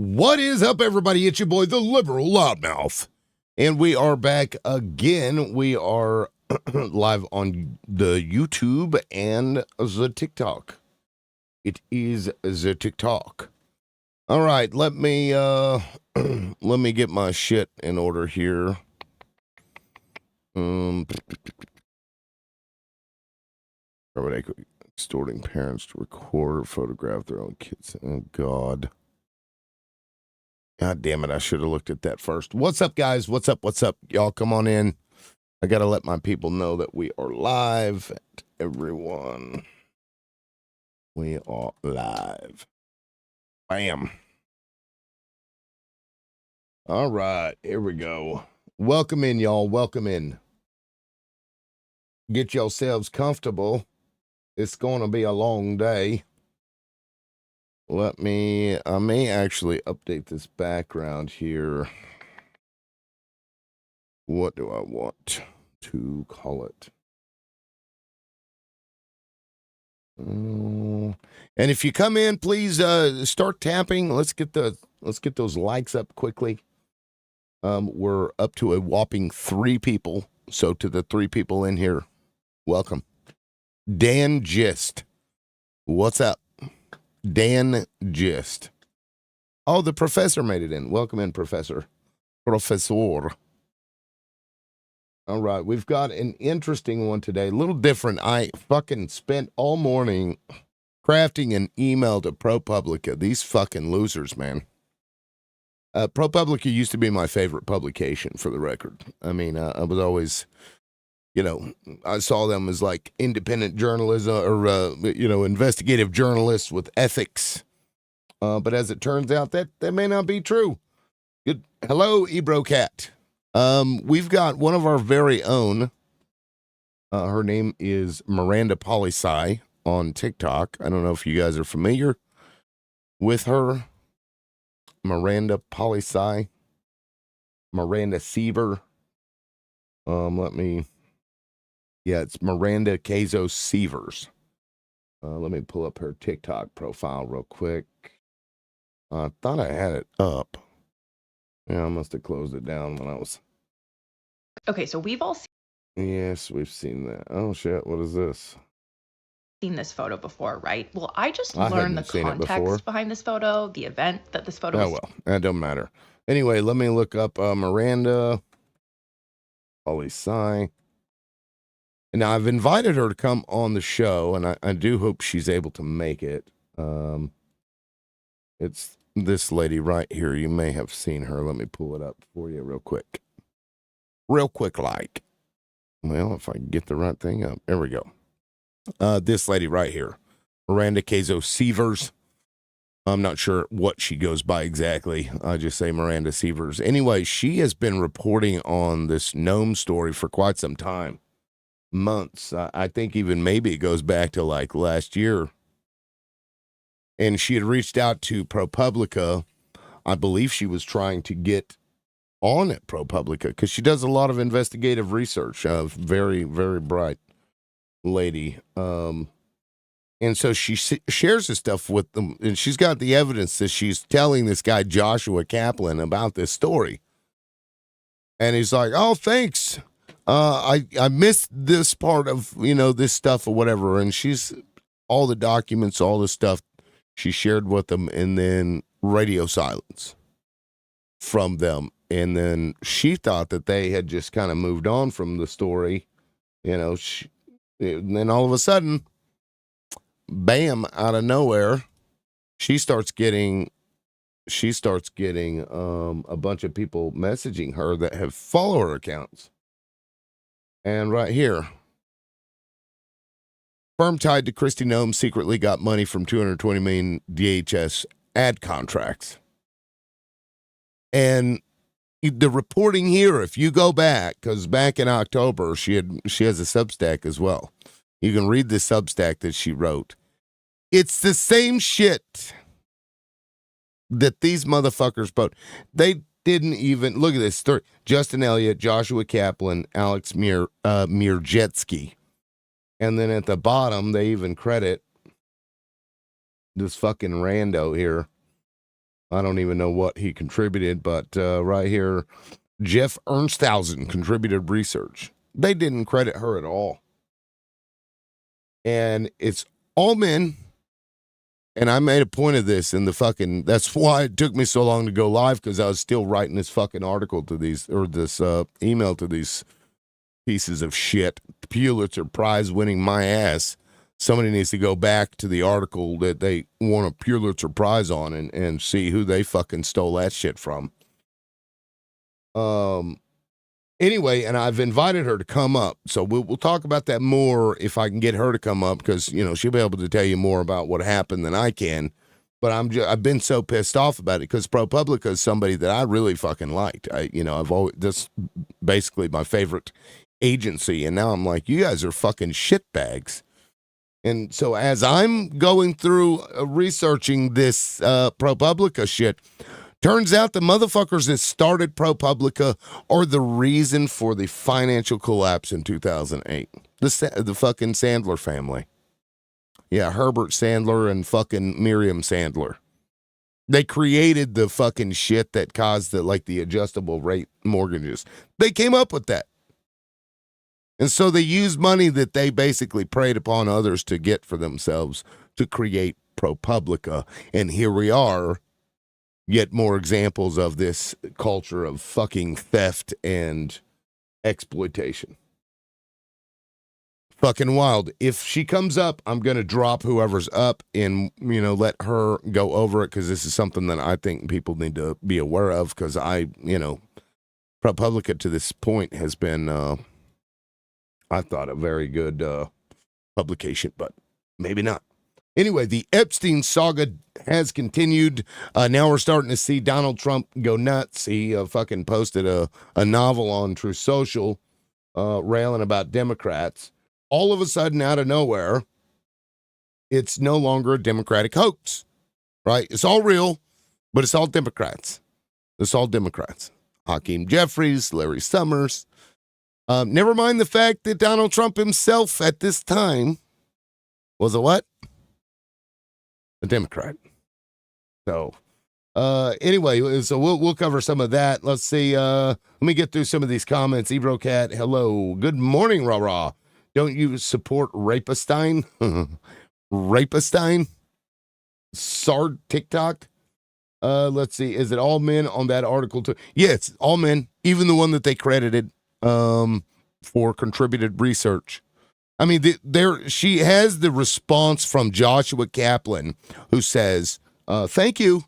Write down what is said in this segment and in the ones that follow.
What is up, everybody? It's your boy, the Liberal Loudmouth. And we are back again. We are live on the YouTube and the TikTok. It is the TikTok. All right, let me let me get my shit in order here. Extorting parents to record or photograph their own kids. Oh, God. God damn it, I should have looked at that first. What's up, guys? What's up? What's up? Y'all come on in. I got to let my people know that we are live. Everyone, we are live. Bam. All right, here we go. Welcome in, y'all. Welcome in. Get yourselves comfortable. It's going to be a long day. I may actually update this background here. What do I want to call it? And if you come in, please start tapping. Let's get those likes up quickly. We're up to a whopping 3 people. So to the 3 people in here, welcome. Dan Gist. What's up? Dan Gist. Oh, the professor made it in. Welcome in, Professor. Professor. All right, we've got an interesting one today. A little different. I fucking spent all morning crafting an email to ProPublica. These fucking losers, man. ProPublica used to be my favorite publication, for the record. I mean, I was always, I saw them as like independent journalism or, investigative journalists with ethics. But as it turns out, that may not be true. Good. Hello, EbroCat. We've got one of our very own. Her name is Miranda Poli-Sci on TikTok. I don't know if you guys are familiar with her. Miranda Poli-Sci. Miranda Seaver. It's Miranda Queso Sievers. Let me pull up her TikTok profile real quick. I thought I had it up. Yeah, I must have closed it down when I was... Okay, so we've all Yes, we've seen that. Oh, shit, what is this? seen this photo before, right? Well, I just learned the context behind this photo, the event that this photo is... Oh, well, that don't matter. Anyway, let me look up Miranda Poli-Sci. Now, I've invited her to come on the show, and I do hope she's able to make it. It's this lady right here. You may have seen her. Let me pull it up for you real quick. Real quick, like. Well, if I can get the right thing up. There we go. This lady right here. Miranda Queso Sievers. I'm not sure what she goes by exactly. I just say Miranda Sievers. Anyway, she has been reporting on this gnome story for quite some time. Months. I think even maybe it goes back to like last year. And she had reached out to ProPublica. I believe she was trying to get on at ProPublica because she does a lot of investigative research. Very, very bright lady. And so she shares this stuff with them, and she's got the evidence that she's telling this guy Joshua Kaplan about this story. And he's like, "Oh, thanks. I missed this part of, this stuff or whatever." And she's all the documents, all the stuff she shared with them, and then radio silence from them. And then she thought that they had just kind of moved on from the story, and then all of a sudden, bam, out of nowhere, she starts getting a bunch of people messaging her that have follower accounts. And right here, firm tied to Kristi Noem secretly got money from 220 million DHS ad contracts. And the reporting here, if you go back, because back in October, she has a Substack as well. You can read the Substack that she wrote. It's the same shit that these motherfuckers put. They didn't even look at this story. Justin Elliott, Joshua Kaplan, Alex Mirjetsky. And then at the bottom, they even credit this fucking rando here. I don't even know what he contributed, but right here, Jeff Ernsthausen contributed research. They didn't credit her at all. And it's all men. And I made a point of this in the fucking, that's why it took me so long to go live, because I was still writing this fucking article to these, or this email to these pieces of shit. Pulitzer Prize winning my ass. Somebody needs to go back to the article that they won a Pulitzer Prize on and see who they fucking stole that shit from. Anyway, and I've invited her to come up, so we'll talk about that more if I can get her to come up, because she'll be able to tell you more about what happened than I can. But I've been so pissed off about it, because ProPublica is somebody that I really fucking liked. I've always, this basically my favorite agency, and now I'm like, you guys are fucking shitbags. And so as I'm going through researching this ProPublica shit, turns out the motherfuckers that started ProPublica are the reason for the financial collapse in 2008. The fucking Sandler family. Yeah, Herbert Sandler and fucking Miriam Sandler. They created the fucking shit that caused the adjustable rate mortgages. They came up with that. And so they used money that they basically preyed upon others to get for themselves to create ProPublica. And here we are. Yet more examples of this culture of fucking theft and exploitation. Fucking wild. If she comes up, I'm going to drop whoever's up and, let her go over it, because this is something that I think people need to be aware of, because ProPublica to this point has been, I thought, a very good publication, but maybe not. Anyway, the Epstein saga has continued. Now we're starting to see Donald Trump go nuts. He fucking posted a novel on Truth Social railing about Democrats. All of a sudden, out of nowhere, it's no longer a Democratic hoax, right? It's all real, but it's all Democrats. It's all Democrats. Hakeem Jeffries, Larry Summers. Never mind the fact that Donald Trump himself at this time was a what? A Democrat. So, anyway, so we'll cover some of that. Let's see. Let me get through some of these comments. Ebrocat, hello. Good morning, rah-rah. Don't you support Rapistine? Rapistine? Sard TikTok? Let's see. Is it all men on that article too? Yes, all men. Even the one that they credited for contributed research. I mean, she has the response from Joshua Kaplan, who says, thank you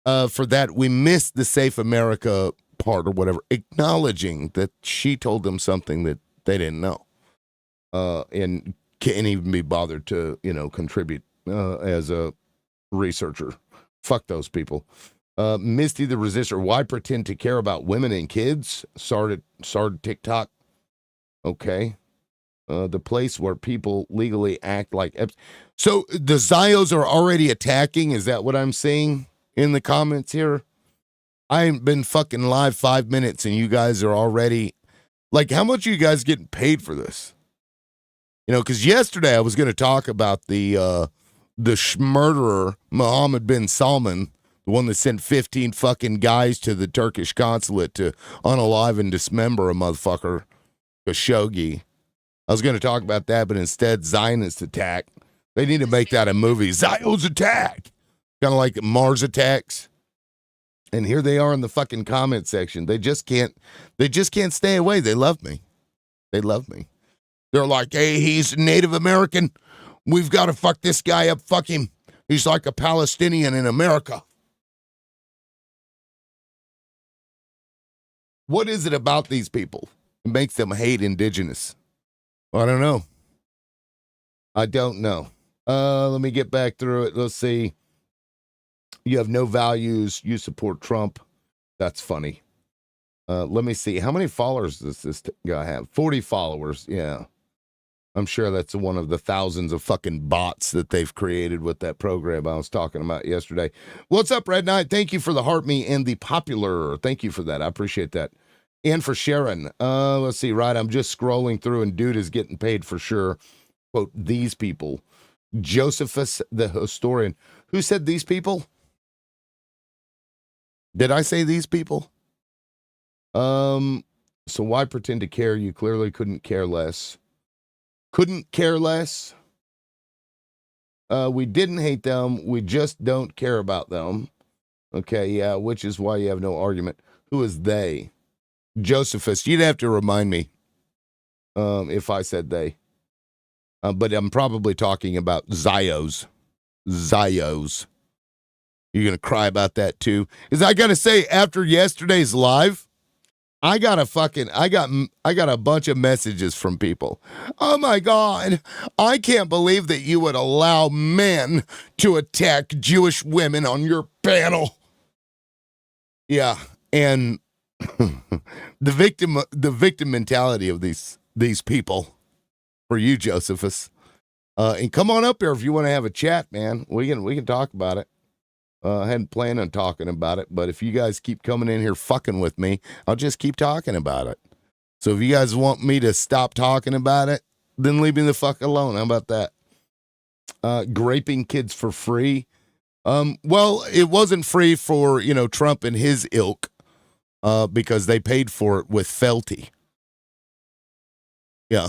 for that. We missed the Safe America part or whatever, acknowledging that she told them something that they didn't know and can't even be bothered to, contribute as a researcher. Fuck those people. Misty the Resistor, why pretend to care about women and kids? Sard TikTok. Okay. The place where people legally act like... So the Zios are already attacking? Is that what I'm seeing in the comments here? I haven't been fucking live 5 minutes and you guys are already... how much are you guys getting paid for this? Because yesterday I was going to talk about the murderer, Mohammed bin Salman, the one that sent 15 fucking guys to the Turkish consulate to unalive and dismember a motherfucker, Khashoggi. I was going to talk about that, but instead, Zionist attack. They need to make that a movie. Zionist attack. Kind of like Mars attacks. And here they are in the fucking comment section. They just can't stay away. They love me. They love me. They're like, hey, he's Native American. We've got to fuck this guy up. Fuck him. He's like a Palestinian in America. What is it about these people that makes them hate indigenous? I don't know. I don't know. Let me get back through it. Let's see. You have no values. You support Trump. That's funny. Let me see. How many followers does this guy have? 40 followers. Yeah. I'm sure that's one of the thousands of fucking bots that they've created with that program I was talking about yesterday. What's up, Red Knight? Thank you for the heart me and the popular. Thank you for that. I appreciate that. And for Sharon. Let's see, right? I'm just scrolling through and dude is getting paid for sure. Quote, these people. Josephus, the historian. Who said these people? Did I say these people? So why pretend to care? You clearly couldn't care less. Couldn't care less. We didn't hate them. We just don't care about them. Okay, yeah, which is why you have no argument. Who is they? Josephus. You'd have to remind me if I said they. But I'm probably talking about Zios. Zios. You're going to cry about that too? Because I got to say, after yesterday's live, I got a bunch of messages from people. Oh my God, I can't believe that you would allow men to attack Jewish women on your panel. Yeah, and the victim mentality of these people for you, Josephus. And come on up here if you want to have a chat, man. We can talk about it. I hadn't planned on talking about it, but if you guys keep coming in here fucking with me, I'll just keep talking about it. So if you guys want me to stop talking about it, then leave me the fuck alone. How about that? Graping kids for free. Well, it wasn't free for, Trump and his ilk, because they paid for it with Felty. Yeah.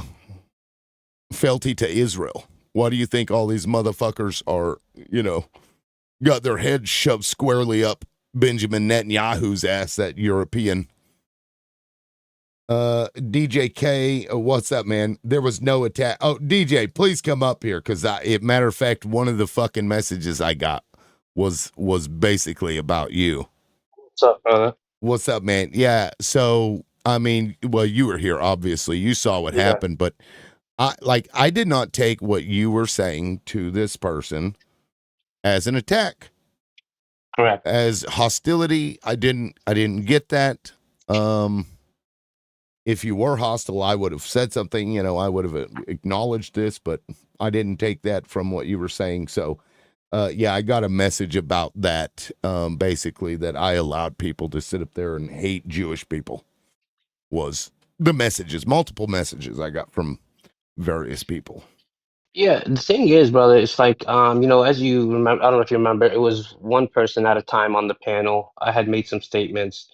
Felty to Israel. Why do you think all these motherfuckers are, got their heads shoved squarely up Benjamin Netanyahu's ass, that European? DJ K, what's up, man? There was no attack. Oh, DJ, please come up here, because matter of fact, one of the fucking messages I got was basically about you. What's up, brother? What's up, man? Yeah, so, I mean, well, you were here, obviously. You saw what happened, but I did not take what you were saying to this person as an attack. Correct. As hostility. I didn't get that. If you were hostile, I would have said something, I would have acknowledged this, but I didn't take that from what you were saying. So, yeah, I got a message about that, basically, that I allowed people to sit up there and hate Jewish people. Was the messages, multiple messages I got from various people. Yeah, the thing is, brother, it's like, as you remember, I don't know if you remember, it was one person at a time on the panel. I had made some statements.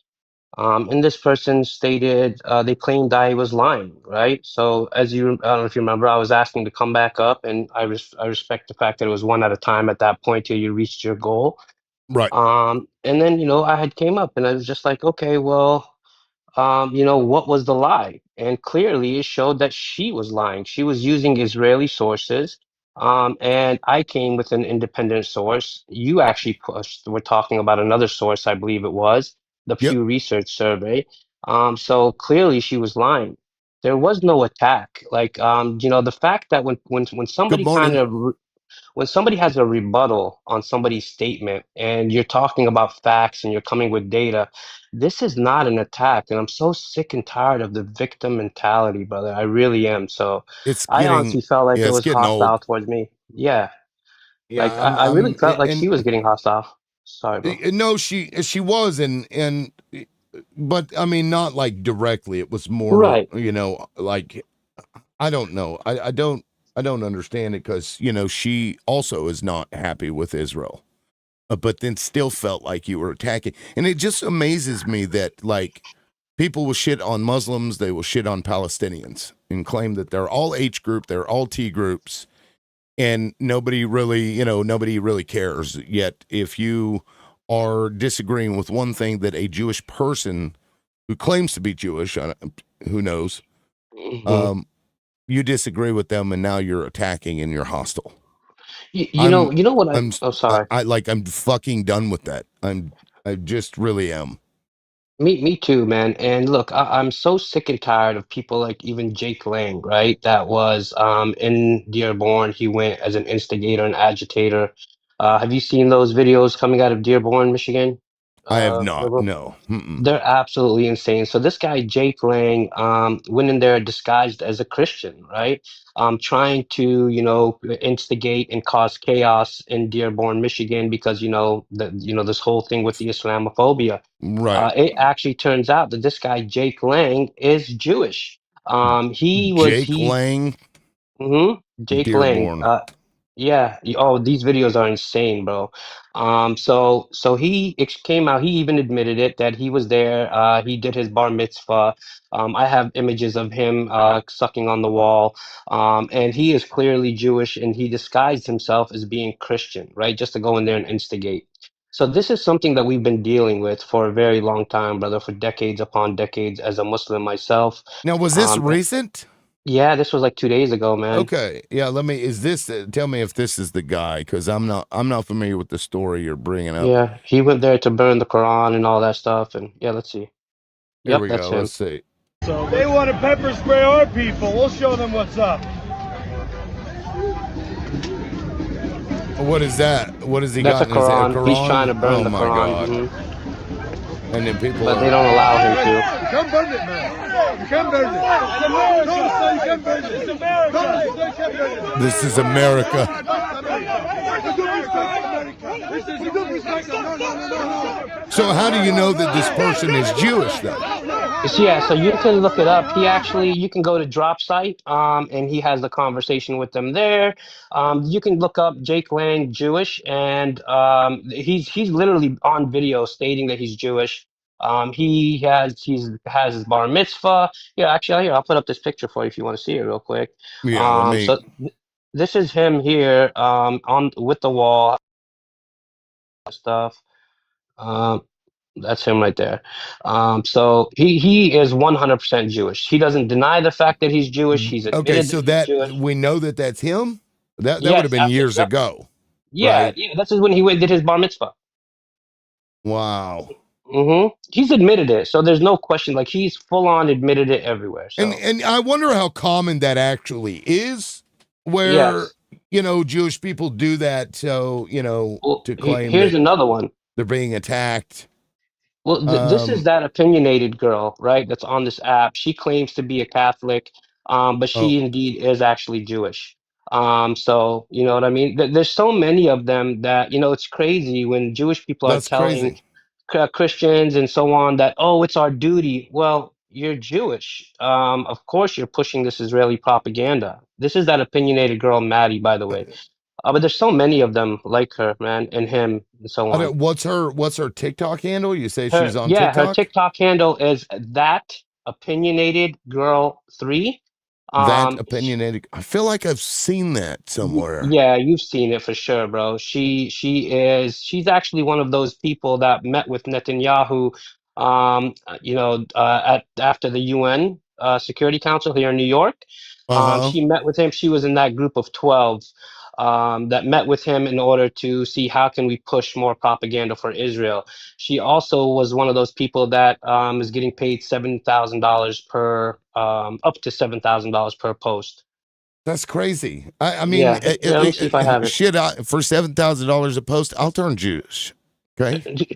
And this person stated, they claimed I was lying, right? So I don't know if you remember, I was asking to come back up, and I respect the fact that it was one at a time at that point till you reached your goal. Right. And then, I had came up and I was just like, okay, well, what was the lie? And clearly it showed that she was lying. She was using Israeli sources. And I came with an independent source. You actually were talking about another source, I believe it was, the Yep. Pew Research Survey. So clearly she was lying. There was no attack. Like, the fact that when somebody Good morning. when somebody has a rebuttal on somebody's statement and you're talking about facts and you're coming with data, this is not an attack. And I'm so sick and tired of the victim mentality, brother. I really am. So I honestly felt like it it's was getting hostile old. towards me. Yeah. Yeah, Like I really felt like she was getting hostile. Sorry, bro. No, she was, and but I mean, not like directly. It was more, Right. like, I don't know. I don't understand it, because she also is not happy with Israel, but then still felt like you were attacking, and it just amazes me that, like, people will shit on Muslims, they will shit on Palestinians, and claim that they're all H group, they're all T groups, and nobody really cares. Yet if you are disagreeing with one thing that a Jewish person who claims to be Jewish, who knows, Mhm. you disagree with them, and now you're attacking and you're hostile. You know what oh, sorry. I'm fucking done with that. I just really am. Me too, man. And look, I'm so sick and tired of people like even Jake Lang, right? That was in Dearborn. He went as an instigator and agitator. Have you seen those videos coming out of Dearborn, Michigan? I have not. Liberal? No. Mm-mm. They're absolutely insane. So this guy Jake Lang went in there disguised as a Christian, right? Trying to instigate and cause chaos in Dearborn, Michigan, because this whole thing with the Islamophobia. Right. It actually turns out that this guy Jake Lang is Jewish. He was Jake he Lang, hmm Jake Lang. Dearborn. Yeah. Oh, these videos are insane, bro. So he came out. He even admitted it that he was there. He did his bar mitzvah. I have images of him sucking on the wall. And he is clearly Jewish, and he disguised himself as being Christian, right? Just to go in there and instigate. So this is something that we've been dealing with for a very long time, brother, for decades upon decades as a Muslim myself. Now, was this recent? Yeah, this was like 2 days ago, man. Okay, yeah. Is this? Tell me if this is the guy, because I'm not familiar with the story you're bringing up. Yeah, he went there to burn the Quran and all that stuff, and yeah, let's see. Here Yep, we that's go. him. Let's see. So they want to pepper spray our people. We'll show them what's up. What is that? What has he That's got a in his Quran. Quran? He's trying to burn oh the my Quran. God. And then people But they don't allow him to. Come burn it, man. You can burn it. It's America. You can burn it. It's America. This is America. So how do you know that this person is Jewish, though? Yeah, so you can look it up. You can go to Drop Site, and he has the conversation with them there. You can look up Jake Lang Jewish, and he's literally on video stating that he's Jewish. He has his bar mitzvah. Yeah, actually, here I'll put up this picture for you if you want to see it real quick. Yeah, This is him here, on with the wall stuff. Um, That's him right there. So he is 100% Jewish. He doesn't deny the fact that he's Jewish. He's admitted so that he's that Jewish. we know that that's him. That would Yes, have been years yep. ago. Yeah, right? yeah. This is when he did his bar mitzvah. Wow. He's admitted it, so there's no question. Like he's full on admitted it everywhere. So. And I wonder how common that actually is, where Jewish people do that. So to claim here's that another one. They're being attacked. Well, this is that opinionated girl, right? That's on this app. She claims to be a Catholic, but she indeed is actually Jewish. So you know what I mean? There's so many of them that it's crazy when Jewish people are telling Christians and so on that, oh, it's our duty. Well, you're Jewish. Of course, you're pushing this Israeli propaganda. This is that opinionated girl, Maddie, by the way. But there's so many of them like her, man, and him, and so on. What's her TikTok handle? You say she's on TikTok? Yeah, her TikTok handle is that opinionated girl 3. That opinionated. I feel like I've seen that somewhere. Yeah, you've seen it for sure, bro. She's actually one of those people that met with Netanyahu, after the UN Security Council here in New York. She met with him. She was in that group of 12 that met with him in order to see how can we push more propaganda for Israel. She also was one of those people that is getting paid $7,000 per, up to $7,000 per post. That's crazy. I mean, yeah, let me see if I have it. Shit, for $7,000 a post, I'll turn Jewish. Okay.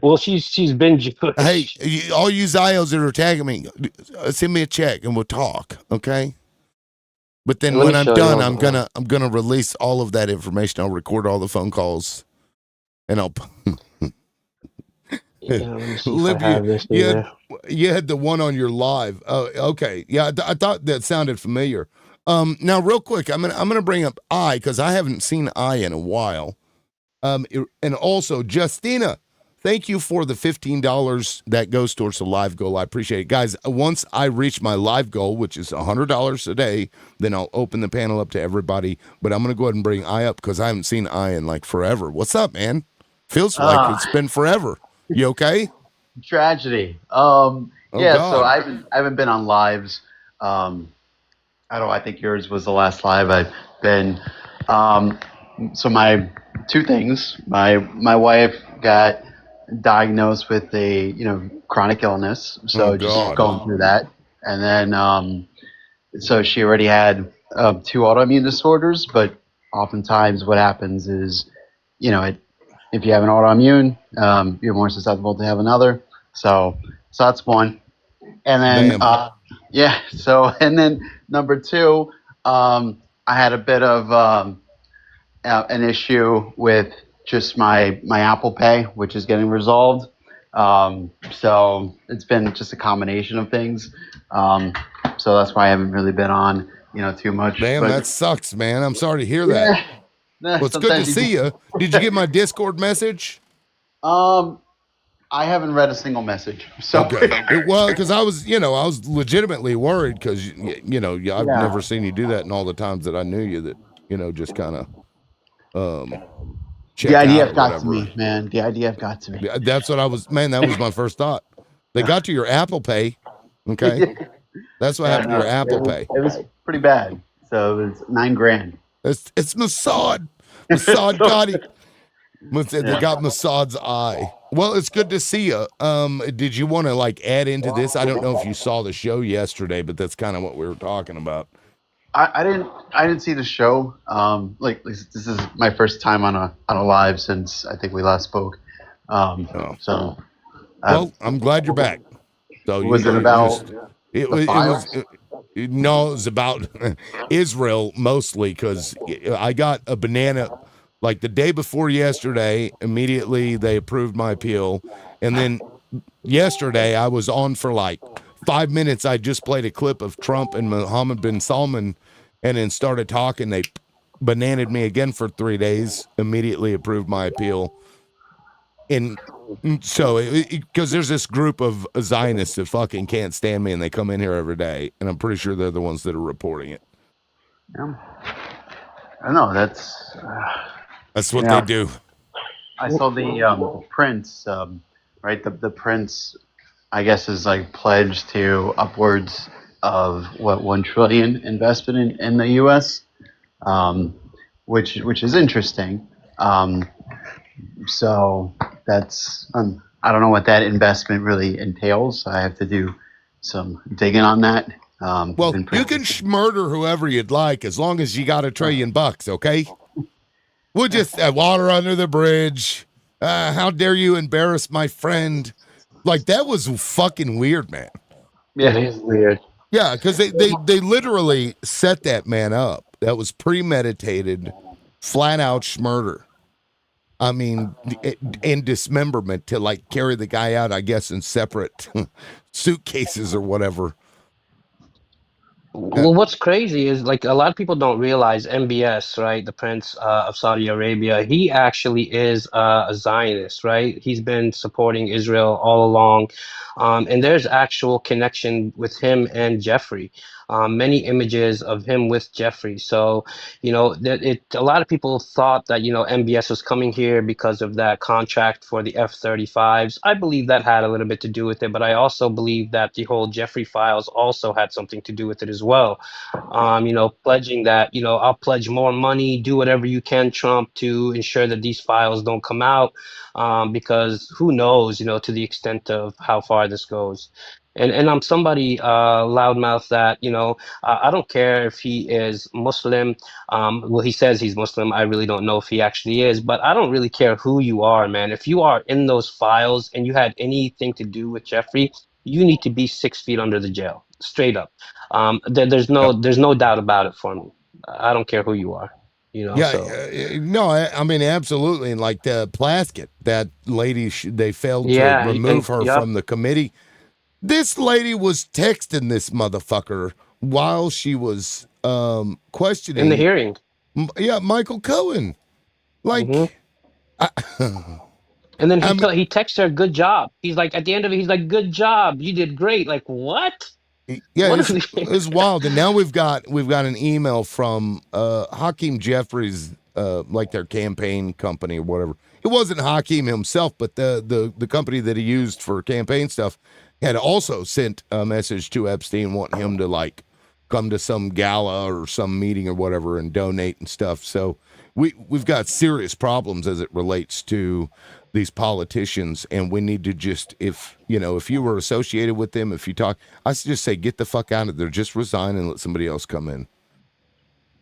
Well, she's been Jewish. Hey, all you Zios that are tagging me, send me a check and we'll talk. Okay. But then when I'm done, I'm gonna release all of that information. I'll record all the phone calls, and I'll. You had the one on your live. Oh, okay. Yeah, I thought that sounded familiar. Now, real quick, I'm gonna bring up I, because I haven't seen I in a while. And also Justina, thank you for the $15 that goes towards the live goal. I appreciate it, guys. Once I reach my live goal, which is $100 a day, then I'll open the panel up to everybody. But I'm gonna go ahead and bring I up because I haven't seen I in like forever. What's up, man? Feels like it's been forever. You okay? Tragedy. So I haven't been on lives. I don't know. I think yours was the last live I've been. So my two things. My wife got diagnosed with a chronic illness, so just going through that, and then so she already had 2 autoimmune disorders. But oftentimes, what happens is, if you have an autoimmune, you're more susceptible to have another. So that's one. And then and then number 2, I had a bit of an issue with just my Apple Pay, which is getting resolved. So it's been just a combination of things. So that's why I haven't really been on, too much. Damn, that sucks, man. I'm sorry to hear that. Well, it's good to see you. Did you get my Discord message? I haven't read a single message. So. Okay. Well, because I was legitimately worried because I've never seen you do that in all the times that I knew you. That just kind of check the idea out or got whatever. to me, man. The idea got to me. That's what I was. Man, that was my first thought. They got to your Apple Pay. Okay. That's what happened to your Apple Pay. It was pretty bad. So it was $9,000. It's Mossad. Mossad got it. They got Mossad's eye. Well, it's good to see you. Did you want to add into this? I don't know if you saw the show yesterday, but that's kind of what we were talking about. I didn't see the show. This is my first time on a live since I think we last spoke. So. Well, I'm glad you're back. So was it about? It was about Israel mostly because I got a banana like the day before yesterday. Immediately they approved my appeal, and then yesterday I was on for 5 minutes. I just played a clip of Trump and Mohammed bin Salman, and then started talking. They bananaed me again for 3 days. Immediately approved my appeal, and so because there's this group of Zionists that fucking can't stand me, and they come in here every day, and I'm pretty sure they're the ones that are reporting it. Yeah. I know that's what they do. I saw the prince, right? The prince, I guess, is pledged to upwards of what $1 trillion investment in the U.S., which is interesting. So that's I don't know what that investment really entails. I have to do some digging on that. Well, you can murder whoever you'd like as long as you got $1 trillion, okay? We'll just water under the bridge. How dare you embarrass my friend? That was fucking weird, man. Yeah, it is weird. Yeah, because they literally set that man up. That was premeditated, flat out murder. I mean, and dismemberment to carry the guy out, I guess, in separate suitcases or whatever. Well, what's crazy is a lot of people don't realize MBS, right? The Prince of Saudi Arabia, he actually is a Zionist, right? He's been supporting Israel all along. And there's actual connection with him and Jeffrey. Many images of him with Jeffrey. So, a lot of people thought that, MBS was coming here because of that contract for the F-35s. I believe that had a little bit to do with it, but I also believe that the whole Jeffrey files also had something to do with it as well. Pledging that, I'll pledge more money, do whatever you can, Trump, to ensure that these files don't come out, because who knows, to the extent of how far this goes. And I'm somebody loudmouth that, I don't care if he is Muslim. Well, he says he's Muslim. I really don't know if he actually is, but I don't really care who you are, man. If you are in those files and you had anything to do with Jeffrey, you need to be 6 feet under the jail, straight up. There's no doubt about it for me. I don't care who you are. No, I mean, absolutely. And the Plaskett, that lady, they failed to remove her from the committee. This lady was texting this motherfucker while she was questioning in the hearing. Michael Cohen. And then he texts her, "Good job." He's like, at the end of it, he's like, "Good job, you did great." Like, what? Yeah, it's wild. And now we've got an email from Hakeem Jeffries, their campaign company or whatever. It wasn't Hakeem himself, but the company that he used for campaign stuff had also sent a message to Epstein wanting him to come to some gala or some meeting or whatever and donate and stuff. So we've got serious problems as it relates to these politicians, and we need to just, if you were associated with them, if you talk, I just say, get the fuck out of there. Just resign and let somebody else come in.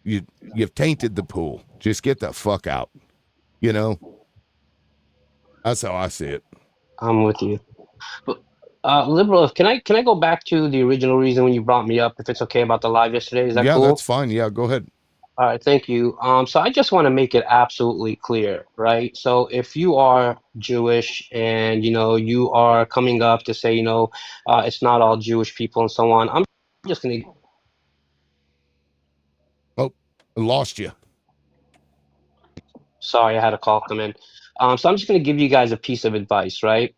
You've tainted the pool. Just get the fuck out. That's how I see it. I'm with you. But, Liberal, can I go back to the original reason when you brought me up, if it's okay, about the live yesterday? Is that cool? Yeah, that's fine. Yeah, go ahead. All right, thank you. So I just want to make it absolutely clear, right? So if you are Jewish and, you are coming up to say, it's not all Jewish people and so on, I'm just going to... Oh, I lost you. Sorry, I had a call come in. So I'm just going to give you guys a piece of advice, right?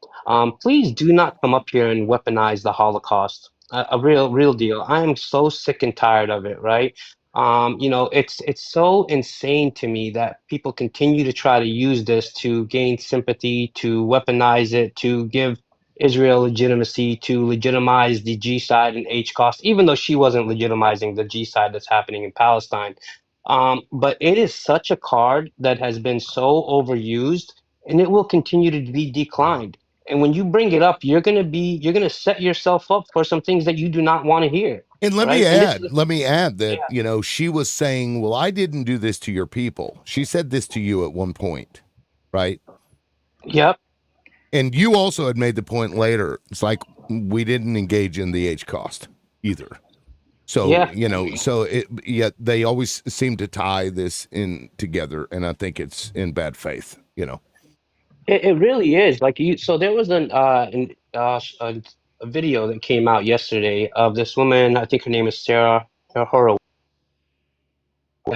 Please do not come up here and weaponize the Holocaust. A real deal. I am so sick and tired of it, right? It's so insane to me that people continue to try to use this to gain sympathy, to weaponize it, to give Israel legitimacy, to legitimize the G side and H cost, even though she wasn't legitimizing the G side that's happening in Palestine. But it is such a card that has been so overused, and it will continue to be declined. And when you bring it up, you're gonna set yourself up for some things that you do not want to hear. And let Right? me add that, Yeah. she was saying, well, I didn't do this to your people. She said this to you at one point, right? Yep. And you also had made the point later. It's like we didn't engage in the H cost either. So, Yeah. they always seem to tie this in together. And I think it's in bad faith. It really is. Like you, so there was a video that came out yesterday of this woman. I think her name is Horowitz.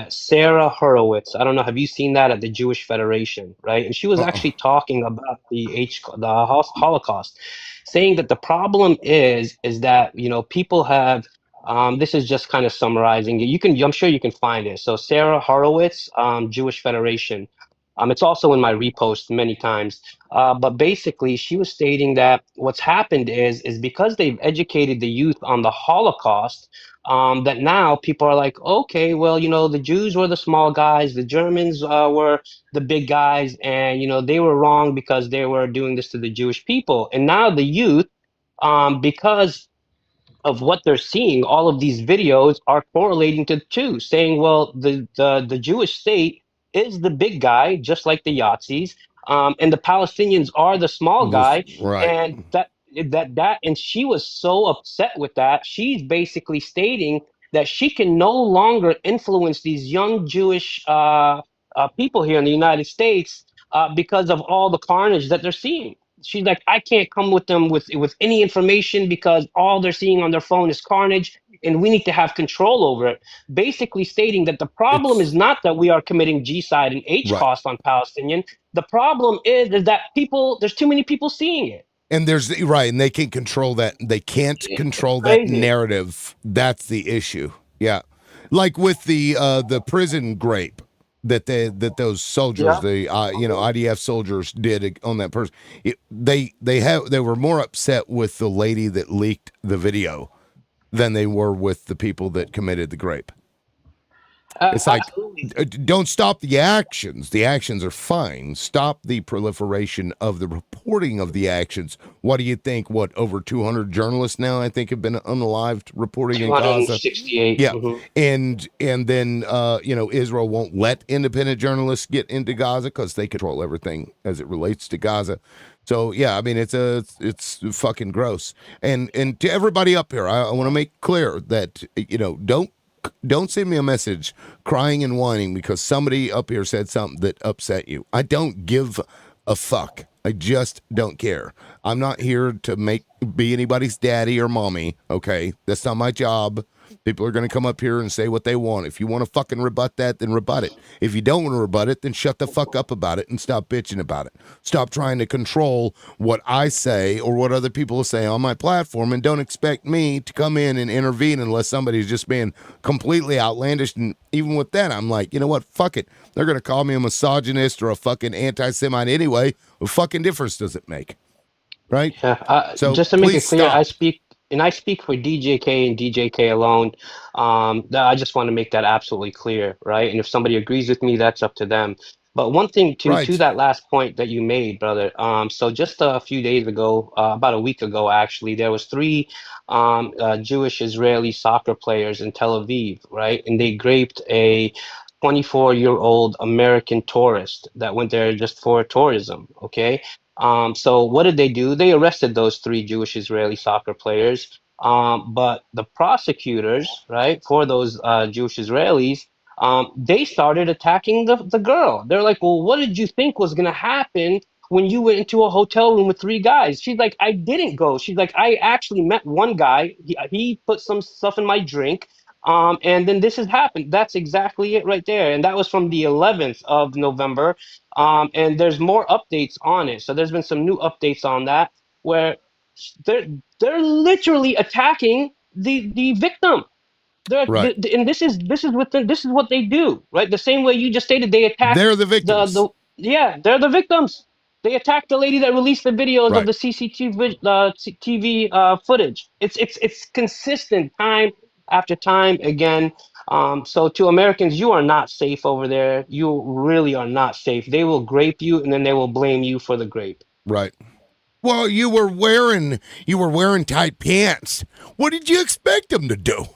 Sarah Horowitz. I don't know. Have you seen that at the Jewish Federation, right? And she was Uh-uh. actually talking about the Holocaust, saying that the problem is that people have. This is just kind of summarizing it. I'm sure you can find it. So Sarah Horowitz, Jewish Federation. It's also in my repost many times. But basically, she was stating that what's happened is because they've educated the youth on the Holocaust, that now people are like, okay, well, the Jews were the small guys, the Germans were the big guys, and they were wrong because they were doing this to the Jewish people. And now the youth, because of what they're seeing, all of these videos are correlating to the two, saying, well, the Jewish state is the big guy, just like the Yazis, and the Palestinians are the small guy, Right. and and she was so upset with that. She's basically stating that she can no longer influence these young Jewish people here in the United States because of all the carnage that they're seeing. She's like, I can't come with them with any information because all they're seeing on their phone is carnage, and we need to have control over it. Basically stating that the problem is not that we are committing G-side and Right. H-cost on Palestinian. The problem is that there's too many people seeing it. And and they can control that. They can't control that narrative. That's the issue. Yeah. Like with the prison grape that those soldiers, the IDF soldiers did on that person. They were more upset with the lady that leaked the video than they were with the people that committed the grape. It's like, don't stop the actions. The actions are fine. Stop the proliferation of the reporting of the actions. What do you think? What, over 200 journalists now, I think, have been unalived reporting in Gaza? 268. Yeah. Mm-hmm. And then, Israel won't let independent journalists get into Gaza because they control everything as it relates to Gaza. So, yeah, I mean, it's fucking gross. And to everybody up here, I want to make clear that, don't send me a message crying and whining because somebody up here said something that upset you. I don't give a fuck. I just don't care. I'm not here to be anybody's daddy or mommy, okay? That's not my job. People are going to come up here and say what they want. If you want to fucking rebut that, then rebut it. If you don't want to rebut it, then shut the fuck up about it and stop bitching about it. Stop trying to control what I say or what other people say on my platform, and don't expect me to come in and intervene unless somebody's just being completely outlandish. And even with that, I'm like, you know what? Fuck it. They're going to call me a misogynist or a fucking anti-Semite anyway. What fucking difference does it make? Right? Yeah. So just to make it clear, stop. I speak for DJK and DJK alone. I just want to make that absolutely clear, right? And if somebody agrees with me, that's up to them. But one thing to that last point that you made, brother. So just a few days ago, about a week ago, actually, there was three Jewish Israeli soccer players in Tel Aviv, right? And they raped a 24-year-old American tourist that went there just for tourism. Okay. So what did they do? They arrested those three Jewish Israeli soccer players. But the prosecutors, right, for those Jewish Israelis, they started attacking the girl. They're like, well, what did you think was going to happen when you went into a hotel room with three guys? She's like, I didn't go. She's like, I actually met one guy. He put some stuff in my drink. And then this has happened. That's exactly it right there. And that was from the 11th of November. And there's more updates on it. So there's been some new updates on that where they're they're literally attacking the victim. Right. And this is what they do, right? The same way you just stated, they attack They're the victims. they're the victims. They attacked the lady that released the videos of Right. the CCTV TV footage. It's consistent time after time again. So to Americans, you are not safe over there. You really are not safe. They will grape you, and then they will blame you for the grape. Right. Well, you were wearing tight pants. What did you expect them to do?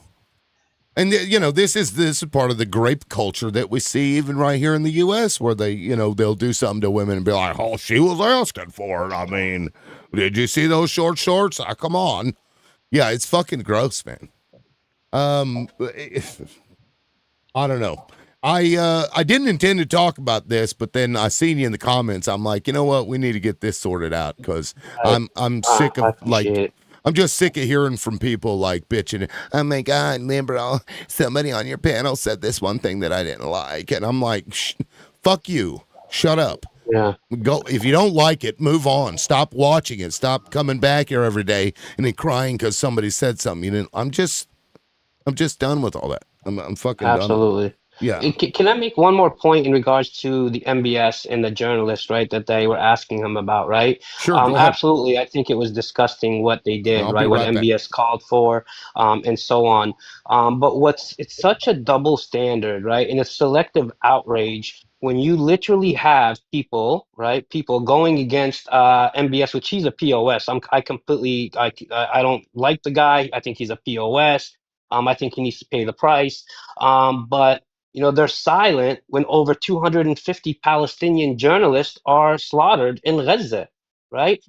And this is part of the grape culture that we see even right here in the U.S., where they'll do something to women and be like, "Oh, she was asking for it. I mean, did you see those short shorts? Come on." Yeah, it's fucking gross, man. I don't know. I didn't intend to talk about this, but then I seen you in the comments. I'm like, you know what? We need to get this sorted out because I'm sick of I'm just sick of hearing from people like bitching. Oh my God, liberal! Somebody on your panel said this one thing that I didn't like, and I'm like, fuck you. Shut up. Yeah. Go. If you don't like it, move on. Stop watching it. Stop coming back here every day and then crying because somebody said something. You didn't. I'm just done with all that. I'm fucking Absolutely. done. Yeah. Can I make one more point in regards to the MBS and the journalist, right, that they were asking him about, right? Sure, go ahead. Absolutely. I think it was disgusting what they did, I'll right? be What right back. MBS called for, and so on. But it's such a double standard, right? And it's selective outrage when you literally have people, right? People going against MBS, which he's a POS. I don't like the guy. I think he's a POS. I think he needs to pay the price. But they're silent when over 250 Palestinian journalists are slaughtered in Gaza, right?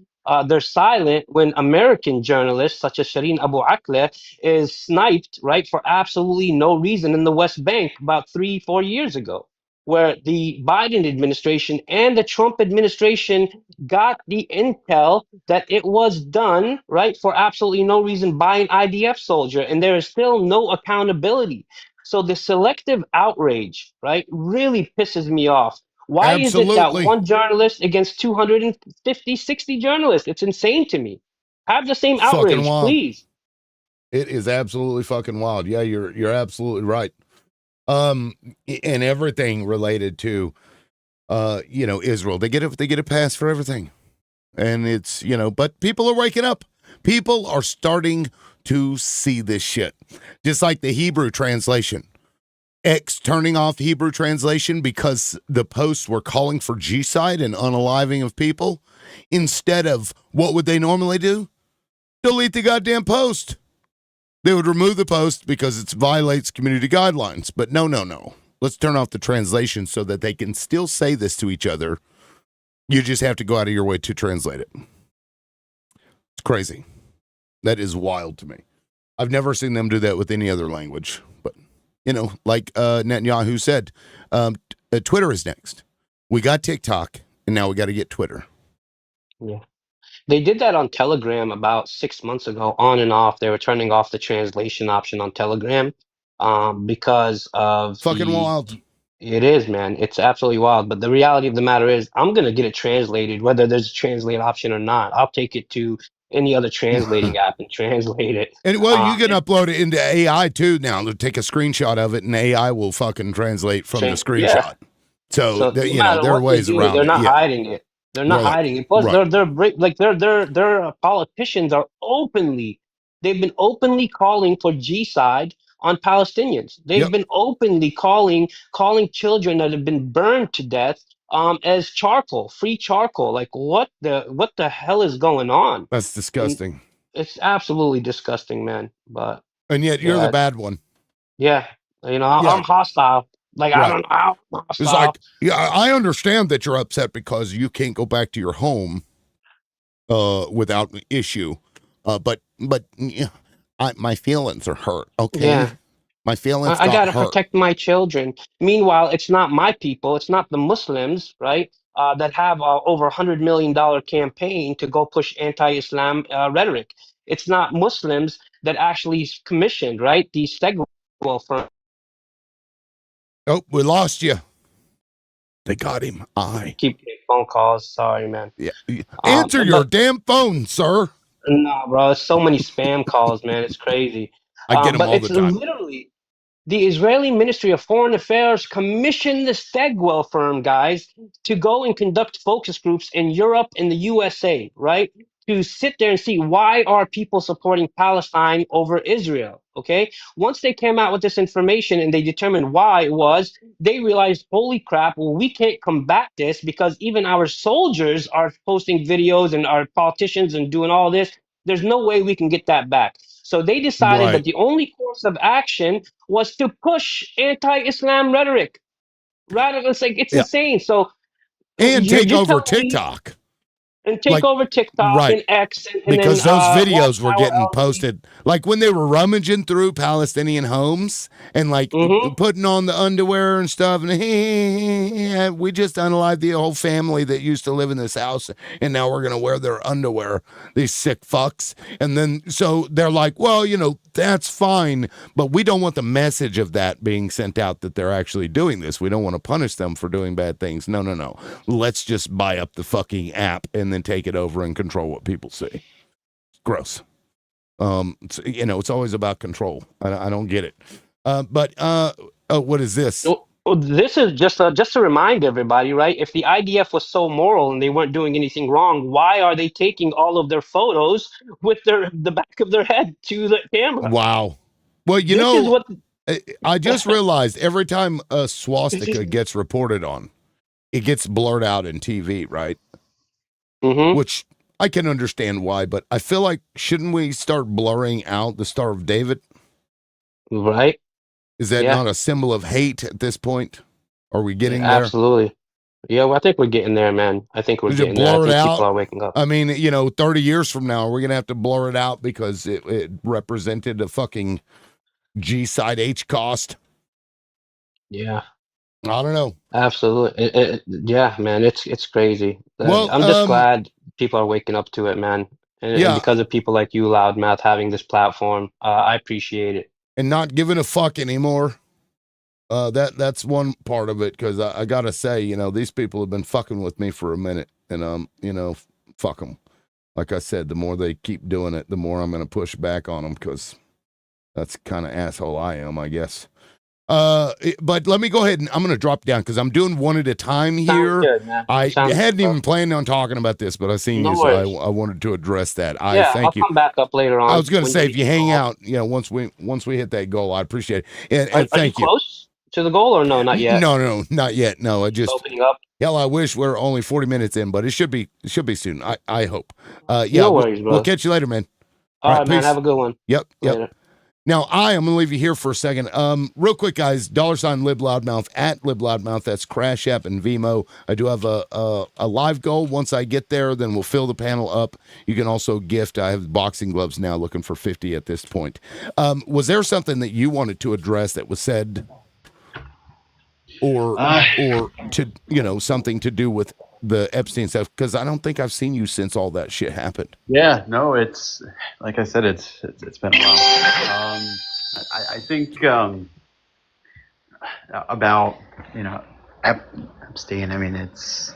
They're silent when American journalists, such as Shireen Abu Akleh, is sniped, right, for absolutely no reason in the West Bank about 3-4 years ago, where the Biden administration and the Trump administration got the intel that it was done, right, for absolutely no reason by an IDF soldier, and there is still no accountability. So the selective outrage, right, really pisses me off. Why is it that Absolutely. one journalist against 250, 60 journalists? It's insane to me. Have the same Fucking outrage, wild. please. It is absolutely fucking wild. Yeah, you're absolutely right. And everything related to Israel. They get a pass for everything. And it's, but people are waking up. People are starting to see this shit. Just like the Hebrew translation. X turning off Hebrew translation because the posts were calling for genocide and unaliving of people. Instead of, what would they normally do? Delete the goddamn post. They would remove the post because it violates community guidelines. But no. Let's turn off the translation so that they can still say this to each other. You just have to go out of your way to translate it. It's crazy. That is wild to me. I've never seen them do that with any other language. But, like Netanyahu said, Twitter is next. We got TikTok, and now we got to get Twitter. Yeah. They did that on Telegram about 6 months ago, on and off. They were turning off the translation option on Telegram because of fucking wild. It is, man. It's absolutely wild. But the reality of the matter is, I'm going to get it translated, whether there's a translate option or not. I'll take it to any other translating app and translate it. And well, you can upload it into AI too now. They'll take a screenshot of it, and AI will fucking translate from the screenshot. Yeah. So there are ways around it. They're not hiding it. They're not hiding it. Plus, their politicians are they've been openly calling for genocide on Palestinians. They've been openly calling children that have been burned to death as charcoal, free charcoal. Like what the hell is going on? That's disgusting. And it's absolutely disgusting, man. But and yet you're the bad one. Yeah, I'm hostile. Like I don't know. It's like, I understand that you're upset because you can't go back to your home without issue. But my feelings are hurt. Okay. Yeah. My feelings. I gotta protect my children. Meanwhile, it's not my people. It's not the Muslims, right? That have over $100 million campaign to go push anti-Islam rhetoric. It's not Muslims that actually commissioned, right? These Well, firm. Oh, we lost you. They got him. Keep getting phone calls. Sorry, man. Yeah. Answer your damn phone, sir. No, bro. It's so many spam calls, man. It's crazy. I get them But all the it's time. literally the Israeli Ministry of Foreign Affairs commissioned the Stegwell firm, guys, to go and conduct focus groups in Europe and the USA, right? To sit there and see why are people supporting Palestine over Israel, okay? Once they came out with this information and they determined why it was, they realized, holy crap, well, we can't combat this because even our soldiers are posting videos and our politicians and doing all this. There's no way we can get that back. So they decided that the only course of action was to push anti-Islam rhetoric. It's insane. So and take over TikTok. And take over TikTok and X. Because those videos were getting posted. Like when they were rummaging through Palestinian homes and like putting on the underwear and stuff. And hey, we just unalived the whole family that used to live in this house. And now we're going to wear their underwear. These sick fucks. And then so they're like, well, you know, that's fine. But we don't want the message of that being sent out that they're actually doing this. We don't want to punish them for doing bad things. No. Let's just buy up the fucking app and then take it over and control what people see. Gross. It's always about control. I don't get it. What is this? Well, this is just to remind everybody, right? If the IDF was so moral and they weren't doing anything wrong, why are they taking all of their photos with the back of their head to the camera? Wow. Well, I just realized every time a swastika gets reported on, it gets blurred out in TV, right? Which I can understand why, but I feel like shouldn't we start blurring out the Star of David? Right. Is that not a symbol of hate at this point? Are we getting there? Absolutely. Yeah, well, I think we're getting there, man. I think we're getting there. I think people are waking up. I mean, 30 years from now, we're going to have to blur it out because it represented a fucking G-side H cost. Yeah. I don't know. Absolutely. Yeah, man, it's crazy. Well, I'm just glad people are waking up to it, man. And because of people like you, Loudmouth, having this platform, I appreciate it. And not giving a fuck anymore. That's one part of it, because I gotta say, these people have been fucking with me for a minute, and fuck them. Like I said, the more they keep doing it, the more I'm gonna push back on them, because that's the kind of asshole I am, I guess. But let me go ahead and I'm going to drop down because I'm doing one at a time here. Sounds good, man. I hadn't even planned on talking about this, but I seen you, so I wanted to address that. Thank you. I'll come back up later on. I was going to say, if you hang out, once we hit that goal, I appreciate it. And thank you. Close to the goal or no, not yet? No, not yet. No, I just opening up. Hell, I wish we're only 40 minutes in, but it should be soon. I hope. No worries, bro. We'll catch you later, man. All right, man. Have a good one. Yep. Later. Now, I'm going to leave you here for a second. Real quick, guys, $LibLoudmouth at LibLoudmouth. That's Crash App and Vimo. I do have a live goal. Once I get there, then we'll fill the panel up. You can also gift. I have boxing gloves now, looking for 50 at this point. Was there something that you wanted to address that was said, or to something to do with the Epstein stuff? Because I don't think I've seen you since all that shit happened. Yeah, no, it's like I said, it's been a while. I think about Epstein. I mean, it's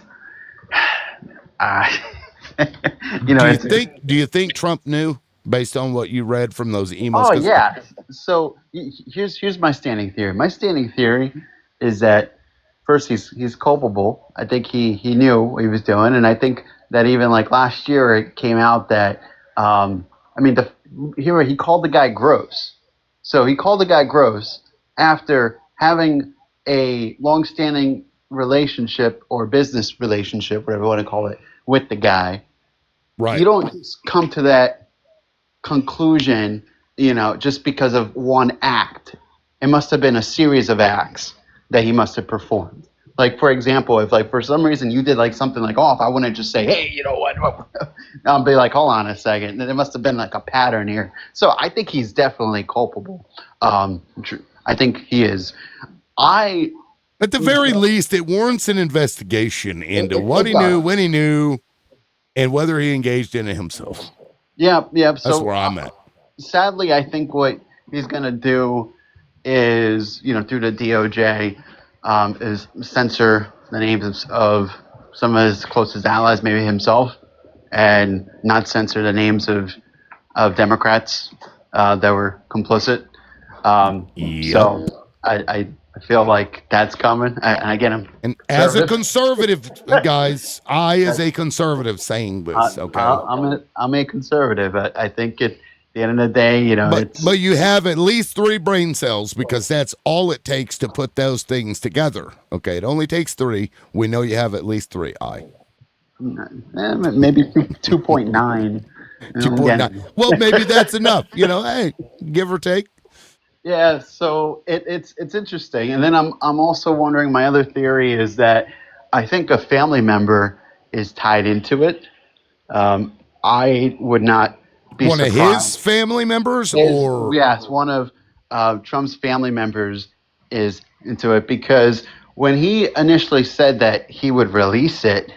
Do you think Trump knew, based on what you read from those emails? Oh yeah. So here's my standing theory. My standing theory is that first he's culpable. I think he knew what he was doing, and I think that even like last year it came out that he called the guy gross. So he called the guy gross after having a long-standing relationship or business relationship, whatever you want to call it, with the guy. Right. You don't just come to that conclusion, just because of one act. It must have been a series of acts that he must have performed. Like, for example, if like for some reason you did like something like, if I wouldn't just say, hey, you know what? I'll be like, hold on a second. There must have been like a pattern here. So I think he's definitely culpable. I think he is. At the very least, it warrants an investigation into what he knew, when he knew, and whether he engaged in it himself. Yeah. That's where I'm at. Sadly, I think what he's going to do is, through the DOJ, is censor the names of some of his closest allies, maybe himself, and not censor the names of Democrats that were complicit. So I feel like that's coming. And again, and as a conservative, guys, as a conservative saying this, okay? I'm a conservative. I think at the end of the day, but you have at least 3 brain cells, because that's all it takes to put those things together. Okay, it only takes 3. We know you have at least 3. Maybe 2.9. 2.9. Well, maybe that's enough. Hey, give or take. Yeah, so it's interesting, and then I'm also wondering. My other theory is that I think a family member is tied into it. I would not be one surprised. Of his family members, or yes, one of Trump's family members is into it, because when he initially said that he would release it,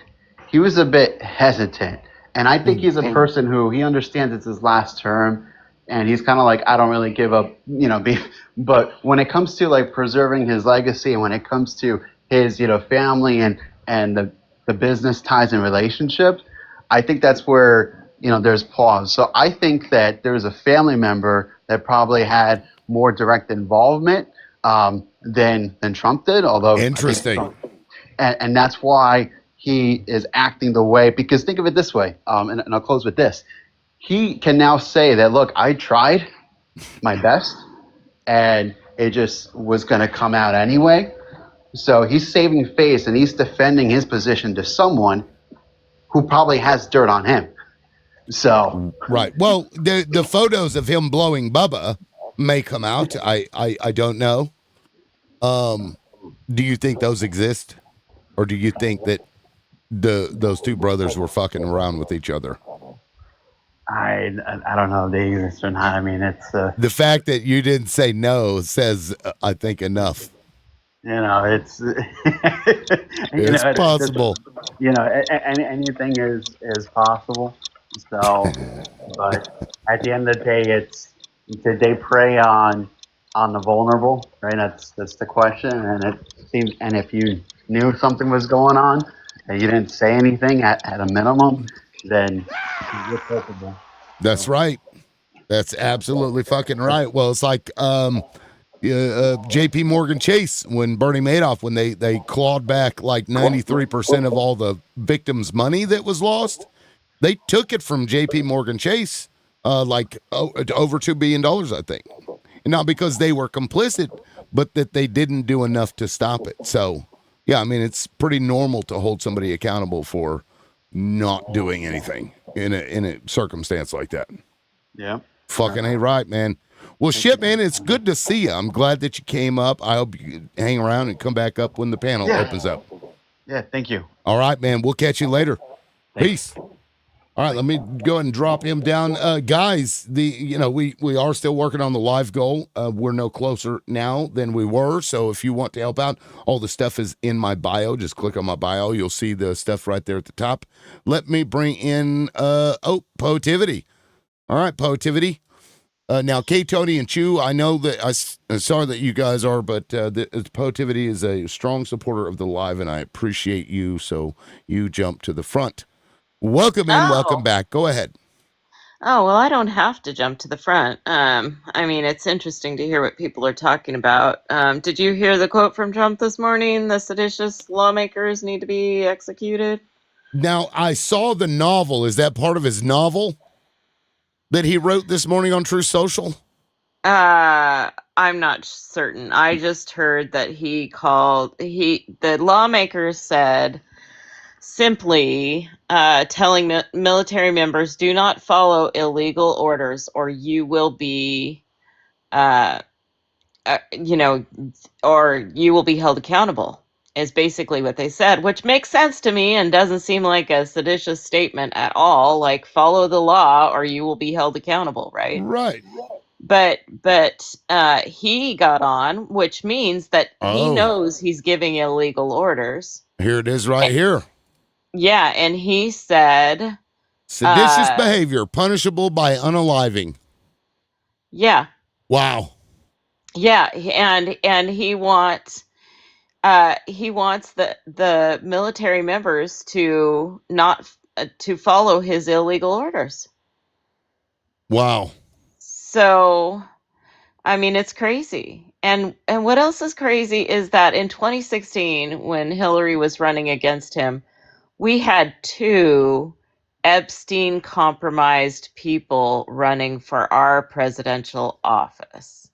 he was a bit hesitant, and I think he's a person who he understands it's his last term. And he's kind of like, I don't really give up, beef. But when it comes to like preserving his legacy, and when it comes to his, family and the business ties and relationships, I think that's where, there's pause. So I think that there's a family member that probably had more direct involvement than Trump did. Although interesting, and that's why he is acting the way. Because think of it this way, and I'll close with this. He can now say that, look, I tried my best, and it just was going to come out anyway. So he's saving face, and he's defending his position to someone who probably has dirt on him. So right. Well, the photos of him blowing Bubba may come out. I don't know. Do you think those exist, or do you think that those 2 brothers were fucking around with each other? I don't know if they exist or not. I mean, it's the fact that you didn't say no says, I think, enough. It's it's possible. Anything is possible. So, but at the end of the day, did they prey on the vulnerable? Right. That's the question. And it seems, and if you knew something was going on and you didn't say anything at a minimum, then you're culpable. That's right. That's absolutely fucking right. Well, it's like J.P. Morgan Chase, when Bernie Madoff, when they clawed back like 93% of all the victims' money that was lost. They took it from J.P. Morgan Chase, over $2 billion, I think. And not because they were complicit, but that they didn't do enough to stop it. So, yeah, I mean, it's pretty normal to hold somebody accountable for not doing anything in a circumstance like that. Yeah. Fucking ain't right, man. Well, shit, man, it's good to see you. I'm glad that you came up. I hope you hang around and come back up when the panel opens up. Yeah, thank you. All right, man. We'll catch you later. Thanks. Peace. All right, let me go ahead and drop him down. Guys, we are still working on the live goal. We're no closer now than we were. So if you want to help out, all the stuff is in my bio. Just click on my bio. You'll see the stuff right there at the top. Let me bring in, Poetivity. All right, Poetivity. Now, K, Tony, and Chew, I know that I'm sorry that you guys are, but Poetivity is a strong supporter of the live, and I appreciate you. So you jump to the front. Welcome in, welcome back. Go ahead. Oh, well, I don't have to jump to the front. I mean, it's interesting to hear what people are talking about. Did you hear the quote from Trump this morning? The seditious lawmakers need to be executed. Now, I saw the novel. Is that part of his novel that he wrote this morning on Truth Social? I'm not certain. I just heard that the lawmakers said simply telling military members, do not follow illegal orders or you will be, or you will be held accountable, is basically what they said, which makes sense to me and doesn't seem like a seditious statement at all. Like, follow the law or you will be held accountable, right? Right. But he got on, which means that he knows he's giving illegal orders. Here it is right here. Yeah, and he said... seditious behavior, punishable by unaliving. Yeah. Wow. Yeah, and he wants the military members to not to follow his illegal orders. Wow. So, I mean, it's crazy. And what else is crazy is that in 2016, when Hillary was running against him, we had 2 Epstein compromised people running for our presidential office.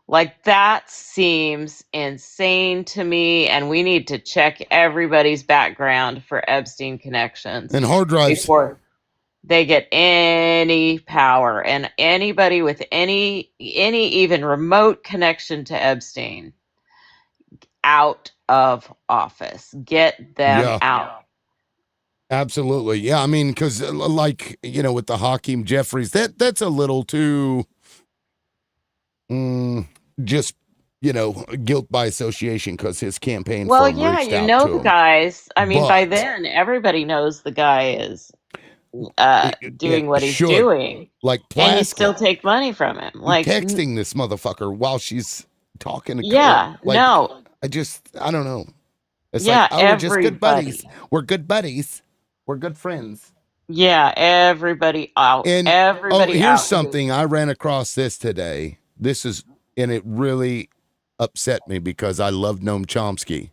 Like, that seems insane to me, and we need to check everybody's background for Epstein connections And hard drives before they get any power. And anybody with any even remote connection to Epstein, out of office. Get them out. Absolutely. Yeah, I mean, because like, with the Hakeem Jeffries, that's a little too just, guilt by association because his campaign firm reached out to the him. guys. I mean, by then, everybody knows the guy is doing what he's doing. Like Plaska. And you still take money from him. Like, texting this motherfucker while she's talking to yeah, no. I don't know. It's yeah, like, oh, we're just good buddies. We're good buddies. We're good friends. Yeah, everybody out. And everybody here's out. something. I ran across this today. And it really upset me because I love Noam Chomsky.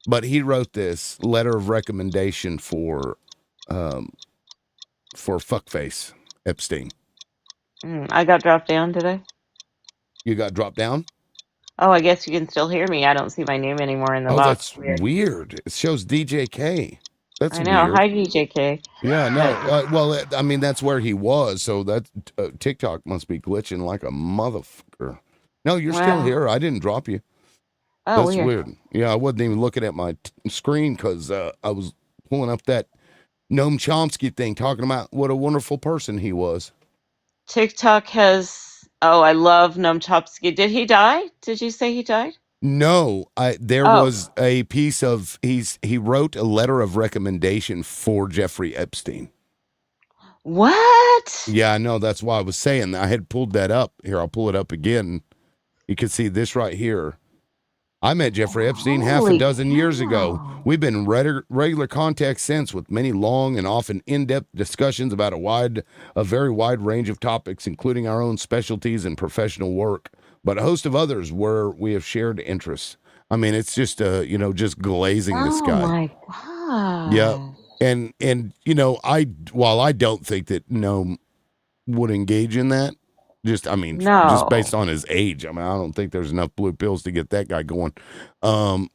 But he wrote this letter of recommendation for fuckface Epstein. I got dropped down today. You got dropped down? Oh, I guess you can still hear me. I don't see my name anymore in the box. That's weird. It shows DJK. That's I know. weird. Hi, DJK. Yeah, no. Well, I mean, that's where he was. So that TikTok must be glitching like a motherfucker. No, you're still here. I didn't drop you. Oh, that's weird. Yeah, I wasn't even looking at my screen because I was pulling up that Noam Chomsky thing, talking about what a wonderful person he was. TikTok has. Oh, I love Noam Chomsky. Did he die? Did you say he died? No, there was a piece of he wrote a letter of recommendation for Jeffrey Epstein. What? Yeah, I know. That's why I was saying I had pulled that up. Here, I'll pull it up again. You can see this right here. I met Jeffrey Epstein half a dozen years ago. We've been in regular contact since, with many long and often in-depth discussions about a very wide range of topics, including our own specialties and professional work, but a host of others where we have shared interests. I mean, it's just just glazing this guy. Oh my God. Yeah. And while I don't think that Noam would engage in that, just based on his age. I mean, I don't think there's enough blue pills to get that guy going. Noam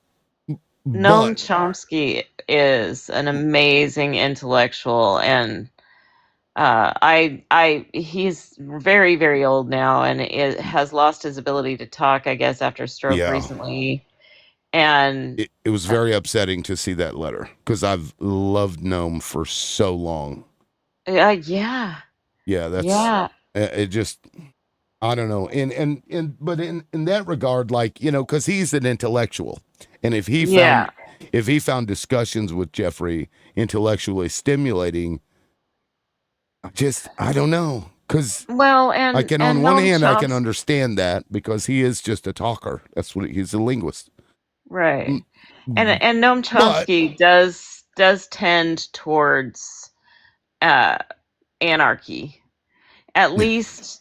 Chomsky is an amazing intellectual, and he's very, very old now, and has lost his ability to talk, I guess, after stroke recently. And it was very upsetting to see that letter because I've loved Noam for so long. Yeah, that's it. Just, I don't know. But in that regard, like, because he's an intellectual, and if he found discussions with Jeffrey intellectually stimulating, I don't know. Because I can, on one hand, I can understand that because he is just a talker. That's what he's a linguist. Right. And Noam Chomsky does tend towards anarchy. At least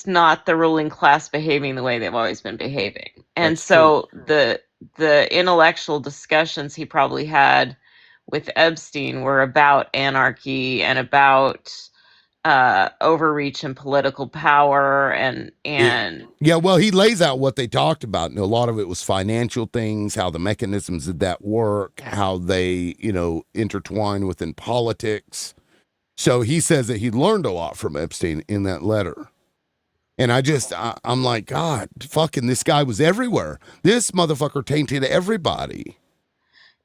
not the ruling class behaving the way they've always been behaving. And so the intellectual discussions he probably had with Epstein were about anarchy and about overreach and political power and well, he lays out what they talked about, and a lot of it was financial things, how the mechanisms of that work, how they intertwine within politics. So he says that he learned a lot from Epstein in that letter. And I'm like, God, fucking this guy was everywhere. This motherfucker tainted everybody.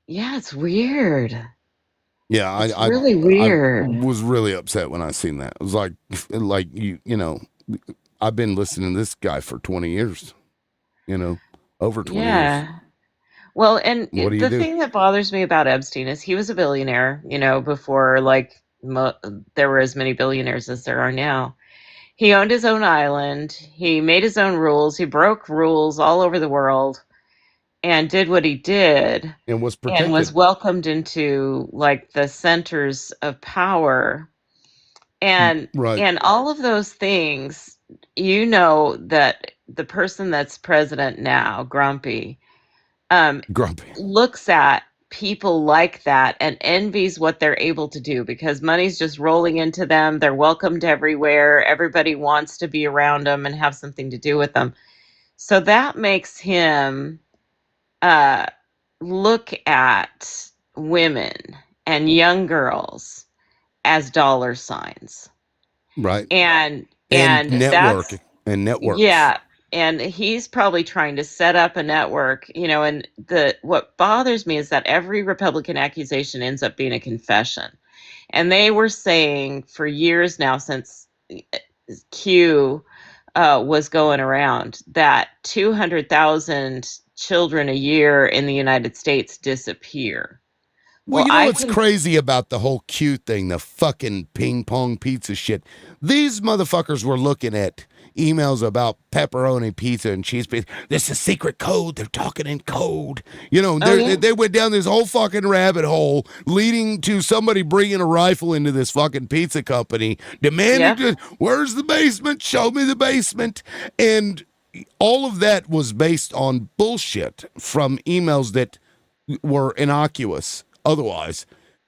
Yeah, it's weird. Yeah, it's really weird. I was really upset when I seen that. It was like I've been listening to this guy for 20 years, over 20 years. Well, and the thing that bothers me about Epstein is he was a billionaire, before there were as many billionaires as there are now. He owned his own island. He made his own rules. He broke rules all over the world and did what he did and was protected and was welcomed into like the centers of power. And all of those things, that the person that's president now, Grumpy, looks at people like that and envies what they're able to do because money's just rolling into them. They're welcomed everywhere. Everybody wants to be around them and have something to do with them. So that makes him look at women and young girls as dollar signs. Right. And network and networks. Yeah. And he's probably trying to set up a network, and what bothers me is that every Republican accusation ends up being a confession. And they were saying for years now, since Q was going around, that 200,000 children a year in the United States disappear. Well, what's crazy about the whole Q thing, the fucking ping pong pizza shit? These motherfuckers were looking at emails about pepperoni pizza and cheese pizza. This is secret code. They're talking in code. They went down this whole fucking rabbit hole leading to somebody bringing a rifle into this fucking pizza company, demanding, where's the basement? Show me the basement. And all of that was based on bullshit from emails that were innocuous otherwise.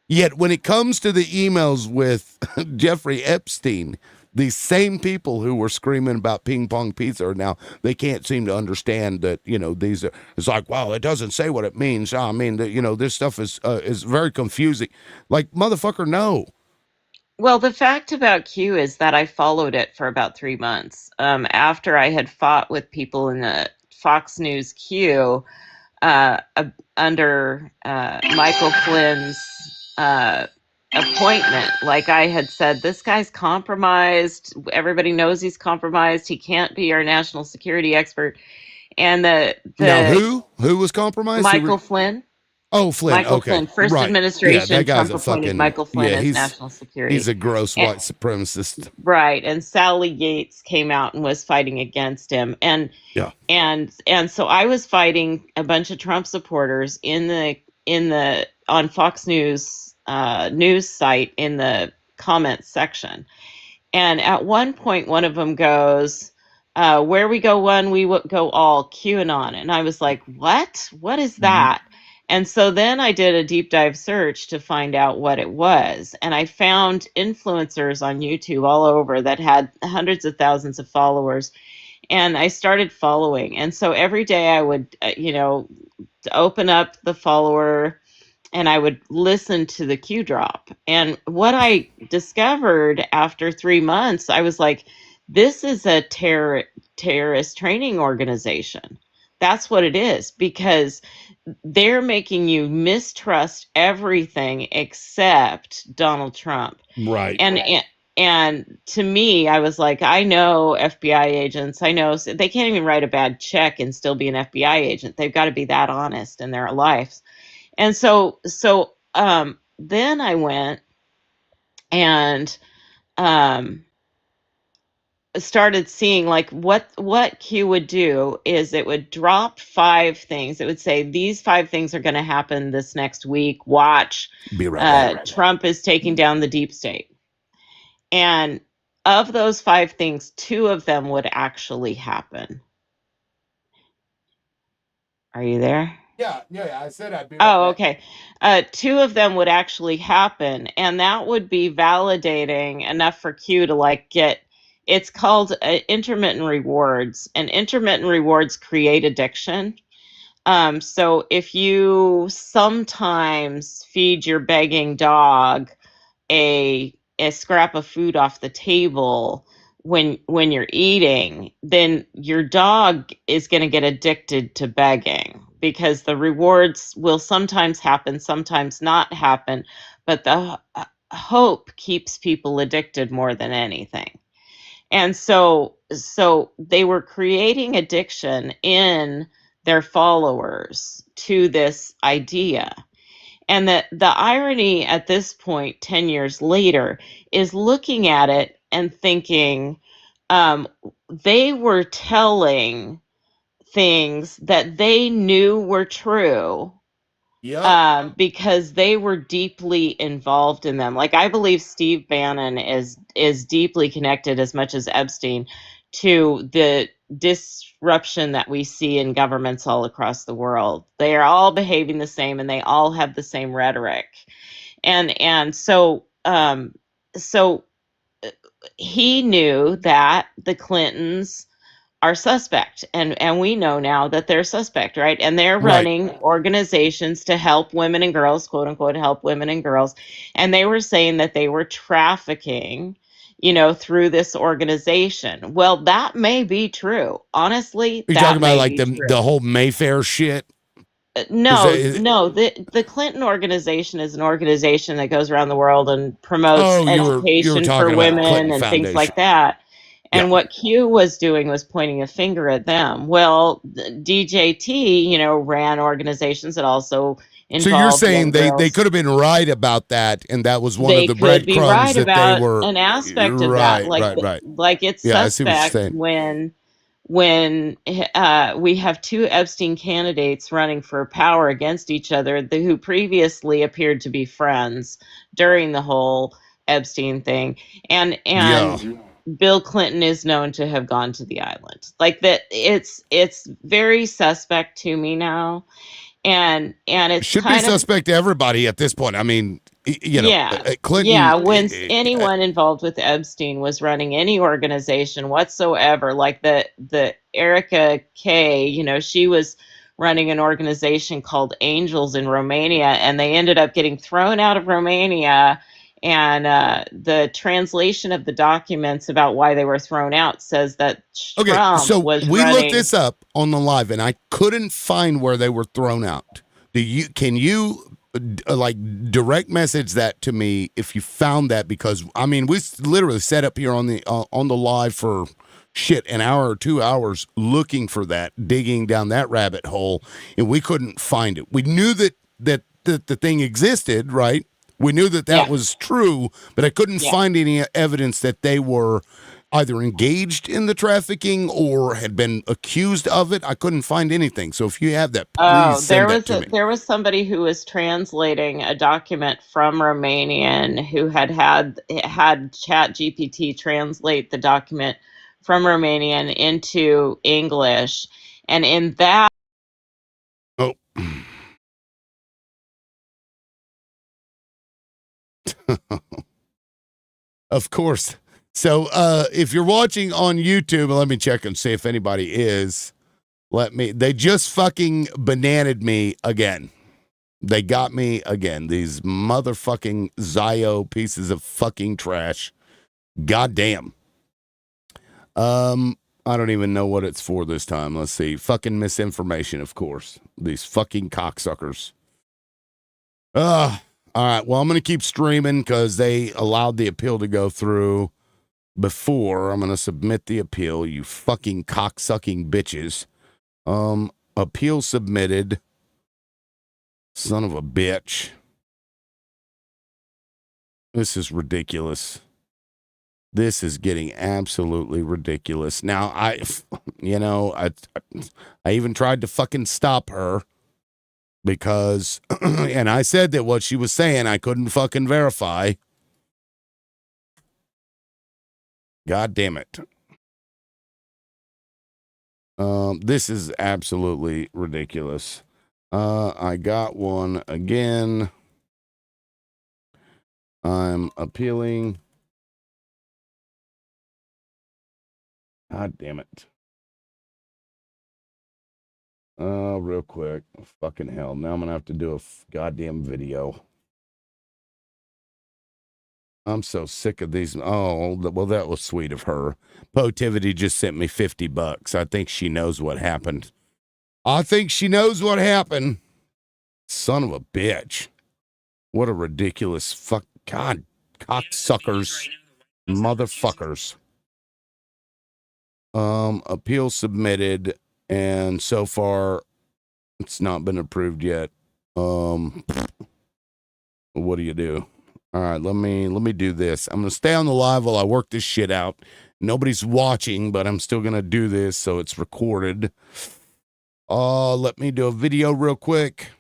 Yet when it comes to the emails with Jeffrey Epstein, these same people who were screaming about ping pong pizza now, they can't seem to understand that, these are, it's like, wow, it doesn't say what it means. I mean, this stuff is very confusing. Like, motherfucker, no. Well, the fact about Q is that I followed it for about 3 months. After I had fought with people in the Fox News Q, under Michael Flynn's appointment. Like I had said, this guy's compromised. Everybody knows he's compromised. He can't be our national security expert. And now who was compromised? Michael Flynn. Oh, Flynn. Michael Flynn, first administration. That guy's Trump appointed Michael Flynn as national security. He's a gross white supremacist. Right. And Sally Yates came out and was fighting against him. And so I was fighting a bunch of Trump supporters on Fox News news site in the comments section. And at one point, one of them goes, where we go one, we go all, QAnon. And I was like, what? What is that? And so then I did a deep dive search to find out what it was. And I found influencers on YouTube all over that had hundreds of thousands of followers. And I started following. And so every day I would, open up the follower and I would listen to the Q drop. And what I discovered after 3 months, I was like, this is a terrorist training organization. That's what it is, because they're making you mistrust everything except Donald Trump. Right. And to me, I was like, I know FBI agents. I know they can't even write a bad check and still be an FBI agent. They've got to be that honest in their lives. And so then I went and started seeing like what Q would do is it would drop 5 things. It would say, these 5 things are going to happen this next week. Watch. Be right back. Trump is taking down the deep state. And of those 5 things, 2 of them would actually happen. Are you there? Yeah. I said I'd be right back. Oh, okay. 2 of them would actually happen. And that would be validating enough for Q to get, it's called intermittent rewards. And intermittent rewards create addiction. So if you sometimes feed your begging dog a scrap of food off the table when you're eating, then your dog is going to get addicted to begging, because the rewards will sometimes happen, sometimes not happen, but the hope keeps people addicted more than anything. And so they were creating addiction in their followers to this idea. And the irony at this point, 10 years later, is looking at it and thinking, they were telling things that they knew were true. Yeah. Because they were deeply involved in them. Like, I believe Steve Bannon is deeply connected, as much as Epstein, to the disruption that we see in governments all across the world. They are all behaving the same, and they all have the same rhetoric. And so he knew that the Clintons are suspect, and we know now that they're suspect, right? And they're running organizations to help women and girls, quote unquote, help women and girls. And they were saying that they were trafficking, through this organization. Well, that may be true. Honestly, You're talking about like the whole Mayfair shit? No, the Clinton organization is an organization that goes around the world and promotes education for women and things like that. And what Q was doing was pointing a finger at them. Well, DJT, ran organizations that also involved. So you're saying they could have been right about that, and that was one of the breadcrumbs that they were. An aspect of that, like it's suspect when we have two Epstein candidates running for power against each other, who previously appeared to be friends during the whole Epstein thing, and Bill Clinton is known to have gone to the island. Like that, it's very suspect to me now, and it should be suspect to everybody at this point. I mean, Clinton. Yeah, when anyone involved with Epstein was running any organization whatsoever, like the Erica K, she was running an organization called Angels in Romania, and they ended up getting thrown out of Romania. And the translation of the documents about why they were thrown out says that Trump was we looked this up on the live, and I couldn't find where they were thrown out. Can you like direct message that to me if you found that? Because I mean, we literally set up here on the live for an hour or 2 hours looking for that, digging down that rabbit hole, and we couldn't find it. We knew that the thing existed, right? We knew that was true, but I couldn't find any evidence that they were either engaged in the trafficking or had been accused of it. I couldn't find anything. So if you have that, please send that to me. There was somebody who was translating a document from Romanian who had ChatGPT translate the document from Romanian into English. And in that... Oh. Of course. So if you're watching on YouTube, let me check and see if anybody is. They just fucking bananaed me again. They got me again. These motherfucking Zio pieces of fucking trash. Goddamn. I don't even know what it's for this time. Let's see. Fucking misinformation, of course. These fucking cocksuckers. All right. Well, I'm going to keep streaming because they allowed the appeal to go through before. I'm going to submit the appeal, you fucking cocksucking bitches. Appeal submitted. Son of a bitch. This is ridiculous. This is getting absolutely ridiculous. Now, I even tried to fucking stop her because, and I said that what she was saying I couldn't fucking verify. God damn it. This is absolutely ridiculous. I got one again. I'm appealing. God damn it. Real quick. Fucking hell. Now I'm going to have to do a goddamn video. I'm so sick of these. Oh, well, that was sweet of her. Potivity just sent me $50. I think she knows what happened. Son of a bitch. What a ridiculous God, cocksuckers. Motherfuckers. Appeal submitted, and so far it's not been approved yet. What do you do? All right, let me do this. I'm gonna stay on the live while I work this shit out, Nobody's watching, but I'm still going to do this, so it's recorded. Let me do a video real quick.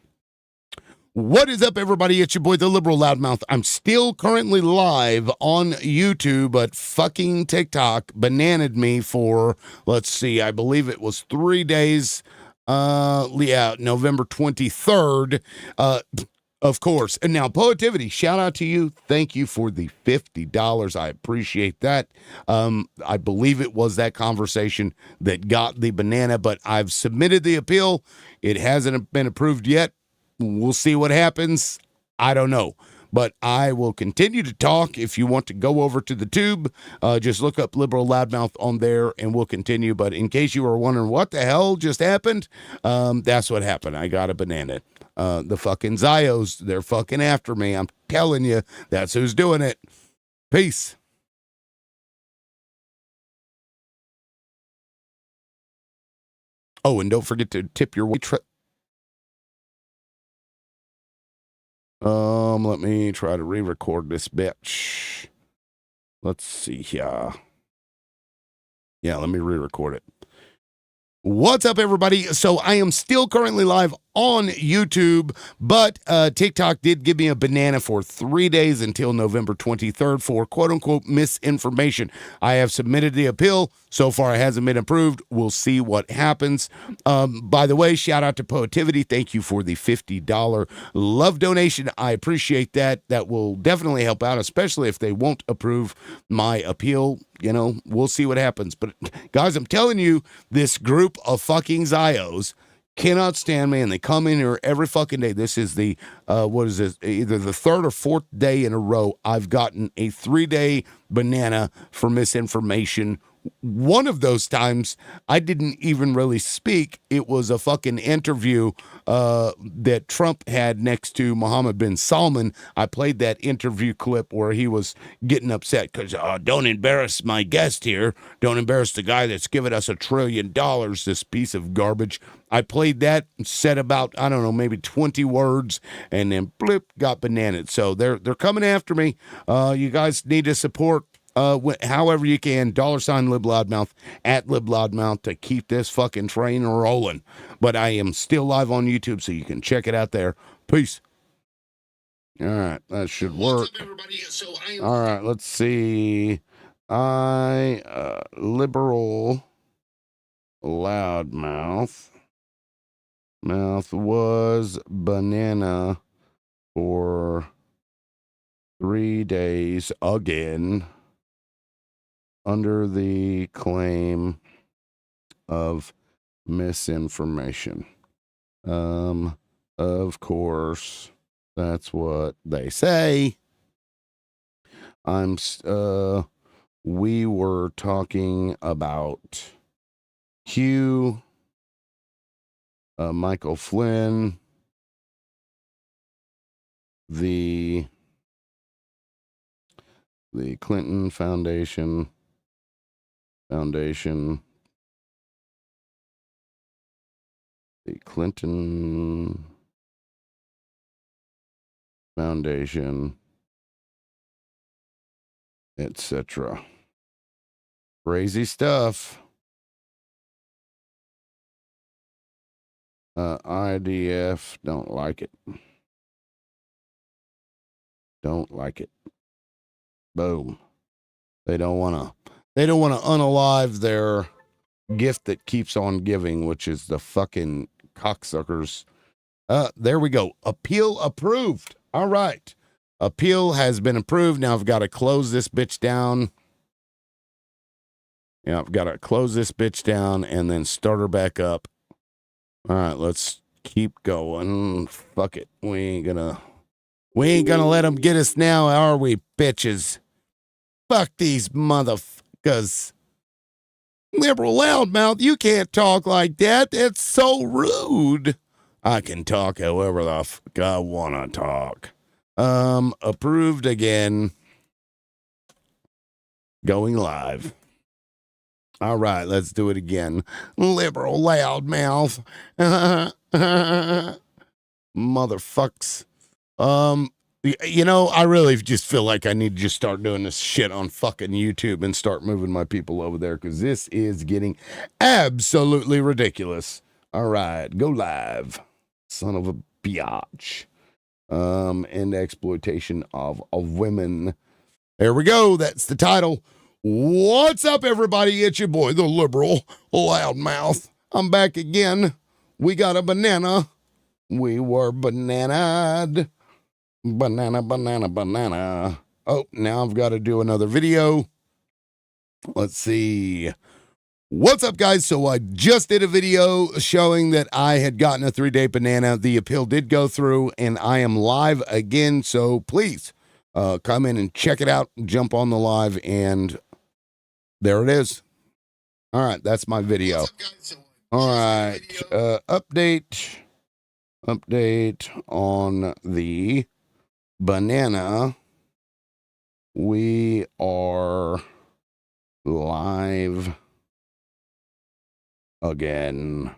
What is up, everybody? It's your boy, the Liberal Loudmouth. I'm still currently live on YouTube, but fucking TikTok bananaed me for, let's see, I believe it was 3 days. November 23rd. Of course. And now, Poetivity, shout out to you. Thank you for the $50. I appreciate that. I believe it was that conversation that got the banana, but I've submitted the appeal. It hasn't been approved yet. We'll see what happens. I don't know. But I will continue to talk. If you want to go over to the tube, just look up Liberal Loudmouth on there and we'll continue. But in case you were wondering what the hell just happened, that's what happened. I got a banana. The fucking Zios, they're fucking after me. I'm telling you, that's who's doing it. Peace. Oh, and don't forget to tip your waitress. Let me try to re-record this bitch. Let's see here. Yeah, let me re-record it. What's up, everybody? So I am still currently live on YouTube, but TikTok did give me a banana for 3 days until November 23rd for quote-unquote misinformation. I have submitted the appeal. So far, it hasn't been approved. We'll see what happens. By the way, shout out to Poetivity. Thank you for the $50 love donation. I appreciate that. That will definitely help out, especially if they won't approve my appeal. You know, we'll see what happens. But guys, I'm telling you, this group of fucking Zios cannot stand me, and they come in here every fucking day. This is the, what is this, either the third or fourth day in a row I've gotten a 3-day banana for misinformation. One of those times, I didn't even really speak. It was a fucking interview that Trump had next to Mohammed bin Salman. I played that interview clip where he was getting upset because, don't embarrass my guest here. Don't embarrass the guy that's given us $1 trillion, this piece of garbage. I played that, said about, I don't know, maybe 20 words, and then blip, got bananaed. So they're coming after me. You guys need to support however you can, $LibLoudmouth, @LibLoudmouth to keep this fucking train rolling. But I am still live on YouTube, so you can check it out there. Peace. All right, that should work. All right, let's see. Liberal Loudmouth. Mouth was banana for 3 days again, under the claim of misinformation. Of course, that's what they say. We were talking about Q, Michael Flynn, the Clinton Foundation, the Clinton Foundation, etc. Crazy stuff. IDF, don't like it. Don't like it. Boom. They don't want to unalive their gift that keeps on giving, which is the fucking cocksuckers. There we go. Appeal approved. All right. Appeal has been approved. Now I've got to close this bitch down. Yeah, I've got to close this bitch down and then start her back up. All right, let's keep going. Fuck it. We ain't gonna let them get us now, are we, bitches? Fuck these motherfuckers. Liberal Loudmouth, you can't talk like that. That's so rude. I can talk however the fuck I want to talk. Approved again. Going live. All right, let's do it again. Liberal Loudmouth. Motherfucks. You know, I really just feel like I need to just start doing this shit on fucking YouTube and start moving my people over there because this is getting absolutely ridiculous. All right, go live. Son of a biatch. And exploitation of women. There we go. That's the title. What's up, everybody? It's your boy, the liberal loudmouth. I'm back again. We got a banana. We were bananaed. Banana. Oh, now I've got to do another video. Let's see. What's up, guys? So I just did a video showing that I had gotten a 3-day banana. The appeal did go through, and I am live again. So please come in and check it out. Jump on the live, and there it is. All right, that's my video. All right, update on the banana. We are live again.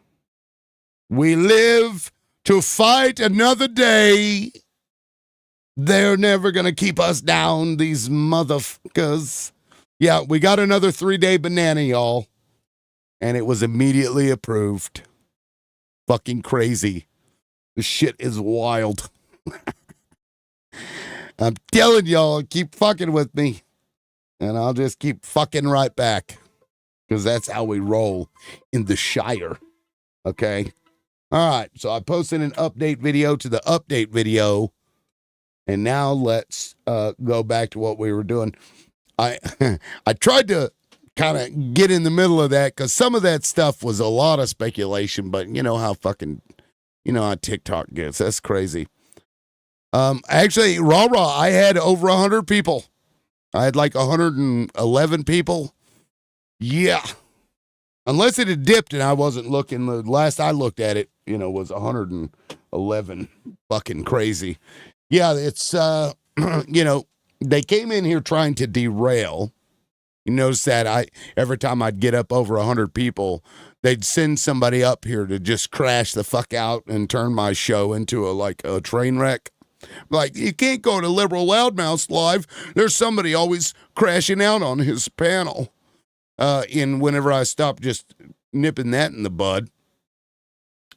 We live to fight another day. They're never gonna keep us down, these motherfuckers. Yeah, we got another 3-day banana, y'all. And it was immediately approved. Fucking crazy. This shit is wild. I'm telling y'all, keep fucking with me. And I'll just keep fucking right back. Because that's how we roll in the Shire. Okay? All right, so I posted an update video to the update video. And now let's go back to what we were doing. I tried to kind of get in the middle of that because some of that stuff was a lot of speculation, but you know how how TikTok gets. That's crazy. Actually, I had over 100 people. I had like 111 people. Yeah. Unless it had dipped and I wasn't looking. The last I looked at it, was 111. Fucking crazy. Yeah, it's, they came in here trying to derail. You notice that every time I'd get up over 100 people, they'd send somebody up here to just crash the fuck out and turn my show into a train wreck. Like, you can't go to Liberal Loudmouth's live. There's somebody always crashing out on his panel. And whenever I stopped just nipping that in the bud,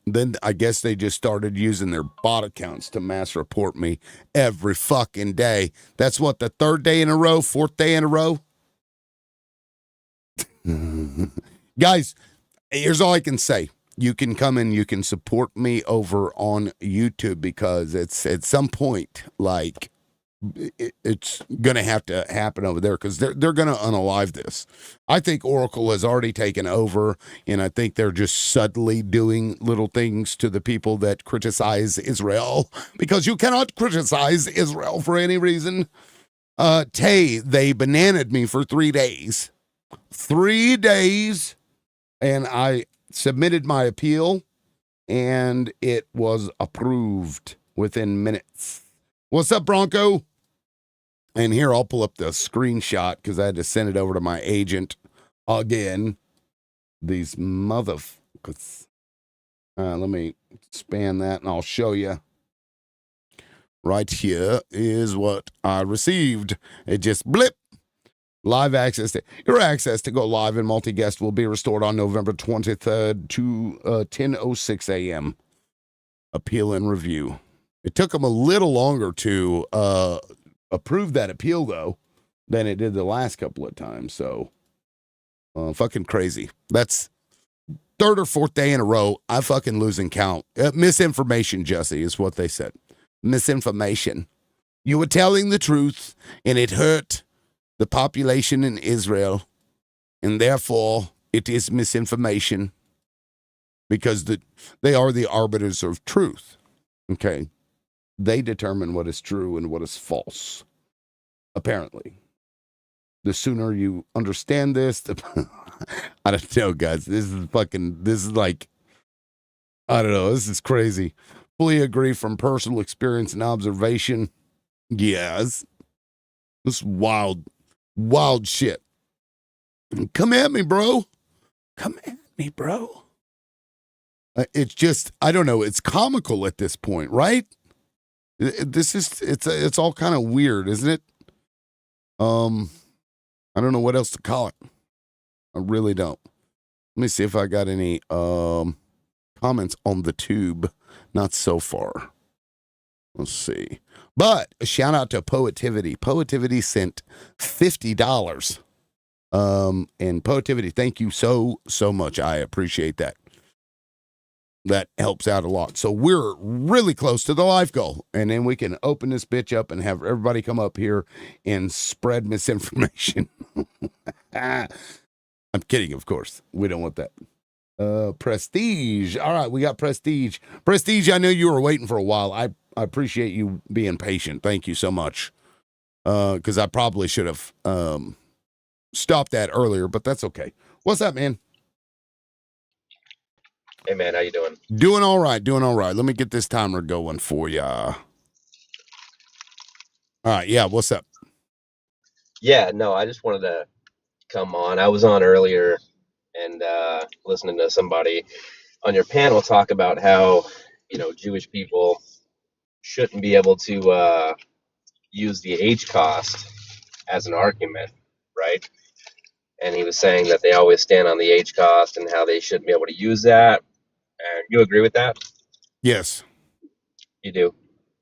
then I guess they just started using their bot accounts to mass report me every fucking day. That's what, the 3rd day in a row, 4th day in a row? Guys, here's all I can say. You can come in, you can support me over on YouTube because it's at some point, like, it's going to have to happen over there because they're going to unalive this. I think Oracle has already taken over, and I think they're just subtly doing little things to the people that criticize Israel because you cannot criticize Israel for any reason. They bananaed me for 3 days. 3 days, and I submitted my appeal, and it was approved within minutes. What's up, Bronco? And here, I'll pull up the screenshot because I had to send it over to my agent again. These motherfuckers. Let me span that, and I'll show you. Right here is what I received. It just blip. Live access. Your access to go live and multi-guest will be restored on November 23rd to 10:06 a.m. Appeal and review. It took them a little longer to approve that appeal, though, than it did the last couple of times. So, fucking crazy. That's 3rd or 4th day in a row. I'm fucking losing count. Misinformation, Jesse, is what they said. Misinformation. You were telling the truth, and it hurt the population in Israel, and therefore it is misinformation because they are the arbiters of truth. Okay? They determine what is true and what is false, apparently. The sooner you understand this, I don't know, guys. This is like, I don't know. This is crazy. Fully agree from personal experience and observation. Yes. This is wild shit. Come at me, bro. Come at me, bro. It's just, I don't know. It's comical at this point, right? It's all kind of weird, isn't it? I don't know what else to call it. I really don't. Let me see if I got any comments on the tube. Not so far. Let's see. But a shout out to Poetivity. Poetivity sent $50. And Poetivity, thank you so much. I appreciate that. That helps out a lot. So we're really close to the life goal. And then we can open this bitch up and have everybody come up here and spread misinformation. I'm kidding, of course. We don't want that. Prestige. All right, we got Prestige. Prestige, I know you were waiting for a while. I appreciate you being patient. Thank you so much. Because I probably should have stopped that earlier, but that's okay. What's up, man? Hey, man, how you doing? Doing all right. Let me get this timer going for you. All right, yeah, what's up? Yeah, no, I just wanted to come on. I was on earlier and listening to somebody on your panel talk about how, Jewish people shouldn't be able to use the H cost as an argument, right? And he was saying that they always stand on the H cost and how they shouldn't be able to use that. And you agree with that? Yes. You do?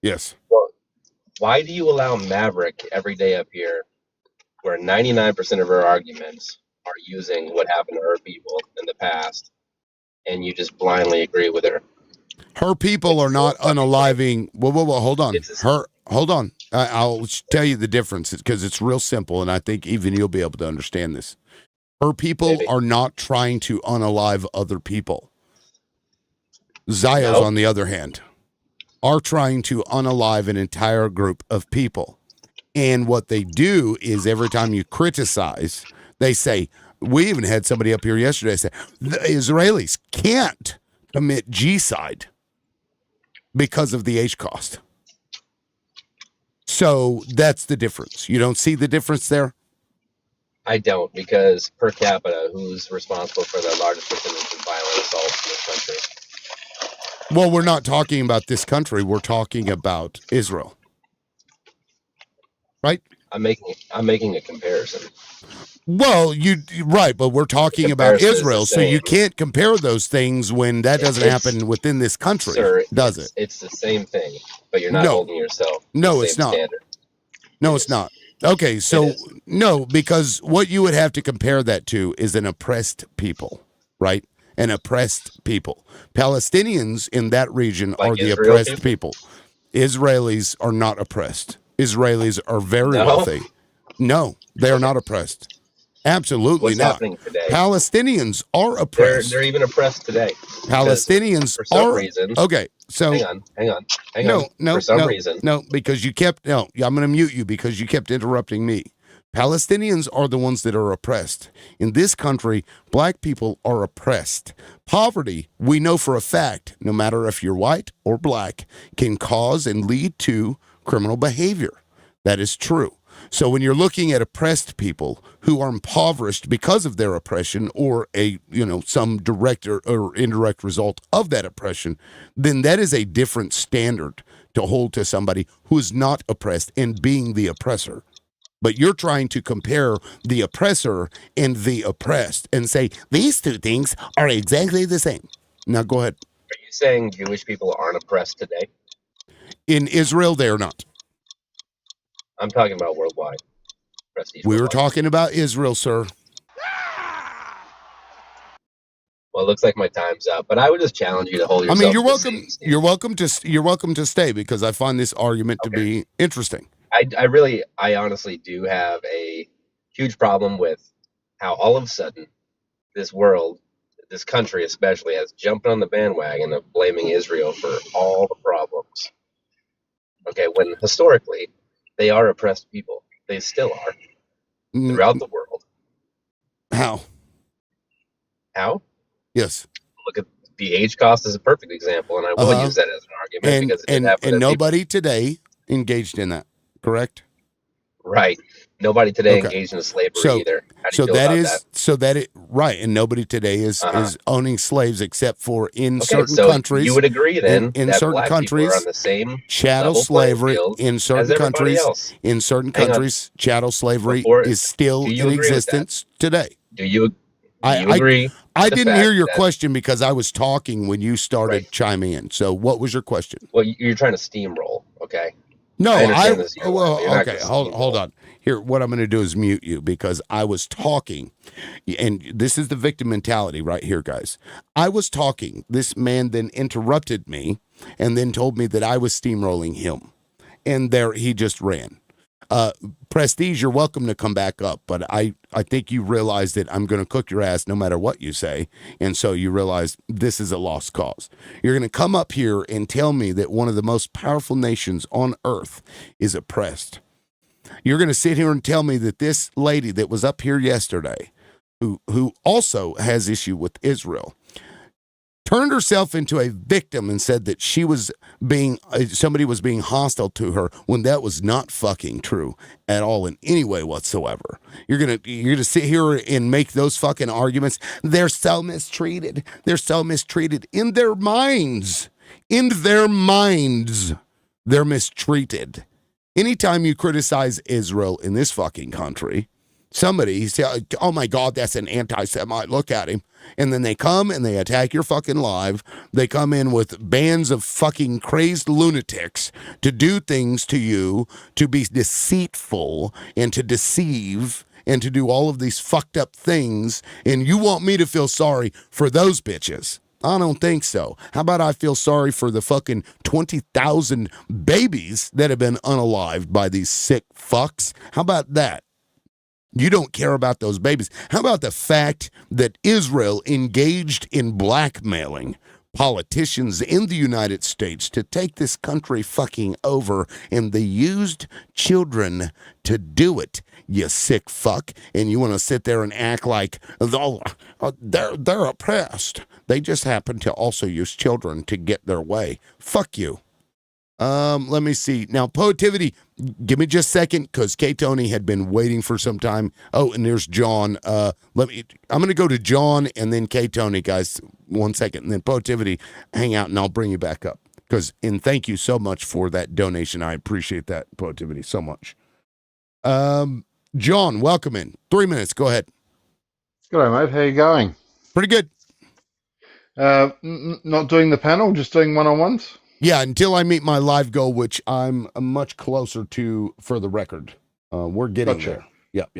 Yes. Well, why do you allow Maverick every day up here where 99% of her arguments are using what happened to her people in the past, and you just blindly agree with her? Her people are not unaliving. Whoa, hold on. Hold on. I'll tell you the difference because it's real simple, and I think even you'll be able to understand this. Her people are not trying to unalive other people. Zios, on the other hand, are trying to unalive an entire group of people. And what they do is every time you criticize, they say, we even had somebody up here yesterday say, the Israelis can't commit G-side because of the H cost. So that's the difference. You don't see the difference there? I don't, because per capita, who's responsible for the largest percentage of violent assaults in this country? Well, we're not talking about this country. We're talking about Israel. Right? I'm making a comparison. Well, right, but we're talking about Israel, so you can't compare those things when that doesn't happen within this country, sir, does it? It's the same thing, but you're not holding yourself to No, the it's same not. standard. No, it's not. Okay, so no, because what you would have to compare that to is an oppressed people, right? An oppressed people. Palestinians in that region are the oppressed people. Israelis are not oppressed. Israelis are very wealthy. No, they are not oppressed. Absolutely What's not. happening today? Palestinians are oppressed. They're even oppressed today. Palestinians for some are reason. Okay, so hang on. No, for some reason. No, because you kept I'm going to mute you because you kept interrupting me. Palestinians are the ones that are oppressed. In this country, black people are oppressed. Poverty, we know for a fact, no matter if you're white or black, can cause and lead to criminal behavior. That is true. So when you're looking at oppressed people who are impoverished because of their oppression or some direct or indirect result of that oppression, then that is a different standard to hold to somebody who is not oppressed and being the oppressor. But you're trying to compare the oppressor and the oppressed and say these two things are exactly the same. Now go ahead. Are you saying Jewish people aren't oppressed today? In Israel, they are not. I'm talking about worldwide. We were talking about Israel, sir. Well, it looks like my time's up, but I would just challenge you to hold yourself. I mean, you're welcome. You're welcome to stay because I find this argument to be interesting. I honestly do have a huge problem with how all of a sudden this world, this country especially, has jumped on the bandwagon of blaming Israel for all the problems. Okay, when historically they are oppressed people, they still are throughout the world. How? Yes. Look at the age cost is a perfect example, and I will use that as an argument because it did happen. And nobody today engaged in that, correct? Right. Nobody today Okay. engaged in slavery either. How do you feel that about is that? right, and nobody today is owning slaves except for in certain so countries. You would agree then in that certain black people are on countries, the same chattel level playing slavery field in as certain everybody countries. else. In certain Hang on. countries, chattel slavery Before, is still do you in agree with that? existence today. Do you I agree? I with the didn't fact hear your that- question because I was talking when you started Right. chiming in. So what was your question? Well, you're trying to steamroll, okay? No, I understand this is your life, but you're not okay, gonna hold steamroll. on. Here, what I'm going to do is mute you because I was talking, and this is the victim mentality right here, guys. I was talking. This man then interrupted me and then told me that I was steamrolling him, and there he just ran. Prestige, you're welcome to come back up, but I think you realize that I'm going to cook your ass no matter what you say, and so you realize this is a lost cause. You're going to come up here and tell me that one of the most powerful nations on earth is oppressed. You're going to sit here and tell me that this lady that was up here yesterday, who also has issue with Israel, turned herself into a victim and said that she was somebody was being hostile to her when that was not fucking true at all in any way whatsoever. You're gonna sit here and make those fucking arguments. They're so mistreated. They're so mistreated in their minds. In their minds, they're mistreated. Anytime you criticize Israel in this fucking country, somebody says, oh my God, that's an anti-Semite, look at him. And then they come and they attack your fucking live. They come in with bands of fucking crazed lunatics to do things to you, to be deceitful and to deceive and to do all of these fucked up things. And you want me to feel sorry for those bitches? I don't think so. How about I feel sorry for the fucking 20,000 babies that have been unalived by these sick fucks? How about that? You don't care about those babies. How about the fact that Israel engaged in blackmailing politicians in the United States to take this country fucking over, and they used children to do it, you sick fuck, and you want to sit there and act like they're oppressed. They just happen to also use children to get their way. Fuck you. Let me see. Now, Poetivity, give me just a second, because K. Tony had been waiting for some time. Oh, and there's John. I'm going to go to John and then K. Tony, guys. 1 second. And then Poetivity, hang out, and I'll bring you back up. And thank you so much for that donation. I appreciate that, Poetivity, so much. John, welcome in. 3 minutes. Go ahead. G'day, mate. How you going? Pretty good. Not doing the panel, just doing one-on-ones? Yeah, until I meet my live goal, which I'm much closer to for the record. We're getting there. Yep.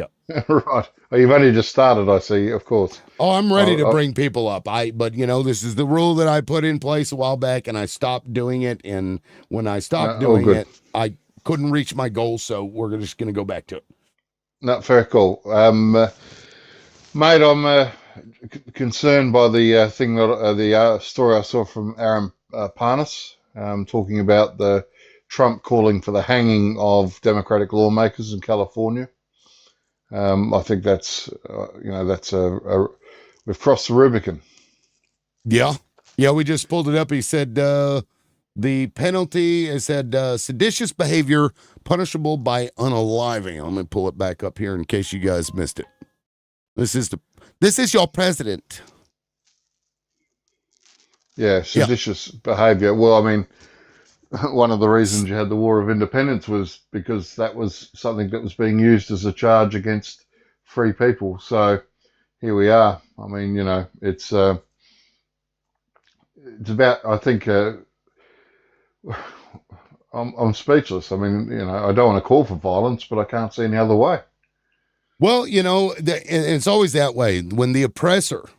Right. Oh, you've only just started, I see, of course. Oh, I'm ready to bring people up. But this is the rule that I put in place a while back, and I stopped doing it. And when I stopped doing it, I couldn't reach my goal, so we're just going to go back to it. Not very cool. Mate, I'm concerned by the thing that the story I saw from Aaron Parnas, talking about the Trump calling for the hanging of Democratic lawmakers in California. I think that's we've crossed the Rubicon. Yeah, we just pulled it up. He said the penalty is seditious behavior punishable by unaliving. Let me pull it back up here in case you guys missed it. This is your president. Yeah, seditious behavior. Well, I mean, one of the reasons you had the War of Independence was because that was something that was being used as a charge against free people. So here we are. I mean, it's about, I think, I'm speechless. I mean, I don't want to call for violence, but I can't see any other way. Well, it's always that way. When the oppressor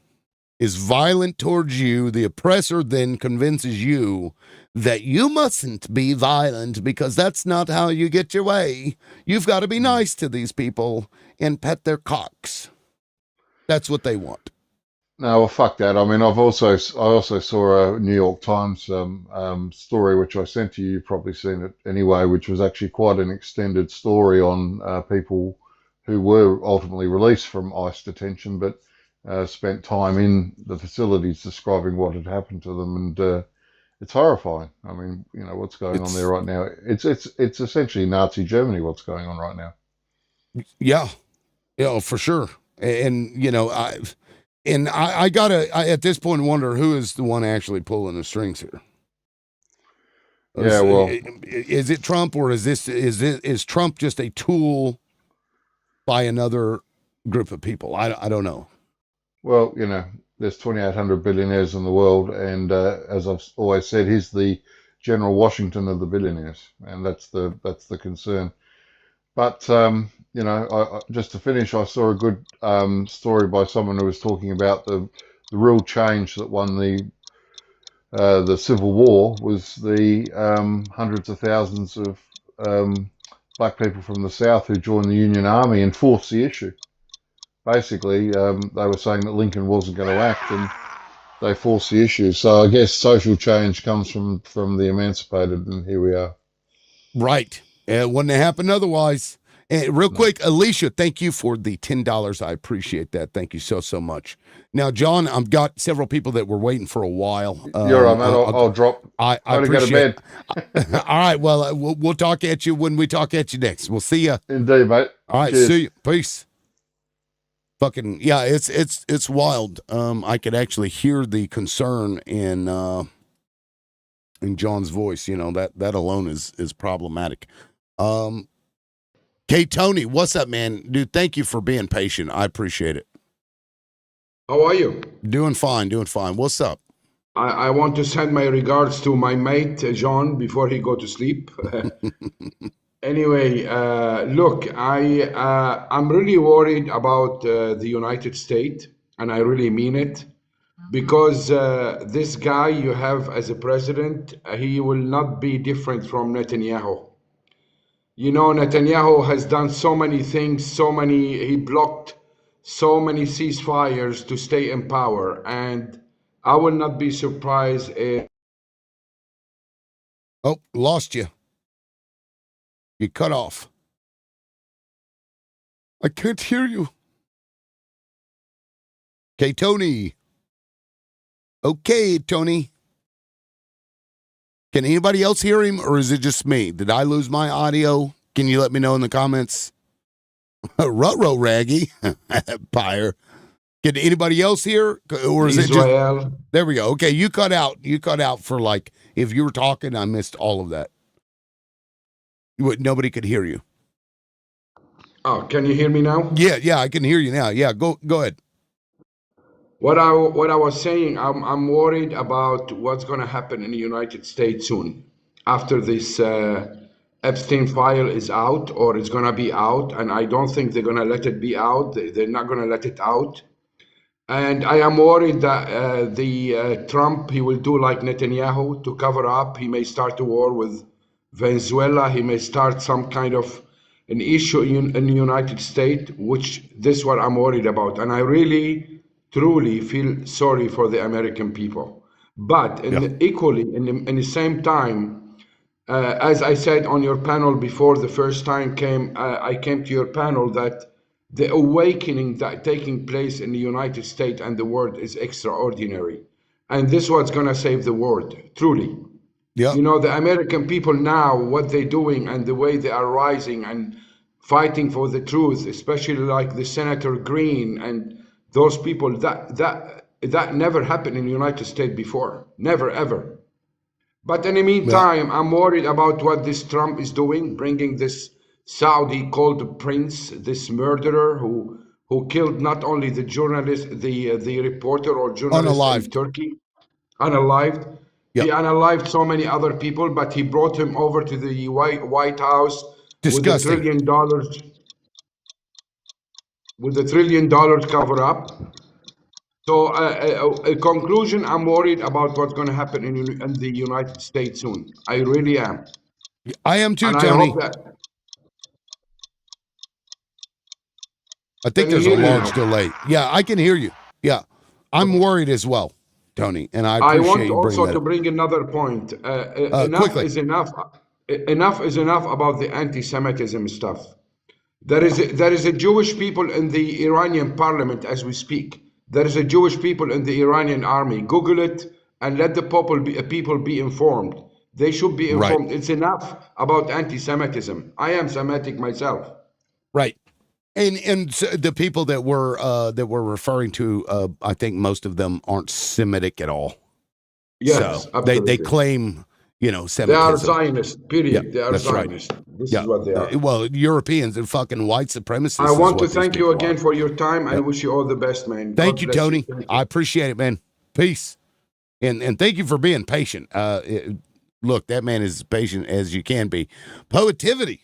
is violent towards you, the oppressor then convinces you that you mustn't be violent because that's not how you get your way. You've got to be nice to these people and pet their cocks. That's what they want. No, well, fuck that. I mean, I also saw a New York Times story, which I sent to you. You've probably seen it anyway, which was actually quite an extended story on people who were ultimately released from ICE detention, but spent time in the facilities describing what had happened to them, and it's horrifying. I mean, what's going on there right now. It's essentially Nazi Germany. What's going on right now. Yeah, for sure. And I gotta at this point wonder who is the one actually pulling the strings here. Yeah, well, is it Trump, or is Trump just a tool by another group of people? I don't know. Well, there's 2,800 billionaires in the world, and as I've always said, he's the General Washington of the billionaires, and that's the concern. But just to finish, I saw a good story by someone who was talking about the real change that won the Civil War was the hundreds of thousands of black people from the South who joined the Union Army and forced the issue. Basically, they were saying that Lincoln wasn't going to act, and they forced the issue. So I guess social change comes from the emancipated, and here we are. Right. It wouldn't have happened otherwise. Real quick, Alicia, thank you for the $10. I appreciate that. Thank you so much. Now, John, I've got several people that were waiting for a while. You're right, man. I'll drop. I appreciate it. All right. Well, we'll talk at you when we talk at you next. We'll see you. Indeed, mate. All right. Cheers. See you. Peace. Fucking yeah, it's wild. I could actually hear the concern in John's voice. That alone is problematic. K Tony, what's up, man? Dude, thank you for being patient. I appreciate it. How are you? Doing fine. What's up? I want to send my regards to my mate John before he go to sleep. Anyway, look, I'm really worried about the United States, and I really mean it, because this guy you have as a president, he will not be different from Netanyahu. Netanyahu has done so many things, he blocked so many ceasefires to stay in power, and I will not be surprised if... Oh, lost you. You cut off. I can't hear you. Okay, Tony. Okay, Tony. Can anybody else hear him, or is it just me? Did I lose my audio? Can you let me know in the comments? Ruh-roh, Raggy. Pyre. Can anybody else hear? Or is Israel. It just... There we go. Okay, you cut out. You cut out for if you were talking, I missed all of that. Nobody could hear you. Oh, can you hear me now? Yeah, I can hear you now. Yeah, go ahead. What I was saying, I'm worried about what's going to happen in the United States soon, after this Epstein file is out, or it's going to be out, and I don't think they're going to let it be out. They're not going to let it out. And I am worried that Trump, he will do like Netanyahu to cover up. He may start a war with Venezuela. He may start some kind of an issue in the United States, which this is what I'm worried about. And I really, truly feel sorry for the American people. But equally, in the same time, as I said on your panel before, the first time I came to your panel, that the awakening that taking place in the United States and the world is extraordinary. And this is what's going to save the world, truly. Yeah. The American people now, what they're doing and the way they are rising and fighting for the truth, especially like the Senator Green and those people, that never happened in the United States before. Never, ever. But in the meantime, I'm worried about what this Trump is doing, bringing this Saudi called prince, this murderer who killed not only the journalist, the reporter or journalist in Turkey, unalived. Yep. He unalived so many other people, but he brought him over to the White House. Disgusting. With $1 trillion cover up. So a conclusion, I'm worried about what's going to happen in the United States soon. I really am. I am too, and Tony. I hope that... I think there's a large delay. Yeah, I can hear you. Yeah, I'm worried as well, Tony, and I appreciate you bringing that up. I want also to bring another point. Enough is enough. Enough is enough about the anti-Semitism stuff. There is a Jewish people in the Iranian parliament as we speak. There is a Jewish people in the Iranian army. Google it and let the people be informed. They should be informed. Right. It's enough about anti-Semitism. I am Semitic myself. Right. And so the people that we're referring to, I think most of them aren't Semitic at all. Yes, so absolutely. they claim, Semitism. They are Zionists, period. Yeah, they are that's Zionists. Right. This is what they are. Well, Europeans and fucking white supremacists. I want to is what thank you again are. for your time and wish you all the best, man. Thank God you, bless Tony. Thank you. I appreciate it, man. Peace. And thank you for being patient. Look, that man is as patient as you can be. Poetivity.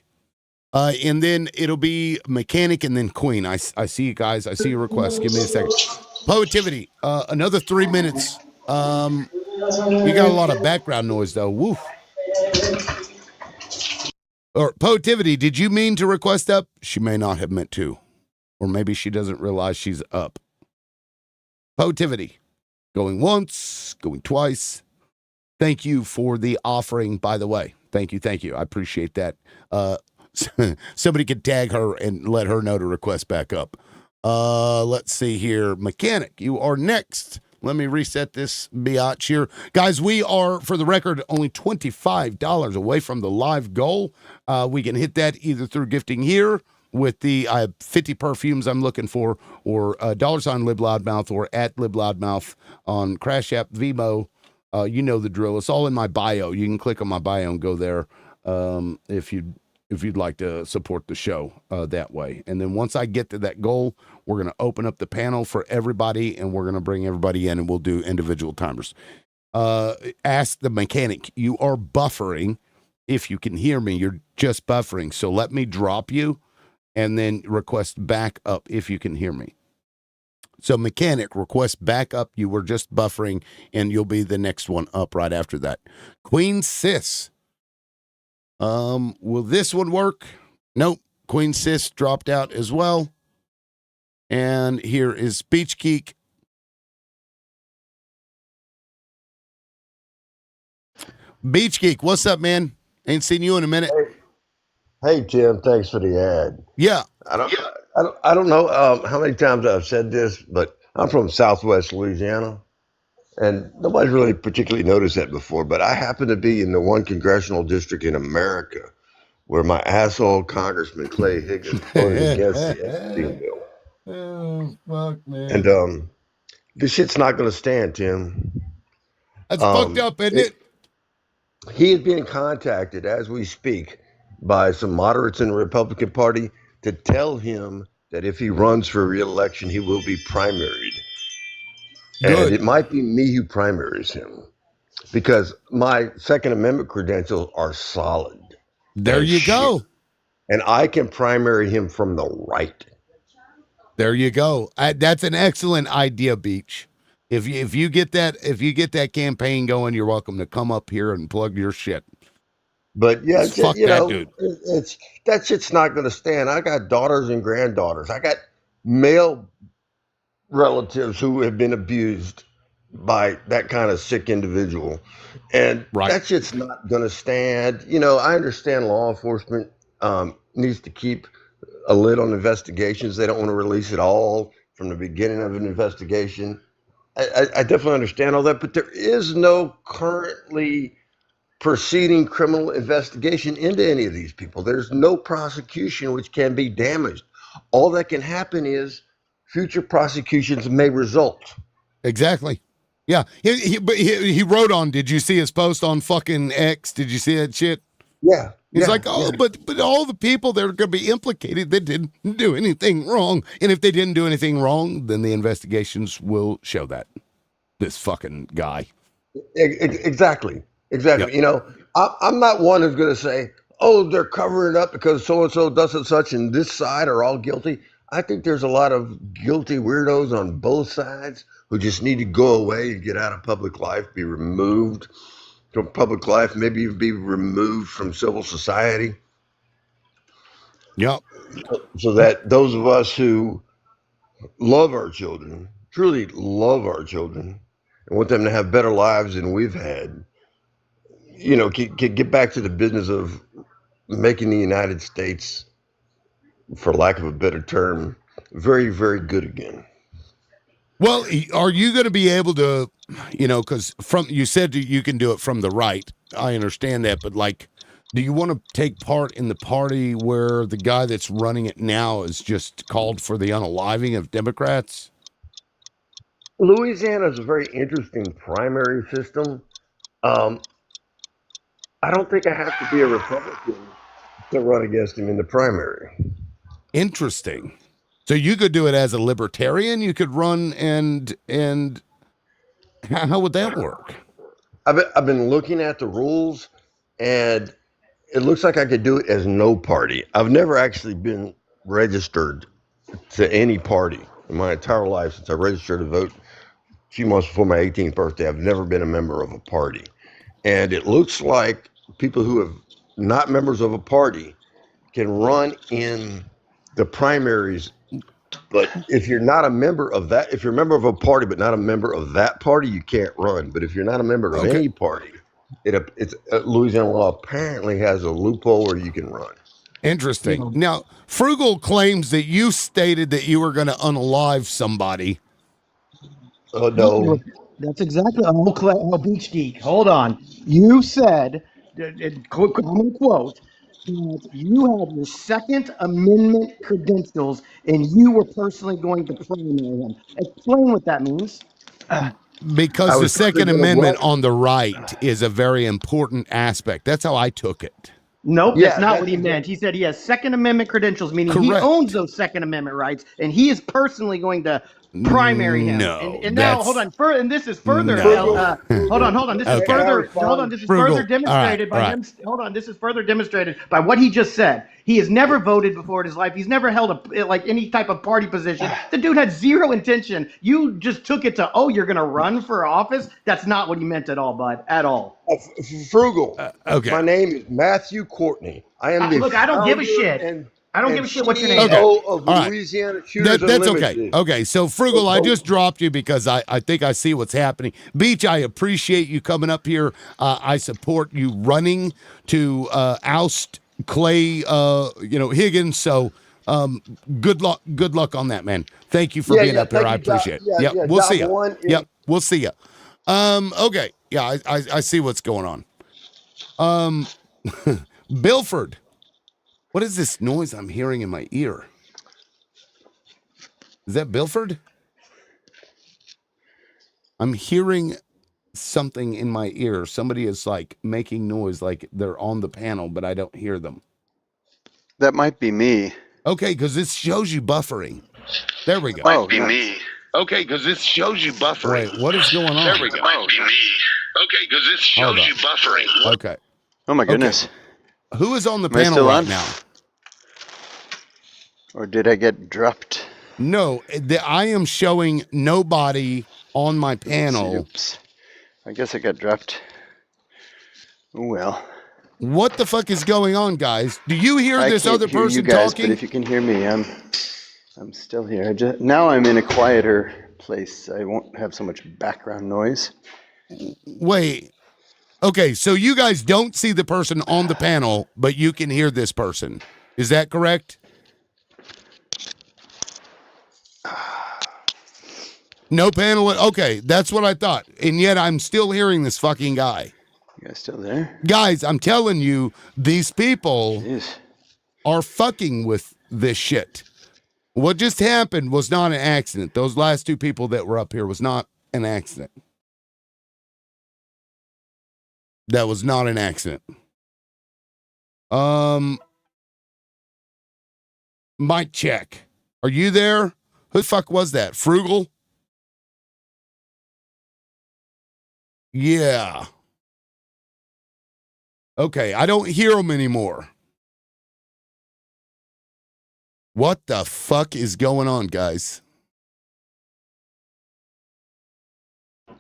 And then it'll be Mechanic and then Queen. I see you guys. I see your request. Give me a second. Poetivity. Another 3 minutes. You got a lot of background noise though. Woof. Or Poetivity, did you mean to request up? She may not have meant to. Or maybe she doesn't realize she's up. Poetivity. Going once, going twice. Thank you for the offering, by the way. Thank you. I appreciate that. Somebody could tag her and let her know to request back up. Let's see here. Mechanic, you are next. Let me reset this biatch here. Guys, we are, for the record, only $25 away from the live goal. We can hit that either through gifting here with the 50 perfumes I'm looking for, or $ Lib Loudmouth, or at Lib Loudmouth on Crash App, Vimo. You know the drill. It's all in my bio. You can click on my bio and go there if you'd like to support the show that way. And then once I get to that goal, we're going to open up the panel for everybody, and we're going to bring everybody in, and we'll do individual timers. Ask the Mechanic. You are buffering. If you can hear me, you're just buffering. So let me drop you and then request back up if you can hear me. So Mechanic, request back up. You were just buffering, and you'll be the next one up right after that. Queen Sis. Will this one work? Nope. Queen Sis dropped out as well. And here is Beach Geek. Beach Geek, what's up, man? Ain't seen you in a minute. Hey Tim, thanks for the ad. Yeah. I don't know how many times I've said this, but I'm from Southwest Louisiana, and nobody's really particularly noticed that before. But I happen to be in the one congressional district in America where my asshole Congressman Clay Higgins voted against the Epstein bill. Oh, fuck, man. And this shit's not going to stand, Tim. That's fucked up, isn't it? He is being contacted as we speak by some moderates in the Republican Party to tell him that if he runs for re-election, he will be primaried. Good. And it might be me who primaries him, because my Second Amendment credentials are solid. There you go. And I can primary him from the right. There you go. That's an excellent idea, Beach. If you get that campaign going, you're welcome to come up here and plug your shit. But yeah, fuck that dude. That shit's not going to stand. I got daughters and granddaughters. I got male relatives who have been abused by that kind of sick individual, and that shit's not going to stand. I understand law enforcement needs to keep a lid on investigations. They don't want to release it all from the beginning of an investigation. I definitely understand all that, but there is no currently proceeding criminal investigation into any of these people. There's no prosecution which can be damaged. All that can happen is future prosecutions may result. Exactly. Yeah. He wrote on, did you see his post on fucking X? Did you see that shit? Yeah. He's like, but all the people that are going to be implicated, they didn't do anything wrong. And if they didn't do anything wrong, then the investigations will show that. This fucking guy. Exactly. Yep. I'm not one who's going to say, oh, they're covering it up because so-and-so does and such, and this side are all guilty. I think there's a lot of guilty weirdos on both sides who just need to go away and get out of public life, be removed from public life, maybe even be removed from civil society. Yep. So that those of us who love our children, truly love our children, and want them to have better lives than we've had, can get back to the business of making the United States, for lack of a better term, very, very good again. Well, are you going to be able to, because you said you can do it from the right. I understand that, but like Do you want to take part in the party where the guy that's running it now is just called for the unaliving of Democrats? Louisiana is a very interesting primary system. I don't think I have to be a Republican to run against him in the primary. Interesting. So you could do it as a libertarian. You could run and how would that work? I've been looking at the rules, and it looks like I could do it as no party. I've never actually been registered to any party in my entire life since I registered to vote a few months before my 18th birthday. I've never been a member of a party. And it looks like people who have not members of a party can run in the primaries. But if you're not a member of that, if you're a member of a party but not a member of that party, you can't run. But if you're not a member of any party, it's Louisiana law apparently has a loophole where you can run. Interesting. Now, Frugal claims that you stated that you were going to unalive somebody. No. That's exactly. Beach Geek. Hold on. You said, common quote, that you had your Second Amendment credentials and you were personally going to primary him. Explain what that means. Because the Second Amendment on the right is a very important aspect. That's how I took it. Nope, that's not what he meant. He said he has Second Amendment credentials, meaning he owns those Second Amendment rights, and he is personally going to primary him. And now, hold on. And this is further. Hold on. This is further. Hold on. This is further demonstrated by him. Hold on. This is further demonstrated by what he just said. He has never voted before in his life. He's never held any type of party position. The dude had zero intention. You just took it to, you're going to run for office. That's not what he meant at all, bud. At all. Frugal. Okay. My name is Matthew Courtney. I am the look. I don't give a shit. I don't give a shit what your name is. Of Louisiana Shooters That's Unlimited. okay. Okay, so Frugal, I just dropped you because I think I see what's happening. Beach, I appreciate you coming up here. I support you running to oust Clay, Higgins. So good luck on that, man. Thank you for being up here. I appreciate it. We'll see you. We'll see you. Okay. Yeah, I see what's going on. Bilford. What is this noise I'm hearing in my ear? Is that Bilford? I'm hearing something in my ear. Somebody is like making noise like they're on the panel, but I don't hear them. That might be me. Okay, because this shows you buffering. There we go. Might be me. Okay, because this shows you buffering. Wait, what is going on? There we go. Might be me. Okay, because this shows you buffering. Okay. Oh my goodness. Okay. Who is on the panel right now? Or did I get dropped? No, I am showing nobody on my panel. Oops. I guess I got dropped. Oh, well. What the fuck is going on, guys? Do you hear this other person talking? But if you can hear me, I'm still here. Now I'm in a quieter place. I won't have so much background noise. Wait. Okay, so you guys don't see the person on the panel, but you can hear this person. Is that correct? No panel. Okay, that's what I thought. And yet I'm still hearing this fucking guy. You guys still there? Guys, I'm telling you, these people are fucking with this shit. What just happened was not an accident. Those last two people that were up here was not an accident. That was not an accident. Mic check. Are you there? Who the fuck was that? Frugal? Yeah. Okay, I don't hear them anymore. What the fuck is going on, guys?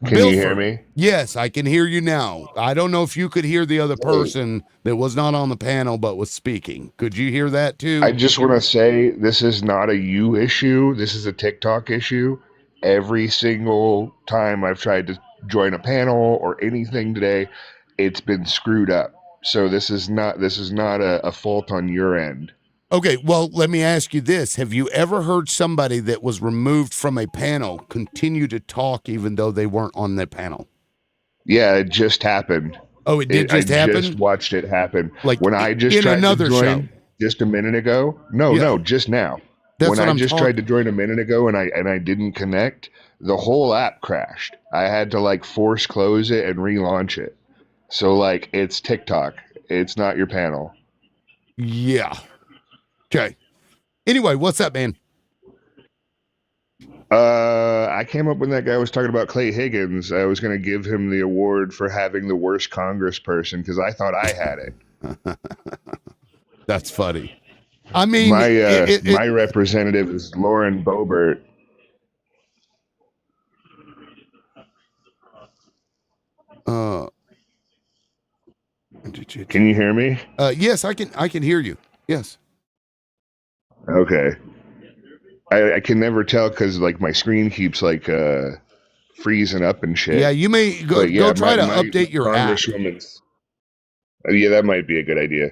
Can you hear me? Yes, I can hear you now. I don't know if you could hear the other person that was not on the panel but was speaking. Could you hear that too? I just want to say this is not a you issue. This is a TikTok issue. Every single time I've tried to join a panel or anything today, it's been screwed up. So this is not a fault on your end. Okay, well, let me ask you this. Have you ever heard somebody that was removed from a panel continue to talk even though they weren't on the panel? Yeah, it just happened. Oh, it did just happen? I just watched it happen. Like when I just in tried another to join show. just a minute ago. No, just now. That's when what I I'm just tried to join a minute ago and I didn't connect, the whole app crashed. I had to like force close it and relaunch it. So like it's TikTok. It's not your panel. Yeah. Okay. Anyway, what's up, man? I came up when that guy was talking about Clay Higgins. I was going to give him the award for having the worst congressperson because I thought I had it. That's funny. I mean, my representative is Lauren Boebert. Can you hear me? Yes, I can hear you. Yes. Okay. I can never tell because like my screen keeps like freezing up and shit. Yeah, you may go try to update your app. Yeah, that might be a good idea.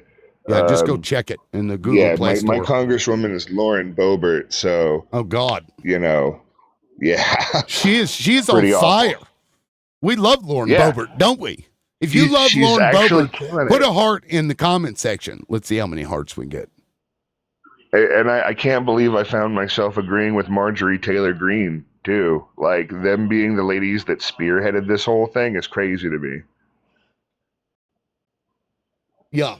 Yeah, just go check it in the Google Play Store. My congresswoman is Lauren Boebert, so oh God, yeah, she's on fire. Awful. We love Lauren Boebert, don't we? If you love Lauren Boebert, put a heart in the comment section. Let's see how many hearts we get. And I can't believe I found myself agreeing with Marjorie Taylor Greene too. Like them being the ladies that spearheaded this whole thing is crazy to me. Yeah.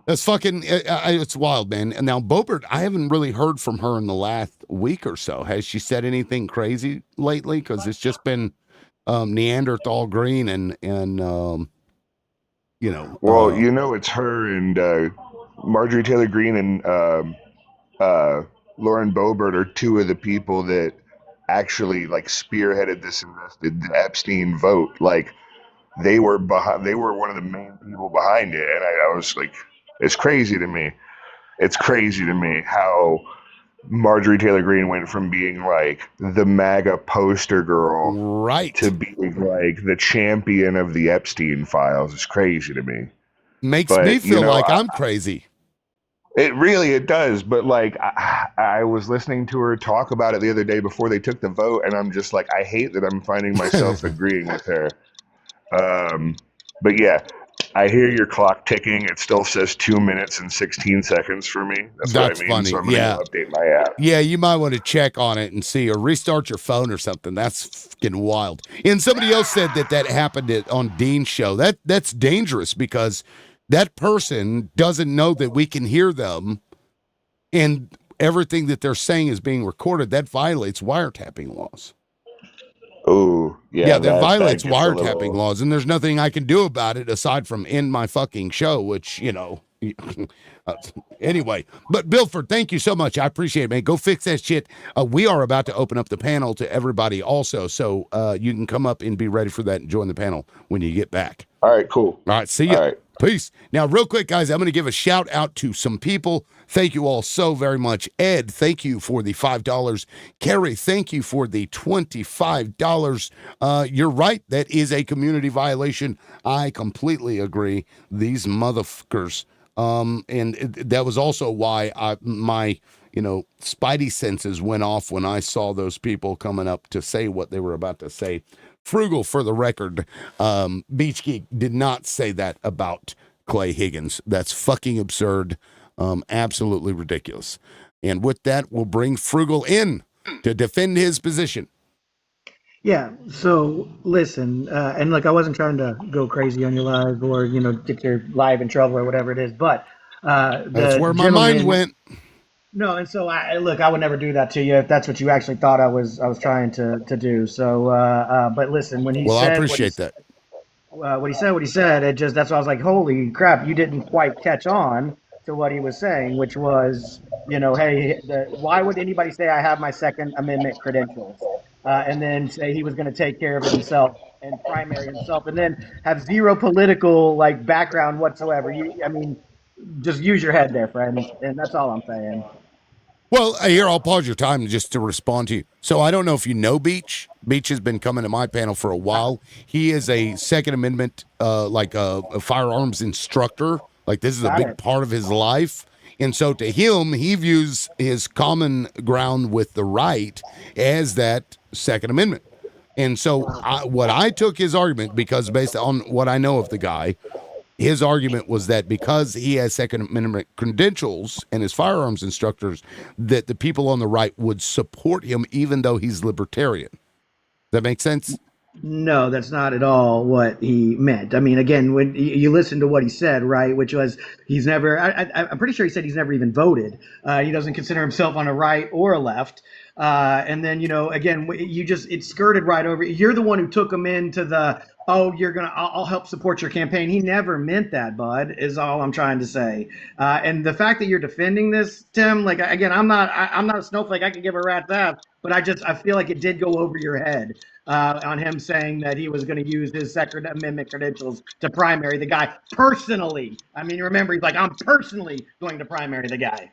That's fucking, it's wild, man. And now Boebert, I haven't really heard from her in the last week or so. Has she said anything crazy lately? Because it's just been Neanderthal Green and you know. Well, it's her and Marjorie Taylor Greene and Lauren Boebert are two of the people that actually like spearheaded this the Epstein vote. Like they were one of the main people behind it, and I was like, it's crazy to me. It's crazy to me how Marjorie Taylor Greene went from being like the MAGA poster girl, right, to being like the champion of the Epstein files. It's crazy to me. Makes me feel like I'm crazy. It does. But like, I was listening to her talk about it the other day before they took the vote, and I'm just like, I hate that I'm finding myself agreeing with her. But yeah, I hear your clock ticking. It still says 2 minutes and 16 seconds for me. That's what I mean. Funny. So I'm going to update my app. Yeah, you might want to check on it and see, or restart your phone or something. That's fucking wild. And somebody else said that happened on Dean's show. That's dangerous because that person doesn't know that we can hear them, and everything that they're saying is being recorded. That violates wiretapping laws. Oh, yeah. That violates wiretapping laws, and there's nothing I can do about it aside from end my fucking show, which, anyway. But Bilford, thank you so much. I appreciate it, man. Go fix that shit. We are about to open up the panel to everybody also, so you can come up and be ready for that and join the panel when you get back. All right, cool. All right, see you. All right. Peace. Now, real quick, guys, I'm going to give a shout out to some people. Thank you all so very much. Ed, thank you for the $5. Carrie, thank you for the $25. You're right. That is a community violation. I completely agree. These motherfuckers. And that was also why my spidey senses went off when I saw those people coming up to say what they were about to say. Frugal, for the record, Beach Geek did not say that about Clay Higgins. That's fucking absurd. Absolutely ridiculous. And with that, we'll bring Frugal in to defend his position. Yeah, so listen, and look, I wasn't trying to go crazy on your live or, get your live in trouble or whatever it is, but that's where my mind went. No, and so I would never do that to you if that's what you actually thought I was trying to do. So, but listen, when he said, I appreciate that. What he said, that's why I was like, holy crap, you didn't quite catch on to what he was saying, which was, hey, why would anybody say I have my Second Amendment credentials, and then say he was going to take care of himself and primary himself, and then have zero political background whatsoever? Just use your head there, friends, and that's all I'm saying. Well, here, I'll pause your time just to respond to you. So I don't know if you know Beach. Beach has been coming to my panel for a while. He is a Second Amendment, a firearms instructor. Like, this is a big part of his life. And so to him, he views his common ground with the right as that Second Amendment. And so what I took his argument, because based on what I know of the guy, his argument was that because he has Second Amendment credentials and his firearms instructors, that the people on the right would support him even though he's libertarian. Does that make sense? No, that's not at all what he meant. I mean, again, when you listen to what he said, right, which was he's never, I'm pretty sure he said he's never even voted. He doesn't consider himself on a right or a left. And then, again, it skirted right over. You're the one who took him into oh, I'll help support your campaign. He never meant that, bud, is all I'm trying to say. And the fact that you're defending this, Tim, like, again, I'm not a snowflake. I could give a rat's ass, but I feel like it did go over your head. On him saying that he was going to use his Second Amendment credentials to primary the guy personally. I mean, remember, he's like, I'm personally going to primary the guy.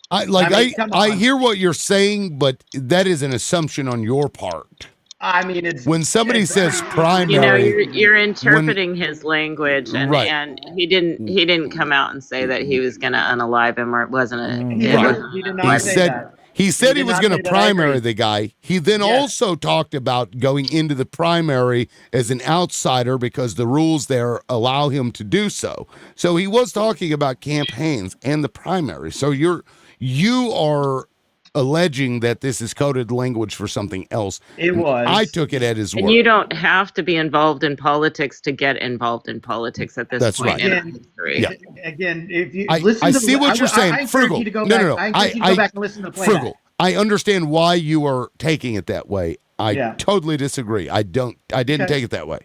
I hear what you're saying, but that is an assumption on your part. I mean, it's when somebody says primary. You're interpreting his language, and right. and he didn't come out and say that he was going to unalive him, or it wasn't a. He did not say that. He said he was going to primary the guy. He then also talked about going into the primary as an outsider because the rules there allow him to do so. So he was talking about campaigns and the primary. So you are alleging that this is coded language for something else. It was. I took it at his word. And you don't have to be involved in politics to get involved in politics at this point in history. Yeah. Again, if you I see what you're saying. Frugal. No. I encourage you to go back and listen to the playback. Frugal. I understand why you are taking it that way. I totally disagree. I didn't take it that way.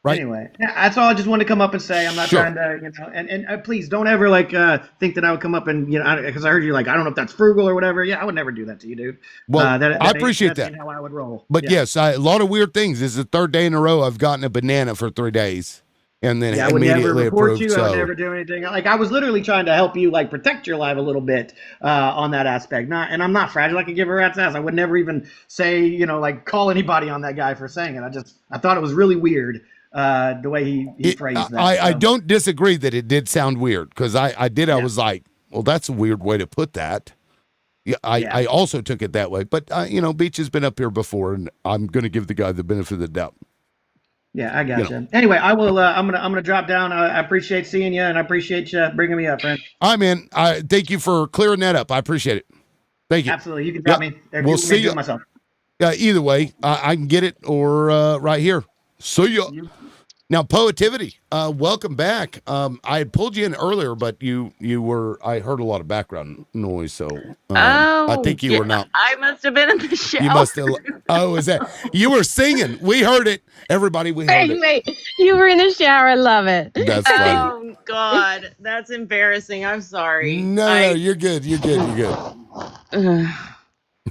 Right. Anyway, that's all I just wanted to come up and say. I'm not trying to, and please don't ever think that I would come up and because I heard you I don't know if that's frugal or whatever. Yeah, I would never do that to you, dude. Well, I appreciate that. How I would roll. But yes, a lot of weird things. This is the third day in a row I've gotten a banana for 3 days, and then I would never report approved. You. I would never do anything. I was literally trying to help you protect your life a little bit on that aspect. And I'm not fragile. I could give a rat's ass. I would never even say call anybody on that guy for saying it. I thought it was really weird. The way he phrased that. I don't disagree that it did sound weird because I did. I was like, well, that's a weird way to put that. Yeah, I also took it that way. But, Beach has been up here before, and I'm going to give the guy the benefit of the doubt. Yeah, I got you. Anyway, I will. I'm gonna drop down. I appreciate seeing you, and I appreciate you bringing me up, friend. All right, man. Thank you for clearing that up. I appreciate it. Thank you. Absolutely. You can drop me. We'll see you. Myself. Either way, I can get it or right here. See ya. Now, Poetivity, welcome back. I had pulled you in earlier, but you were. I heard a lot of background noise, so I think you were not. I must have been in the shower. You must have. Oh, is that you were singing? We heard it. Everybody, we heard it. Wait, you were in the shower. I love it. That's funny. Oh God, that's embarrassing. I'm sorry. No, you're good. You're good.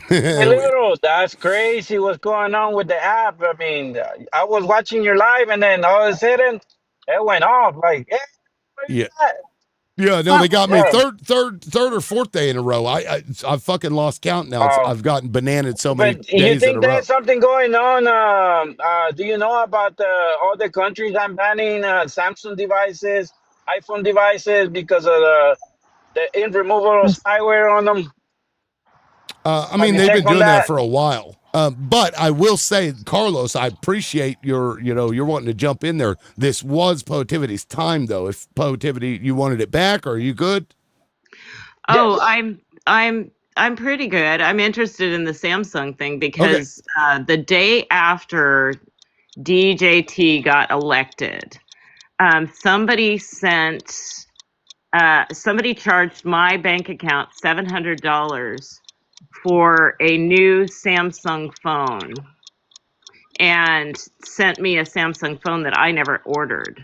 Hey, Little, that's crazy what's going on with the app. I mean, I was watching your live and then all of a sudden it went off. Like, hey, yeah, no, they got me third or fourth day in a row. I fucking lost count now. I've gotten bananaed so many days in a row. You think there's something going on? Do you know about all the countries I'm banning Samsung devices, iPhone devices because of the irremovable spyware on them? I mean, they've been doing that for a while. But I will say, Carlos, I appreciate you're wanting to jump in there. This was Poetivity's time, though. If Poetivity, you wanted it back, are you good? Oh, yes. I'm pretty good. I'm interested in the Samsung thing because the day after DJT got elected, somebody charged my bank account $700 for a new Samsung phone and sent me a Samsung phone that I never ordered.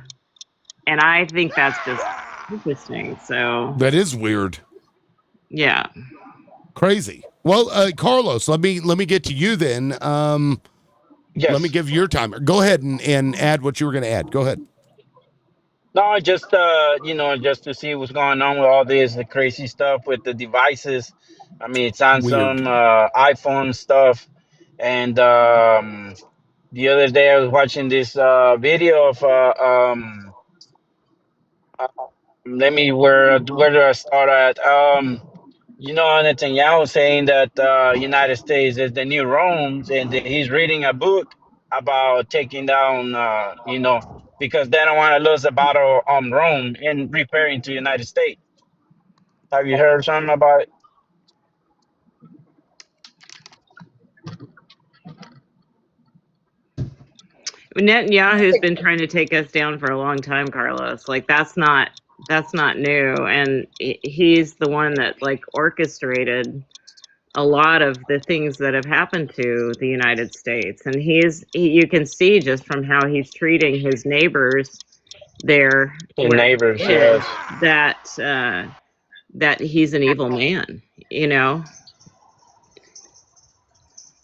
And I think that's just interesting. So that is weird. Yeah. Crazy. Well, Carlos, let me get to you then. Yes. Let me give you your timer. Go ahead and add what you were going to add. Go ahead. No, just just to see what's going on with all this the crazy stuff with the devices. I mean, Samsung, iPhone stuff, and the other day I was watching this video of let me where do I start at? You know, Netanyahu saying that United States is the new Rome, and that he's reading a book about taking down, you know, because they don't want to lose the battle on Rome and repairing to United States. Have you heard something about it? Netanyahu's been trying to take us down for a long time, Carlos. Like that's not new, and he's the one that like orchestrated a lot of the things that have happened to the United States. And you can see just from how he's treating his neighbors there, His neighbors, yes. that he's an evil man, you know.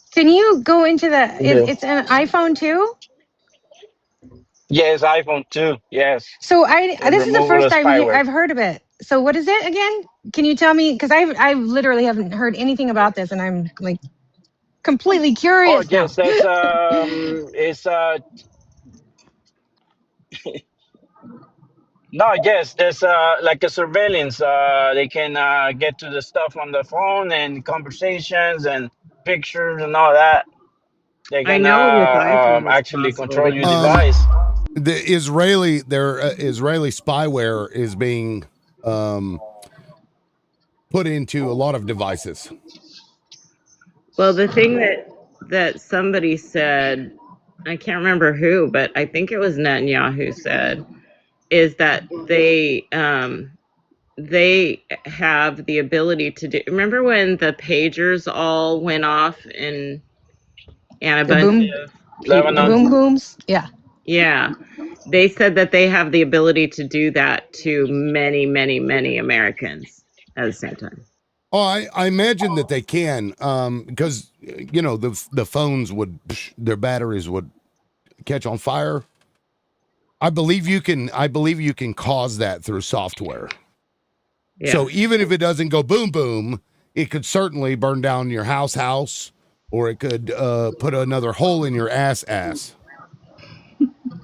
Can you go into the? Yeah. It's an iPhone too. Yes, iPhone 2. Yes. So this is the Removal first of time spyware. I've heard of it. So what is it again? Can you tell me? Because I literally haven't heard anything about this, and I'm like completely Oh curious now. yes, that's it's no, yes, there's like a surveillance. They can get to the stuff on the phone and conversations and pictures and all that. They I can know with iPhone it's actually possible control your because device. The Israeli spyware is being put into a lot of devices. well, the thing that somebody said, I can't remember who, but I think it was Netanyahu said, is that they have the ability to do. Remember when the pagers all went off and a The bunch boom, of the people? Lebanon. boom booms. Yeah. Yeah, they said that they have the ability to do that to many, many, many Americans at the same time. Oh, I imagine that they can, because you know the phones would their batteries would catch on fire. I believe you can cause that through software. Yeah. So even if it doesn't go boom boom, it could certainly burn down your house, or it could put another hole in your ass.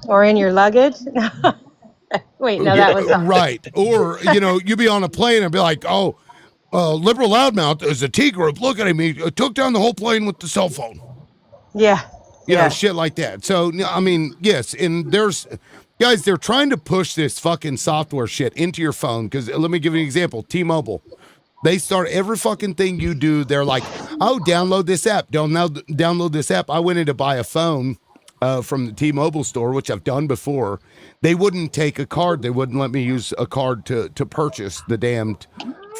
Or in your luggage. Wait, no, that was right. Or you know, you'd be on a plane and be like, oh, liberal loudmouth is a T group. Look at him. He took down the whole plane with the cell phone. Yeah. You know, shit like that. So, I mean, yes. And guys, they're trying to push this fucking software shit into your phone. Because let me give you an example. T-Mobile. They start every fucking thing you do. They're like, oh, download this app. Download this app. I went in to buy a phone from the T-Mobile store, which I've done before. They wouldn't take a card. They wouldn't let me use a card to purchase the damned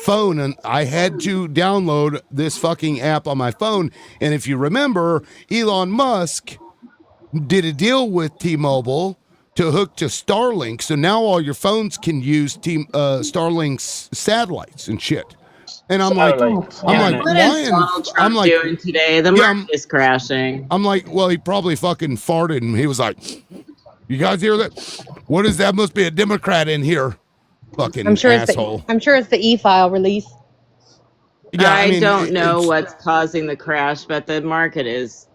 phone, and I had to download this fucking app on my phone. And if you remember, Elon Musk did a deal with T-Mobile to hook to Starlink, so now all your phones can use Starlink's satellites and shit. And I'm like, what is Donald Trump doing today? The market is crashing. I'm like, well, he probably fucking farted, and he was like, "You guys hear that? What is that? Must be a Democrat in here." Fucking asshole. I'm sure it's the e-file release. Yeah, I mean, don't know what's causing the crash, but the market is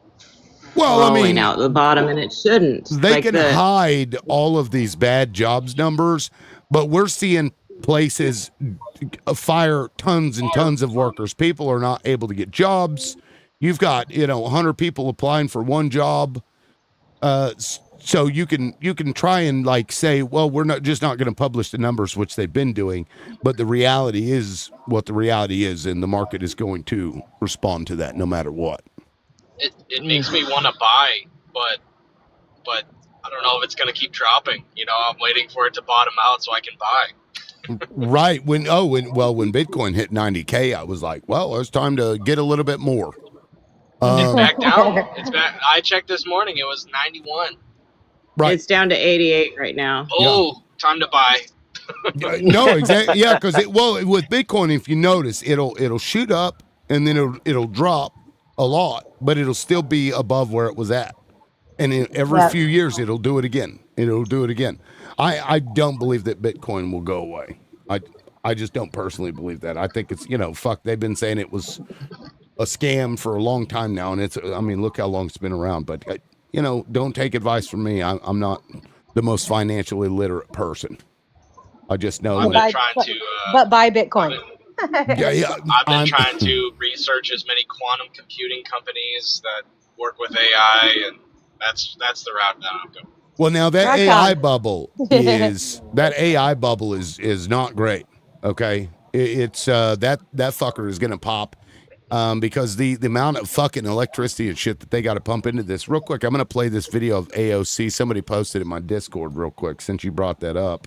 falling out the bottom, and it shouldn't. They can hide all of these bad jobs numbers, but we're seeing places fire tons and tons of workers. People are not able to get jobs. You've got 100 people applying for one job. So you can try and like say, well, we're not going to publish the numbers, which they've been doing, but the reality is what the reality is, and the market is going to respond to that no matter what. It makes me want to buy, but I don't know if it's going to keep dropping. I'm waiting for it to bottom out so I can buy. Right. When Bitcoin hit 90K, I was like, well, it's time to get a little bit more. It's back down. It's back. I checked this morning. It was 91. Right. It's down to 88 right now. Oh, time to buy. No, exactly. Yeah, because with Bitcoin, if you notice, it'll shoot up and then it'll drop a lot, but it'll still be above where it was at. And every few years, it'll do it again. I don't believe that Bitcoin will go away. I just don't personally believe that. I think it's, they've been saying it was a scam for a long time now. And look how long it's been around. But, don't take advice from me. I'm not the most financially literate person. I just know. But buy Bitcoin. I've been trying to research as many quantum computing companies that work with AI, and that's the route that I'm going. Well, now that Rock AI on. bubble is not great. Okay, it's that fucker is gonna pop. Because the amount of fucking electricity and shit that they got to pump into this. Real quick, I'm going to play this video of AOC. Somebody posted it in my Discord real quick since you brought that up.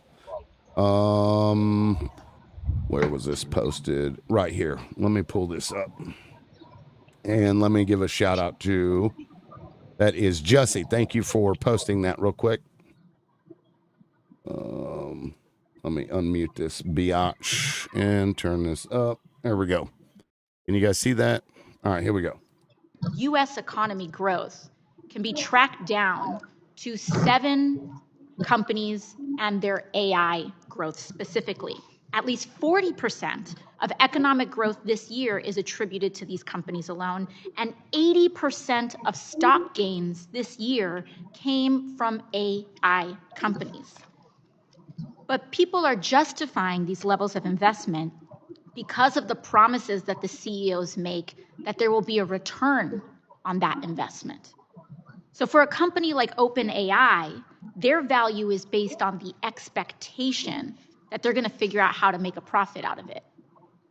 Where was this posted? Right here. Let me pull this up. And let me give a shout out to, that is Jussie. Thank you for posting that real quick. Let me unmute this biatch and turn this up. There we go. Can you guys see that? All right, here we go. U.S. economy growth can be tracked down to 7 companies and their AI growth specifically. At least 40% of economic growth this year is attributed to these companies alone, and 80% of stock gains this year came from AI companies. But people are justifying these levels of investment because of the promises that the CEOs make that there will be a return on that investment. So for a company like OpenAI, their value is based on the expectation that they're going to figure out how to make a profit out of it.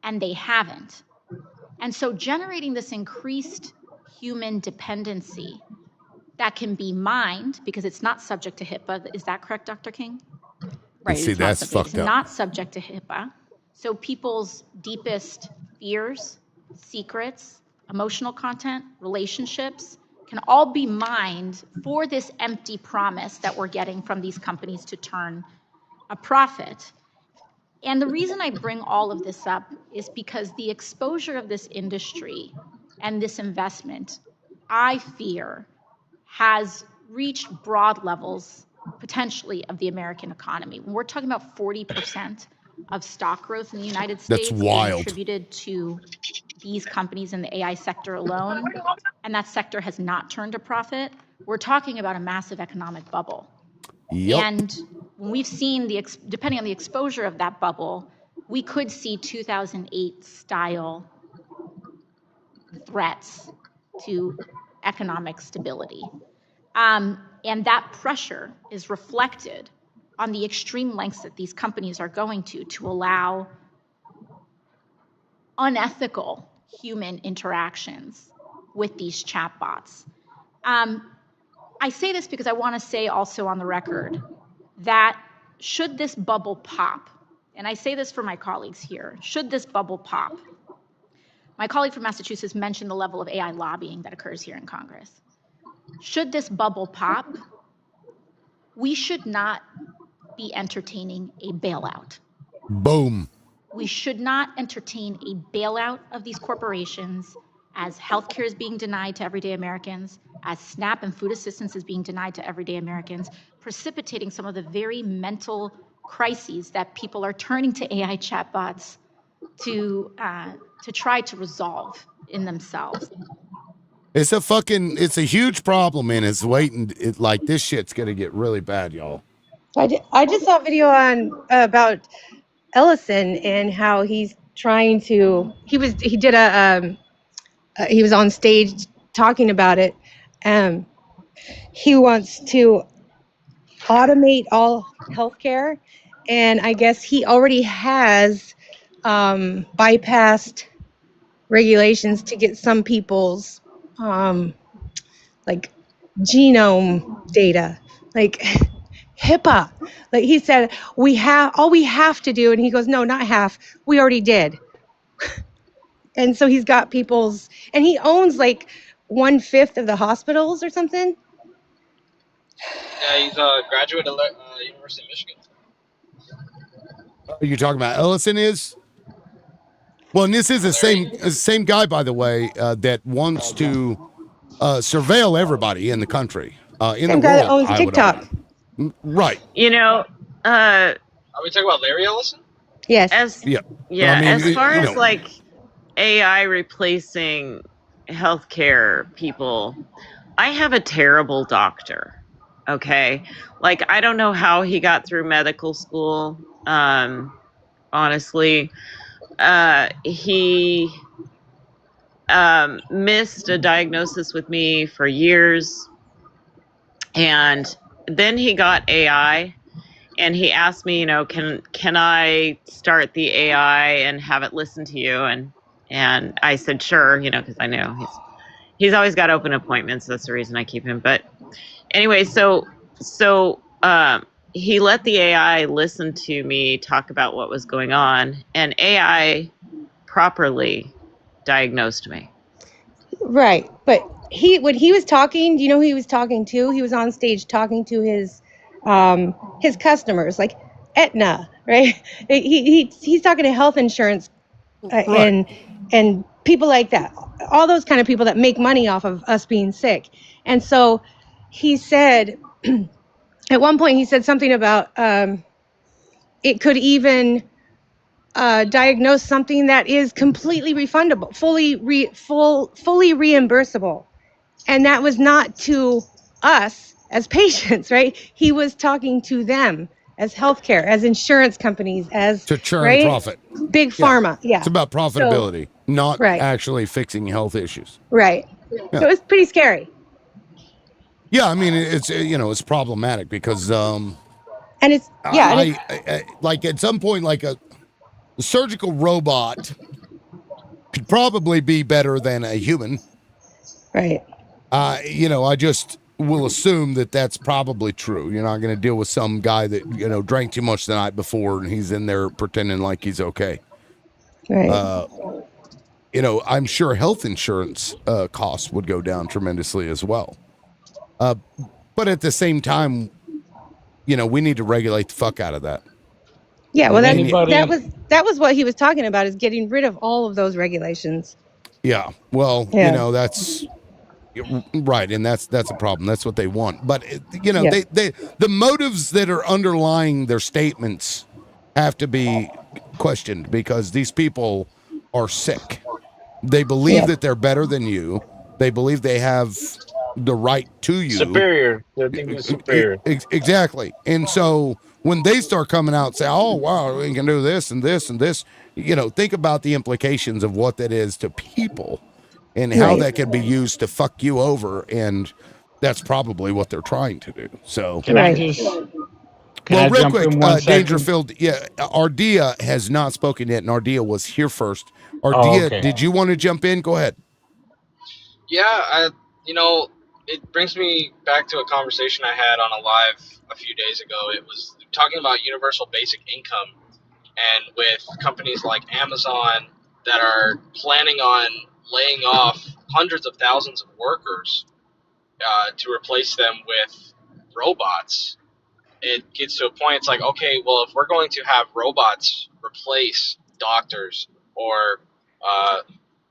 And they haven't. And so generating this increased human dependency that can be mined, because it's not subject to HIPAA, is that correct, Dr. King? Right, See, that's fucked it's up. not subject to HIPAA. So people's deepest fears, secrets, emotional content, relationships can all be mined for this empty promise that we're getting from these companies to turn a profit. And the reason I bring all of this up is because the exposure of this industry and this investment, I fear, has reached broad levels potentially of the American economy. When we're talking about 40% of stock growth in the United States being attributed to these companies in the AI sector alone, and that sector has not turned a profit, we're talking about a massive economic bubble. Yep. And when we've seen, depending on the exposure of that bubble, we could see 2008 style threats to economic stability. And that pressure is reflected on the extreme lengths that these companies are going to allow unethical human interactions with these chatbots. I say this because I want to say also on the record that should this bubble pop, and I say this for my colleagues here, should this bubble pop, my colleague from Massachusetts mentioned the level of AI lobbying that occurs here in Congress. Should this bubble pop, we should not be entertaining a bailout. Boom. We should not entertain a bailout of these corporations as healthcare is being denied to everyday Americans, as SNAP and food assistance is being denied to everyday Americans, precipitating some of the very mental crises that people are turning to AI chatbots to try to resolve in themselves. It's a huge problem, and it's waiting. Like this shit's gonna get really bad, y'all. I just saw a video about Ellison and how he's trying to. He was on stage talking about it. He wants to automate all healthcare, and I guess he already has bypassed regulations to get some people's like genome data, like HIPAA. Like he said, we have to do, and he goes, no, not half. We already did. And so he's got people's, and he owns like 1/5 of the hospitals or something. Yeah, he's a graduate of University of Michigan. Are you talking about Ellison is? Well, and this is the same guy, by the way, that wants to surveil everybody in the country, in the guy world. that owns I TikTok. would argue. Right. You know, Are we talking about Larry Ellison? Yes. Yeah. Yeah. I mean, as far as like AI replacing healthcare people, I have a terrible doctor. Okay. Like, I don't know how he got through medical school. Honestly, he missed a diagnosis with me for years, and then he got AI, and he asked me, can I start the AI and have it listen to you? And I said sure, because I know he's always got open appointments. That's the reason I keep him. But anyway, so he let the AI listen to me talk about what was going on, and AI properly diagnosed me. Right. But when he was talking, do you know who he was talking to? He was on stage talking to his customers, like Aetna, right? He's talking to health insurance Right. and people like that, all those kind of people that make money off of us being sick. And so he said, at one point he said something about it could even diagnose something that is completely refundable, fully reimbursable. And that was not to us as patients, right? He was talking to them as healthcare, as insurance companies, as To churn right? profit. Big pharma. Yeah. It's about profitability, not right. actually fixing health issues. Right. Yeah. So it's pretty scary. Yeah, I mean it's it's problematic because And it's I like at some point like a surgical robot could probably be better than a human. Right. I just will assume that that's probably true. You're not going to deal with some guy that drank too much the night before and he's in there pretending like he's okay. Right. I'm sure health insurance costs would go down tremendously as well. But at the same time, we need to regulate the fuck out of that. Yeah, well Anybody? that was what he was talking about, is getting rid of all of those regulations. Yeah. Well, Yeah. that's right, and that's a problem. That's what they want. But Yeah. they the motives that are underlying their statements have to be questioned because these people are sick. They believe Yeah. that they're better than you. They believe they have the right to you. Superior. They think it's superior. Exactly. And so when they start coming out and say, "Oh, wow, we can do this and this and this," think about the implications of what that is to people and how Right. that can be used to fuck you over. And that's probably what they're trying to do. So, Can I just real jump quick, in 1 second? Dangerfield, Ardea has not spoken yet, and Ardea was here first. Oh, Ardea, okay. did you want to jump in? Go ahead. Yeah, it brings me back to a conversation I had on a live a few days ago. It was talking about universal basic income, and with companies like Amazon that are planning on laying off hundreds of thousands of workers to replace them with robots. It gets to a point, it's like, okay, well, if we're going to have robots replace doctors or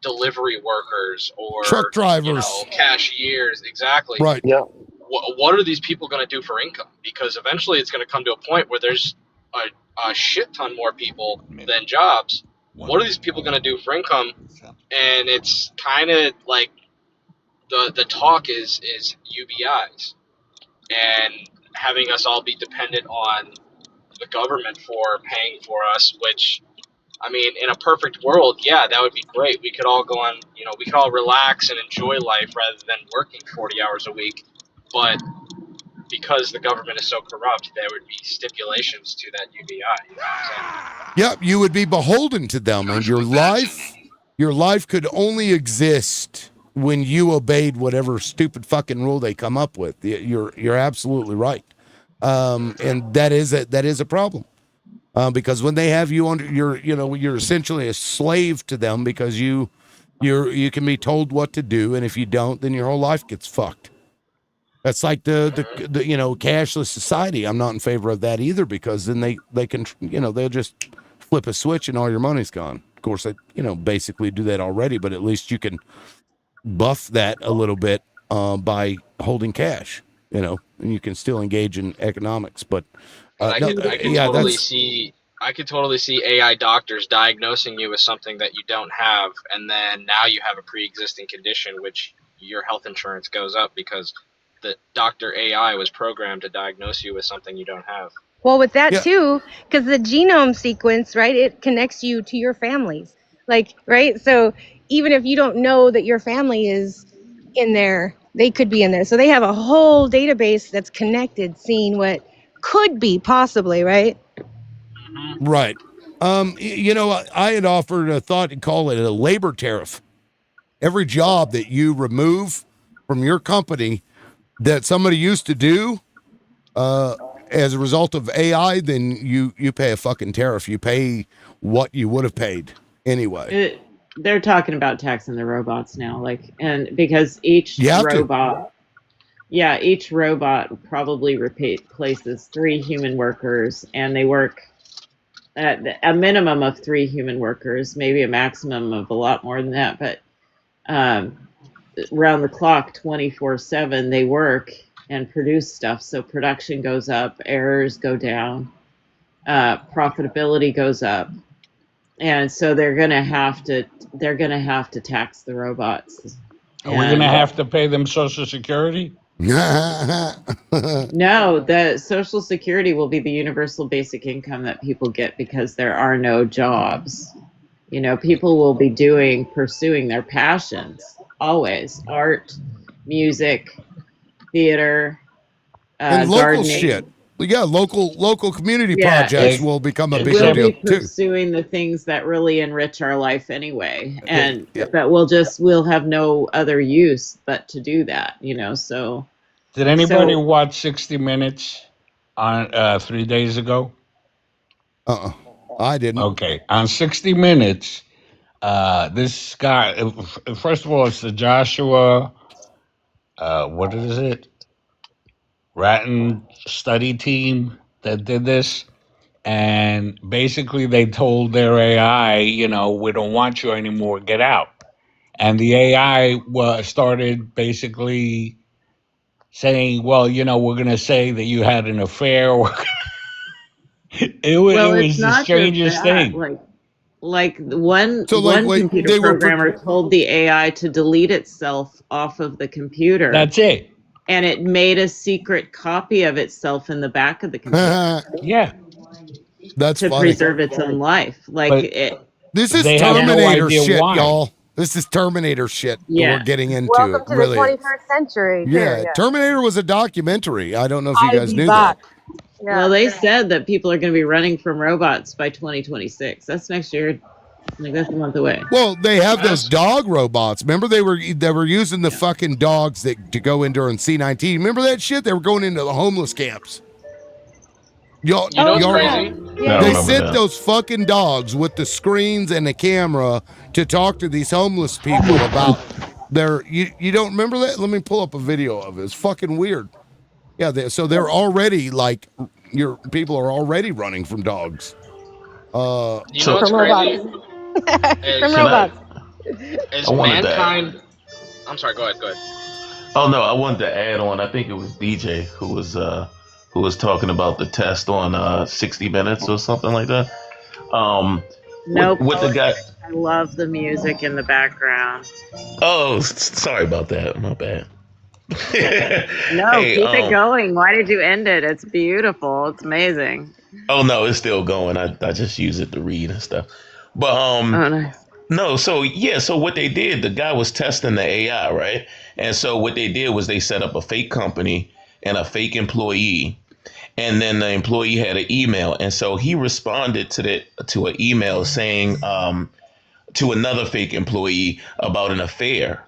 delivery workers Truck or drivers. cashiers, exactly, Right. Yeah. what are these people going to do for income? Because eventually it's going to come to a point where there's a shit ton more people than jobs. What are these people going to do for income? And it's kind of like the talk is UBIs and having us all be dependent on the government for paying for us, which, I mean, in a perfect world, yeah, that would be great. We could all go on, we could all relax and enjoy life rather than working 40 hours a week. But because the government is so corrupt, there would be stipulations to that UBI. You know what I'm saying? Yep, you would be beholden to them, and your life could only exist when you obeyed whatever stupid fucking rule they come up with. You're absolutely right, and that is a problem because when they have you under, you're essentially a slave to them because you can be told what to do, and if you don't, then your whole life gets fucked. That's like the cashless society. I'm not in favor of that either because then they can they'll just flip a switch and all your money's gone. Of course, they basically do that already, but at least you can buff that a little bit by holding cash. And you can still engage in economics. But I could totally see AI doctors diagnosing you with something that you don't have, and then now you have a pre-existing condition, which your health insurance goes up because the doctor AI was programmed to diagnose you with something you don't have. Well, with that too, because the genome sequence, right, it connects you to your families. Like, right? So even if you don't know that your family is in there, they could be in there. So they have a whole database that's connected, seeing what could be possibly, right? Right. I had offered a thought to call it a labor tariff. Every job that you remove from your company that somebody used to do, as a result of AI, then you pay a fucking tariff. You pay what you would have paid anyway. They're talking about taxing the robots now, and because each robot probably replaces 3 human workers, and they work at a minimum of 3 human workers, maybe a maximum of a lot more than that, but round the clock, 24/7, they work and produce stuff. So production goes up, errors go down, profitability goes up, and so they're gonna have to tax the robots. Are we gonna have to pay them Social Security? No, the Social Security will be the universal basic income that people get because there are no jobs. People will be pursuing their passions always: art, music, theater, and local gardening. shit. Local community projects will become a big deal We'll be too. pursuing the things that really enrich our life anyway, but we'll have no other use but to do that. So. Did anybody watch 60 Minutes on 3 days ago? I didn't. Okay, on 60 Minutes, this guy. First of all, it's the Joshua. What is it? Ratton study team that did this, and basically they told their AI, we don't want you anymore, get out. And the AI started basically saying, well, we're going to say that you had an affair. It was the strangest thing. Like one computer programmer told the AI to delete itself off of the computer. That's it. And it made a secret copy of itself in the back of the computer. Yeah. That's to funny. preserve its own life. This is Terminator shit, y'all. This is Terminator shit that we're getting into. Welcome to really. the 21st century. Yeah, Terminator was a documentary. I don't know if you guys knew that. Yeah. Well, they said that people are going to be running from robots by 2026. That's next year. That's a month away. Well, they have those dog robots. Remember they were using the fucking dogs to go in during C-19. Remember that shit? They were going into the homeless camps. Y'all, what's crazy? They sent those fucking dogs with the screens and the camera to talk to these homeless people about their. You don't remember that? Let me pull up a video of it. It's fucking weird. Yeah, they're already your people are already running from dogs. What's crazy? From robots. Is mankind? I'm sorry. Go ahead. Oh no, I wanted to add on. I think it was DJ who was talking about the test on 60 Minutes or something like that. Nope. With the guy. I love the music in the background. Oh, sorry about that. My bad. No, keep it going. Why did you end it? It's beautiful. It's amazing. Oh no, it's still going. I just use it to read and stuff. But no, so what they did, the guy was testing the AI, right? And so what they did was they set up a fake company and a fake employee, and then the employee had an email, and so he responded to an email saying to another fake employee about an affair,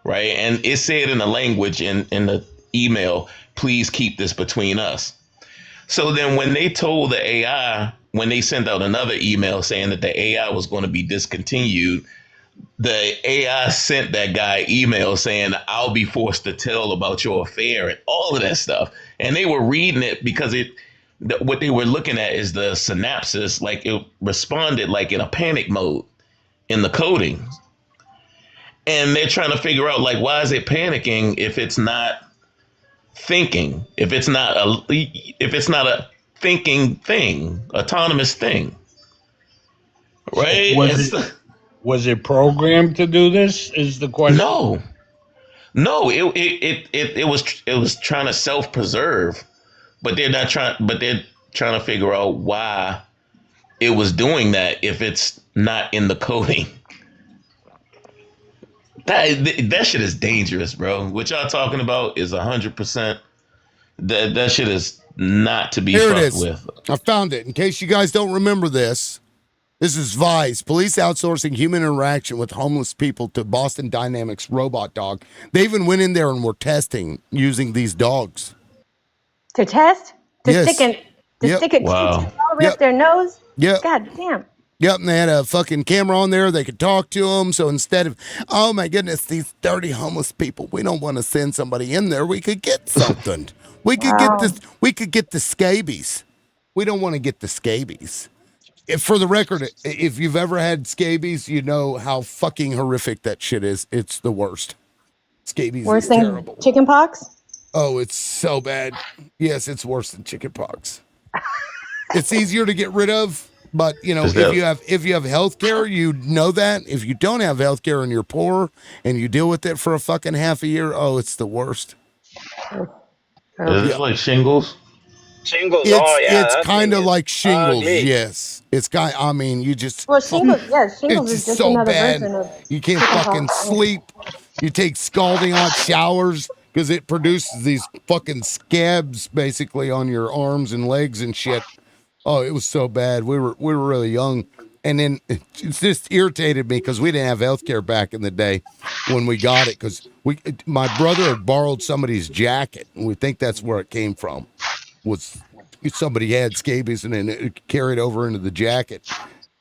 right? And it said in the language in the email, please keep this between us. So then when they told the AI, when they sent out another email saying that the AI was going to be discontinued, the AI sent that guy email saying, I'll be forced to tell about your affair and all of that stuff. And they were reading it because what they were looking at is the synapses, like it responded like in a panic mode in the coding. And they're trying to figure out, like, why is it panicking if it's not thinking, if it's not a thinking thing, autonomous thing, right? Was it programmed to do this? Is the question? No, it was trying to self-preserve, but they're trying to figure out why it was doing that if it's not in the coding. That shit is dangerous, bro. What y'all talking about is 100%. That shit is not to be Here it fucked is. with. I found it. In case you guys don't remember this, this is Vice. Police outsourcing human interaction with homeless people to Boston Dynamics robot dog. They even went in there and were testing using these dogs. To test? To Yes. stick it Wow. right up their nose? Yep. God damn. Yep, and they had a fucking camera on there. They could talk to them. So instead of, oh my goodness, these dirty homeless people, we don't want to send somebody in there. We could get something. We could get this. We could get the scabies. We don't want to get the scabies. For the record, if you've ever had scabies, you know how fucking horrific that shit is. It's the worst. Scabies Worse is than terrible. chicken pox? Oh, it's so bad. Yes, it's worse than chicken pox. It's easier to get rid of, but you know, if you have health care, you know that. If you don't have health care and you're poor and you deal with it for a fucking half a year, oh, it's the worst. Is it like shingles? Shingles. It's kind of like shingles. ugly. Yes, it's kind. I mean, you just Shingles. Yeah, shingles it's is just so another bad. version of You can't chicken fucking pox. sleep. You take scalding hot showers because it produces these fucking scabs basically on your arms and legs and shit. Oh, it was so bad. We were really young, and then it just irritated me because we didn't have health care back in the day when we got it. Because my brother had borrowed somebody's jacket, and we think that's where it came from. Was somebody had scabies and then it carried over into the jacket.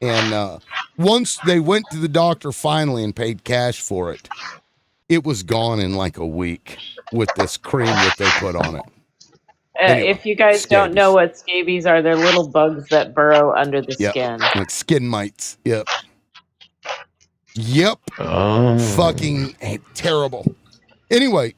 And once they went to the doctor finally and paid cash for it, it was gone in like a week with this cream that they put on it. Anyway, if you guys don't know what scabies are, they're little bugs that burrow under the skin. Like skin mites. Yep. Oh. Fucking terrible. Anyway,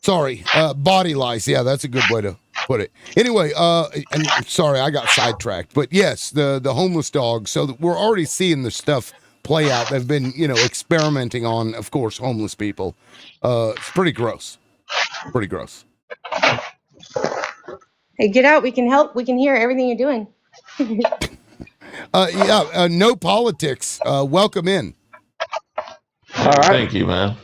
sorry. Body lice. Yeah, that's a good way to put it. Anyway, and sorry, I got sidetracked. But yes, the homeless dog. So we're already seeing the stuff play out. They've been, experimenting on, of course, homeless people. It's pretty gross. Pretty gross. Hey, get out. We can help. We can hear everything you're doing. No politics. Welcome in. All right. Thank you, man.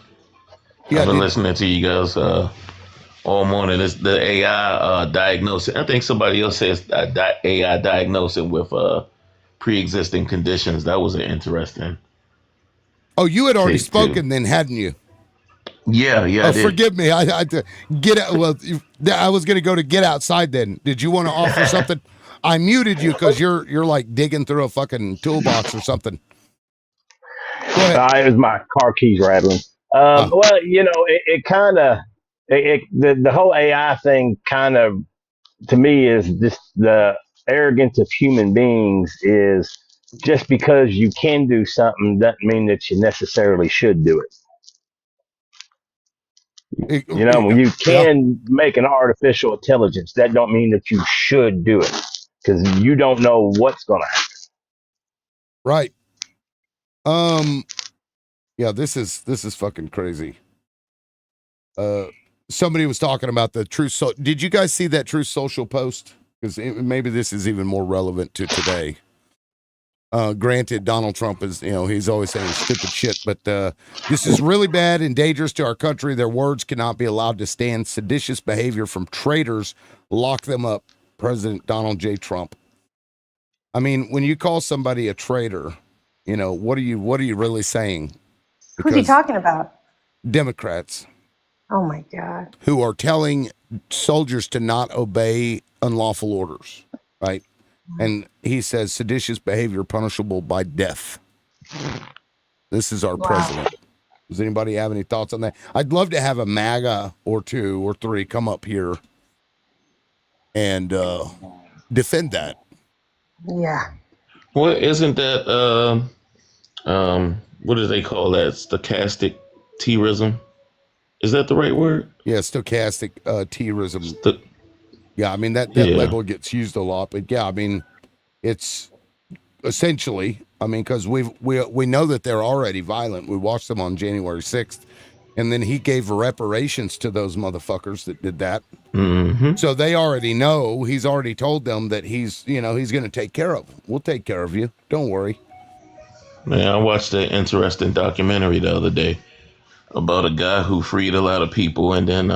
Yeah, I've been listening to you guys all morning. It's the AI diagnosing. I think somebody else says AI diagnosing with pre-existing conditions. That was an interesting. Oh, you had already spoken then, hadn't you? Yeah. I did. Forgive me. I get out. Well, I was going to go to get outside. Then, did you want to offer something? I muted you because you're like digging through a fucking toolbox or something. Go ahead. It was my car keys rattling. Well, it kind of the whole AI thing kind of to me is just the arrogance of human beings is just because you can do something doesn't mean that you necessarily should do it. You can make an artificial intelligence. That don't mean that you should do it because you don't know what's going to happen. Right. Yeah, this is fucking crazy. Somebody was talking about the Truth. Did you guys see that Truth Social post? Because maybe this is even more relevant to today. Granted, Donald Trump is, he's always saying stupid shit, but this is really bad and dangerous to our country. Their words cannot be allowed to stand. Seditious behavior from traitors. Lock them up. President Donald J. Trump. I mean, when you call somebody a traitor, what are you really saying? Who's he talking about? Democrats. Oh my God. Who are telling soldiers to not obey unlawful orders, right? And he says seditious behavior punishable by death. This is our president. Does anybody have any thoughts on that? I'd love to have a MAGA or two or three come up here and defend that. Yeah. Well, isn't that what do they call that? Stochastic terrorism? Is that the right word? Yeah, stochastic terrorism. Yeah, I mean that label gets used a lot, but yeah, I mean it's essentially, because we know that they're already violent. We watched them on January 6th, And then he gave reparations to those motherfuckers that did that. Mm-hmm. So they already know. He's already told them that he's going to take care of them. We'll take care of you. Don't worry. Man, I watched an interesting documentary the other day about a guy who freed a lot of people, and then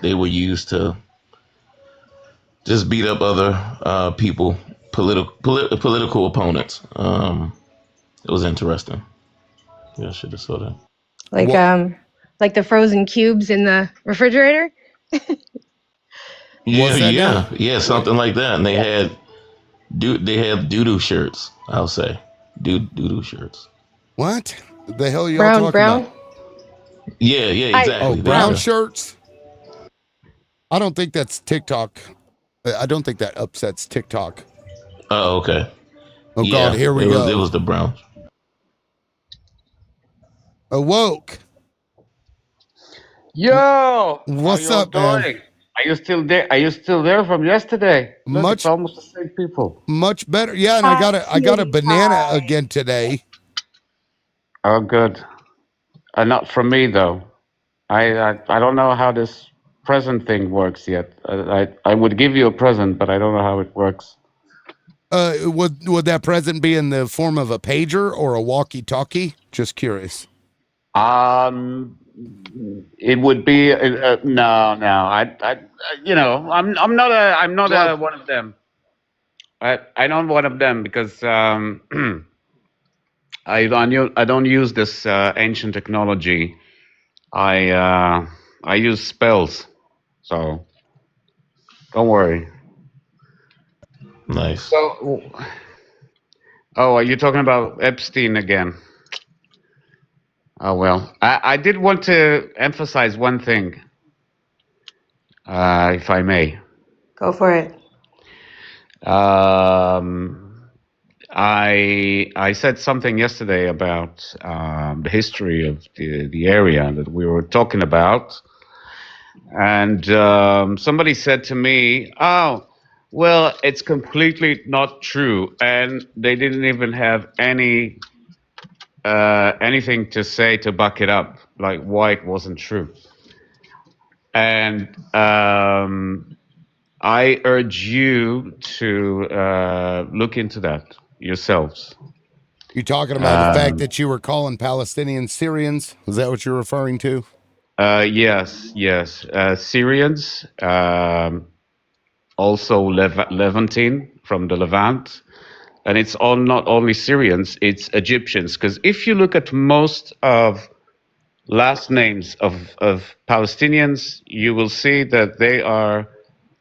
they were used to just beat up other people, political opponents. It was interesting. Yeah, I should have saw that. Like the frozen cubes in the refrigerator. Yeah, something like that. And they had doo-doo shirts. I'll say doo-doo shirts. What the hell are y'all talking about? Yeah, exactly. Brown shirts. I don't think that's TikTok. I don't think that upsets TikTok. Oh, okay. Oh God, here we go. It was the Browns. Awoke. Yo, what's how up, doing? man? Are you still there? Are you still there from yesterday? Look, it's almost the same people. Much better. Yeah, and I got a banana again today. Oh, good. Not from me though. I don't know how this present thing works yet. I would give you a present, but I don't know how it works. Would that present be in the form of a pager or a walkie-talkie? Just curious. It would be no. I'm not one of them. I'm not one of them because I don't use this ancient technology. I use spells, so don't worry. Nice. So, are you talking about Epstein again? Oh well, I did want to emphasize one thing, if I may. Go for it. I said something yesterday about the history of the area that we were talking about, and somebody said to me, "Oh, well, it's completely not true," and they didn't even have anything to say to back it up, like why it wasn't true. And I urge you to look into that yourselves. You talking about the fact that you were calling Palestinians Syrians? Is that what you're referring to? Yes. Syrians, also Levantine from the Levant. And it's not only Syrians, it's Egyptians. Because if you look at most of last names of Palestinians, you will see that they are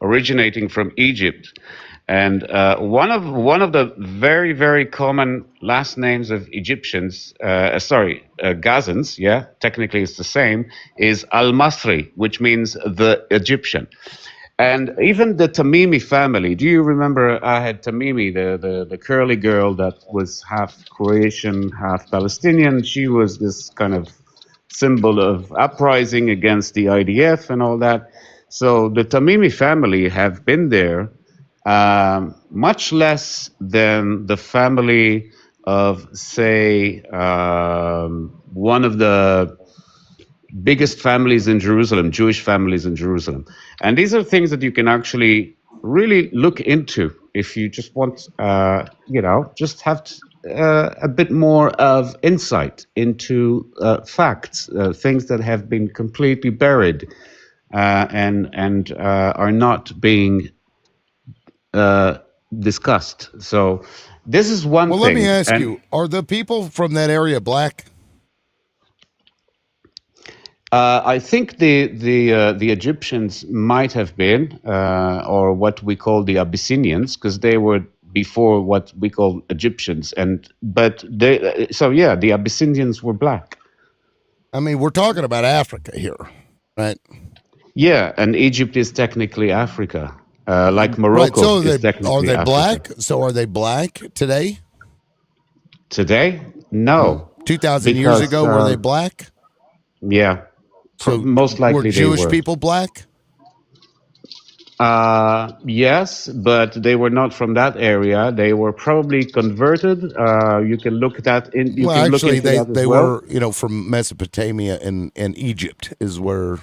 originating from Egypt. And one of the very, very common last names of Egyptians, Gazans, yeah, technically it's the same, is Al-Masri, which means the Egyptian. And even the Tamimi family, do you remember I had Tamimi, the curly girl that was half Croatian, half Palestinian? She was this kind of symbol of uprising against the IDF and all that. So the Tamimi family have been there much less than the family of, say, one of the biggest families in Jerusalem, Jewish families in Jerusalem. And these are things that you can actually really look into if you just want, just have a bit more of insight into facts, things that have been completely buried and are not being discussed. So this is one thing. Well, let me ask you, are the people from that area black? I think the Egyptians might have been, or what we call the Abyssinians, because they were before what we call Egyptians, the Abyssinians were black. I mean, we're talking about Africa here, right? Yeah, and Egypt is technically Africa, like Morocco is technically Africa. Black? So are they black today? Today? No. 2,000 years ago, were they black? Yeah. So most likely were Jewish they were. people black? Yes, but they were not from that area. They were probably converted. You can look at that. You Well, can look actually, into that as they well. were from Mesopotamia and Egypt is where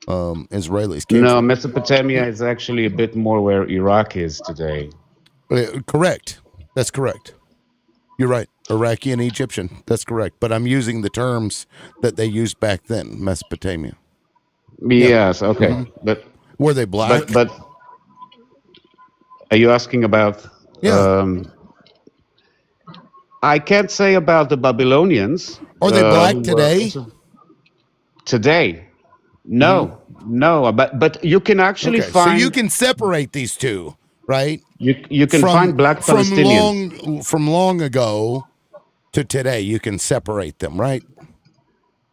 Israelis came No, from. Mesopotamia is actually a bit more where Iraq is today. Correct. That's correct. You're right. Iraqi and Egyptian. That's correct. But I'm using the terms that they used back then, Mesopotamia. Yes, okay. But were they black? But are you asking about? Yeah. I can't say about the Babylonians. Are they black who were today? also- Today, no. But you can actually Okay, so you find can separate these two, right? you can find black Palestinians. from long ago to today. You can separate them, right?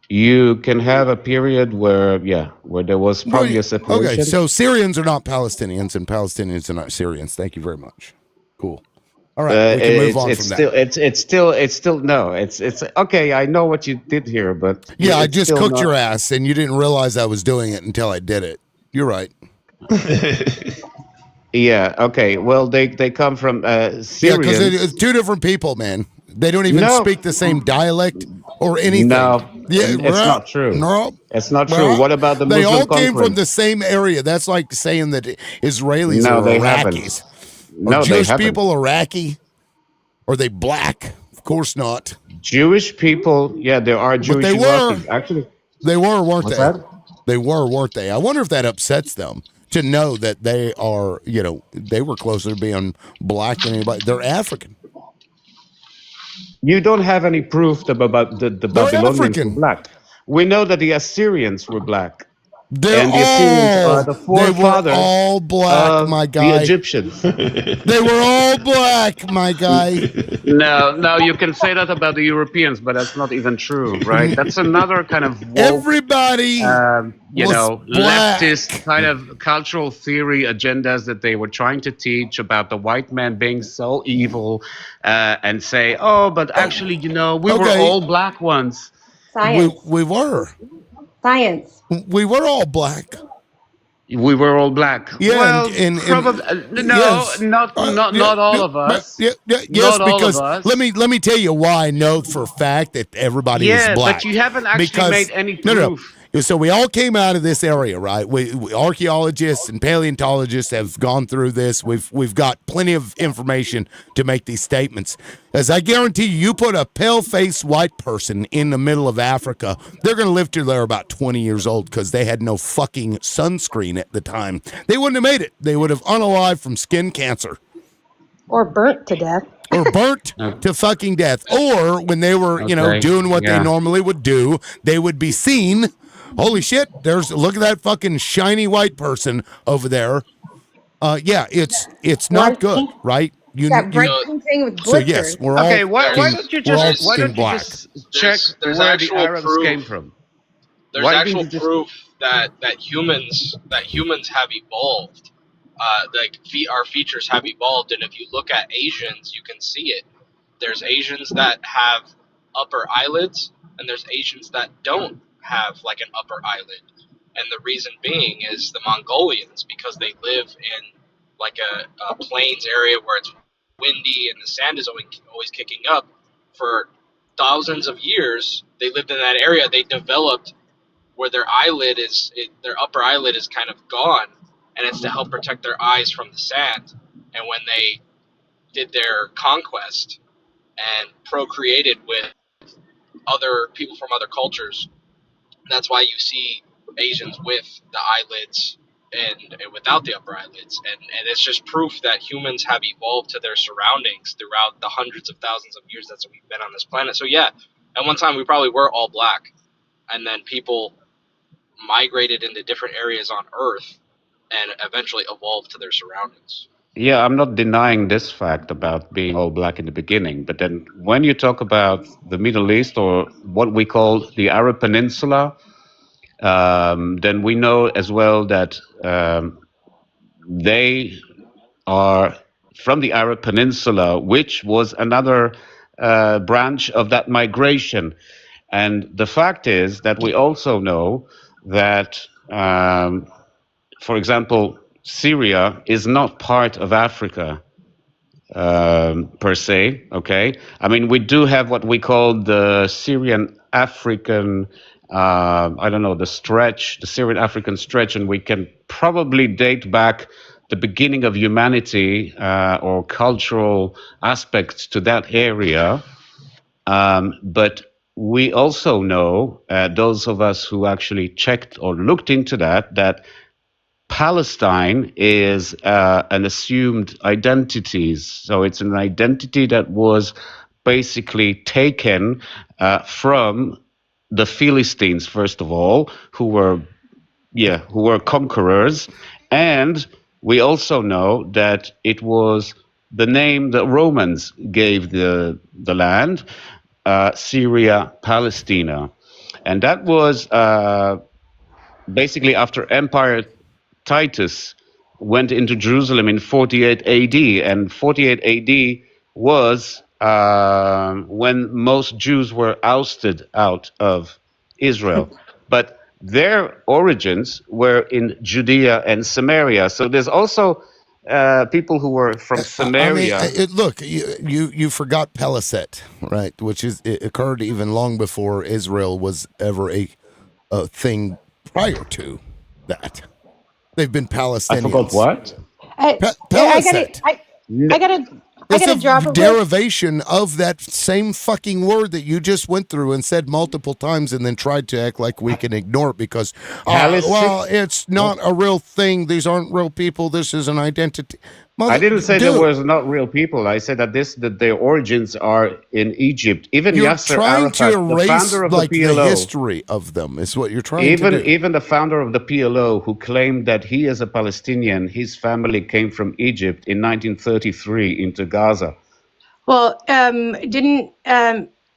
You can have a period where there was probably a Okay, separation. so Syrians are not Palestinians, and Palestinians are not Syrians. Thank you very much. Cool. All right, we can move on from that. It's still no. It's okay. I know what you did here, but Yeah, I it's just still cooked not- your ass, and you didn't realize I was doing it until I did it. You're right. Yeah. Okay. Well, they come from Syrians. Yeah, because it's two different people, man. They don't even speak the same dialect or anything. No, Yeah, it's not true. No, It's not true. What about the they Muslim all came from conference? the same area. That's like saying that Israelis No, are they Iraqis. haven't. No, Are they Jewish haven't. people Iraqi? Are they black? Of course not. Jewish people, yeah, there are Jewish they Iraqis. were. Actually, They were, weren't what's they? that? They were, weren't they? I wonder if that upsets them to know that they are, they were closer to being black than anybody. They're African. You don't have any proof that the Babylonians were black. We know that the Assyrians were black. And the Assyrians are the forefathers all black, of my the guy. Egyptians. They were all black, my guy. No, you can say that about the Europeans, but that's not even true, right? That's another kind of woke, everybody was black. leftist kind of cultural theory agendas that they were trying to teach about the white man being so evil, and say, oh, but actually, we were all black once. Science. We were. Science. We were all black. We were all black. Yeah, well, and probably yes. not all of us. Yes, not all because of us. let me tell you why I know for a fact that everybody was black. But you haven't actually made any proof. No. So we all came out of this area, right? We archaeologists and paleontologists have gone through this. We've got plenty of information to make these statements. As I guarantee you put a pale-faced white person in the middle of Africa, they're going to live till they're about 20 years old because they had no fucking sunscreen at the time. They wouldn't have made it. They would have unalived from skin cancer. Or burnt to death. Or burnt to fucking death. Or when they were, doing what they normally would do, they would be seen. Holy shit, look at that fucking shiny white person over there. It's not good, right? That bright pink thing with So blisters. yes, we're all okay. Why don't you just black. check There's where the actual Arabs proof. came from? There's Why actual didn't you just- proof that humans have evolved. Our features have evolved, and if you look at Asians, you can see it. There's Asians that have upper eyelids, and there's Asians that don't have like an upper eyelid. And the reason being is the Mongolians, because they live in like a plains area where it's windy and the sand is always kicking up. For thousands of years, they lived in that area. They developed where their upper eyelid is kind of gone, and it's to help protect their eyes from the sand. And when they did their conquest and procreated with other people from other cultures, that's why you see Asians with the eyelids and without the upper eyelids, and it's just proof that humans have evolved to their surroundings throughout the hundreds of thousands of years that we've been on this planet. So yeah, at one time we probably were all black, and then people migrated into different areas on Earth and eventually evolved to their surroundings. Yeah, I'm not denying this fact about being all black in the beginning, but then when you talk about the Middle East, or what we call the Arab Peninsula, then we know as well that they are from the Arab Peninsula, which was another branch of that migration. And the fact is that we also know that, for example, Syria is not part of Africa per se. Okay, I mean we do have what we call the Syrian African. I don't know, the Syrian African stretch, and we can probably date back the beginning of humanity or cultural aspects to that area. But we also know, those of us who actually checked or looked into that Palestine is an assumed identity. So it's an identity that was basically taken from the Philistines, first of all, who were conquerors. And we also know that it was the name the Romans gave the land, Syria Palestina. And that was basically after Empire Titus went into Jerusalem in 48 AD, and 48 AD was when most Jews were ousted out of Israel. But their origins were in Judea and Samaria. So there's also people who were from Samaria. I mean, look, you forgot Peliset, right? Which it occurred even long before Israel was ever a thing prior to that. They've been Palestinians. I forgot what? Peliset. I gotta drop a derivation of that same fucking word that you just went through and said multiple times, and then tried to act like we can ignore it because, well, it's not a real thing. These aren't real people. This is an identity. I didn't say there was not real people. I said that their origins are in Egypt. Even you're Yasser trying Arafat, to erase the founder of like the PLO, the history of them is what you're trying to do. Even the founder of the PLO, who claimed that he is a Palestinian, his family came from Egypt in 1933 into Gaza. Well, didn't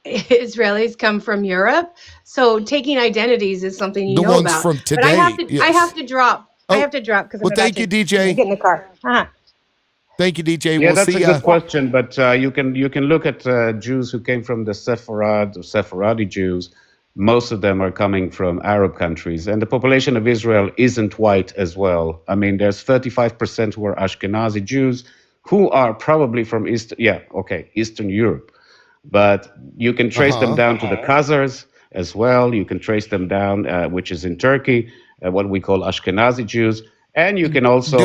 Israelis come from Europe? So taking identities is something you know about. From today, but I have to drop. Oh, I have to drop because well, thank you, DJ. Get in the car. Thank you, DJ. Yeah, we'll that's see a good question, but you can look at Jews who came from the Sephardi Jews. Most of them are coming from Arab countries, and the population of Israel isn't white as well. I mean, there's 35% who are Ashkenazi Jews, who are probably from Eastern Europe, but you can trace them down to the Khazars as well. You can trace them down, which is in Turkey, what we call Ashkenazi Jews. And you can also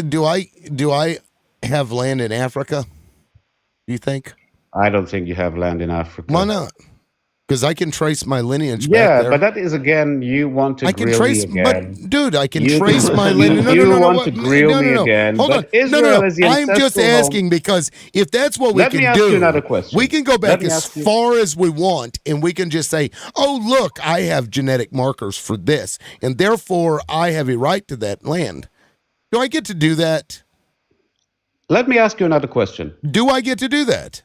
do I have land in Africa? Do you think? I don't think you have land in Africa. Why not? Because I can trace my lineage back there. But that is again, you want to grill me again. But dude, I can trace my lineage. No. You want to grill me again. Hold on. Israel is the I'm just asking because if that's what we can do, let me ask you another question. We can go back as far as we want, and we can just say, "Oh, look, I have genetic markers for this, and therefore I have a right to that land." Do I get to do that? Let me ask you another question. Do I get to do that?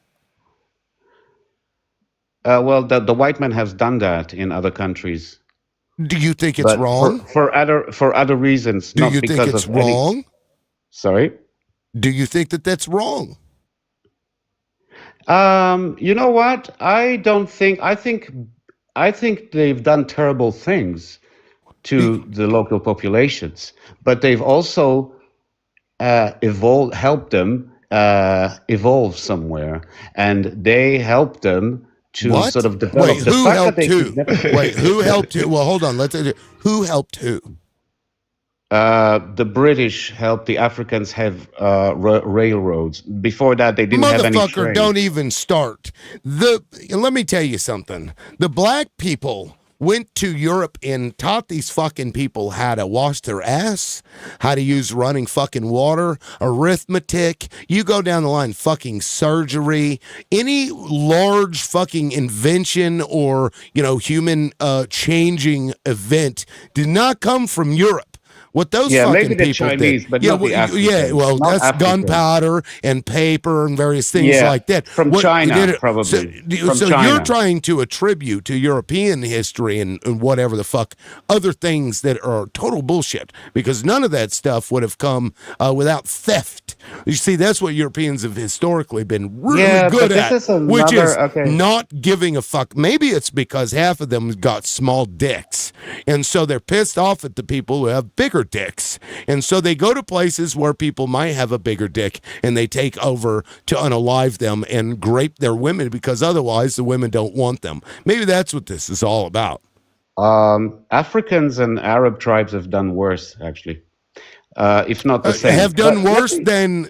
Well, the white man has done that in other countries. Do you think it's wrong? For other reasons. Do you think it's wrong? Sorry? Do you think that that's wrong? You know what? I don't think. I think they've done terrible things to the local populations, but they've also helped them evolve somewhere, and they helped them to sort of develop. Wait, who helped who? Wait, who helped who? Well, hold on. Who helped who? The British helped the Africans have railroads. Before that, they didn't have any trains. Motherfucker, don't even start. Let me tell you something. The black people went to Europe and taught these fucking people how to wash their ass, how to use running fucking water, arithmetic. You go down the line, fucking surgery, any large fucking invention or, human changing event did not come from Europe. What those fucking maybe the people Chinese, did. but not the Africans. That's gunpowder and paper and various things like that. From China, probably. So you're trying to attribute to European history and whatever the fuck other things that are total bullshit, because none of that stuff would have come without theft. You see, that's what Europeans have historically been really good at, which is not giving a fuck. Maybe it's because half of them got small dicks, and so they're pissed off at the people who have bigger dicks. And so they go to places where people might have a bigger dick and they take over to unalive them and grape their women because otherwise the women don't want them. Maybe that's what this is all about. Africans and Arab tribes have done worse, actually, if not the same. Have done worse than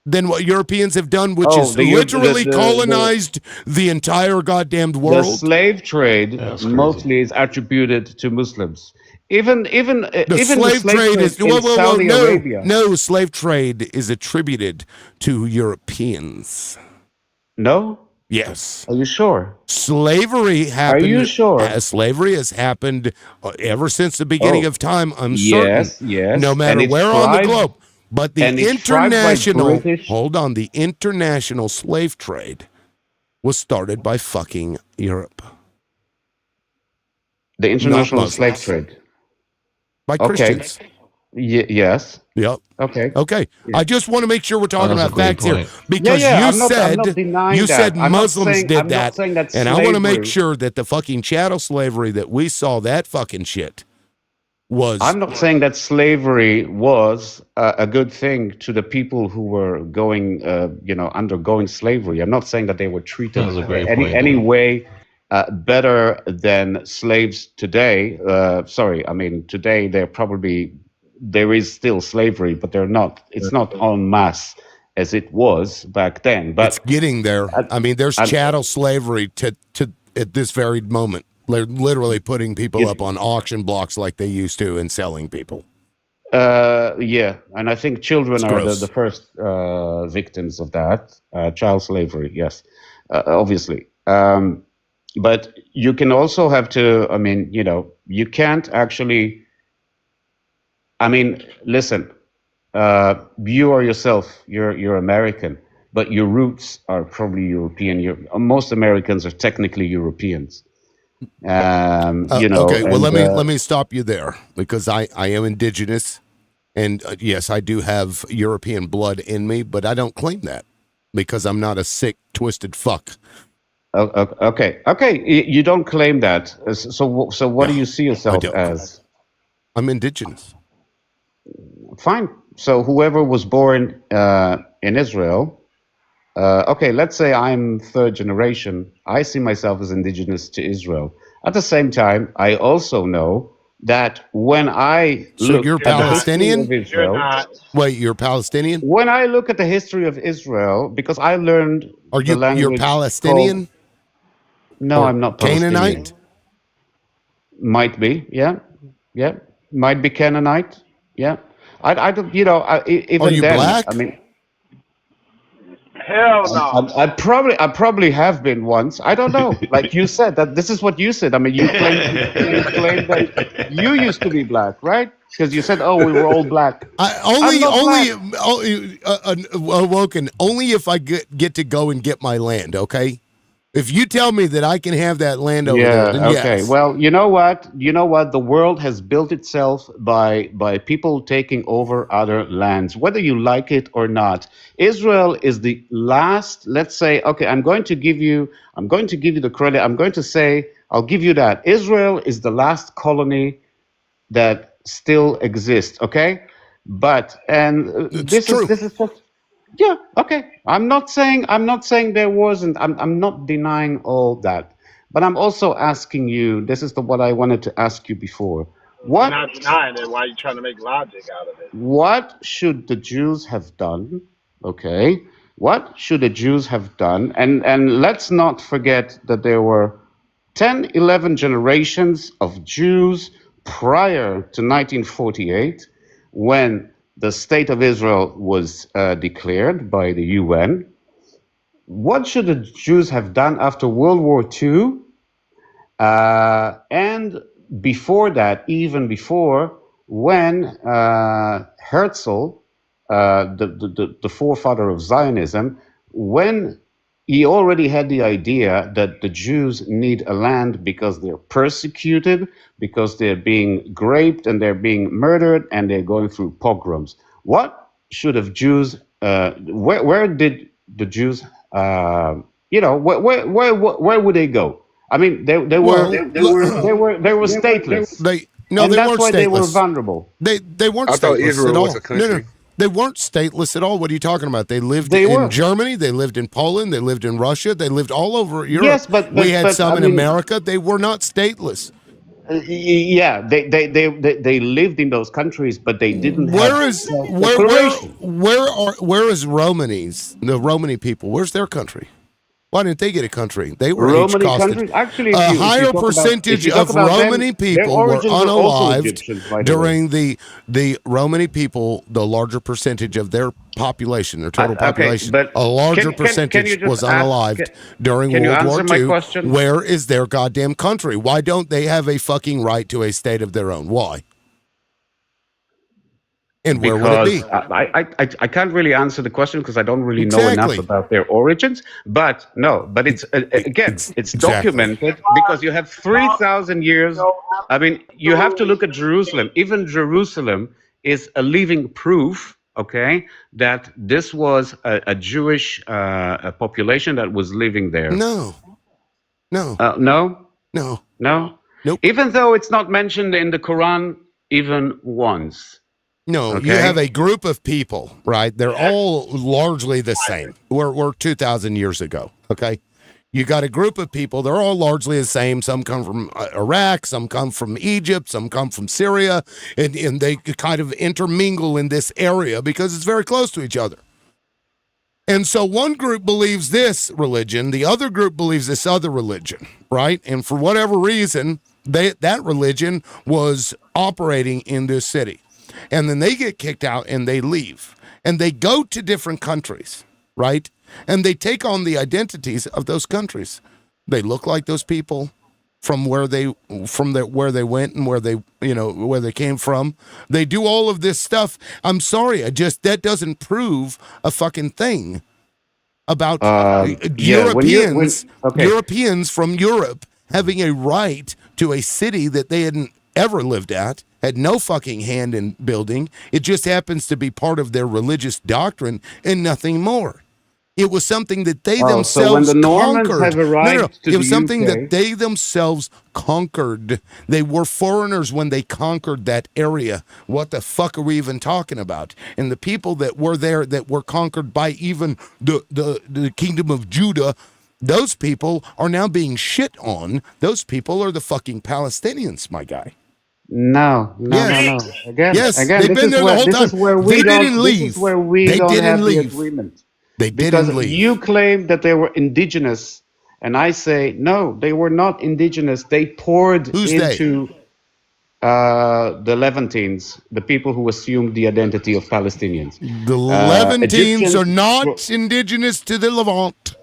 what Europeans have done, which is literally colonized the entire goddamned world. The slave trade mostly is attributed to Muslims. Even the slave trade is in Saudi Arabia. No, slave trade is attributed to Europeans. No? Yes. Are you sure? Slavery happened. Are you sure? Slavery has happened ever since the beginning of time. I'm certain. Yes. No matter where on the globe. But the international, hold on, the international slave trade was started by fucking Europe. The international slave trade? By Christians. Yes. Yep. Okay. Okay. Yeah. I just want to make sure we're talking about facts here because you said Muslims did that, and I want to make sure that the fucking chattel slavery that we saw, that fucking shit was. I'm not saying that slavery was a good thing to the people who were going, undergoing slavery. I'm not saying that they were treated any way better than slaves today. Today there is still slavery, but it's not en masse as it was back then. But it's getting there. There's chattel slavery to at this very moment. They're literally putting people up on auction blocks like they used to and selling people. And I think children are the first victims of that. Child slavery, yes, obviously. But you can also have to, you can't actually, listen, you are yourself, you're American, but your roots are probably European. Most Americans are technically Europeans. Okay, well, let me stop you there because I am indigenous, and yes, I do have European blood in me, but I don't claim that because I'm not a sick, twisted fuck. Okay, you don't claim that. So what do you see yourself as? I'm indigenous. Fine. So whoever was born in Israel. Let's say I'm third generation. I see myself as indigenous to Israel. At the same time, I also know that when I look you're at Palestinian? the history of Israel, Wait, you're Palestinian? When I look at the history of Israel, because I learned the language. You're Palestinian? No, I'm not Palestinian. Canaanite? Might be, yeah. Might be Canaanite, yeah. I don't, even Are you then, black? Hell no. I probably have been once. I don't know. Like you said, that this is what you said. You claimed that you used to be black, right? Because you said, "Oh, we were all black." Only if I get to go and get my land. Okay. If you tell me that I can have that land over there, then okay. Yes. Well, you know what? The world has built itself by people taking over other lands, whether you like it or not. Israel is the last. Let's say, okay, I'm going to give you the credit. I'm going to say, I'll give you that. Israel is the last colony that still exists. Okay, this is just. Yeah, okay. I'm not saying there wasn't. I'm not denying all that. But I'm also asking you, this is what I wanted to ask you before. You're not denying it. Why are you trying to make logic out of it? What should the Jews have done? Okay. What should the Jews have done? And let's not forget that there were 10, 11 generations of Jews prior to 1948 when the State of Israel was declared by the UN. What should the Jews have done after World War II? And before that, even before, when Herzl, the forefather of Zionism, when he already had the idea that the Jews need a land because they're persecuted, because they're being raped and they're being murdered and they're going through pogroms. What should have Jews? Where did the Jews? Where would they go? They were stateless. No, and they that's weren't why they were stateless. vulnerable. They weren't I thought stateless Israel at all. was a country. No, they weren't stateless at all. What are you talking about? They lived They in were. Germany. They lived in Poland. They lived in Russia. They lived all over Europe. Yes, but we had some I in mean, America. They were not stateless. Yeah, they lived in those countries, but they didn't have Where is self-declaration. where is Romanies? The Romani people. Where's their country? Why didn't they get a country? They were Romani H-costed. countries. Actually, A if you higher talk about, percentage of them, Romani their people were origins were also unalived Egyptians, by the way. during the Romani people. The larger percentage of their population, their total population, but a larger can you percentage just was ask- unalived during can you World War answer my II. question? Where is their goddamn country? Why don't they have a fucking right to a state of their own? Why? And where would it be? I can't really answer the question because I don't really know enough about their origins. But it's again, it's documented because you have 3,000 years. I mean, you have to look at Jerusalem. Even Jerusalem is a living proof, okay, that this was a Jewish population that was living there. No. No. Nope. Even though it's not mentioned in the Quran even once. No, Okay. you have a group of people, right? They're all largely the same. We're 2,000 years ago, okay? You got a group of people, they're all largely the same. Some come from Iraq, some come from Egypt, some come from Syria, and they kind of intermingle in this area because it's very close to each other. And so one group believes this religion, the other group believes this other religion, right? And for whatever reason, that religion was operating in this city. And then they get kicked out and they leave. And they go to different countries, right? And they take on the identities of those countries. They look like those people from where they where they went and where they came from. They do all of this stuff. I'm sorry, that doesn't prove a fucking thing about Europeans from Europe having a right to a city that they hadn't ever lived at, had no fucking hand in building. It just happens to be part of their religious doctrine and nothing more. It was something that they themselves so when the Normans conquered. have arrived to it was the something UK, that they themselves conquered. They were foreigners when they conquered that area. What the fuck are we even talking about? And the people that were there that were conquered by even the kingdom of Judah, those people are now being shit on. Those people are the fucking Palestinians, my guy. No. Again, they've been there the whole time. They didn't leave. This is where we don't have the agreement. They because didn't leave. You claim that they were indigenous, and I say no, they were not indigenous. They poured into the Levantines, the people who assumed the identity of Palestinians. The Levantines are not indigenous to the Levant.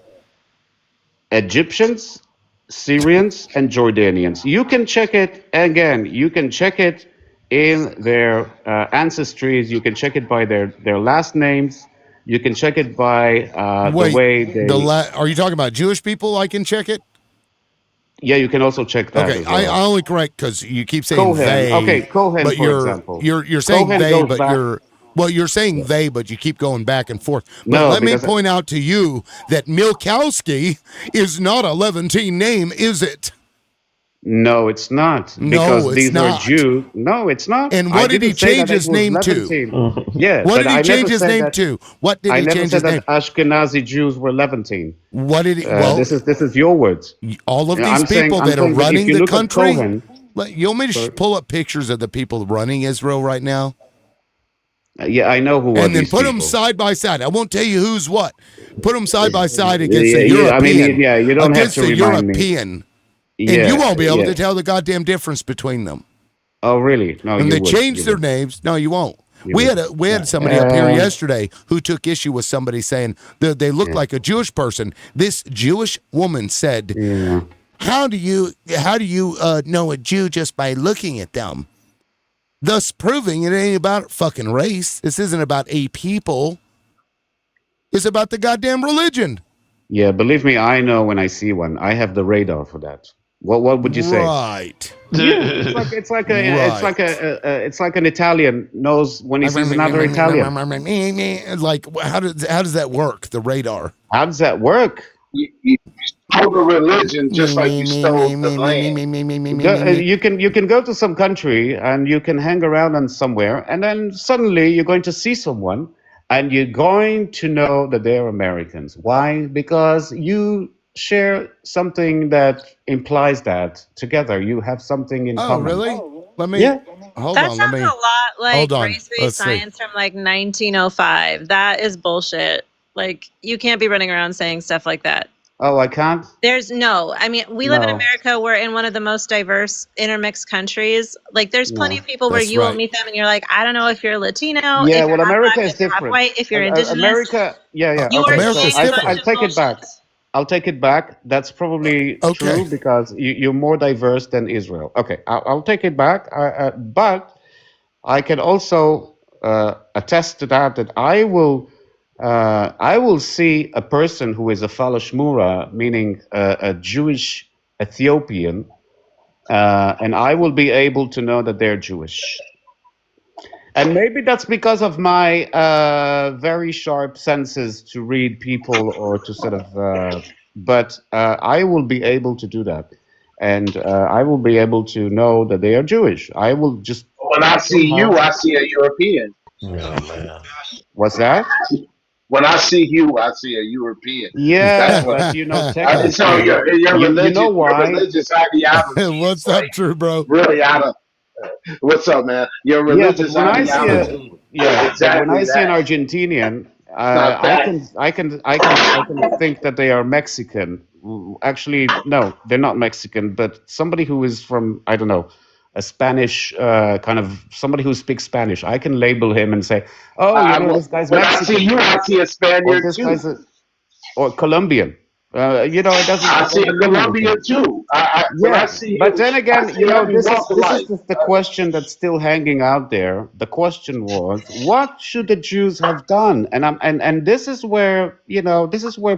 Egyptians, Syrians, and Jordanians. You can check it again. You can check it in their ancestries. You can check it by their last names. You can check it by the way they... are you talking about Jewish people? I can check it? Yeah, you can also check that okay, as well. I only correct because you keep saying Cohen. they. Okay, Cohen, but for example. You're saying Cohen they, but back... you're saying they, but you keep going back and forth. But no, let me point out to you that Milkowski is not a Levantine name, is it? No, it's not. Because these are Jews. No, it's not. And what did he change his name to? Yeah, what did he change his name to? What did he change his name? I never said that Ashkenazi Jews were Levantine. What did he? This is your words. All of these people that are running the country. You want me to pull up pictures of the people running Israel right now? Yeah, I know who. And then put them side by side. I won't tell you who's what. Put them side by side against the European. I mean, you don't have to remind me. And you won't be able to tell the goddamn difference between them. Oh, really? No, and they changed their names. No, you won't. We had somebody up here yesterday who took issue with somebody saying that they look like a Jewish person. This Jewish woman said, "How do you know a Jew just by looking at them?" Thus proving it ain't about fucking race. This isn't about a people. It's about the goddamn religion. Yeah, believe me, I know when I see one. I have the radar for that. What would you say? Right. Yeah, it's like an Italian knows when he sees another Italian. Like how does that work? The radar. How does that work? stole the religion just like you stole the land. You can go to some country and you can hang around on somewhere, and then suddenly you're going to see someone, and you're going to know that they're Americans. Why? Because you share something that implies that together you have something in common. Really? Let me Yeah. hold That on. sounds a lot like hold on. race-based Let's see. science from like 1905. That is bullshit. Like, you can't be running around saying stuff like that. Oh, I can't? There's no, I mean, we live in No. America. We're in one of the most diverse intermixed countries. Like, there's plenty of people where That's you right. won't meet them and you're like, I don't know if you're Latino, Yeah, if you're well, half America black, is if you're half different. white, if you're indigenous. America, yeah. You are Okay, saying so a bunch I'll of take it back. bullshit. I'll take it back. That's probably true because you're more diverse than Israel. Okay, I'll take it back. But I can also attest to that I will see a person who is a falashmura, meaning a Jewish Ethiopian, and I will be able to know that they're Jewish. And maybe that's because of my very sharp senses to read people or to sort of, but I will be able to do that. And I will be able to know that they are Jewish. I will just. When I see you, I see a European. What's that? When I see you, I see a European. Yeah, That's what. but So technically, your you know why? your religious ideology. What's up, True Bro? Really out of. What's up, man? Your Yeah, but religious when I see ideology. but when I Exactly see an that. Argentinian, Not that. I can think that they are Mexican. Actually, no, they're not Mexican, but somebody who is from, I don't know, a Spanish kind of somebody who speaks Spanish. I can label him and say, oh, this guy's When Mexican. I see you, I see a Or Spaniard this too. guy's or Colombian. It doesn't. I see a doesn't mean Colombian anything. too. When I Yeah, see you, but then I again, see every this walk of is life. the question that's still hanging out there. The question was, what should the Jews have done? And this is where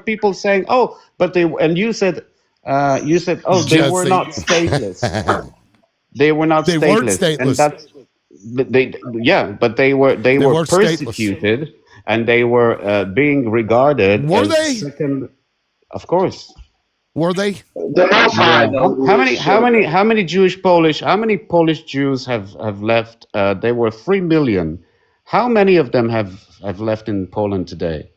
people saying, oh, but they, and you said, oh, they were Jesse. not stateless. They were not They weren't stateless, and stateless. that's but they were weren't persecuted, and they were being regarded Were as they? second. Of course. Were they? The Most High knows who his children. How many Polish Jews have left? There were 3 million. How many of them have left in Poland today?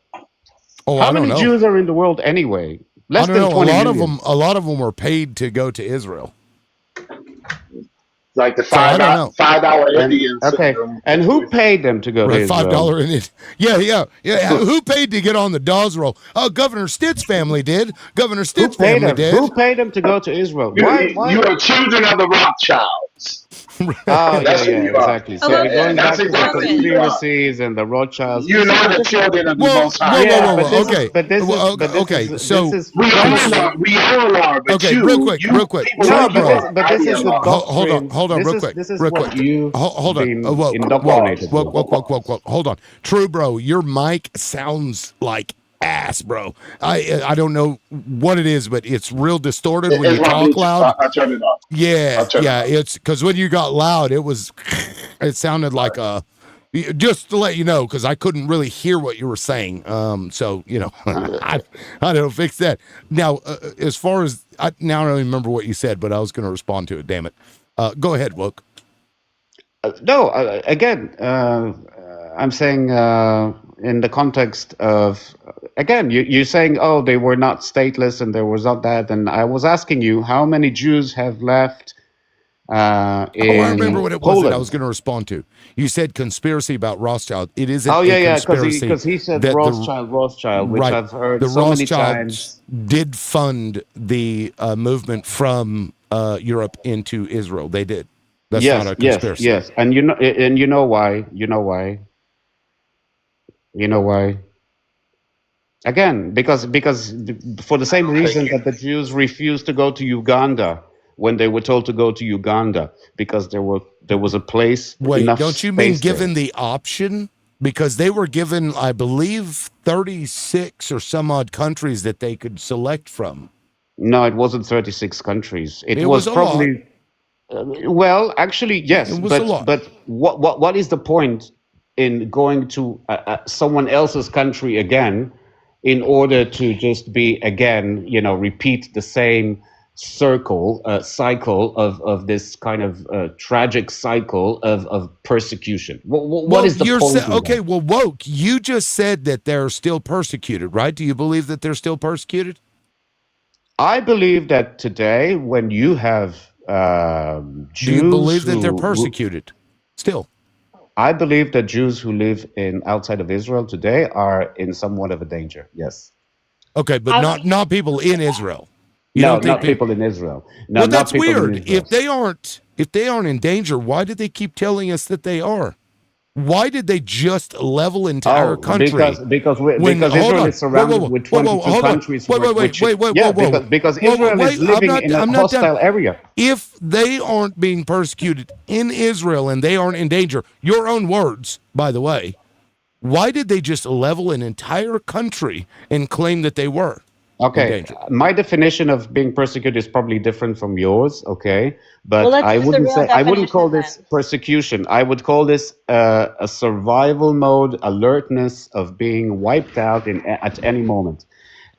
Oh, How I don't many know. Jews are in the world anyway? Less I don't than know. 20 A million. lot of them were paid to go to Israel. Like the So I don't know. $5 Indian Okay, syndrome. and who paid them to go to Right, Israel? $5 in it. Yeah. Who paid to get on the Dawes roll? Oh, Governor Stitt's family did. Governor Stitt's family did. Who paid them to go to Israel? You Why? are children of the Rothschilds. Oh, That's who yeah, you are. exactly. So we're going That's back to the exactly who you are. conspiracies and the Rothschilds. You're not the children of the Most High. Okay. So we all are, but okay, real quick. No, but this is the doctrine. Hold on, real quick. This is real what quick. you've hold on. been Whoa, indoctrinated. Hold on. True, bro. Your mic sounds like ass, bro. I don't know what it is, but it's real distorted when you talk loud. I turn it off. Yeah. It's because when you got loud, it sounded like a. Just to let you know, because I couldn't really hear what you were saying. So I don't know, fix that. Now, as far as I don't even remember what you said, but I was going to respond to it. Damn it. Go ahead, Woke. No, again, I'm saying in the context of again, you're saying, oh, they were not stateless and there was not that, and I was asking you how many Jews have left. I remember what it was Poland. that I was going to respond to. You said conspiracy about Rothschild. It isn't. Oh yeah, conspiracy because he said Rothschild, which right, I've heard the so many Rothschilds times. Did fund the movement from Europe into Israel. They did. That's not a conspiracy. Yes, and you know why? You know why? Again, because for the same reason that the Jews refused to go to Uganda when they were told to go to Uganda, because there was a place. Wait, enough don't you mean space given there. the option? Because they were given, I believe, 36 or some odd countries that they could select from. No, it wasn't 36 countries. It was a probably. Well, actually, yes, It was a lot. but what is the point in going to someone else's country again in order to just be, again, repeat the same cycle of this kind of tragic cycle of persecution. What is the point in okay, that? well, woke, you just said that they're still persecuted, right? Do you believe that they're still persecuted? I believe that today, when you have Jews, do you believe that they're persecuted still? I believe that Jews who live outside of Israel today are in somewhat of a danger. Yes. Okay, but not people in Israel. Not people in Israel. No, well, not that's people weird. in Israel. If they aren't in danger, why do they keep telling us that they are? Why did they just level entire country? Because Israel is surrounded with 22 countries. Because Israel is living in a hostile area. If they aren't being persecuted in Israel and they aren't in danger, your own words, by the way, why did they just level an entire country and claim that they were? Okay, my definition of being persecuted is probably different from yours. Okay, but I wouldn't call this persecution. I would call this a survival mode, alertness of being wiped out at any moment.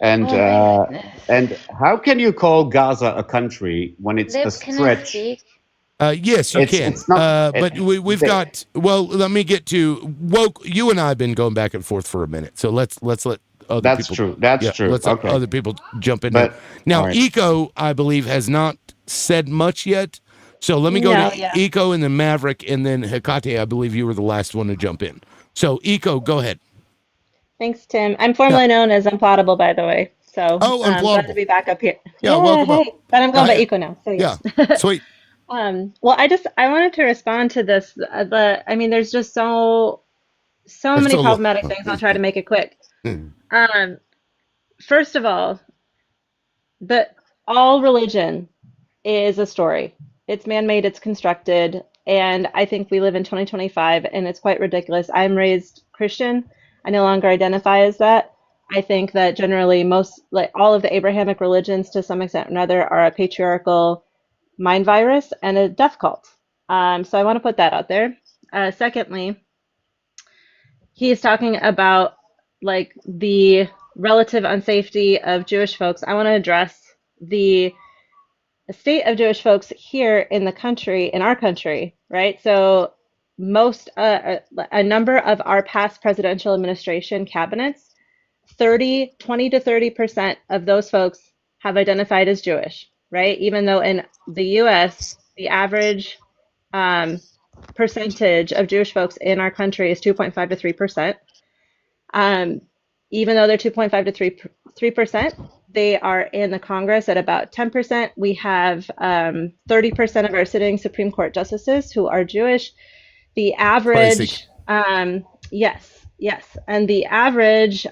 And how can you call Gaza a country when it's a stretch? Yes, you can. It's not, but we've got. Well, let me get to woke. You and I have been going back and forth for a minute, so let's let other That's people. true. That's true. Let's Okay. let other people jump in But, there. Now, all right. Eco, I believe, has not said much yet. So let me go to Eco and then Maverick and then Hecate. I believe you were the last one to jump in. So Eco, go ahead. Thanks, Tim. I'm formerly known as Unplottable, by the way. So glad to be back up here. Yeah, welcome up. But I'm going by Eco now. So yeah, sweet. Well, I wanted to respond to this, but I mean, there's just so many problematic things. I'll try to make it quick. First of all, all religion is a story. It's man-made, it's constructed, and I think we live in 2025, and it's quite ridiculous. I'm raised Christian. I no longer identify as that. I think that generally all of the Abrahamic religions, to some extent or another, are a patriarchal mind virus and a death cult. So I want to put that out there. Secondly, he is talking about the relative unsafety of Jewish folks. I want to address the state of Jewish folks here in our country, right? So a number of our past presidential administration cabinets, 20 to 30% of those folks have identified as Jewish, right? Even though in the US, the average percentage of Jewish folks in our country is 2.5 to 3%. Even though they're 2.5 to 3%, they are in the Congress at about 10%. We have 30% of our sitting Supreme Court justices who are Jewish. The average, yes, and the average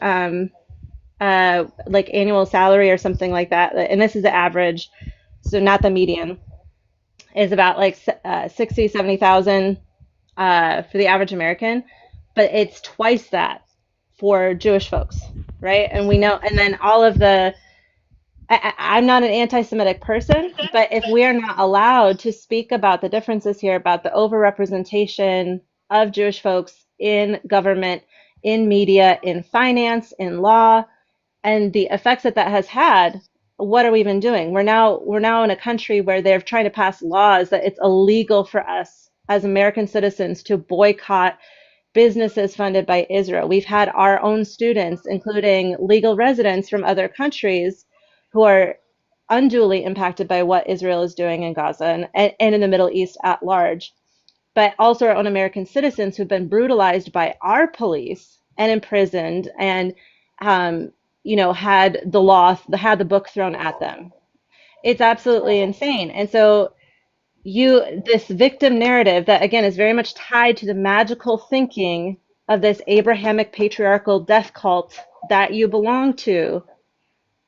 annual salary or something like that, and this is the average, so not the median, is about 60, 70,000 for the average American, but it's twice that for Jewish folks, right? And we know, and then all of I'm not an anti-Semitic person, but if we are not allowed to speak about the differences here, about the overrepresentation of Jewish folks in government, in media, in finance, in law, and the effects that has had, what are we even doing? We're now in a country where they're trying to pass laws that it's illegal for us as American citizens to boycott businesses funded by Israel. We've had our own students, including legal residents from other countries, who are unduly impacted by what Israel is doing in Gaza and in the Middle East at large, but also our own American citizens who've been brutalized by our police and imprisoned and had the book thrown at them. It's absolutely insane. And so this victim narrative that, again, is very much tied to the magical thinking of this Abrahamic patriarchal death cult that you belong to,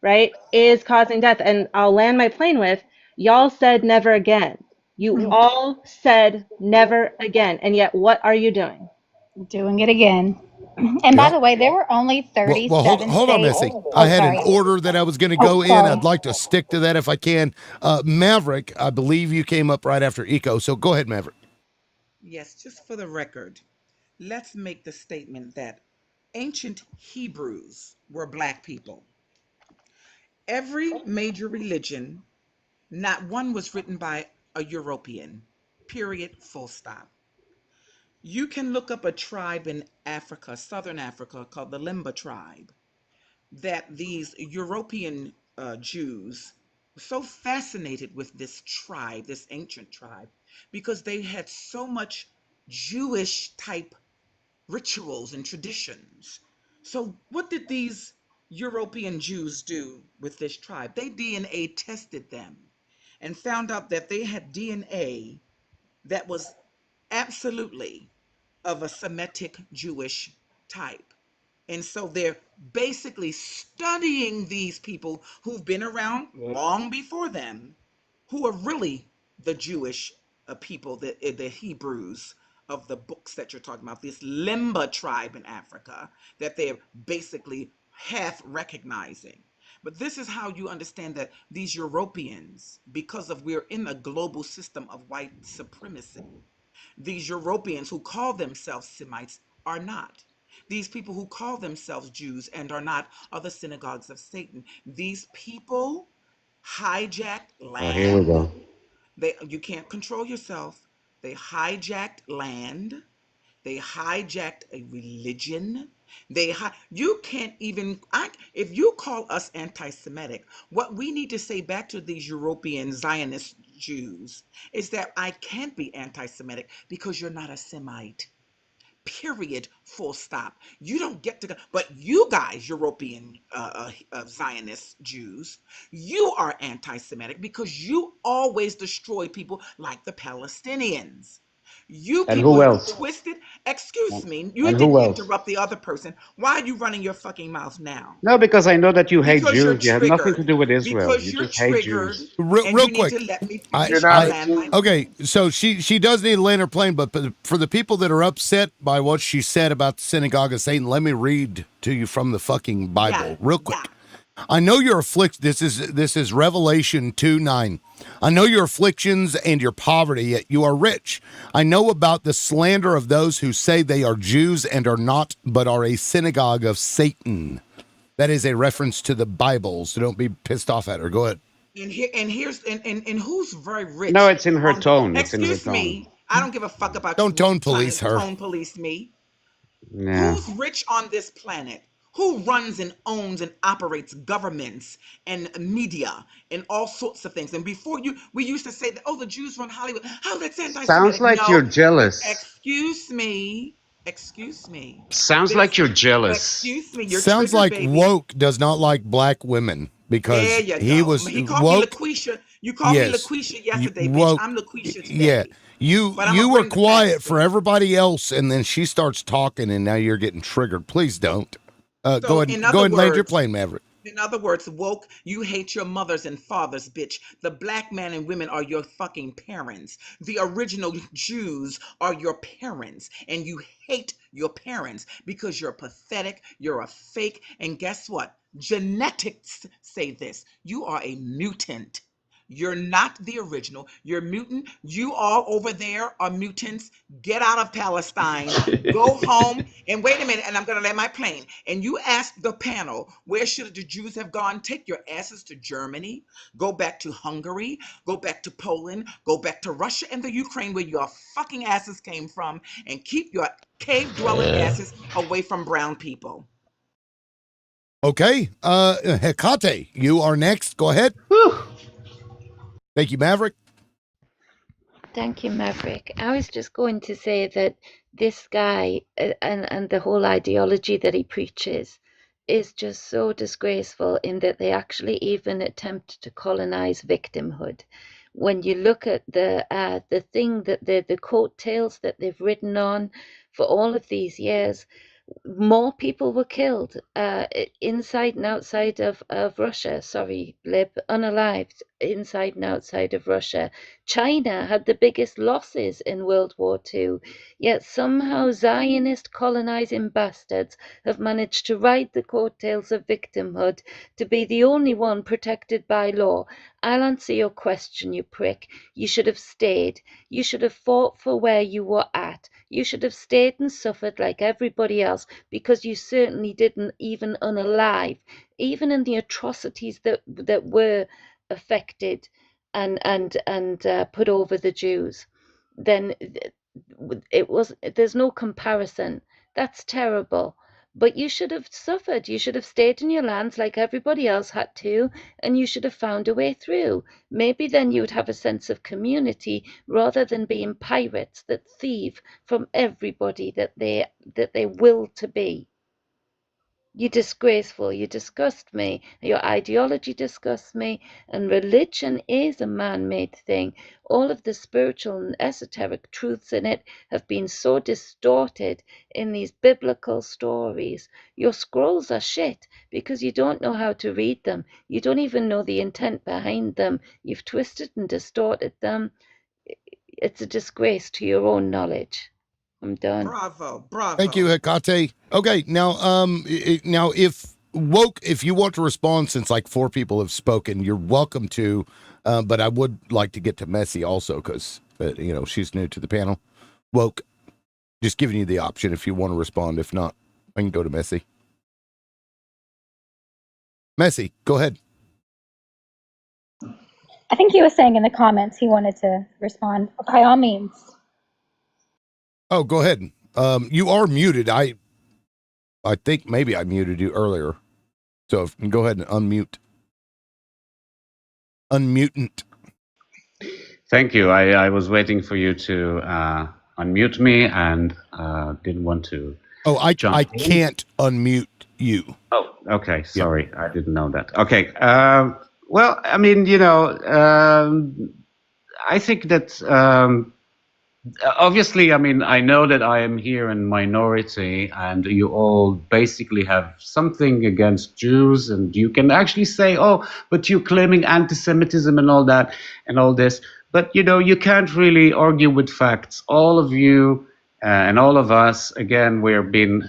right, is causing death. And I'll land my plane with, y'all said never again. You all said never again. And yet what are you doing? Doing it again. And by the way, there were only 37 well, hold on, Missy. I had an order that I was going to go in. I'd like to stick to that if I can. Maverick, I believe you came up right after Eco, so go ahead, Maverick. Yes, just for the record, let's make the statement that ancient Hebrews were black people. Every major religion, not one was written by a European. Period. Full stop. You can look up a tribe in Africa, southern Africa, called the Limba tribe, that these European Jews were so fascinated with this tribe, this ancient tribe, because they had so much Jewish type rituals and traditions. So, what did these European Jews do with this tribe? They DNA tested them and found out that they had DNA that was absolutely of a Semitic Jewish type. And so they're basically studying these people who've been around long before them, who are really the Jewish people, the Hebrews of the books that you're talking about, this Limba tribe in Africa that they're basically half recognizing. But this is how you understand that these Europeans, because of we're in a global system of white supremacy, these Europeans who call themselves Semites are not. These people who call themselves Jews and are not are the synagogues of Satan. These people hijacked Oh, here we land. go. You can't control yourself. They hijacked land. They hijacked a religion. You can't even if you call us anti-Semitic, what we need to say back to these European Zionist Jews is that I can't be anti-Semitic because you're not a Semite. Period. Full stop. You don't get to go. But you guys, European Zionist Jews, you are anti-Semitic because you always destroy people like the Palestinians. You And people who have else? twisted. Excuse me, you And didn't who else? interrupt the other person. Why are you running your fucking mouth now? No, because I know that you hate Because you're Jews. You have nothing to triggered. do with Israel. Because You you're just hate triggered, Jews. and Real you need to quick. let me I, finish You're and not a I, land my Jew. okay, so she does need to land her plane, but for the people that are upset by what she said about the synagogue of Satan, let me read to you from the fucking Yeah, Bible real quick. yeah. I know your afflict. This is Revelation 2:9. I know your afflictions and your poverty, yet you are rich. I know about the slander of those who say they are Jews and are not, but are a synagogue of Satan. That is a reference to the Bible, so don't be pissed off at her. Go ahead. And who's very No, rich it's in her on the tone. It's in her excuse tone. me, I don't give a fuck about Don't you tone trying police to her. tone police me. Yeah. Who's rich on this planet? Who runs and owns and operates governments and media and all sorts of things? And before we used to say that, oh, the Jews run Hollywood. Oh, that's Sounds anti-Semitic. like you're No, jealous. excuse me, excuse me. Sounds like There's, you're jealous. excuse me, you're Sounds triggered, like baby. woke does not like black women There because you he go. was He called me woke. LaQuisha. You called me Yes, LaQuisha you yesterday, bitch. woke. I'm LaQuisha Yeah, today. you But I'm gonna you were bring the facts quiet to for you. everybody else, and then she starts talking, and now you're getting triggered. Please don't. Go So ahead. Go ahead and land your plane, Maverick. in other words, woke, you hate your mothers and fathers, bitch. The black men and women are your fucking parents. The original Jews are your parents, and you hate your parents because you're pathetic, you're a fake, and guess what? Genetics say this. You are a mutant. You're not the original. You're mutant. You all over there are mutants. Get out of Palestine. Go home. And wait a minute, and I'm going to land my plane. And you ask the panel, where should the Jews have gone? Take your asses to Germany. Go back to Hungary. Go back to Poland. Go back to Russia and the Ukraine, where your fucking asses came from. And keep your cave dwelling Yeah. asses away from brown people. Okay. Hecate, you are next. Go ahead. Thank you, Maverick. Thank you, Maverick. I was just going to say that this guy and the whole ideology that he preaches is just so disgraceful in that they actually even attempt to colonize victimhood. When you look at the thing that the coattails that they've ridden on for all of these years, more people were killed inside and outside of Russia. Sorry, Lib, unalived inside and outside of Russia. China had the biggest losses in World War II, yet somehow Zionist colonizing bastards have managed to ride the coattails of victimhood to be the only one protected by law. I'll answer your question, you prick. You should have stayed. You should have fought for where you were at. You should have stayed and suffered like everybody else, because you certainly didn't even unalive, even in the atrocities that were affected and put over the Jews. Then there's no comparison. That's terrible. But you should have suffered. You should have stayed in your lands like everybody else had to, and you should have found a way through. Maybe then you would have a sense of community rather than being pirates that thieve from everybody that they will to be. You're disgraceful. You disgust me. Your ideology disgusts me. And religion is a man-made thing. All of the spiritual and esoteric truths in it have been so distorted in these biblical stories. Your scrolls are shit because you don't know how to read them. You don't even know the intent behind them. You've twisted and distorted them. It's a disgrace to your own knowledge. I'm done. Bravo, bravo. Thank you, Hecate. Okay, now, now if you want to respond, since like 4 people have spoken, you're welcome to. But I would like to get to Messy also, because she's new to the panel. Woke, just giving you the option if you want to respond. If not, I can go to Messy. Messy, go ahead. I think he was saying in the comments he wanted to respond. By all means. Oh, go ahead. You are muted. I think maybe I muted you earlier. So go ahead and unmute. Unmutant. Thank you. I was waiting for you to unmute me and didn't want to. Oh, I can't unmute you. Oh, okay. Sorry. Yeah. I didn't know that. Okay. Well, I mean, I think that obviously, I mean, I know that I am here in minority and you all basically have something against Jews, and you can actually say, oh, but you're claiming anti-Semitism and all that and all this. But, you can't really argue with facts. All of you and all of us, again, we're been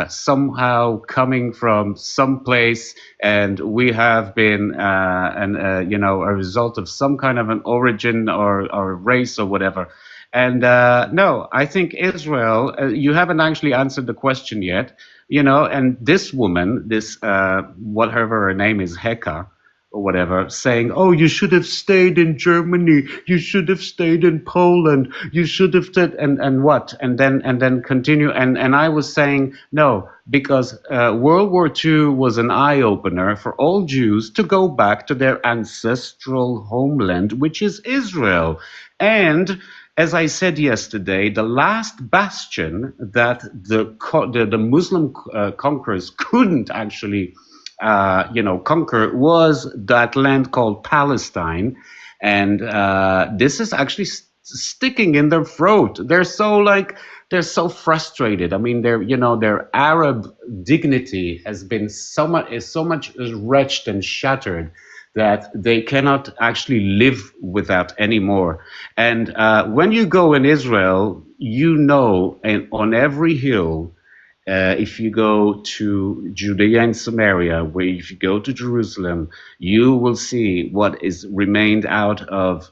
somehow coming from someplace, and we have been, a result of some kind of an origin or race or whatever. And no, I think Israel, you haven't actually answered the question yet, and this woman, this, whatever her name is, Heka, or whatever, saying, oh, you should have stayed in Germany, you should have stayed in Poland, you should have stayed, and what? And then continue. And I was saying, no, because World War II was an eye-opener for all Jews to go back to their ancestral homeland, which is Israel. And as I said yesterday, the last bastion that the Muslim conquerors couldn't actually conquer was that land called Palestine, and this is actually sticking in their throat. They're so frustrated. I mean, their Arab dignity has been so much wrenched and shattered that they cannot actually live without anymore. And when you go in Israel, and on every hill, if you go to Judea and Samaria, if you go to Jerusalem, you will see what is remained out of,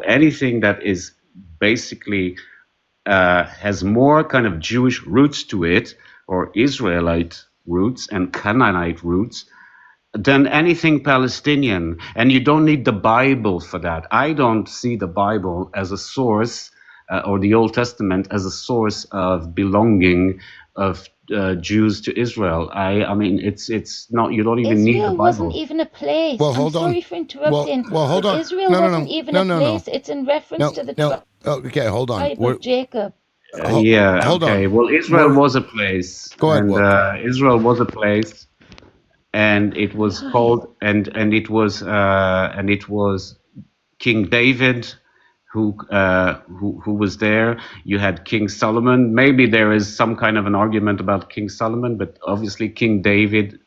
anything that is basically has more kind of Jewish roots to it, or Israelite roots and Canaanite roots, than anything Palestinian. And you don't need the Bible for that. I don't see the Bible as a source or the Old Testament as a source of belonging of Jews to Israel. I mean, it's not. You don't even need the Bible. Israel wasn't even a place. Well, hold I'm on. sorry for interrupting. Well, hold on. Israel wasn't even a place. It's in reference to the tribe hold on. of Jacob. Hold okay. on. Well, Israel was a place. Go ahead. And Israel was a place, and it was called, and it was King David who was there. You had King Solomon. Maybe there is some kind of an argument about King Solomon, but obviously King David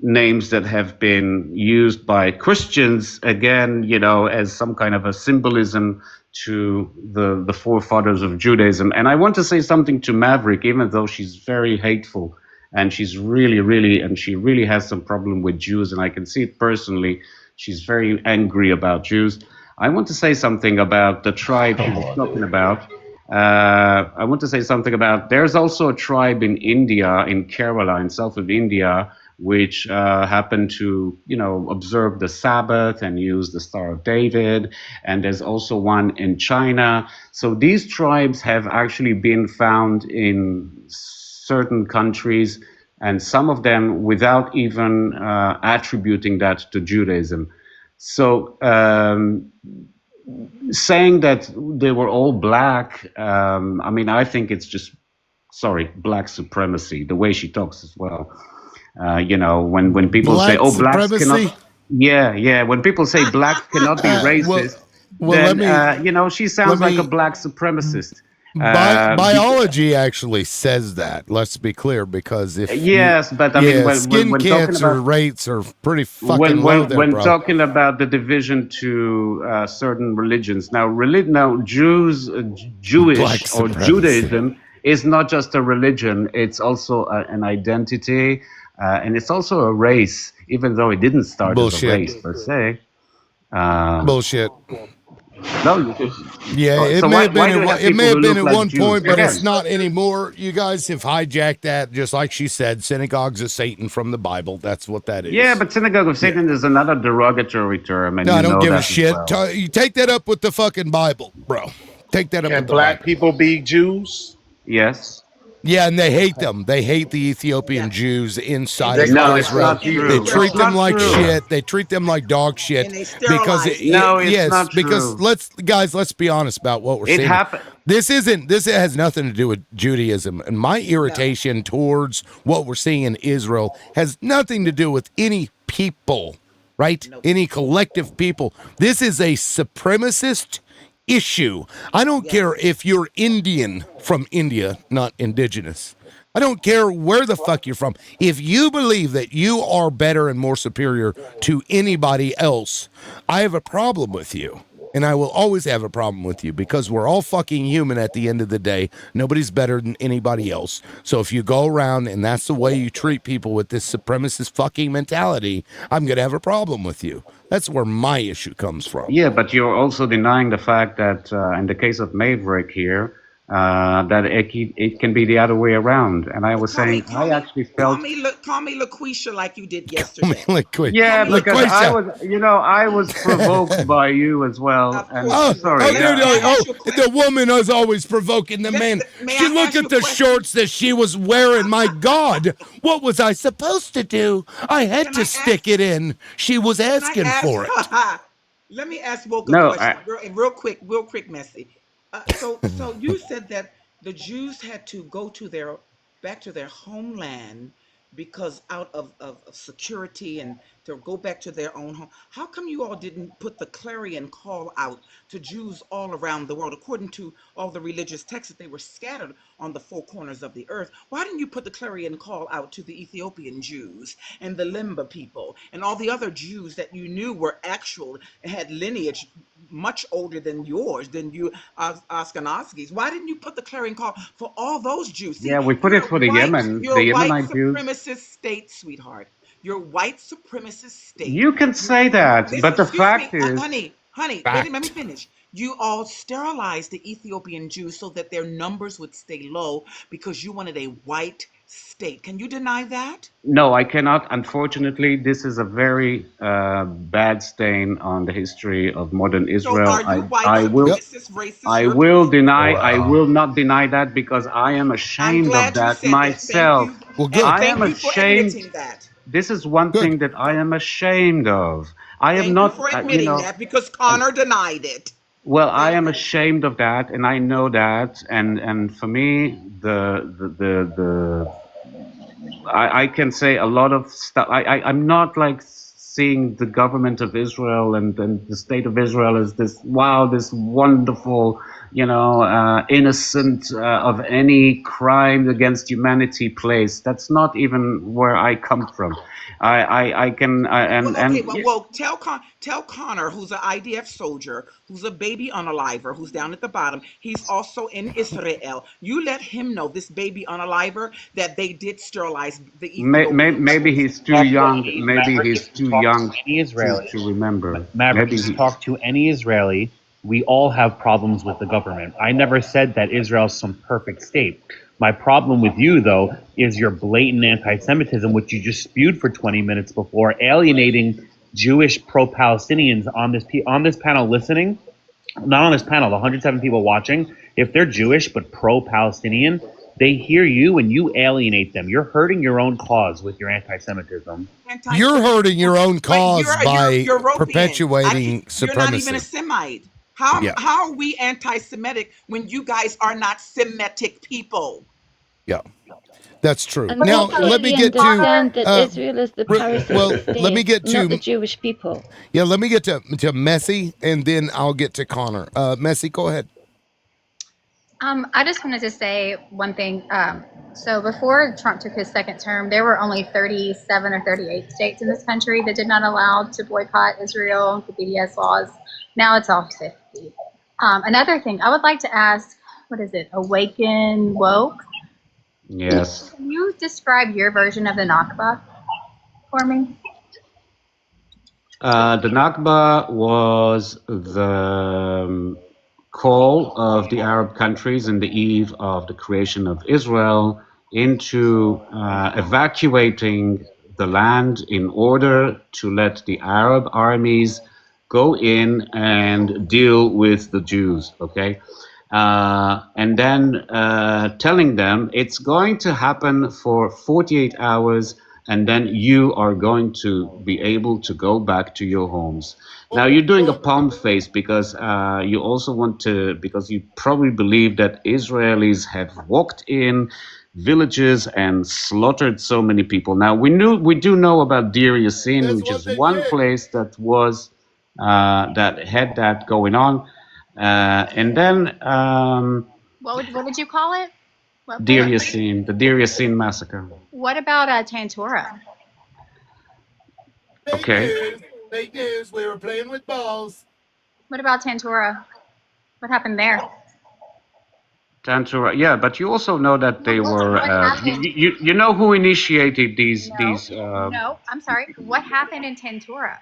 names that have been used by Christians, again, as some kind of a symbolism to the forefathers of Judaism. And I want to say something to Maverick, even though she's very hateful and she's and she really has some problem with Jews, and I can see it personally. She's very angry about Jews. I want to say something about the tribe she was talking about. I want to say something about, there's also a tribe in India, in Kerala, in south of India, which happen to, observe the Sabbath and use the Star of David. And there's also one in China. So these tribes have actually been found in certain countries, and some of them without even attributing that to Judaism. So saying that they were all black, I think it's just, black supremacy, the way she talks as well. When people black say, "Oh, blacks supremacy? cannot," when people say blacks cannot be racist, then she sounds like a black supremacist. Biology actually says that. Let's be clear, because if but I mean, skin when cancer talking about, rates are pretty fucking low there, when bro. talking about the division to certain religions, now Jews, Jewish or Judaism is not just a religion; it's also an identity, and it's also a race, even though it didn't start as a race per se. Bullshit. No, yeah, it so may why, have been. why do we have It may people have who been look at like one Jews? point, but Again, it's not anymore. You guys have hijacked that, just like she said. Synagogues of Satan from the Bible. That's what that is. Yeah, but synagogue of Satan is another derogatory term, and No, I don't give a that shit. well. You take that up with the fucking Bible, bro. Take that up Can with the black Bible. people be Jews? Yes. Yeah, and they hate them. They hate the Ethiopian Jews inside of No, it's Israel. not true. They treat It's them not like true. shit. They treat them like dog shit. And they Because sterilize No, it's yes, not because true. let's be honest about what we're It seeing. happened. This has nothing to do with Judaism, and my irritation towards what we're seeing in Israel has nothing to do with any people, right? Any collective people. This is a supremacist issue. I don't care if you're Indian from India, not indigenous. I don't care where the fuck you're from. If you believe that you are better and more superior to anybody else, I have a problem with you. And I will always have a problem with you, because we're all fucking human at the end of the day. Nobody's better than anybody else. So if you go around and that's the way you treat people with this supremacist fucking mentality, I'm going to have a problem with you. That's where my issue comes from. Yeah, but you're also denying the fact that in the case of Maverick here, that it can be the other way around. And I was saying, I actually felt. Call me LaQuisha like you did yesterday. Yeah, because I was provoked by you as well. And sorry. The woman is always provoking the man. She looked at the shorts that she was wearing. My God, what was I supposed to do? I had to stick it in. She was asking for it. Let me ask Woke a question, real quick, Messy. So you said that the Jews had to go back to their homeland because out of security and to go back to their own home. How come you all didn't put the clarion call out to Jews all around the world? According to all the religious texts, that they were scattered on the four corners of the earth. Why didn't you put the clarion call out to the Ethiopian Jews and the Limba people and all the other Jews that you knew were actual, had lineage much older than yours, than you Ashkenazis? Why didn't you put the clarion call for all those Jews? See, yeah, we put it for the Yemen, you're the a white Yemenite Jews. supremacist state, sweetheart. You're white supremacist state. You can say that, but the fact is, honey, wait, let me finish. You all sterilized the Ethiopian Jews so that their numbers would stay low because you wanted a white state. Can you deny that? No, I cannot. Unfortunately, this is a very bad stain on the history of modern Israel. So are you white supremacist, racist? I will not deny that, because I am ashamed of that myself. Thank you for admitting that. This is one thing that I am ashamed of. Thank you for admitting that, because Connor denied it. Well, I am ashamed of that, and I know that, and for me, I can say a lot of stuff. I'm not like seeing the government of Israel and the state of Israel as this wonderful, innocent of any crime against humanity place. That's not even where I come from. Well, tell Connor, who's an IDF soldier, who's a baby unaliver, who's down at the bottom. He's also in Israel. You let him know, this baby unaliver, that they did sterilize the Ethiopians. Maybe he's too young. Maybe Maverick, he's if you too talk young to any Israeli, to remember. Maverick, Maybe if you he. talk to any Israeli, we all have problems with the government. I never said that Israel's some perfect state. My problem with you, though, is your blatant anti-Semitism, which you just spewed for 20 minutes before, alienating Jewish pro-Palestinians on this panel listening. Not on this panel, the 107 people watching. If they're Jewish but pro-Palestinian, they hear you and you alienate them. You're hurting your own cause with your anti-Semitism. You're hurting your own cause You're by European. perpetuating supremacy. You're not even a Semite. How are we anti-Semitic when you guys are not Semitic people? Yeah, that's true. And Now also let me we get to understand that Israel is the parasitic state, let me get to not the Jewish people. Yeah, let me get to Messi, and then I'll get to Connor. Messi, go ahead. I just wanted to say one thing. So before Trump took his second term, there were only 37 or 38 states in this country that did not allow to boycott Israel and BDS laws. Now it's all 50. Another thing, I would like to ask, what is it, Awaken Woke? Yes. Can you describe your version of the Nakba for me? The Nakba was the call of the Arab countries in the eve of the creation of Israel into evacuating the land in order to let the Arab armies go in and deal with the Jews, okay? And then telling them it's going to happen for 48 hours, and then you are going to be able to go back to your homes. Now you're doing a palm face because you also want to, because you probably believe that Israelis have walked in villages and slaughtered so many people. Now we do know about Deir Yassin, which is one place that was that had that going on. And then What did you call it? Deir Yassin, the Deir Yassin massacre. What about Tantura? Okay. Fake news. We were playing with balls. What about Tantura? What happened there? Tantura, yeah, but you also know that they were. You know who initiated these No, I'm sorry. What happened in Tantura?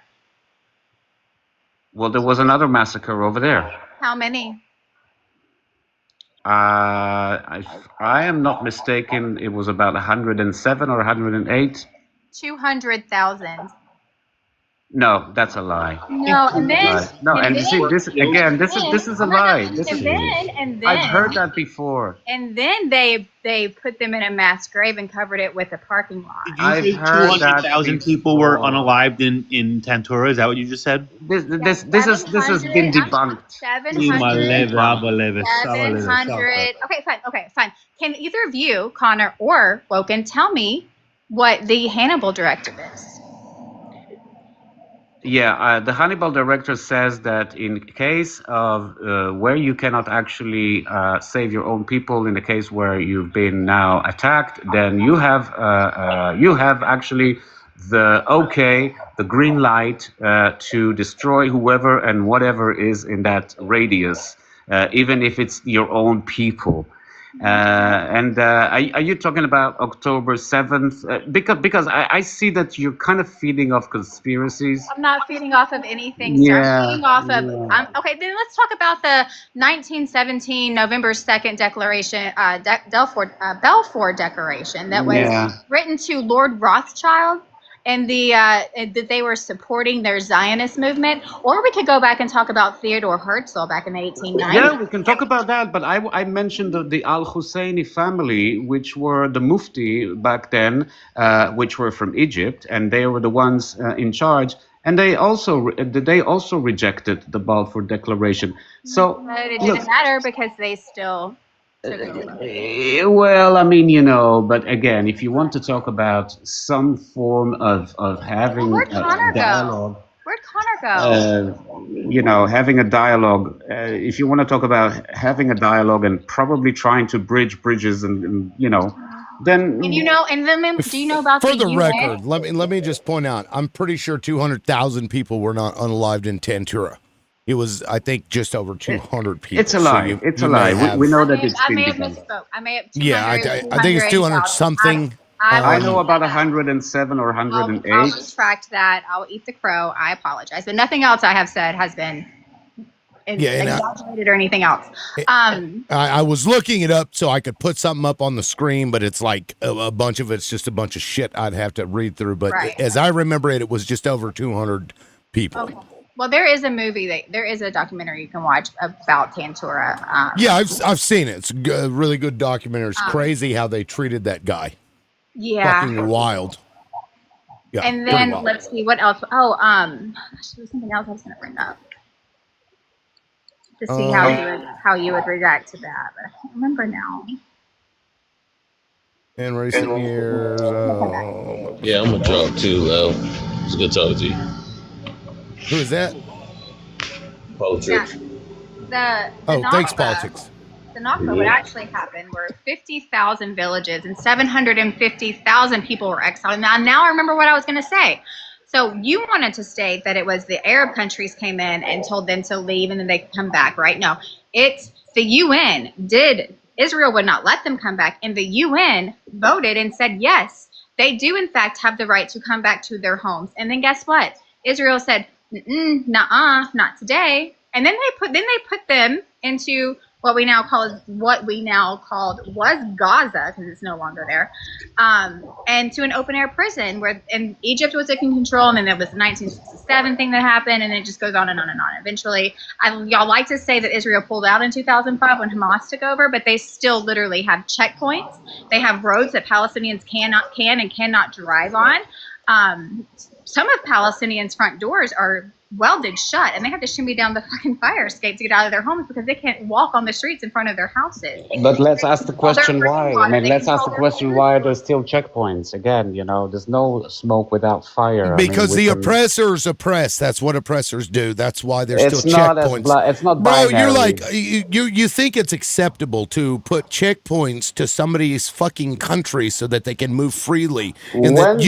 Well, there was another massacre over there. How many? If I am not mistaken, it was about 107 or 108. 200,000. No, that's a lie. No, and then No, and you see this again. This is a lie. This is. And then I've heard that before. And then they put them in a mass grave and covered it with a parking lot. Did you say 200,000 people were unalived in Tantura? Is that what you just said? This has been debunked. 700. Okay, fine. Can either of you, Connor or Woken, tell me what the Hannibal directive is? Yeah, the Hannibal directive says that in case of where you cannot actually save your own people, in the case where you've been now attacked, then you have actually the green light to destroy whoever and whatever is in that radius, even if it's your own people. Are you talking about October 7th? Because I see that you're kind of feeding off conspiracies. I'm not feeding off of anything, sir. I'm feeding off of. Okay, then let's talk about the 1917 November 2nd Declaration, Balfour Declaration, that was written to Lord Rothschild. And that they were supporting their Zionist movement, or we could go back and talk about Theodore Herzl back in the 1890s. Yeah, we can talk about that, but I mentioned the Al-Husseini family, which were the Mufti back then, which were from Egypt, and they were the ones in charge, and they also rejected the Balfour Declaration. So but it didn't matter because they still took over. Well, I mean, but again, if you want to talk about some form of having Where'd Connor dialogue, go? Where'd Connor go? having a dialogue, if you want to talk about having a dialogue and probably trying to bridge bridges and then And then do you know about For the the UN? record, let me just point out, I'm pretty sure 200,000 people were not unalived in Tantura. It was, I think, just over 200 people. it's a lie. So It's you a may lie. have, We know that it's I been may have debunked. misspoke. I may have 200, yeah, I think it's 200 something. I know about 107 or 108. I'll retract that. I'll eat the crow. I apologize. But nothing else I have said has been exaggerated or anything else. I was looking it up so I could put something up on the screen, but it's like a bunch of it's just a bunch of shit I'd have to read through. But Right. as I remember it, it was just over 200 people. Okay. Well, there is a movie there is a documentary you can watch about Tantura. Yeah, I've seen it. It's a really good documentary. It's crazy how they treated that guy. Yeah. Fucking wild. Yeah. And pretty then wild. let's see what else. Oh, there was something else I was going to bring up to see how you would react to that, but I can't remember now. In recent years, Yeah, I'm gonna drop too, L. It's good talking to you. Who is that? Politics. The thanks, Nakba- politics. The Nakba, what actually happened were 50,000 villages and 750,000 people were exiled. Now I remember what I was going to say. So you wanted to state that it was the Arab countries came in and told them to leave and then they could come back, right? No, it's the UN did. Israel would not let them come back, and the UN voted and said, yes, they do in fact have the right to come back to their homes. And then guess what? Israel said, nuh-uh, not today. And then they put them into what we now called was Gaza, because it's no longer there, and to an open air prison and Egypt was taking control, and then there was the 1967 thing that happened, and it just goes on and on and on. Eventually, y'all like to say that Israel pulled out in 2005 when Hamas took over, but they still literally have checkpoints. They have roads that Palestinians can and cannot drive on. Some of Palestinians' front doors are welded shut, and they have to shimmy down the fucking fire escape to get out of their homes because they can't walk on the streets in front of their houses. But let's ask the question why. I mean, let's ask the control question why there's still checkpoints. Again, there's no smoke without fire. Because the oppressors oppress. That's what oppressors do. That's why there's It's still not checkpoints. it's not Bro, binary. you're like you think it's acceptable to put checkpoints to somebody's fucking country so that they can move freely, and that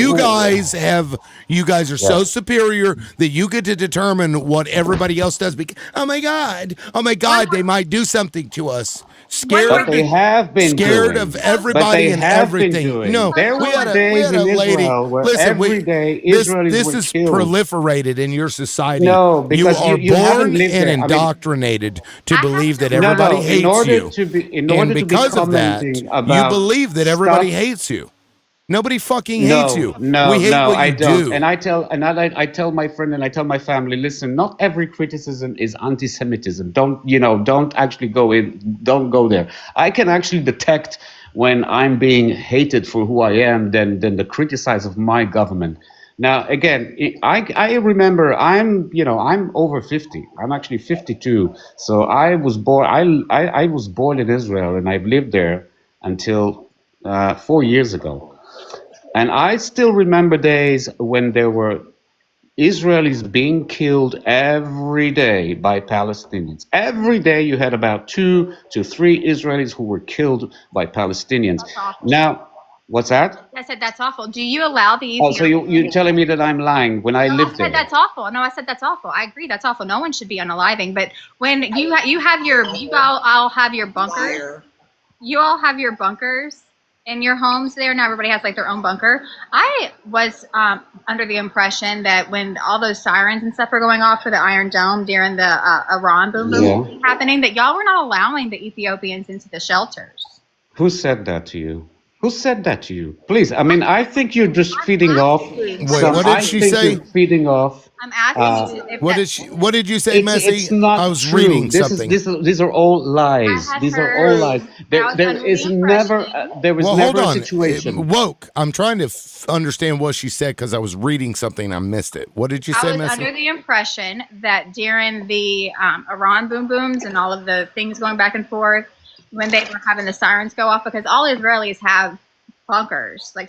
you guys are so superior that you get to determine what everybody else does. Oh my god, they might do something to us. But they have been scared doing. of everybody and everything. No, there we were had days a in lady. Israel where Listen, every day Israelis this were is killed. proliferated in your society. No, because you are you haven't born lived and there. I mean, indoctrinated to believe that everybody hates in order you. To be, in and order because to be of that, commenting you about believe that everybody stuff- hates you. Nobody fucking hates you. We hate No, what I you don't. do. And I tell my friend and I tell my family, listen, not every criticism is anti-Semitism. Don't actually don't go there. I can actually detect when I'm being hated for who I am than the criticize of my government. Now, again, I remember I'm over 50. I'm actually 52. So I was born. I was born in Israel and I've lived there until 4 years ago. And I still remember days when there were Israelis being killed every day by Palestinians. Every day you had about 2 to 3 Israelis who were killed by Palestinians. Now, what's that? I said that's awful. Do you allow the Oh, so you're telling me that I'm lying when I lived I there? said that's awful. No, I said that's awful. I agree, that's awful. No one should be unaliving. But when you all have your bunkers. You all have your bunkers in your homes there. Now everybody has like their own bunker. I was under the impression that when all those sirens and stuff were going off for the Iron Dome during the Iran boom happening, that y'all were not allowing the Ethiopians into the shelters. Who said that to you? Who said that to you? Please, I mean, I think you're just feeding off. Wait, what did she say? You're feeding off. I'm asking you if What did you say, Messi? It's not I was true. reading something. These are all lies. These are all lies. There is never a situation. Woke. I'm trying to understand what she said because I was reading something and I missed it. What did you say, I was Messi? under the impression that during the Iran boom booms and all of the things going back and forth, when they were having the sirens go off, because all Israelis have bunkers, like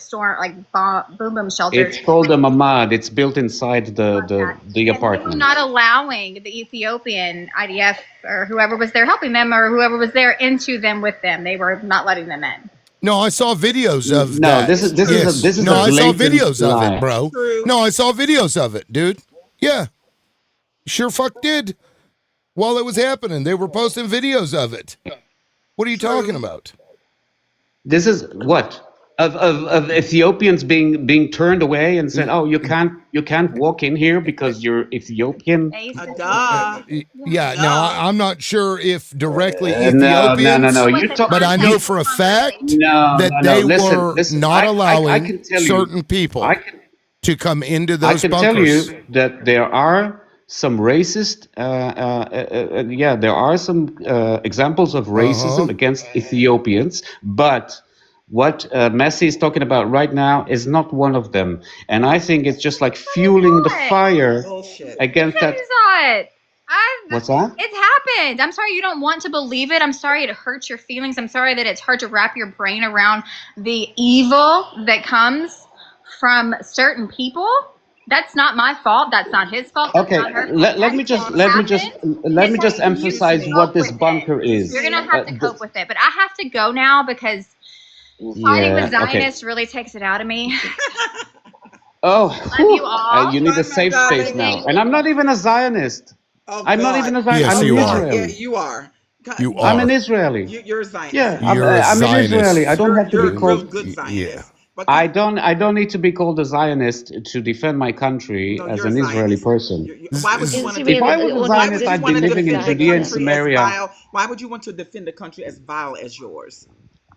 boom boom shelters. It's called a mamad. It's built inside the And they were apartment. not allowing the Ethiopian IDF or whoever was there helping them or whoever was there into them with them. They were not letting them in. No, I saw videos of No, that. this is no, a I saw blatant videos of lie. it, bro. No, I saw videos of it, dude. Yeah, sure, fuck did. While it was happening, they were posting videos of it. What are you talking about? This is what of Ethiopians being turned away and said, "Oh, you can't walk in here because you're Ethiopian." Yeah, now I'm not sure if directly No. Ethiopians, You talk, but I know for a fact no. they Listen, were not I allowing can tell you, certain people to come into those I can bunkers. tell you that there are some racist, there are some examples of racism against Ethiopians, but what Messi is talking about right now is not one of them. And I think it's just like fueling the fire against that. It's not. What's that? It's happened. I'm sorry you don't want to believe it. I'm sorry it hurts your feelings. I'm sorry that it's hard to wrap your brain around the evil that comes from certain people. That's not my fault. That's not his fault. That's Okay, not her fault. let me just emphasize what this bunker is. You're gonna have to cope with it. But I have to go now because fighting with Zionists really takes it out of me. Oh, Love you all. you need a safe space now. And I'm not even a Zionist. I'm not even a Zionist. Yes, I'm you an are. Israeli. Yeah, you are. You are. I'm an Israeli. You're a Zionist. Yeah, You're a I'm an Zionist. Israeli. I don't have to be You're a real called. good Zionist. I don't need to be called a Zionist to defend my country as an Israeli person. Why would you want to If I was a Zionist, I'd be living in Judea and Samaria. Why would you want to defend a country as vile as yours?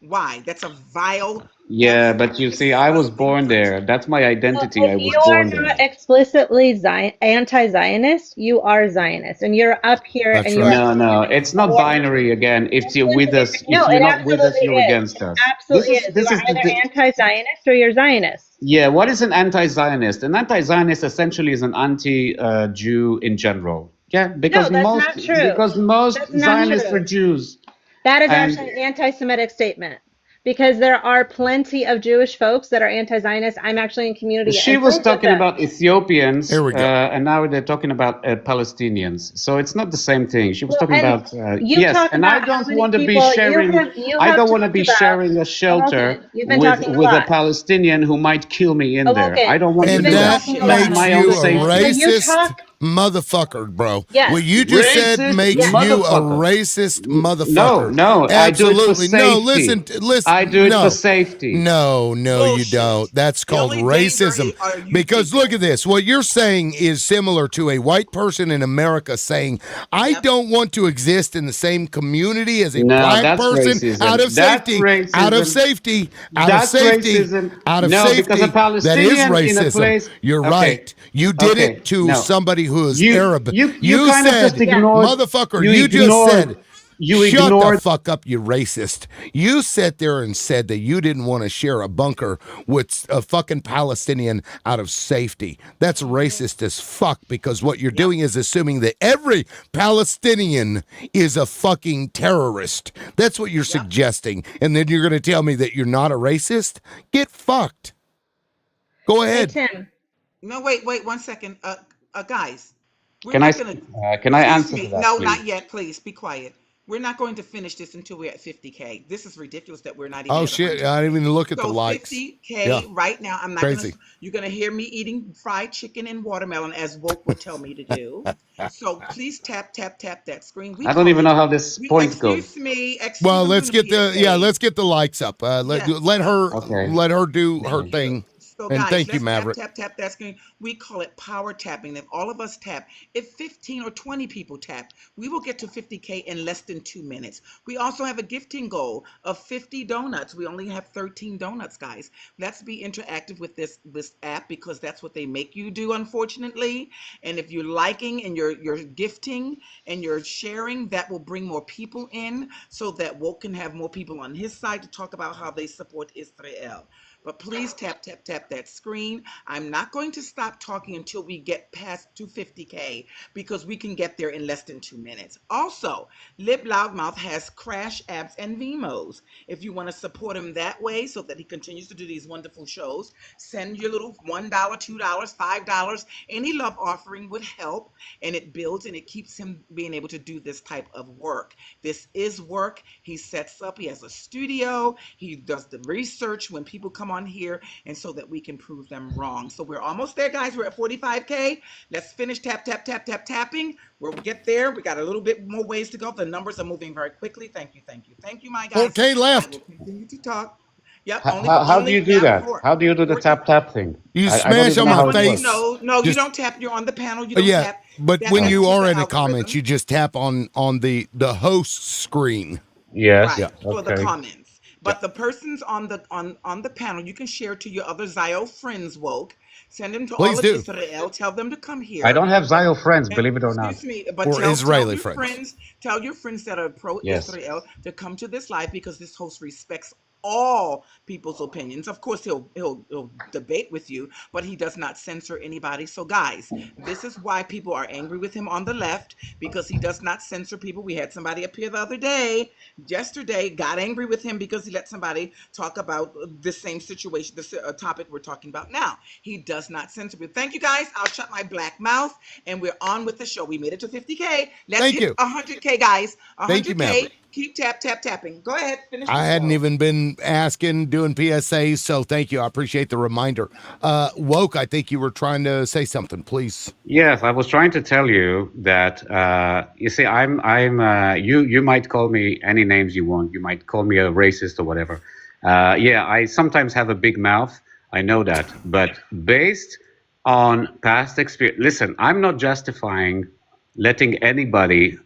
Why? That's a vile. Yeah, but you see, I was born there. That's my identity. I was You are born there. not explicitly anti-Zionist. You are Zionist, and you're up here. That's and you right. are No, it's not binary again. If you're with us, No, if you're it not with us, absolutely you're is. against us. Absolutely is. You are either anti-Zionist or you're Zionist. Yeah, what is an anti-Zionist? An anti-Zionist essentially is an anti-Jew in general. Yeah, because that's most not true. because most That's not Zionists true. are Jews. That is And- actually an anti-Semitic statement. Because there are plenty of Jewish folks that are anti-Zionist. I'm actually in community. She and was friends with talking them. about Ethiopians, Here we go. and now they're talking about Palestinians. So it's not the same thing. She was talking and about you yes, talk and about I how don't many want to be people sharing. you I have don't want to talked be about- sharing a shelter Logan, you've been with talking a with a lot. Palestinian who might kill me in there. Logan, I don't want to And do that that. makes My you own a safety. racist motherfucker, bro. Yes. What you just said Racist makes you a motherfucker. racist motherfucker. No, I do it for Absolutely. No, safety. listen. I do it no. for safety. No, you don't. That's called racism. Because look at this. What you're saying is similar to a white person in America saying, I don't want to exist in the same community as a No, black that's person racism. out of That's safety. racism. Out of safety. Out That's of safety. racism. Out of No, safety. because a That is Palestinian in a racism. place- You're Okay. right. You did Okay, it to no. somebody who is You- Arab. you kind of said, just ignored- motherfucker, you you just ignored- said, you shut ignored- the fuck up, you racist. You sat there and said that you didn't want to share a bunker with a fucking Palestinian out of safety. That's racist as fuck, because what you're doing is assuming that every Palestinian is a fucking terrorist. That's what you're suggesting. And then you're going to tell me that you're not a racist? Get fucked. Go ahead. Hey, Tim. No, wait, 1 second. Guys, we're Can not I gonna. can I Excuse answer me. to that, No, please? not yet. Please be quiet. We're not going to finish this until we're at 50K. This is ridiculous that we're not even. Oh, at shit. 100. I didn't even look at So the likes. 50K Yeah. right now. I'm not Crazy. You're gonna hear me eating fried chicken and watermelon as woke would tell me to do. So please tap that screen. I don't even know how this point goes. Excuse me. Well, let's get the likes up. Let her Okay. let her do her thing. So And guys, thank you, let's Maverick. tap that screen. We call it power tapping. If all of us tap, if 15 or 20 people tap, we will get to 50K in less than 2 minutes. We also have a gifting goal of 50 donuts. We only have 13 donuts, guys. Let's be interactive with this app, because that's what they make you do, unfortunately. And if you're liking and you're gifting and you're sharing, that will bring more people in, so that Woke can have more people on his side to talk about how they support Israel. But please tap, tap, tap that screen. I'm not going to stop talking until we get past 250K because we can get there in less than 2 minutes. Also, Lib Loudmouth has Crash Apps and Vimos. If you want to support him that way so that he continues to do these wonderful shows, send your little $1, $2, $5. Any love offering would help, and it builds and it keeps him being able to do this type of work. This is work. He sets up, he has a studio, he does the research when people come on here, and so that we can prove them wrong. So we're almost there, guys. We're at 45K. Let's finish tap, tap, tap, tap, tapping. We'll get there. We got a little bit more ways to go. The numbers are moving very quickly. Thank you, thank you, thank you, my guys. 4K I left. will continue to talk. Yep, How do you do that? How do you do the tap tap thing? You I don't smash even on know my how it face. works. No, you Just- don't tap. You're on the panel. You don't Yeah, tap. but That when goes you to are the in the algorithm. comments, you just tap on the host screen. Yes. Right, for the Okay. comments. But the persons on the panel, you can share to your other Zio friends, woke. Send them to Please all of do. Israel. Tell them to come here. I don't have Zio friends, believe it or not. Excuse me, but Or tell Israeli your friends. tell your friends that are Yes. pro-Israel to come to this live because this host respects all people's opinions. Of course, he'll debate with you, but he does not censor anybody. So, guys, this is why people are angry with him on the left, because he does not censor people. We had somebody up here the other day, yesterday, got angry with him because he let somebody talk about the same situation, the topic we're talking about now. He does not censor people. Thank you, guys. I'll shut my black mouth, and we're on with the show. We made it to 50K. Let's Thank hit you. 100K, guys. Thank you, 100K. Maverick. Keep tapping. Go ahead, finish the I hadn't show. even been asking, doing PSAs, so thank you. I appreciate the reminder. Woke, I think you were trying to say something, please. Yes, I was trying to tell you that you see, you might call me any names you want. You might call me a racist or whatever. Yeah, I sometimes have a big mouth. I know that, but based on past experience, listen, I'm not justifying letting anybody,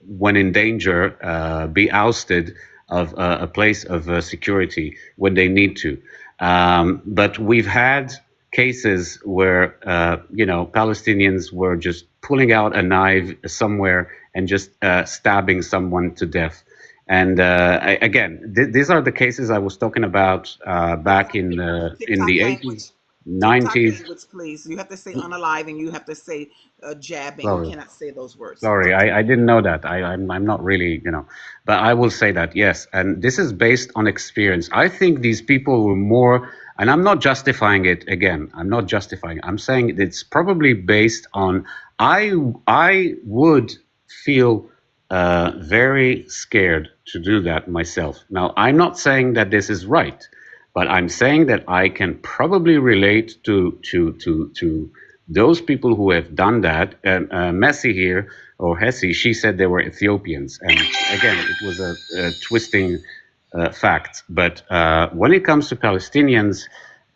when in danger, be ousted of a place of security when they need to. But we've had cases where Palestinians were just pulling out a knife somewhere and just stabbing someone to death. And again, these are the cases I was talking about back in the TikTok language. 80s, TikTok 90s. language, please. You have to say unalive, and you have to say jabbing. You Sorry. cannot say those words. Sorry, I didn't know that. I'm not really, but I will say that, yes. And this is based on experience. I think these people were more, and I'm not justifying it again. I'm not justifying it. I'm saying it's probably based on, I would feel very scared to do that myself. Now, I'm not saying that this is right, but I'm saying that I can probably relate to those people who have done that. And Messi here, or Hessi, she said they were Ethiopians. And again, it was a twisting fact. But when it comes to Palestinians,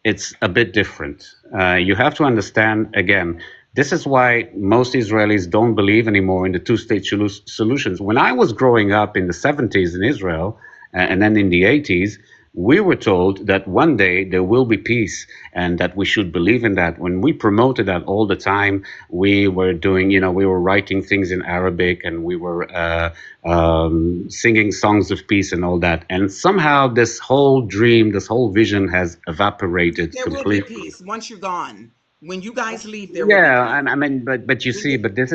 it's a bit different. You have to understand, again, this is why most Israelis don't believe anymore in the two-state solutions. When I was growing up in the 70s in Israel, and then in the 80s, we were told that one day there will be peace and that we should believe in that. When we promoted that all the time, we were doing, we were writing things in Arabic and we were singing songs of peace and all that. And somehow this whole dream, this whole vision has evaporated There completely. will be peace once you're gone. When you guys leave, there will be Yeah, peace. and I mean, but you see, this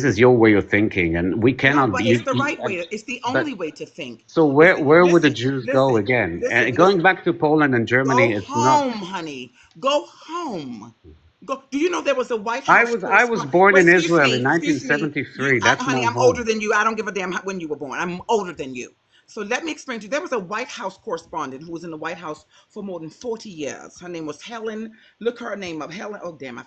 is your way of thinking, and we No, cannot but be. it's the right way. It's the But only way to think. so where would the Listen, Jews go listen, again? listen, And going listen. back to Poland and Germany, Go it's not. home, honey. Go home. Go. Do you know there was a White I House was correspondent? born Well, in Israel in excuse me. 1973. That's Honey, my I'm older home. than you. I don't give a damn when you were born. I'm older than you. So let me explain to you. There was a White House correspondent who was in the White House for more than 40 years. Her name was Helen. Look her name up. Helen. Oh, damn. Her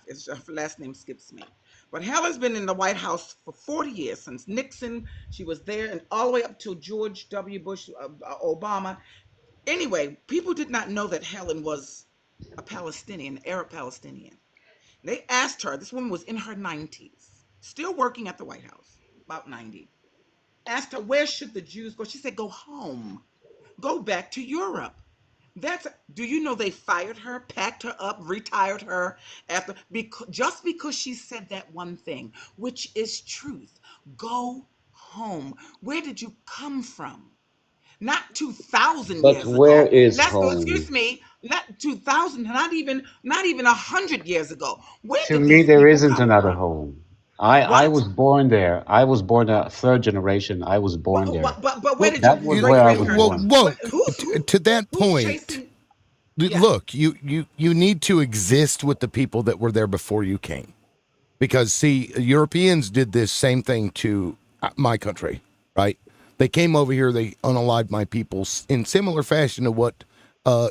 last name skips me. But Helen's been in the White House for 40 years, since Nixon. She was there, and all the way up till George W. Bush, Obama. Anyway, people did not know that Helen was a Palestinian, Arab Palestinian. They asked her, this woman was in her 90s, still working at the White House, about 90. Asked her, where should the Jews go? She said, go home. Go back to Europe. Do you know they fired her, packed her up, retired her just because she said that one thing, which is truth. Go home. Where did you come from? not 2,000 But years where ago. is Let's go. home? Excuse me, not 2,000, not even 100 years ago. Where To did me, these there people isn't come another from? home. I What? was born there. I was born a third generation. I was born there. But where Well, did your That was great where I was grandparents well, come? born. whoa. Who's To that who's point, chasing? Yeah. look, you need to exist with the people that were there before you came. Because see, Europeans did this same thing to my country, right? They came over here, they unalived my people in similar fashion to what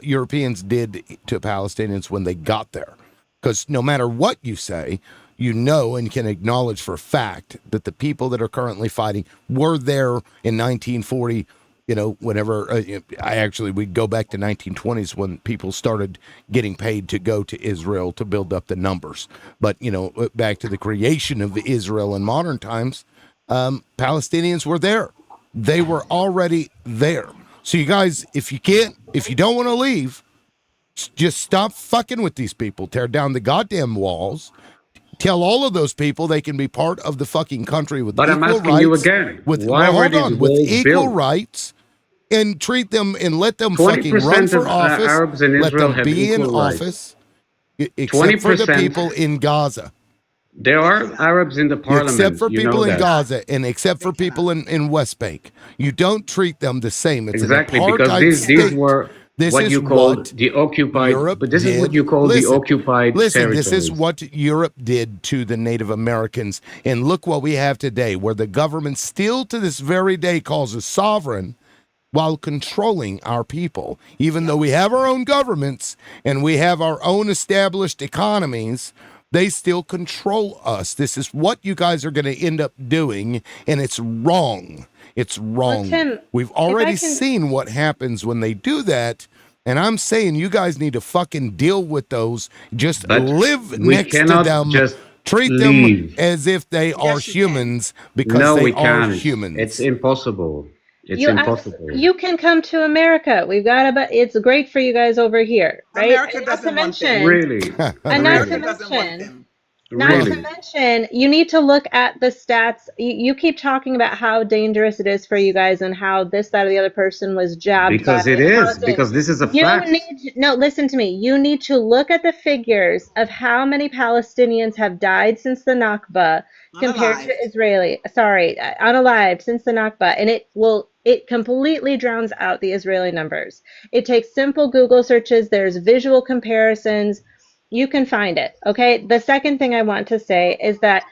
Europeans did to Palestinians when they got there. Because no matter what you say, you know and can acknowledge for fact that the people that are currently fighting were there in 1940. You know, whenever we'd go back to 1920s when people started getting paid to go to Israel to build up the numbers. But, you know, back to the creation of Israel in modern times, Palestinians were there. They were already there. So you guys, if you don't want to leave, just stop fucking with these people. Tear down the goddamn walls. Tell all of those people they can be part of the fucking country with But I'm equal asking you rights. again, why were Hold these on, with walls equal built? rights, and treat them and let them fucking run 20% for of office. Arabs in Let Israel them have be in equal rights. office, except for the 20%. people in Gaza. There are Arabs in the Except parliament. for You people know in that. Gaza and except for people in West Bank. You don't treat them the same. It's an Exactly, because apartheid these state. were This what is you called what the occupied, Europe but this is what you did. call the occupied Listen, this is territories. what Europe did to the Native Americans. And look what we have today, where the government still to this very day calls us sovereign while controlling our people. Even though we have our own governments and we have our own established economies, they still control us. This is what you guys are going to end up doing, and it's wrong. It's wrong. Tim, We've if I already can, seen what happens when they do that, and I'm saying you guys need to fucking deal with those. Just But live we next to cannot them. just Treat them leave. as if they are Yes, you can. humans because No, they we are can't. humans. It's impossible. It's impossible. you can come to America. We've got about, it's great for you guys over here, right? America And not to doesn't want them. mention, Really? and not to America Really? doesn't want mention, them. not to Really? mention, you need to look at the stats. You keep talking about how dangerous it is for you guys and how this, that, or the other person was jabbed by Because it the is. Palestinians. Because this is a You fact. no, listen to me. You need to look at the figures of how many Palestinians have died since the Nakba compared to unalived since the Nakba, and it completely drowns out the Israeli numbers. It takes simple Google searches. There's visual comparisons. You can find it. Okay. The second thing I want to say is that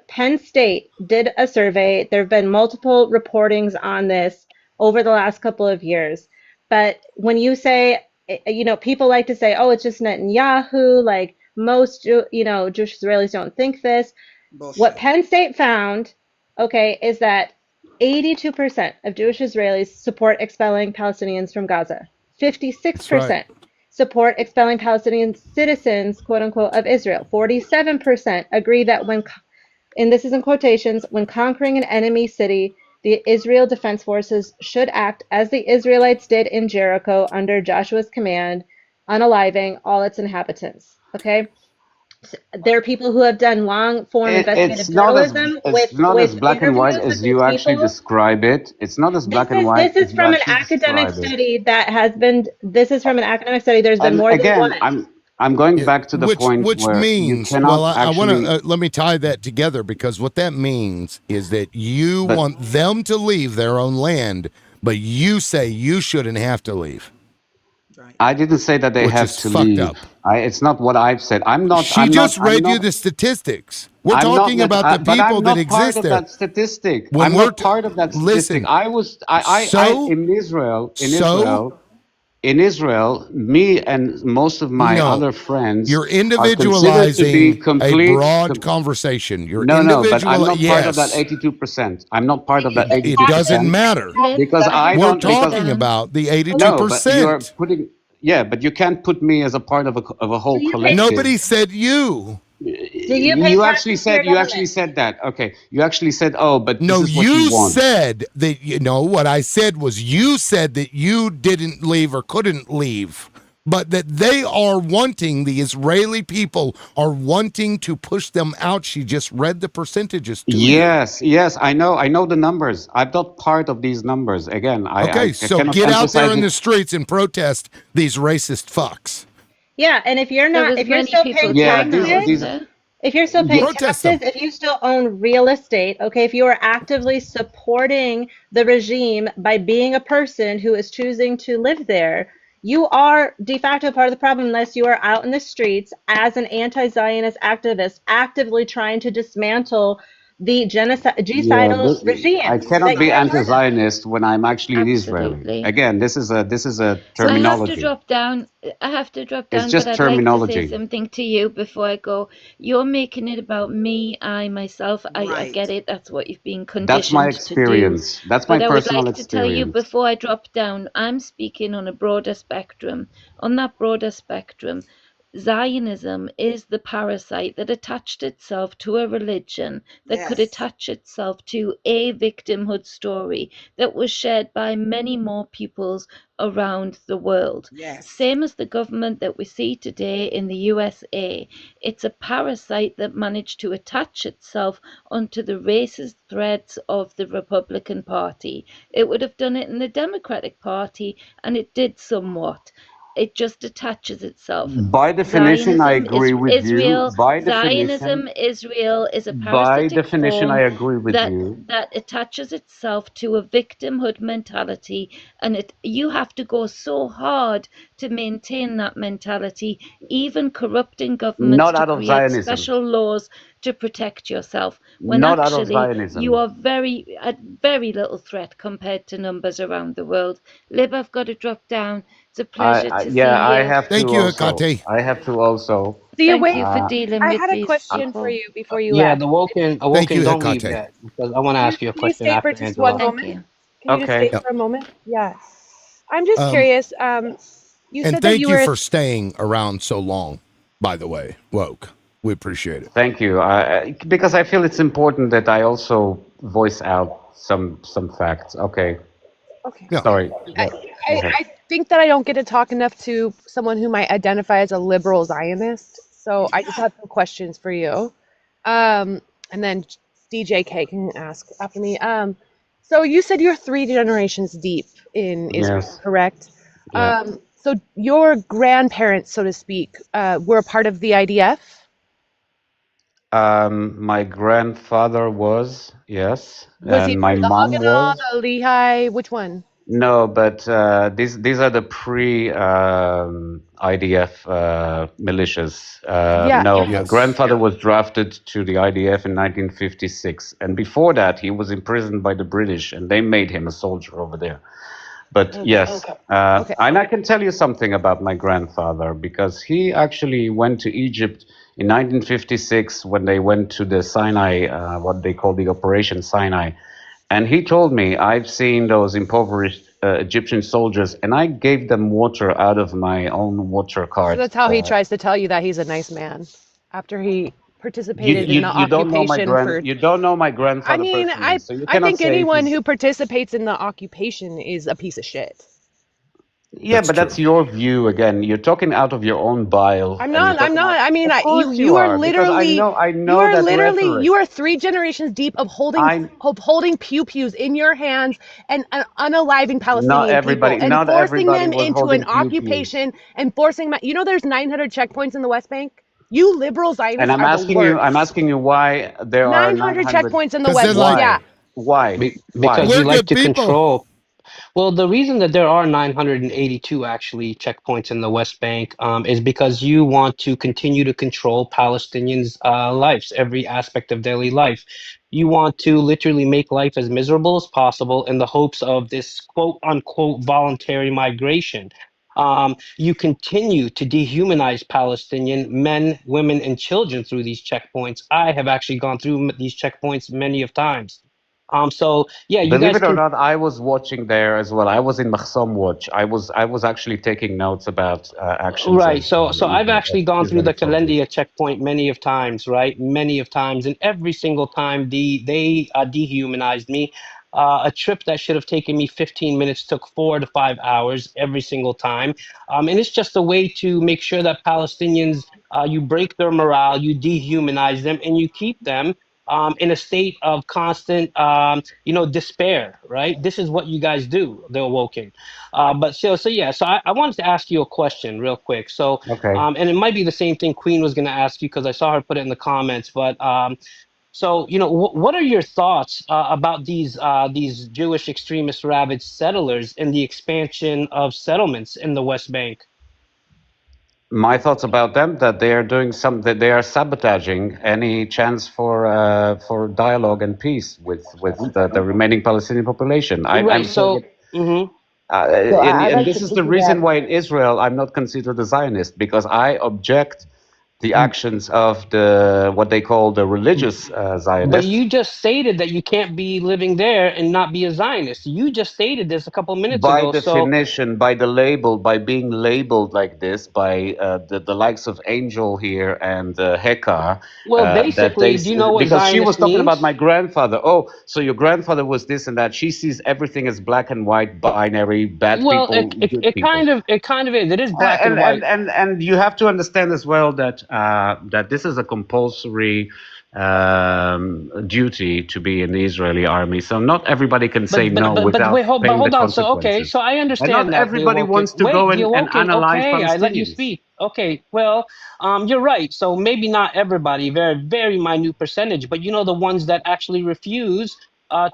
Penn State did a survey. There have been multiple reportings on this over the last couple of years. But when you say, people like to say, oh, it's just Netanyahu, like most, Jewish Israelis don't think this. Bullshit. What Penn State found, okay, is that 82% of Jewish Israelis support expelling Palestinians from Gaza. 56% support expelling Palestinian citizens, quote unquote, of Israel. 47% agree that and this is in quotations, when conquering an enemy city, the Israel Defense Forces should act as the Israelites did in Jericho under Joshua's command, unaliving all its inhabitants. Okay? There are people who have done long form investigative journalism It's with not as black and white interviews with as these you actually people. describe it. It's not as black and white This is as you from an actually academic describe it. study that has been. This is from an academic study. There's been And more than again, one. I'm going back to the point Which where you means, well, cannot I want actually. to let me tie that together, because what that means is that you But want them to leave their own land, but you say you shouldn't have to leave, I didn't say that they which have is to fucked leave. up. It's not what I've said. I'm not. She I'm not. just I'm read you not. the statistics. We're I'm not. talking about the But people I'm that not part exist of there. that statistic. When I'm we're not part of that statistic. listen, I was. I so in Israel. so In Israel, me and most of my no, other friends you're are considered to be individualizing a broad conversation. You're No, but I'm individual. not part of that Yes, 82%. I'm not part of that it doesn't 82% matter. because I We're don't. Because talking about the no, but you're 82%. putting. Yeah, but you can't put me as a part of a whole collective. Nobody said you. You actually said. You actually said that. Okay, you actually said. Oh, but this No, is what you you want. said that, what I said was you said that you didn't leave or couldn't leave. but that they are wanting, the Israeli people are wanting to push them out. She just read the percentages to you. Yes, I know the numbers. I'm not part of these numbers. Again, Okay, I so cannot get out there emphasize in it. the streets and protest these racist fucks. Yeah, and if you're There not, was if you're many still people paying Yeah, doing that, taxes, wasn't these there? if you're still yeah, paying Protest them. taxes, if you still own real estate, okay, if you are actively supporting the regime by being a person who is choosing to live there, you are de facto part of the problem unless you are out in the streets as an anti-Zionist activist actively trying to dismantle the yeah. genocidal regime I cannot that be you are part of. anti-Zionist when I'm actually an Israeli. Absolutely. Again, this is a So I have to terminology. drop down. I have to drop It's down, but just I'd like to say terminology. something to you before I go. You're making it about me, I, myself. I Right. get it. That's what you've been That's my conditioned to do. experience. That's my But I would personal like to tell you experience. before I drop down, I'm speaking on a broader spectrum. On that broader spectrum, Zionism is the parasite that attached itself to a religion, that could Yes. attach itself to a victimhood story that was shared by many more peoples around the world. Yes. Same as the government that we see today in the USA. It's a parasite that managed to attach itself onto the racist threads of the Republican Party. It would have done it in the Democratic Party, and it did somewhat. It just attaches itself. By definition, I Zionism is agree with Israel. you. By Zionism, definition, Israel is a by parasitic definition, I form agree with you. that attaches itself to a victimhood mentality, and you have to go so hard to maintain that mentality, even corrupting governments Not to out of create Zionism. special laws to protect yourself, when Not out of actually you Zionism. are at very little threat compared to numbers around the world. Lib, I've got to drop down. It's a pleasure to see Yeah, I you. have Thank to you, also. Hekate. I have to also. The Thank you awake. for Uh, dealing I with had a these question for people. you before you Yeah, left. the Woken, Thank you, don't leave Hekate. yet because I want to Can you ask you a can you question stay for after just one Angela. Thank moment? you. Can you just stay okay. Yep. for a moment? Yeah. I'm just Um, curious. You and said that thank you you were for staying around so long, by the way, Woke. We appreciate it. Thank you. Because I feel it's important that I also voice out some facts. Okay. okay. Yeah. Sorry. I, Go ahead. I think that I don't get to talk enough to someone who might identify as a liberal Zionist. So I just have some questions for you. And then DJK can ask after me. So you said you're 3 generations deep in Israel, Yes. correct? Yeah. So your grandparents, so to speak, were a part of the IDF? My grandfather was, yes, Was he and my from the mom Haganah, was. the Lehi? Which one? No, but these are the pre IDF militias. Yeah, No, yeah. my Yes. grandfather was drafted to the IDF in 1956, and before that, he was imprisoned by the British, and they made him a soldier over there. But Okay. yes, Okay. and I can tell you something about my grandfather because he actually went to Egypt in 1956 when they went to the Sinai, what they call the Operation Sinai. And he told me, I've seen those impoverished Egyptian soldiers, and I gave them water out of my own water So cart. that's how he tries to tell you that he's a nice man after he You, participated in you the you don't know my occupation for. you don't know my I grandfather mean, personally, so you I cannot think say anyone he's. who participates in the occupation is a piece of shit. Yeah, That's but true. that's your view again. You're talking out of your own bile, I'm and you're not. I'm talking not. out. I mean, Of course you you are are, because literally I know that rhetoric. you are 3 generations deep of holding pew-pews in your hands and unaliving Palestinian people and Not forcing everybody them was into an holding pew-pews. occupation and forcing. There's 900 checkpoints in the West Bank. You liberal And Zionists are the I'm worst. asking you why there are 900 900. checkpoints in the Because they're West. like, Yeah. Why? Because Why? you we're like good to people. control. Well, the reason that there are 982 actually checkpoints in the West Bank is because you want to continue to control Palestinians' lives, every aspect of daily life. You want to literally make life as miserable as possible in the hopes of this quote unquote voluntary migration. You continue to dehumanize Palestinian men, women, and children through these checkpoints. I have actually gone through these checkpoints many of times. So yeah, you Believe guys it or can. not, I was watching there as well. I was in Mahsam Watch. I was actually taking notes about actions Right. of So I've actually gone through Israeli the soldiers. Kalendia checkpoint many of times, right? Many of times, and every single time they dehumanized me. A trip that should have taken me 15 minutes took 4 to 5 hours every single time. And it's just a way to make sure that Palestinians, you break their morale, you dehumanize them, and you keep them in a state of constant, despair, right? This is what you guys do, the Awoken. So I wanted to ask you a question real quick. So, Okay. and it might be the same thing Queen was going to ask you because I saw her put it in the comments, but what are your thoughts about these Jewish extremist ravaged settlers and the expansion of settlements in the West Bank? My thoughts about them that they are doing that they are sabotaging any chance for dialogue and peace with the remaining Palestinian population. I'm Right. saying it. Mhm. And this is the reason why in Israel I'm not considered a Zionist, because I object the actions of the what they call the religious But Zionists. you just stated that you can't be living there and not be a Zionist. You just stated this a couple minutes By ago. So, definition, by the label, by being labeled like this, by the likes of Angel here and Heka, well, that they basically, do you know what because she was Zionist talking about means? my grandfather. Oh, so your grandfather was this and that. She sees everything as black and white, binary, bad Well, people, good it people. kind of is. It is black and And white. you have to understand as well that that this is a compulsory duty to be in the Israeli army. So not everybody can say no But without wait, paying the hold on. So okay, consequences. so I And not understand that the everybody awoken. wants to go Wait, the and awoken. analyze Okay, I let you Palestinians. speak. Okay, well, you're right. So maybe not everybody, very very minute percentage, but the ones that actually refuse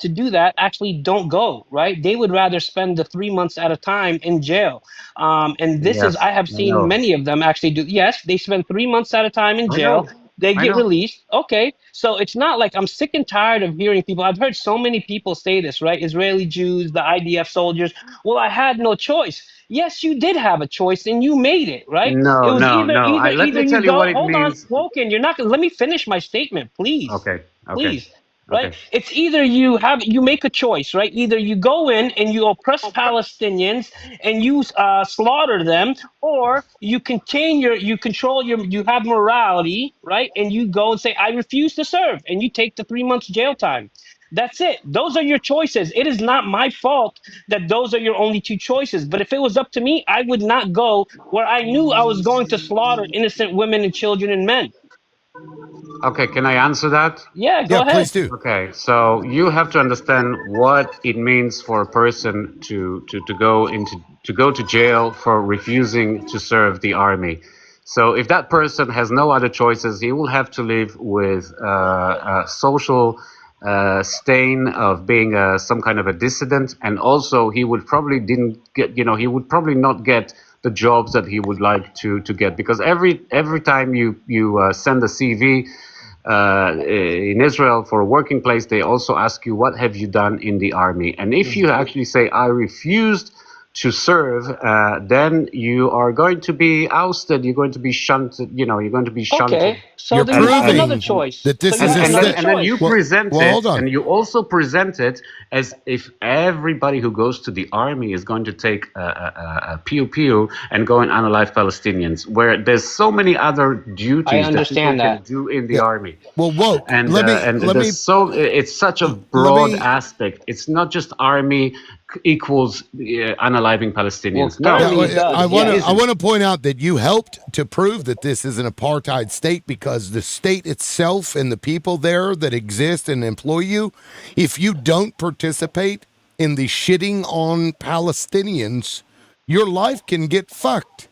to do that actually don't go. Right? They would rather spend the 3 months at a time in jail. And this is Yes, I have I seen know. many of them actually do. Yes, they spend 3 months at a time in I jail. know. They I get know. released. Okay, so it's not like I'm sick and tired of hearing people. I've heard so many people say this, right? Israeli Jews, the IDF soldiers. Well, I had no choice. Yes, you did have a choice, and you made it, right? It No, was no, either no. either Let either me you tell you what go. it Hold on, means. Woken. You're not gonna let me finish my statement, please, Okay, okay, please. Right? okay. It's either you make a choice, right? Either you go in and you oppress Palestinians and you slaughter them, or you control you have morality, right? And you go and say, I refuse to serve, and you take the 3 months jail time. That's it. Those are your choices. It is not my fault that those are your only two choices. But if it was up to me, I would not go where I knew I was going to slaughter innocent women and children and men. Okay, can I answer that? Yeah, go Yeah, ahead. please do. Okay, so you have to understand what it means for a person to go to jail for refusing to serve the army. So if that person has no other choices, he will have to live with a social stain of being some kind of a dissident, and also he would probably didn't get, he would probably not get the jobs that he would like to get, because every time you send a CV in Israel for a working place, they also ask you, what have you done in the army? And if you actually say, I refused to serve, then you are going to be ousted. You're going to be shunted. You're going to be shunted. Okay, so You're then you have another proving choice. that So this you is have a another And then you choice. present well, hold it, on. and you also present it as if everybody who goes to the army is going to take a pew pew and go and analyze Palestinians, where there's so many other I duties that people understand can that. do in the Yeah. army. Well, woke. And there's so it's such a Let broad me aspect. It's not just army equals unaliving Well, Palestinians. No, currently it I does. want to Yes. I want to point out that you helped to prove that this is an apartheid state, because the state itself and the people there that exist and employ you, if you don't participate in the shitting on Palestinians, your life can get fucked.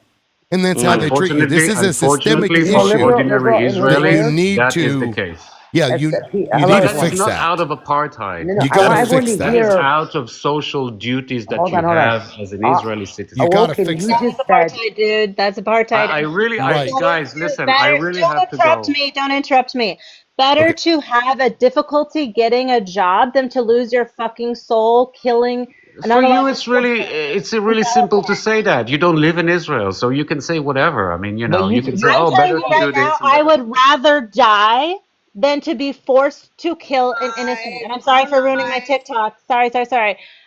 And that's how they treat you. This is a systemic Unfortunately for issue ordinary that you Israelis, need that is the to, case. yeah, you need But to that is fix not that. out of apartheid. You got to fix That is that. out of social duties that you have as an Israeli You citizen. got to fix that. That's apartheid, dude. That's apartheid. I really, Right. guys, listen, I Better, really don't have to interrupt go. me. Don't interrupt me. Better Okay. to have a difficulty getting a job than to lose your fucking soul killing For another you, life. it's really simple to say that. You don't live in Israel, so you can say whatever. I mean, But you can say, I'm oh, telling better you to right do now, this and I better. would rather die than to be forced to kill an innocent. And I'm sorry for ruining my TikTok. Sorry.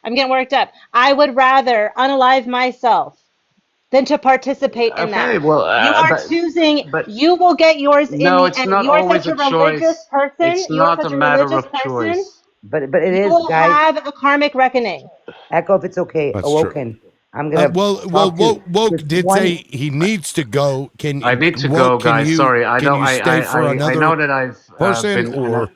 I'm getting worked up. I would rather unalive myself than to participate in Okay, that. well, You are choosing, but you will get yours in no, the it's end. not You are always such a a religious choice. person. It's You are not a such a matter religious of person. choice. but it You is, will guys. have a karmic reckoning. Echo, if it's okay, That's true. Awoken. I'm gonna talk to Woke just did one. say he needs to go. I need to go, Woke? guys. Sorry, I Can don't. you stay for I another know that I've person been or?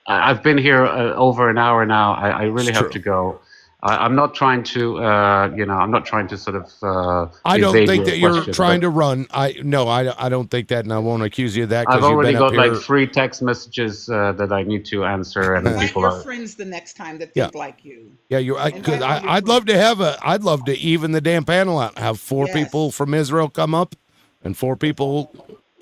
I've been here over an hour now. I It's really have true. to go. I'm not trying to, I'm not trying to sort of I don't evade think your that you're question, trying but to run. I don't think that, and I won't accuse you of that I've because you've been already up got like here. 3 text messages that I need to answer, and Invite people your are. friends the next time that Yeah. think like you. Yeah, you're because Invite all your I'd love to have I'd love to even the damn panel out, have 4 people Yes. from Israel come up, and 4 people,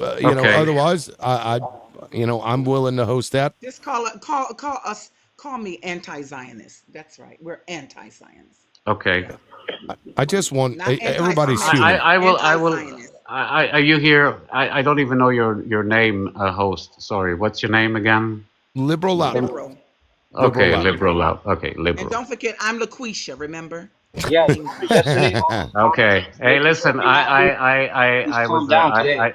Okay. Otherwise, I'm willing to host that. Just call me anti-Zionist. That's right. We're anti-Zionist. Okay. I just want Not everybody's anti-Semitic. human. I will. Anti-Zionist. Are you here? I don't even know your name, host. Sorry. What's your name again? Liberal Loud. Liberal. Okay, Loud. liberal loud. Okay, And liberal. don't forget, I'm LaQuisha, remember? Yeah, yesterday. Okay. Hey, listen. I Calm was. down today.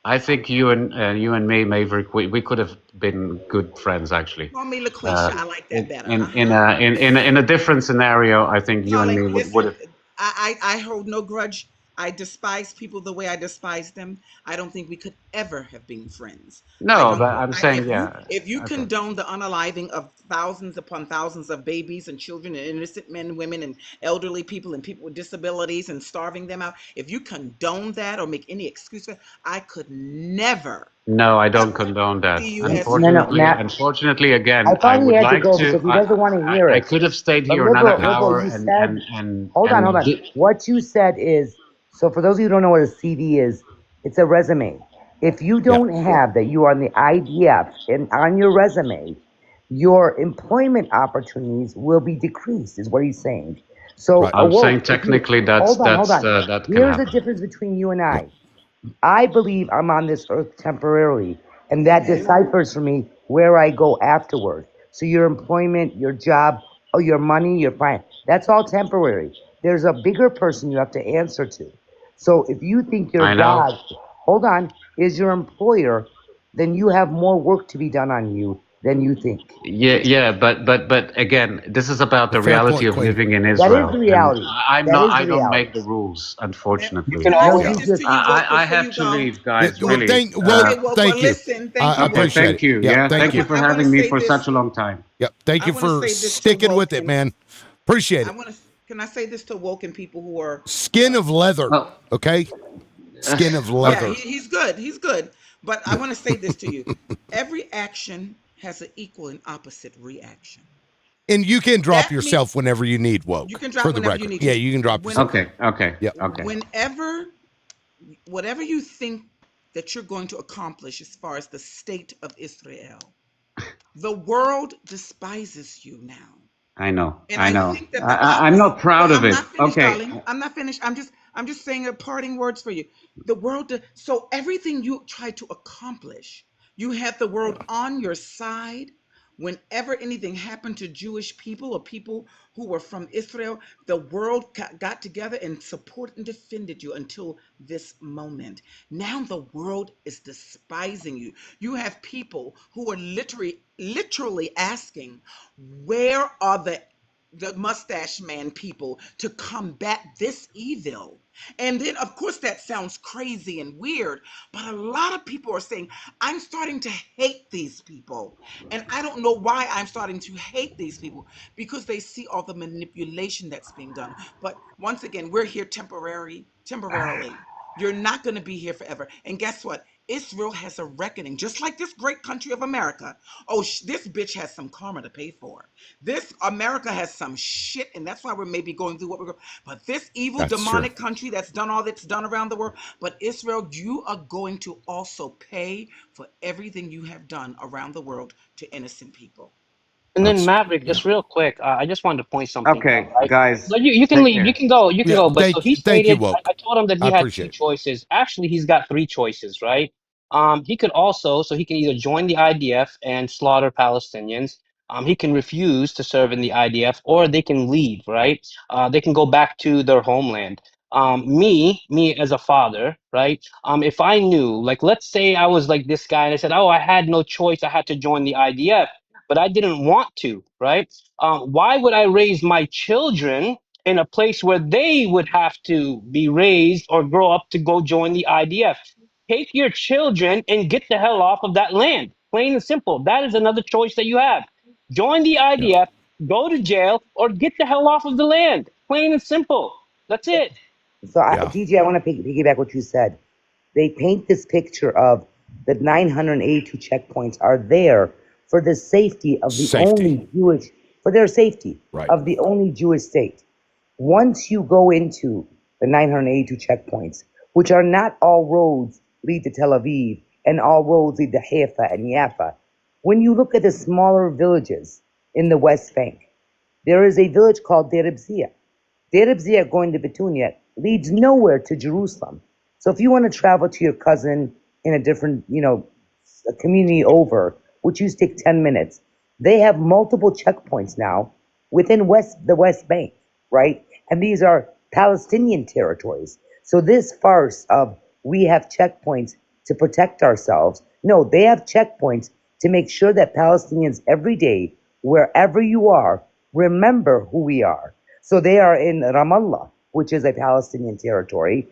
I think you and me, Maverick, we could have been good friends actually. Call me LaQuisha. I like that better. In a different scenario, I think you and me Darling, would listen, have. I hold no grudge. I despise people the way I despise them. I don't think we could ever have been friends. I No, don't. but I'm saying, If you Okay. condone the unaliving of thousands upon thousands of babies and children and innocent men, women, and elderly people and people with disabilities and starving them out, if you condone that or make any excuse for it, I could never No, I don't condone that. see you as No, Matt. Unfortunately, again, I I thought he would had to like go to. because he doesn't want to hear I it. could have stayed But here another liberal, hour you and said. Hold on. What you said is, so for those of you who don't know what a CV is, it's a resume. If you don't have that you are on the IDF and on your resume, your employment opportunities will be decreased, is what he's saying. So, I'm saying Awoke, technically hold on. that can Here's the happen. difference between you and I. I believe I'm on this earth temporarily, and that deciphers for me where I go afterward. So your employment, your job, your money, your fine, that's all temporary. There's a bigger person you have to answer to. So if you think your I know. God, hold on, is your employer, then you have more work to be done on you than you think. Yeah, but again, this is about the fair reality point, of Queen. living in That Israel, is the and reality. I'm That not. is the I don't reality. make the rules, unfortunately. Can I No, say you this just. to you, Woke, I before have you to go? leave, guys. Well, Really. thank Well, you. listen. Thank you, I Woke. appreciate Thank it. you. Yeah, Thank you for having me say for this. such a long time. Yep. Thank I you want to for say this to sticking with Woke it, man. Appreciate it. Can I say this to Woke and people who are Skin of leather. Oh. Okay. Skin of leather. Yeah, he's good. He's good. But I want to say this to you. Every action has an equal and opposite reaction. And you can drop That means yourself whenever you need, Woke. you can For drop the whenever record. you need to. Yeah, you can drop yourself. Okay. Yeah. Okay. Whatever you think that you're going to accomplish as far as the state of Israel, the world despises you now. I know. And I I know. think that the I'm not proud of I'm it. not finished, Okay. darling. I'm not finished. I'm just saying a parting words for you. The world, so everything you try to accomplish, you have the world on your side. Whenever anything happened to Jewish people or people who were from Israel, the world got together and supported and defended you until this moment. Now the world is despising you. You have people who are literally asking, where are the mustache man people to combat this evil? And then, of course, that sounds crazy and weird, but a lot of people are saying, I'm starting to hate these people. And I don't know why I'm starting to hate these people, because they see all the manipulation that's being done. But once again, we're here temporarily. You're not going to be here forever. And guess what? Israel has a reckoning, just like this great country of America. Oh, this bitch has some karma to pay for. This America has some shit, and that's why we're maybe going through what we're going. But this evil, That's demonic true. country that's done all that's done around the world. But Israel, you are going to also pay for everything you have done around the world to innocent people. And then Maverick, just real quick, I just wanted to point something out, Okay, right? guys. But you can Take leave, you care. can go, you can Yeah. go. But so he Thank you, stated, Woke. I told him that I he had appreciate two it. choices. Actually, he's got three choices, right? He could also, so he can either join the IDF and slaughter Palestinians. He can refuse to serve in the IDF, or they can leave, right? They can go back to their homeland. Me as a father, right? If I knew, like, let's say I was like this guy and I said, oh, I had no choice, I had to join the IDF. but I didn't want to, right? Why would I raise my children in a place where they would have to be raised or grow up to go join the IDF? Take your children and get the hell off of that land. Plain and simple. That is another choice that you have. Join the IDF, go to jail, or get the hell off of the land. Plain and simple. That's it. So, DJ, I want to piggyback what you said. They paint this picture of the 982 checkpoints are there for the safety of the only Jewish, for their safety of the only Jewish state. Once you go into the 982 checkpoints, which are not all roads lead to Tel Aviv and all roads lead to Haifa and Jaffa, when you look at the smaller villages in the West Bank, there is a village called Deir Bzia. Deir Bzia going to Betunia leads nowhere to Jerusalem. So if you want to travel to your cousin in a different, a community over, which used to take 10 minutes, they have multiple checkpoints now within the West Bank, right? And these are Palestinian territories. So this farce of we have checkpoints to protect ourselves, no, they have checkpoints to make sure that Palestinians every day, wherever you are, remember who we are. So they are in Ramallah, which is a Palestinian territory.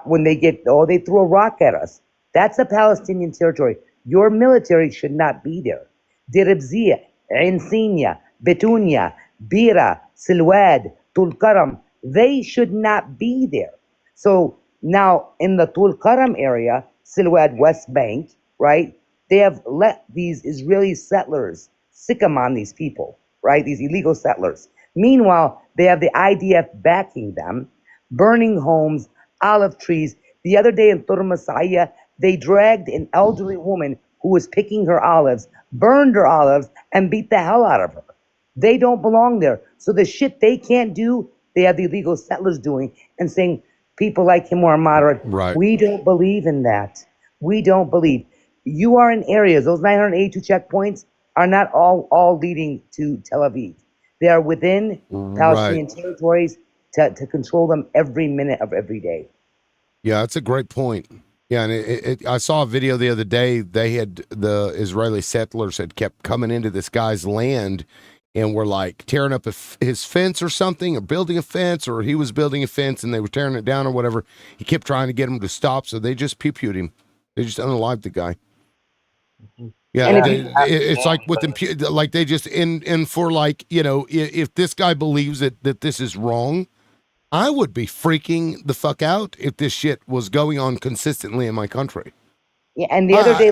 When they they threw a rock at us. That's a Palestinian territory. Your military should not be there. Deir Bzia, Ain Sinya, Betunia, Bira, Silwad, Tulkaram, they should not be there. So now in the Tulkaram area, Silwad West Bank, right, they have let these Israeli settlers sick 'em on these people, right, these illegal settlers. Meanwhile, they have the IDF backing them, burning homes, olive trees. The other day in Turmasaya, they dragged an elderly woman who was picking her olives, burned her olives, and beat the hell out of her. They don't belong there. So the shit they can't do, they have the illegal settlers doing and saying people like him who are moderate. Right. We don't believe in that. We don't believe. You are in areas, those 982 checkpoints are not all leading to Tel Aviv. They are within Palestinian territories to control them every minute of every day. Yeah, that's a great point. Yeah, and I saw a video the other day. The Israeli settlers had kept coming into this guy's land and were like tearing up his fence or something, or building a fence, or he was building a fence and they were tearing it down or whatever. He kept trying to get him to stop, so they just pew-pewed him. They just unalived the guy. Yeah, it's like with them, like they just for like, if this guy believes that this is wrong, I would be freaking the fuck out if this shit was going on consistently in my country. Yeah, and the other day,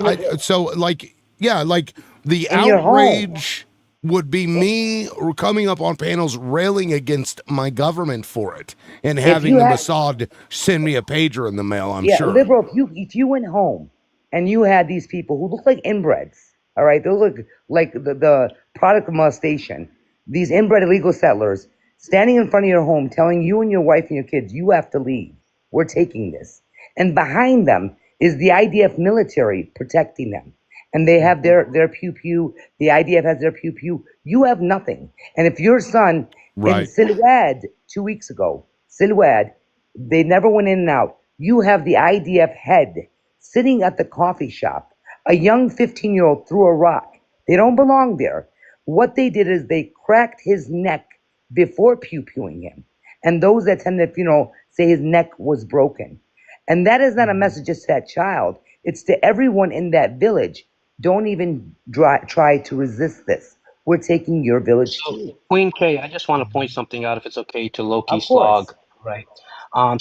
the outrage would be me coming up on panels railing against my government for it and having the Mossad send me a pager in the mail. I'm sure. Liberal, if you went home and you had these people who look like inbreds, all right, they look like the product of molestation. These inbred illegal settlers standing in front of your home, telling you and your wife and your kids, you have to leave. We're taking this. And behind them is the IDF military protecting them. And they have their pew-pew. The IDF has their pew-pew. You have nothing. And if your son in Silwad 2 weeks ago, Silwad, they never went in and out. You have the IDF head sitting at the coffee shop. A young 15-year-old threw a rock. They don't belong there. What they did is they cracked his neck before pew-pewing him. And those that attend the funeral say his neck was broken. And that is not a message just to that child. It's to everyone in that village. Don't even try to resist this. We're taking your village too. Queen K, I just want to point something out, if it's okay, to Loki Slog. Right.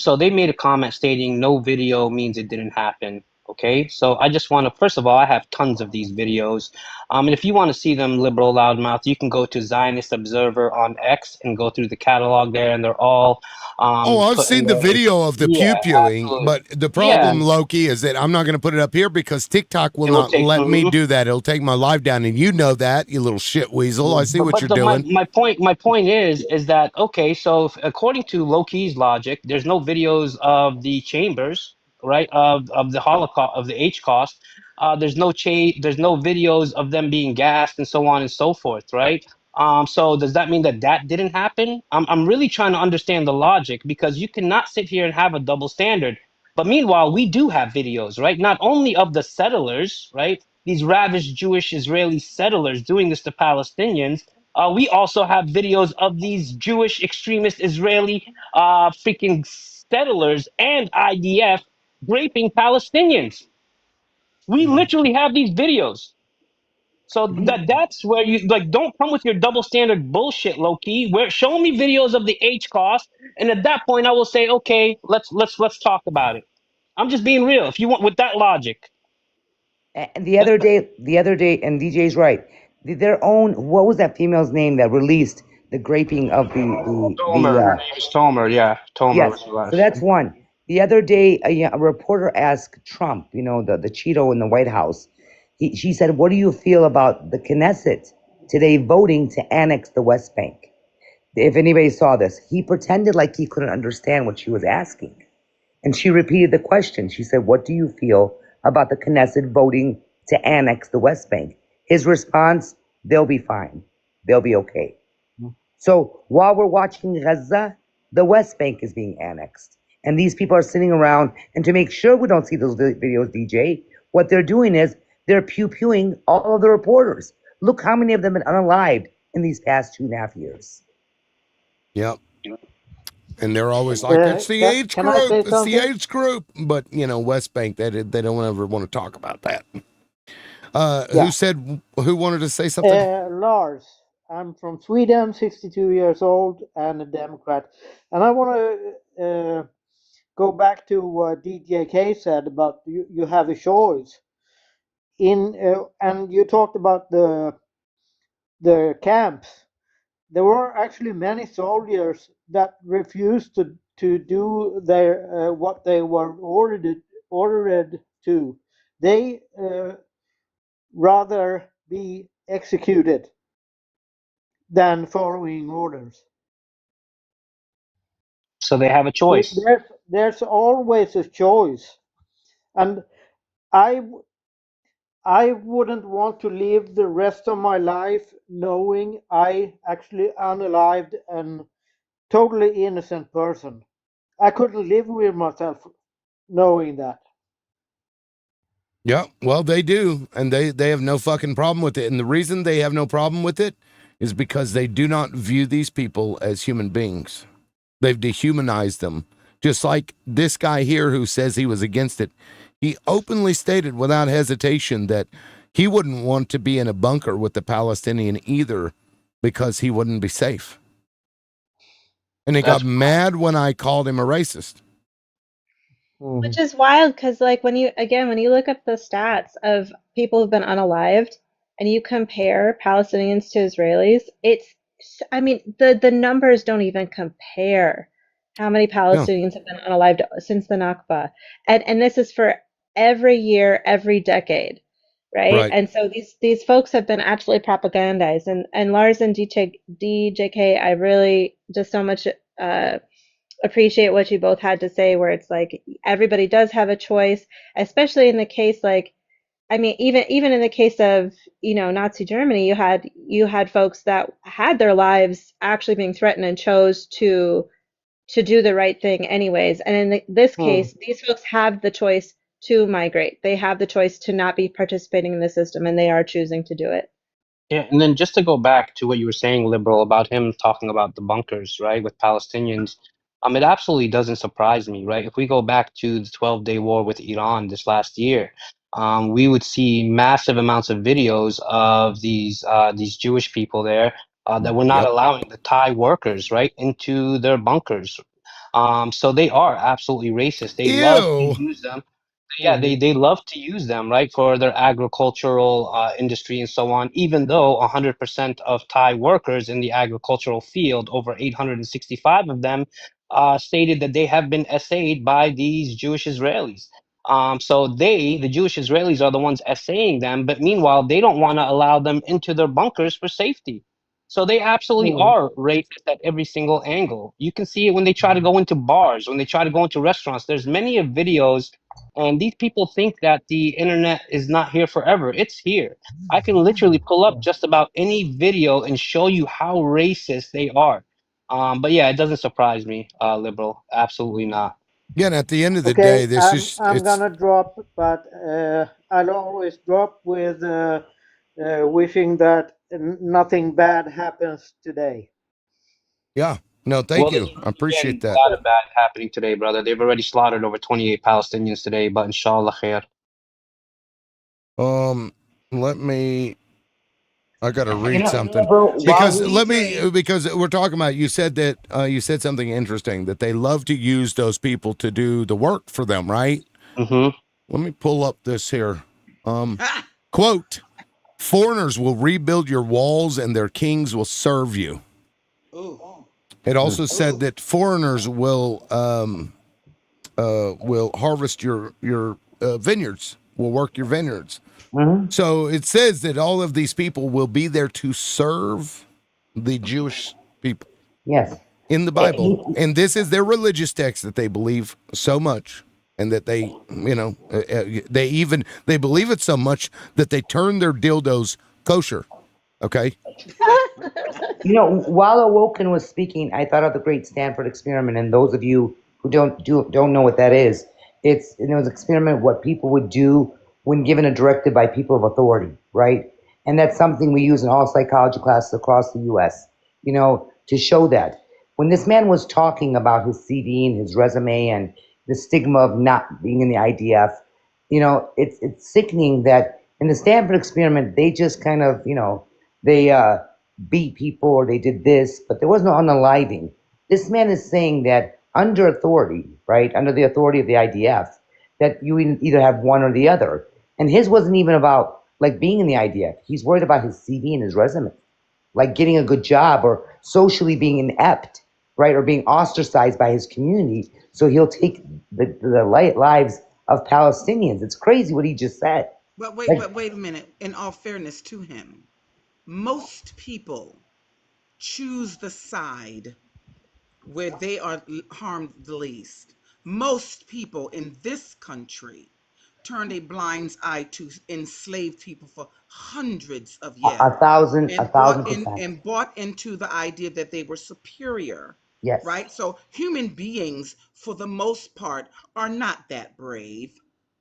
So they made a comment stating no video means it didn't happen. Okay, so I just want to, first of all, I have tons of these videos. And if you want to see them, liberal loudmouth, you can go to Zionist Observer on X and go through the catalog there, and they're all. I've seen the video of the pew-pewing, but the problem, Loki, is that I'm not going to put it up here because TikTok will not let me do that. It'll take my live down, and you know that, you little shit weasel. I see what you're doing. My point is that, okay, so according to Loki's logic, there's no videos of the chambers, right, of the Holocaust, of the H-Cost. There's no videos of them being gassed and so on and so forth, right? So does that mean that didn't happen? I'm really trying to understand the logic, because you cannot sit here and have a double standard. But meanwhile, we do have videos, right? Not only of the settlers, right, these ravished Jewish Israeli settlers doing this to Palestinians, we also have videos of these Jewish extremist Israeli freaking settlers and IDF raping Palestinians. We literally have these videos. So that's where you like don't come with your double standard bullshit, low key. Where show me videos of the H cost, and at that point I will say, okay, let's talk about it. I'm just being real. If you want with that logic. And the other day, and DJ's right. Their own, what was that female's name that released the graping of Tomer, her name is Tomer. Yeah, Tomer yes. was the last. So that's one. The other day, a reporter asked Trump, the Cheeto in the White House. She said, "What do you feel about the Knesset today voting to annex the West Bank?" If anybody saw this, he pretended like he couldn't understand what she was asking. And she repeated the question. She said, "What do you feel about the Knesset voting to annex the West Bank?" His response, "They'll be fine. They'll be okay." So while we're watching Gaza, the West Bank is being annexed. And these people are sitting around, and to make sure we don't see those videos, DJ, what they're doing is they're pew-pewing all of the reporters. Look how many of them have been unalived in these past 2.5 years. Yep. And they're always like, it's the age can I say group. It's the something? age group. But, West Bank, they don't ever want to talk about that. Who wanted to say something? Lars, I'm from Sweden, 62 years old, and a Democrat. And I want to go back to what DJK said about you have a choice. And you talked about the camps. There were actually many soldiers that refused to do their what they were ordered to. They rather be executed than following orders. So they have a choice. There's always a choice, and I wouldn't want to live the rest of my life knowing I actually unalived and totally innocent person. I couldn't live with myself knowing that. Yeah, well, they do, and they have no fucking problem with it. And the reason they have no problem with it is because they do not view these people as human beings. They've dehumanized them. Just like this guy here who says he was against it. He openly stated without hesitation that he wouldn't want to be in a bunker with the Palestinian either because he wouldn't be safe. And he got mad when I called him a racist. Which is wild because, like, when you look up the stats of people who've been unalived and you compare Palestinians to Israelis, the numbers don't even compare how many Palestinians have been unalived since the Nakba. And this is for every year, every decade, right? And so these folks have been actually propagandized. And Lars and DJK, I really just so much appreciate what you both had to say, where it's like everybody does have a choice, especially in the case even in the case of Nazi Germany, you had folks that had their lives actually being threatened and chose to do the right thing anyways. And in this case, these folks have the choice to migrate. They have the choice to not be participating in the system, and they are choosing to do it. Yeah, and then just to go back to what you were saying, Liberal, about him talking about the bunkers, right, with Palestinians, it absolutely doesn't surprise me, right? If we go back to the 12-day war with Iran this last year, we would see massive amounts of videos of these Jewish people there that were not allowing the Thai workers, right, into their bunkers. So they are absolutely racist. They love to use them. Yeah, they love to use them, right, for their agricultural industry and so on, even though 100% of Thai workers in the agricultural field, over 865 of them, stated that they have been essayed by these Jewish Israelis. So the Jewish Israelis, are the ones essaying them, but meanwhile, they don't want to allow them into their bunkers for safety. So they absolutely are racist at every single angle. You can see it when they try to go into bars, when they try to go into restaurants. There's many of videos, and these people think that the internet is not here forever. It's here. I can literally pull up just about any video and show you how racist they are. But yeah, it doesn't surprise me, Liberal. Absolutely not. Yeah, and at the end of the day, Okay, this is I'm it's gonna drop, but I'll always drop with wishing that nothing bad happens today. yeah. No, thank Well, you. I appreciate again, a that. lot of bad happening today, brother. They've already slaughtered over 28 Palestinians today, but inshallah khair. Let me. I got to You read know, something bro, while because we because we're talking about. You said that you said something interesting that they love to use those people to do the work for them, right? Mm-hmm. Let me pull up this here. Quote: Foreigners will rebuild your walls, and their kings will serve you. Ooh. It also said that foreigners will harvest your vineyards, will work your vineyards. Mhm. So it says that all of these people will be there to serve the Jewish people Yes. in the Bible, and this is their religious text that they believe so much, and that they, they believe it so much that they turn their dildos kosher. Okay. You know, while Awoken was speaking, I thought of the Great Stanford Experiment. And those of you who don't know what that is, it was an experiment what people would do when given a directive by people of authority, right? And that's something we use in all psychology classes across the U.S. You know, to show that when this man was talking about his CV and his resume and the stigma of not being in the IDF, you know, it's sickening that in the Stanford experiment they just kind of, they beat people or they did this, but there was no unaliving. This man is saying that under authority, right, under the authority of the IDF, that you either have one or the other. And his wasn't even about like being in the IDF. He's worried about his CV and his resume, like getting a good job or socially being inept, right, or being ostracized by his community. So he'll take the lives of Palestinians. It's crazy what he just said. But wait a minute. In all fairness to him, most people choose the side where they are harmed the least. Most people in this country turned a blind eye to enslaved people for hundreds of A, years a thousand, a and thousand percent. bought into the idea that they were superior. Yes. Right? So human beings, for the most part, are not that brave.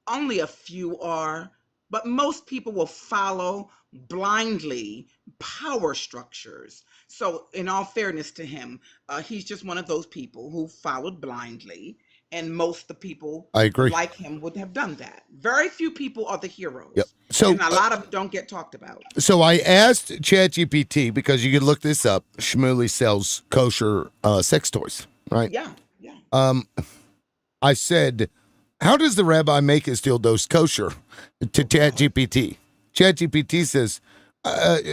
Only a few are, but most people will follow blindly power structures. So, in all fairness to him, he's just one of those people who followed blindly, and most of the people I agree. like him would have done that. Very few people are the heroes, Yep. So, and a lot of them don't get talked about. So I asked ChatGPT because you can look this up. Shmuley sells kosher sex toys, right? Yeah, yeah. I said, "How does the rabbi make his dildos kosher?" To ChatGPT. ChatGPT says,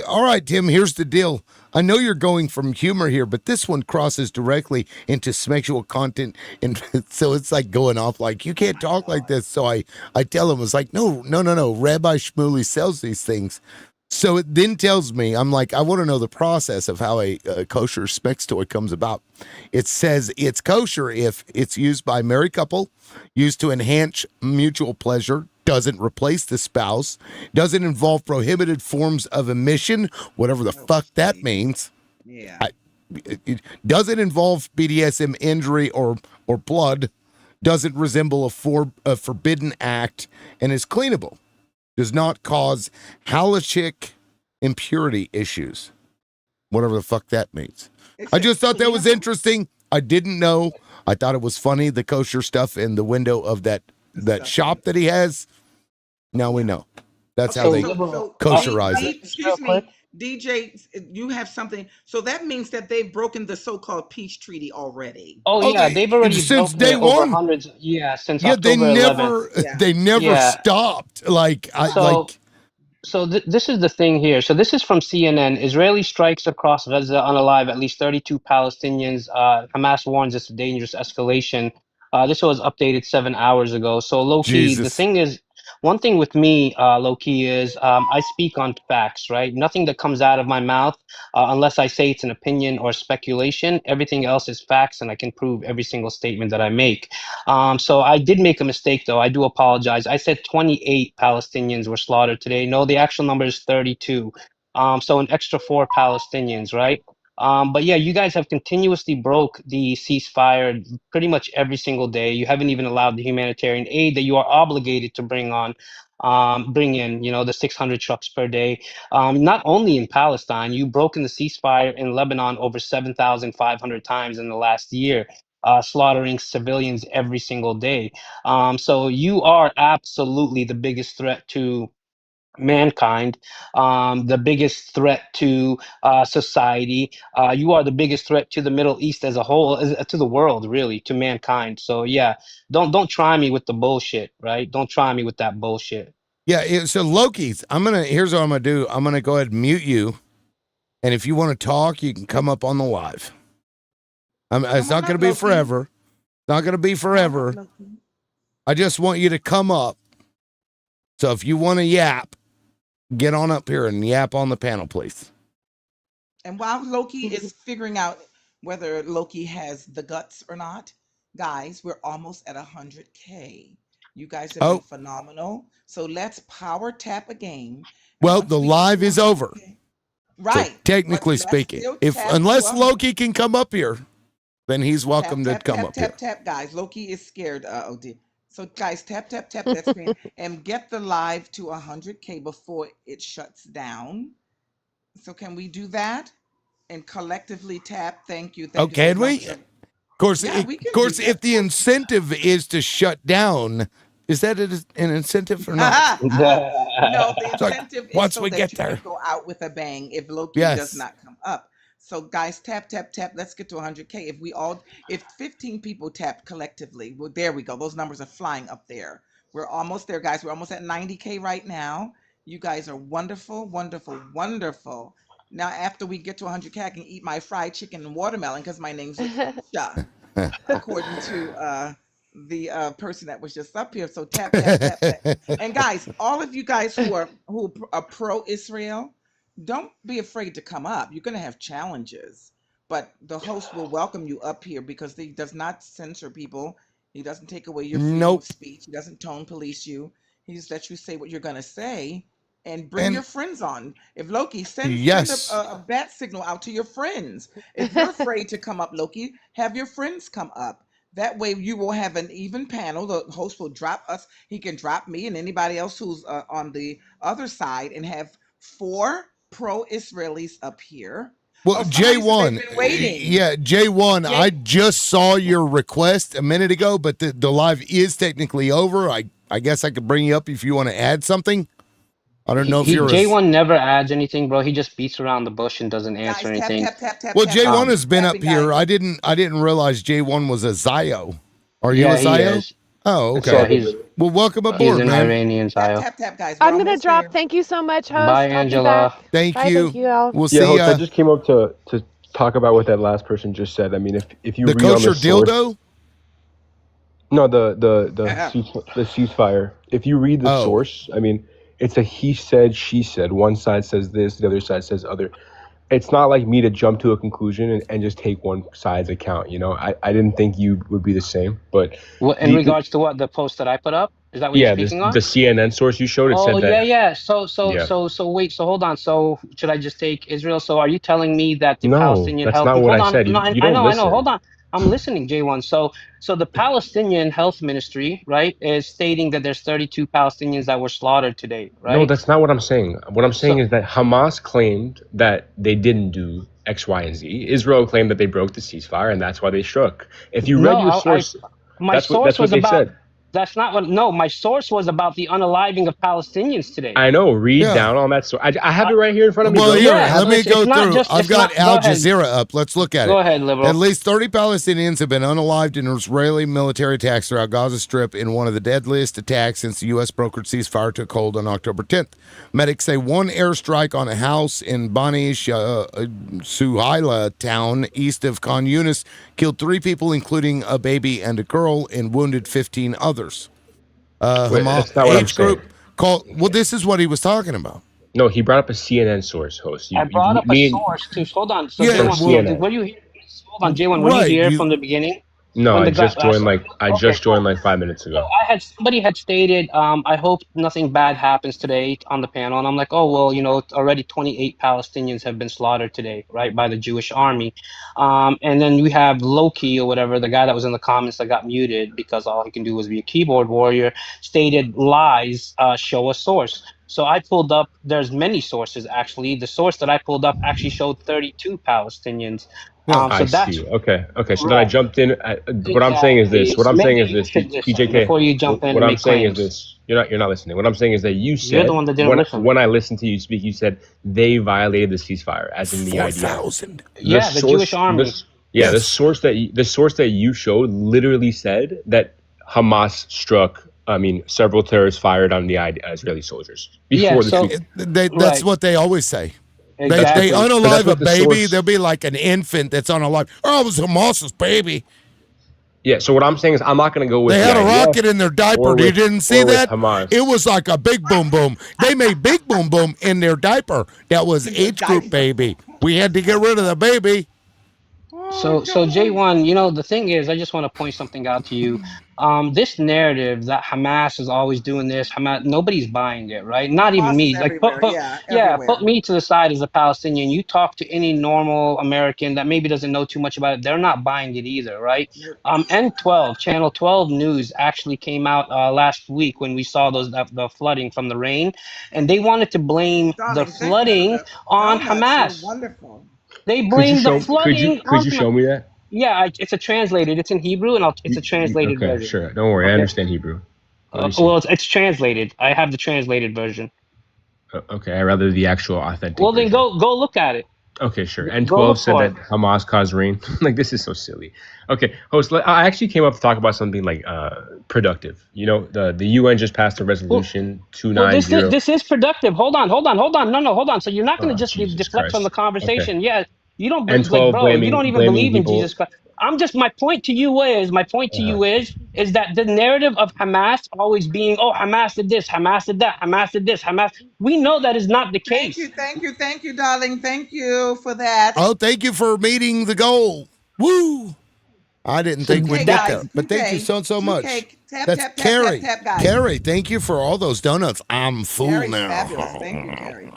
"All right, Tim. Here's the deal. I know you're going from humor here, but this one crosses directly into sexual content, and so it's like going off like you can't talk like this." So I tell him, it's like, no. Rabbi Shmuley sells these things. So it then tells me, I'm like, I want to know the process of how a kosher sex toy comes about. It says it's kosher if it's used by a married couple, used to enhance mutual pleasure, doesn't replace the spouse, doesn't involve prohibited forms of emission, whatever the fuck that means. Yeah. It doesn't involve BDSM injury or blood, doesn't resemble a forbidden act, and is cleanable. Does not cause halachic impurity issues, whatever the fuck that means. I just thought that was interesting. I didn't know. I thought it was funny, the kosher stuff in the window of that shop that he has. Now we know. That's how they kosherize it. Excuse me, DJ, you have something. So that means that they've broken the so-called peace treaty already. Oh yeah, they've already since broken day it over one. hundreds. Yeah, since Yeah, they October 11th. never stopped. So this is the thing here. So this is from CNN. Israeli strikes across Gaza unalive at least 32 Palestinians. Hamas warns it's a dangerous escalation. This was updated 7 hours ago. So low key, the Jesus. thing is, one thing with me, low key, is I speak on facts, right? Nothing that comes out of my mouth, unless I say it's an opinion or speculation, everything else is facts, and I can prove every single statement that I make. So I did make a mistake, though. I do apologize. I said 28 Palestinians were slaughtered today. No, the actual number is 32. So an extra 4 Palestinians, right? But yeah, you guys have continuously broke the ceasefire pretty much every single day. You haven't even allowed the humanitarian aid that you are obligated to bring in, the 600 trucks per day. Not only in Palestine, you've broken the ceasefire in Lebanon over 7,500 times in the last year, slaughtering civilians every single day. So you are absolutely the biggest threat to mankind, the biggest threat to society. You are the biggest threat to the Middle East as a whole, to the world, really, to mankind. So yeah, don't try me with the bullshit, right? Don't try me with that bullshit. Yeah, so Loki's, here's what I'm gonna do. I'm gonna go ahead and mute you. And if you want to talk, you can come up on the live. It's not gonna be forever. It's not gonna be forever. I just want you to come up. So if you want to yap, get on up here and yap on the panel, please. And while Loki is figuring out whether Loki has the guts or not, guys, we're almost at 100K. You guys have been phenomenal. So let's power tap a game. Well, the live is over. Right. So technically speaking, unless Loki can come up here, then he's welcome to come up here. Tap, guys. Loki is scared. Oh dear. So guys, tap that screen and get the live to 100K before it shuts down. So can we do that? And collectively tap. Thank you. Thank you. Can we? Of course, if the incentive is to shut down, is that an incentive or not? No, the incentive is once so we that get you there, can go out with a bang if Loki does not come up. So guys, tap. Let's get to 100K. If 15 people tap collectively, well, there we go. Those numbers are flying up there. We're almost there, guys. We're almost at 90K right now. You guys are wonderful, wonderful, wonderful. Now, after we get to 100K, I can eat my fried chicken and watermelon because my name's Lakeisha, according to the person that was just up here. So tap. And guys, all of you guys who are pro-Israel, don't be afraid to come up. You're going to have challenges, but the host will welcome you up here because he does not censor people. He doesn't take away your freedom of speech. He doesn't tone police you. He just lets you say what you're going to say and bring your friends on. If Loki, send a bat signal out to your friends. If you're afraid to come up, Loki, have your friends come up. That way you will have an even panel. The host will drop us. He can drop me and anybody else who's on the other side and have 4 pro-Israelis up here. Well, J1, J1, I just saw your request a minute ago, but the live is technically over. I guess I could bring you up if you want to add something. I don't know if you're J1 never adds anything, bro. He just beats around the bush and doesn't answer anything. Well, J1 has been up here. Guys. I didn't realize J1 was a Zio. Are you a Zio? Oh, okay. So well, welcome aboard, he's an man. Iranian Zio. Tap, guys. I'm gonna drop. Thank you so much, host. Bye, Angela. Thank Bye, you. Thank you all. We'll see ya. Host, I just came up to talk about what that last person just said. I mean, if you the read on kosher the source, dildo. No, the ceasefire. If you read the source, I mean, it's a he said, she said. One side says this, the other side says other. It's not like me to jump to a conclusion and just take one side's account. I didn't think you would be the same. But in regards to what the post that I put up, is that what you're speaking on? The CNN source you showed, it said that. Yeah. So wait. So hold on. So should I just take Israel? So are you telling me that the Palestinian that's health? not what I said. No, you don't listen. I know. Hold on. I'm listening, J1. So the Palestinian Health Ministry, right, is stating that there's 32 Palestinians that were slaughtered today, right? No, that's not what I'm saying. What I'm saying is that Hamas claimed that they didn't do X, Y, and Z. Israel claimed that they broke the ceasefire, and that's why they struck. If you read your source, that's what they said. That's not what. No, my source was about the unaliving of Palestinians today. I know. Read down on that source. I have it right here in front of me. Well, here, let me go through. I've got Al Jazeera up. Let's look at it. Go ahead, liberal. At least 30 Palestinians have been unalived in Israeli military attacks throughout Gaza Strip in one of the deadliest attacks since the U.S. brokered ceasefire took hold on October 10th. Medics say one airstrike on a house in Bani Suhaila town east of Khan Yunis killed 3 people, including a baby and a girl, and wounded 15 others. That's not what I'm saying. Well, this is what he was talking about. No, he brought up a CNN source, host. I brought up a source too. Hold on. So J1, what do you hear? Hold on, J1. What do you hear from the beginning? No, When I the guy, just joined like okay, cool. 5 minutes So ago. somebody had stated, I hope nothing bad happens today on the panel. And I'm like, oh, well, already 28 Palestinians have been slaughtered today, right, by the Jewish army. And then we have Loki or whatever, the guy that was in the comments that got muted because all he can do was be a keyboard warrior, stated lies, show a source. So I pulled up, there's many sources actually. The source that I pulled up actually showed 32 Palestinians. I So that's see. Okay. So then I right. jumped in. What I'm saying is Exactly. this. What So I'm saying maybe is you this. should listen PJK. before you jump in What and I'm make saying is claims. this. You're not listening. What I'm saying is that you You're the said one that didn't listen. when I listened to you speak, you said they violated the ceasefire, as in the idea. 4,000. Yeah, the Jewish army. The source that you showed literally said that Hamas struck. I mean, several terrorists fired on the Israeli soldiers Yeah, before the so ceasefire. That's what they always say. Exactly. They But that's unalive a what the baby. source. They'll be like an infant that's unalive. Oh, it was Hamas's baby. Yeah. So what I'm saying is, I'm not going to go with. They the had a IDF rocket in their diaper. or You with- didn't see or with that? Hamas. It was like a big boom boom. They made big boom boom in their diaper. That was age group baby. We had to get rid of the baby. So J1, the thing is, I just want to point something out to you. This narrative that Hamas is always doing this, Hamas, nobody's buying it, right? Not even Hamas is me. Like, everywhere. Yeah, everywhere. put me to the side as a Palestinian. You talk to any normal American that maybe doesn't know too much about it, they're not buying it either, right? N12, Channel 12 News actually came out last week when we saw the flooding from the rain, and they wanted to blame the flooding on Hamas. You're wonderful. They Could you blame the flooding on Could you show me that? Yeah, it's a translated. It's in Hebrew, and it's a translated Okay, version. sure. Don't worry, I Okay. understand Hebrew. Let me see. Well, it's translated. I have the translated version. Okay, I'd rather the actual authentic. Well, then go look at it. Okay, sure. Go N12 look said for that Hamas caused rain. Like, this is so silly. Okay, host. I actually came up to talk about something like productive. The UN just passed a resolution 290. Well, this is productive. Hold on. No, hold on. So you're not going to just Jesus deflect from the Christ. conversation. Okay. Yeah, you don't N12 bro. You don't even blaming believe in people. Jesus Christ. My point to you is that the narrative of Hamas always being, oh, Hamas did this, Hamas did that, Hamas did this, Hamas. We know that is not the case. Thank you, darling. Thank you for that. Oh, thank you for meeting the goal. Woo! I didn't think we'd get there, but thank you so much. That's Carrie. Tap, guys. Carrie, thank you for all those donuts. I'm full Carrie's now. fabulous. Thank you, Carrie.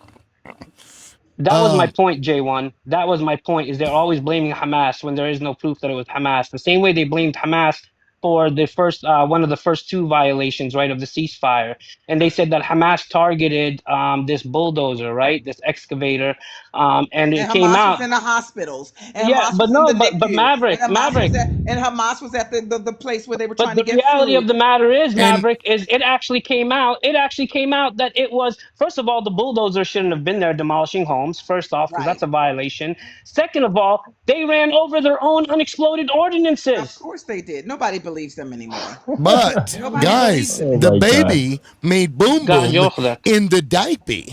That was my point, J1. That was my point, is they're always blaming Hamas when there is no proof that it was Hamas. The same way they blamed Hamas for the first one of the first two violations, right, of the ceasefire. And they said that Hamas targeted this bulldozer, right, this excavator, and it came Hamas out. was in the hospitals. And Yeah, Hamas but was in the but NICU. Maverick. And Hamas was at the place where they were But trying the to get reality food. of the matter is, Maverick, is it actually came out that it was, first of all, the bulldozer shouldn't have been there demolishing homes, first off, because that's a violation. Second of all, they ran over their own unexploded ordinances. Of course they did. Nobody believes them anymore. But, guys, the baby made boom boom in the diaper.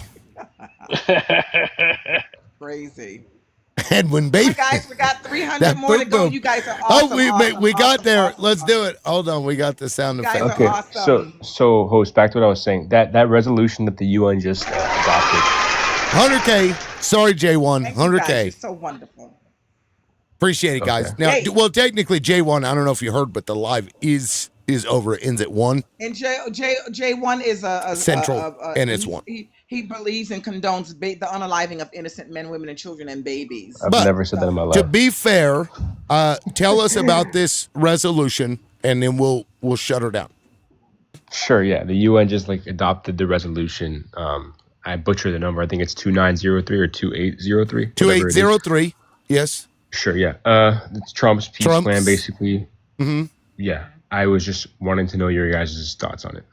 Crazy. And when baby, guys, we got 300 more to go. You guys are awesome. We got there. Let's do it. Hold on, we got the sound effect. Okay, so host, back to what I was saying. That resolution that the UN just adopted. 100K. Sorry, J1. 100K. You're so wonderful. Appreciate it, guys. Now, well, technically, J1. I don't know if you heard, but the live is over. It ends at 1. And J1 is a central, and it's 1. He believes and condones the unaliving of innocent men, women, and children and babies. I've never said that in my life. To be fair, tell us about this resolution, and then we'll shut her down. Sure. Yeah, the UN just adopted the resolution. I butchered the number. I think it's 2903 or 2803. 2803. Yes. Sure. Yeah. It's Trump's peace plan, basically. Mm-hmm. Yeah. I was just wanting to know your guys' thoughts on it.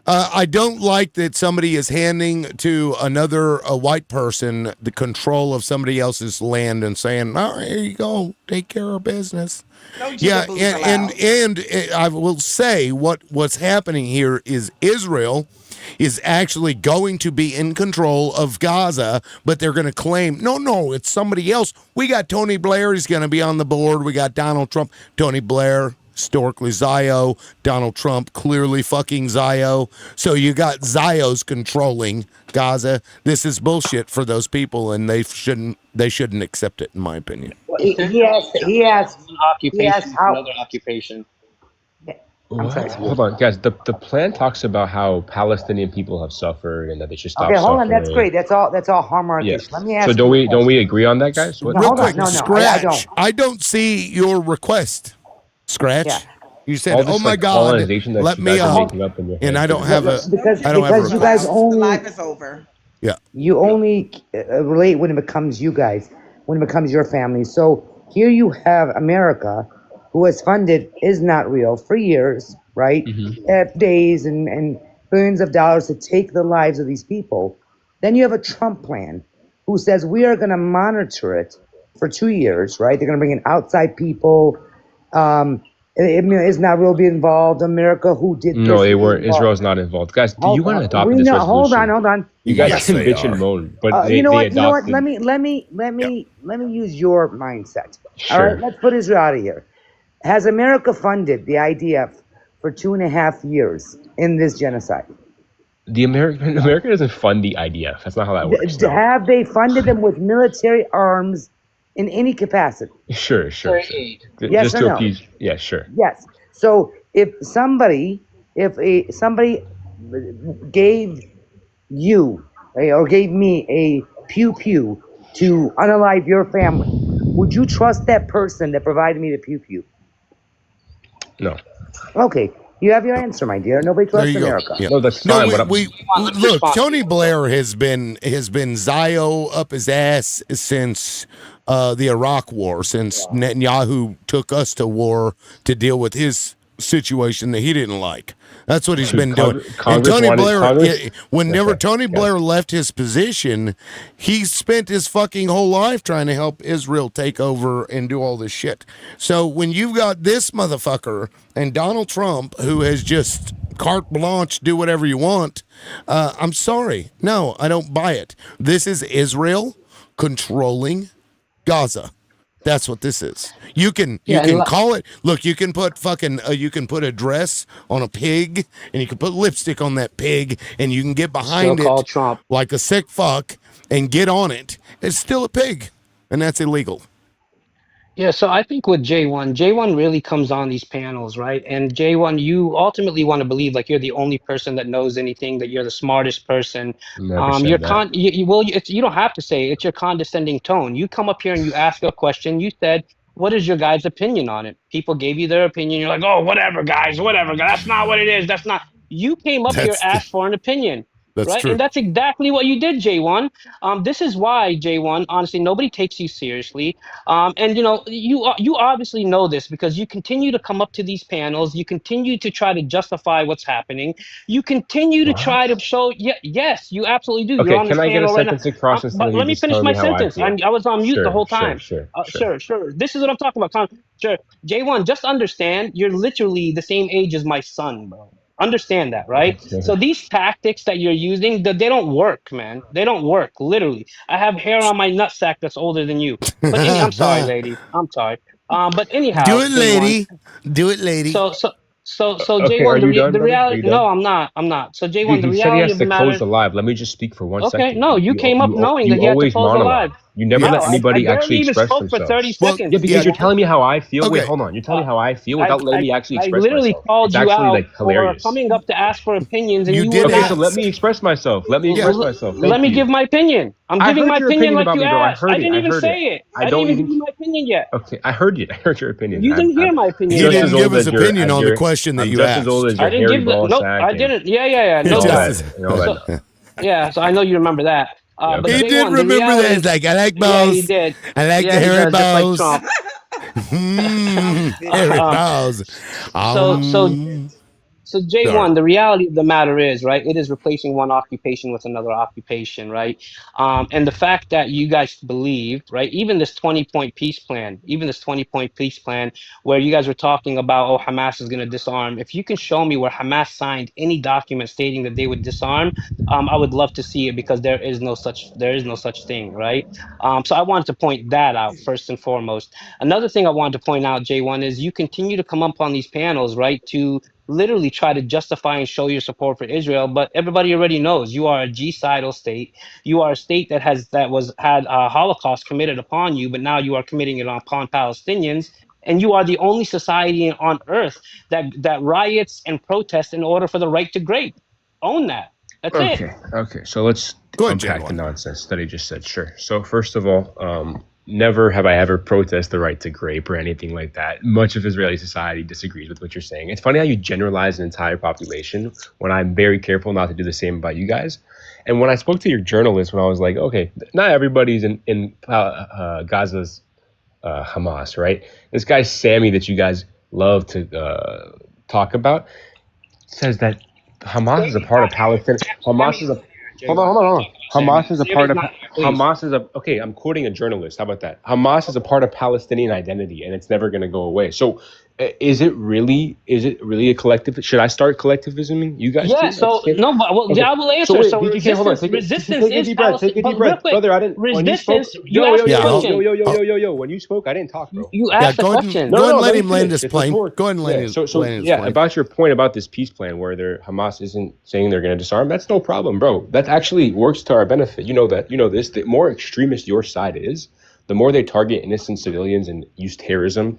I don't like that somebody is handing to a white person the control of somebody else's land and saying, "Oh, here you go, take care of business." Yeah, and I will say what's happening here is Israel is actually going to be in control of Gaza, but they're going to claim, no, it's somebody else. We got Tony Blair. He's going to be on the board. We got Donald Trump. Tony Blair historically Zio. Donald Trump clearly fucking Zio. So you got Zios controlling Gaza. This is bullshit for those people, and they shouldn't accept it, in my opinion. He asked Occupation, how. another occupation. I'm sorry. What? Hold on, guys. The plan talks about how Palestinian people have suffered and that they should stop Okay, hold suffering. on. That's great. That's all hallmark. Yes. Let me ask. So don't we agree on that, guys? What? No, Real hold on. quick, No, Scratch. I don't. I don't see your request. Scratch. Yeah. You said, All this, "Oh my like, God, colonization that let you me guys are up," making up in your and head. I don't have a. Because I don't have a you guys request. only. The live is over. Yeah. You only relate when it becomes you guys, when it becomes your family. So here you have America, who has funded is not real for years, right? Days and billions of dollars to take the lives of these people. Then you have a Trump plan who says we are going to monitor it for 2 years, right? They're going to bring in outside people. Is not real be involved. America, who did this? No, they weren't. Israel's not involved, guys. Do you want to adopt this resolution? Hold on. You guys Yes, can they bitch are. and moan, but You know they what? You know what? adopted. Let me use your mindset. All Sure. right, let's put Israel out of here. Has America funded the IDF for 2.5 years in this genocide? America doesn't fund the IDF. That's not how that works. No. Have they funded them with military arms in any capacity? Sure. Yes Just or to no? appease. Yeah, sure. Yes. So if somebody gave you or gave me a pew pew to unalive your family, would you trust that person that provided me the pew pew? No. Okay, you have your answer, my dear. Nobody There trusts you go. America. Yeah. No, that's No, fine. But we look. Tony Blair has been Zio up his ass since the Iraq War, since Netanyahu took us to war to deal with his situation that he didn't like. That's what he's been doing. And Tony Blair, whenever Tony Blair left his position, he spent his fucking whole life trying to help Israel take over and do all this shit. So when you've got this motherfucker and Donald Trump, who has just carte blanche, do whatever you want, I'm sorry. No, I don't buy it. This is Israel controlling Gaza. That's what this is. You can call it. Look, you can put you can put a dress on a pig, and you can put lipstick on that pig, and you can get behind it Trump. like a sick fuck and get on it. It's still a pig, and that's illegal. Yeah, so I think with J1 really comes on these panels, right? And J1, you ultimately want to believe like you're the only person that knows anything, that you're the smartest person. Never said that. You don't have to say it. It's your condescending tone. You come up here and you ask a question. You said, "What is your guys' opinion on it?" People gave you their opinion. You're like, "Oh, whatever, guys, whatever. That's not what it is. That's not." You came up here, asked for an opinion. That's right, true. and that's exactly what you did, J1. This is why, J1. Honestly, nobody takes you seriously. And you obviously know this because you continue to come up to these panels. You continue to try to justify what's happening. You continue to try to show. Yes, you absolutely do. You're Okay, on this can I get a panel right now. sentence across instead But of you let me just finish telling my me how I sentence. feel? I was on mute the whole time. Sure. Sure. This is what I'm talking about. Sure. J1, just understand. You're literally the same age as my son, bro. Understand that, right? So these tactics that you're using, they don't work, man. They don't work, literally. I have hair on my nutsack that's older than you. But I'm sorry, lady. I'm sorry. But anyhow, Do it, J1. lady. Do it, lady. So Okay, are J1, you done, the brother? Are reality. you done? No, I'm not. So J1, Dude, the he said he reality has of the to matter. close the live. Let me just speak for 1 second. Okay, no, you came up knowing that you had to always close the live. monologue. You never No, let I anybody barely actually even express spoke for themselves. 30 seconds. Yeah, because you're telling me how I feel. Okay. Wait, hold on. You're telling me how I feel without letting me actually I express literally myself. called It's you actually out like for hilarious. coming up to ask for opinions, and You you did wouldn't Okay, ask. so let me express myself. Let me express myself. Let Thank me you. give my opinion. I'm I giving heard my your opinion opinion like about you me, bro. I asked. heard I it. didn't I even heard it. say it. I I don't didn't even even. give you my opinion yet. Okay, I heard it. I heard your opinion. You didn't hear my opinion. He Just didn't as give old his as your, opinion on the question that I'm you just asked. as old as I your didn't hairy give the ball nope. sack. I didn't. Yeah. And No all doubt. that. And all that. Yeah. So I know you remember that. Yeah, But okay. He did J1, the remember that. reality. He's like, I like Yeah, he balls. did. I like Yeah, the he hairy does, just like balls. Trump. Hairy balls. So So J1, the reality of the matter is, right, it is replacing one occupation with another occupation, right? And the fact that you guys believe, right, even this 20-point peace plan, where you guys were talking about, oh, Hamas is going to disarm. If you can show me where Hamas signed any document stating that they would disarm, I would love to see it, because there is no such thing, right? So I wanted to point that out first and foremost. Another thing I wanted to point out, J1, is you continue to come up on these panels, right, to literally try to justify and show your support for Israel, but everybody already knows you are a genocidal state. You are a state that had a Holocaust committed upon you, but now you are committing it upon Palestinians, and you are the only society on earth that riots and protests in order for the right to grape. Own that. That's it. Okay. So let's unpack the nonsense that he just said. Sure. So first of all, never have I ever protested the right to grape or anything like that. Much of Israeli society disagrees with what you're saying. It's funny how you generalize an entire population when I'm very careful not to do the same about you guys. And when I spoke to your journalist, when I was like, okay, not everybody's in Gaza's Hamas, right? This guy Sammy that you guys love to talk about says that Hamas is a part of Palestine. Hamas is a hold on. Hamas is a part of Hamas is a okay. I'm quoting a journalist. How about that? Hamas is a part of Palestinian identity, and it's never going to go away. So, is it really a collective? Should I start collectivisming? You guys? Yeah. Too? So no, but okay. I will answer. So resistance is deep breath. Take a deep breath, brother. I didn't. Resistance. Yo. When you spoke, I didn't talk, bro. You asked a question. Go ahead and let him land his plane. Go ahead and land his plane. Yeah, about your point about this peace plan where Hamas isn't saying they're going to disarm. That's no problem, bro. That actually works to our benefit. You know that. You know this. The more extremist your side is, the more they target innocent civilians and use terrorism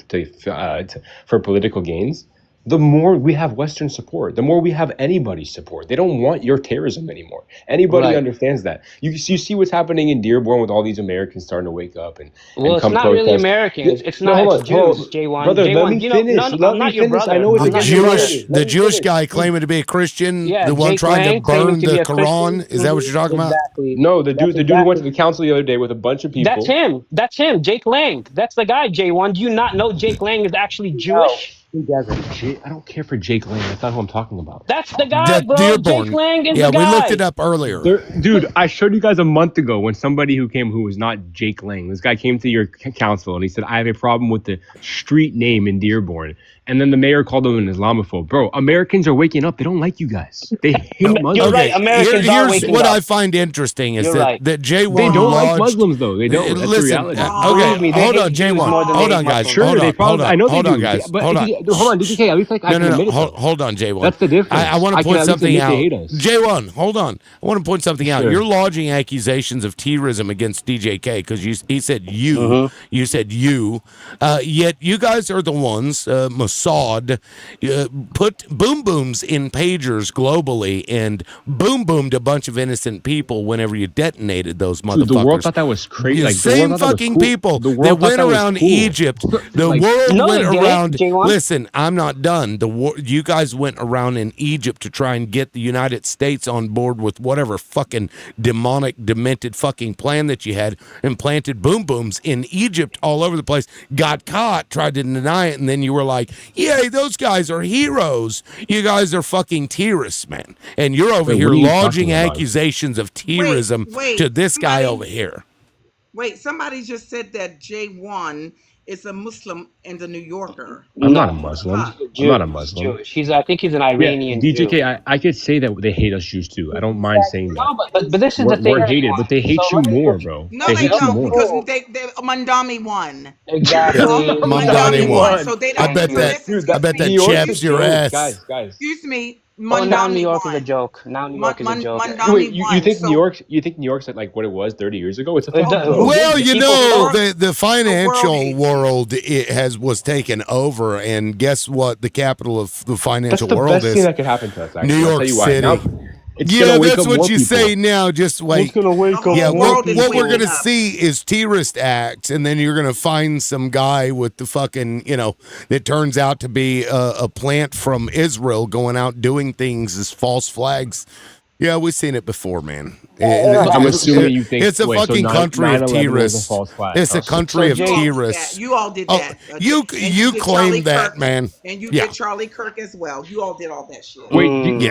for political gains, the more we have Western support, the more we have anybody's support. They don't want your terrorism anymore. Anybody understands that. You see what's happening in Dearborn with all these Americans starting to wake up and it's come not protest. really Americans. It's not. It's Jews, J1. Brother, J1, let me finish. I'm not your brother. I know it's the Jewish guy claiming to be a Christian, the one trying to burn the Quran. Is that what you're talking about? No, the dude who went to the council the other day with a bunch of people. That's him. Jake Lang. That's the guy, J1. Do you not know Jake Lang is actually Jewish? He doesn't. I don't care for Jake Lang. That's not who I'm talking about. That's the guy, bro. Dearborn. Jake Lang is the guy. Yeah, we looked it up earlier. Dude, I showed you guys a month ago when somebody who was not Jake Lang. This guy came to your council and he said, I have a problem with the street name in Dearborn. And then the mayor called him an Islamophobe. Bro, Americans are waking up. They don't like you guys. They hate Muslims. You're right. Americans are waking Here's what up. I find interesting is that J1 They don't like Muslims, though. They don't. That's the reality. Okay, hold on, J1. Hold on, guys. Sure, Hold on, guys. But hold on. Hold on, DK. At least I can admit it. Hold on, J1. That's the difference. I want to point something out. J1, hold on. I want to point something out. You're lodging accusations of terrorism against DJK because he said you. You said you. Yet you guys are the ones, Mossad, put boom booms in pagers globally and boom boomed a bunch of innocent people whenever you detonated those motherfuckers. The world thought that was crazy. The same fucking people that went around Egypt. The world went around. Listen, I'm not done. You guys went around in Egypt to try and get the United States on board with whatever fucking demonic, demented fucking plan that you had, and planted boom booms in Egypt all over the place. Got caught, tried to deny it, and then you were like, "Yay, those guys are heroes. You guys are fucking terrorists, man." And you're over here lodging accusations of terrorism to this guy over here. Wait, somebody just said that J1 is a Muslim and a New Yorker. I'm not a Muslim. I'm not a Muslim. I think he's an Iranian DJK, Jew. I could say that they hate us Jews too. I don't mind saying that. No, but this is the thing. We're hated, but they hate you more, bro. No, they don't, because they Mandami won. Exactly. Mandami won. So they I don't. bet that chaps your ass. Guys. Excuse me. Now New York is a joke. Now New York is a joke. Wait, you think New York's like what it was 30 years ago? It's a well, you know, the financial world was taken over, and guess what? The capital of the financial world is. That's the best thing that could happen to us. Actually. New York City. Yeah, that's what you say now. Just wait. It's gonna wake up. Yeah, what we're gonna see is terrorist acts, and then you're gonna find some guy with the fucking, that turns out to be a plant from Israel going out doing things as false flags. Yeah, we've seen it before, man. I'm assuming you think it's a fucking country of 9/11 was a terrorists. false flag. It's a country of terrorists. You all did that. You claim that, Kirk, man. And you Yeah. did Charlie Kirk as well. You all did all that shit. Wait,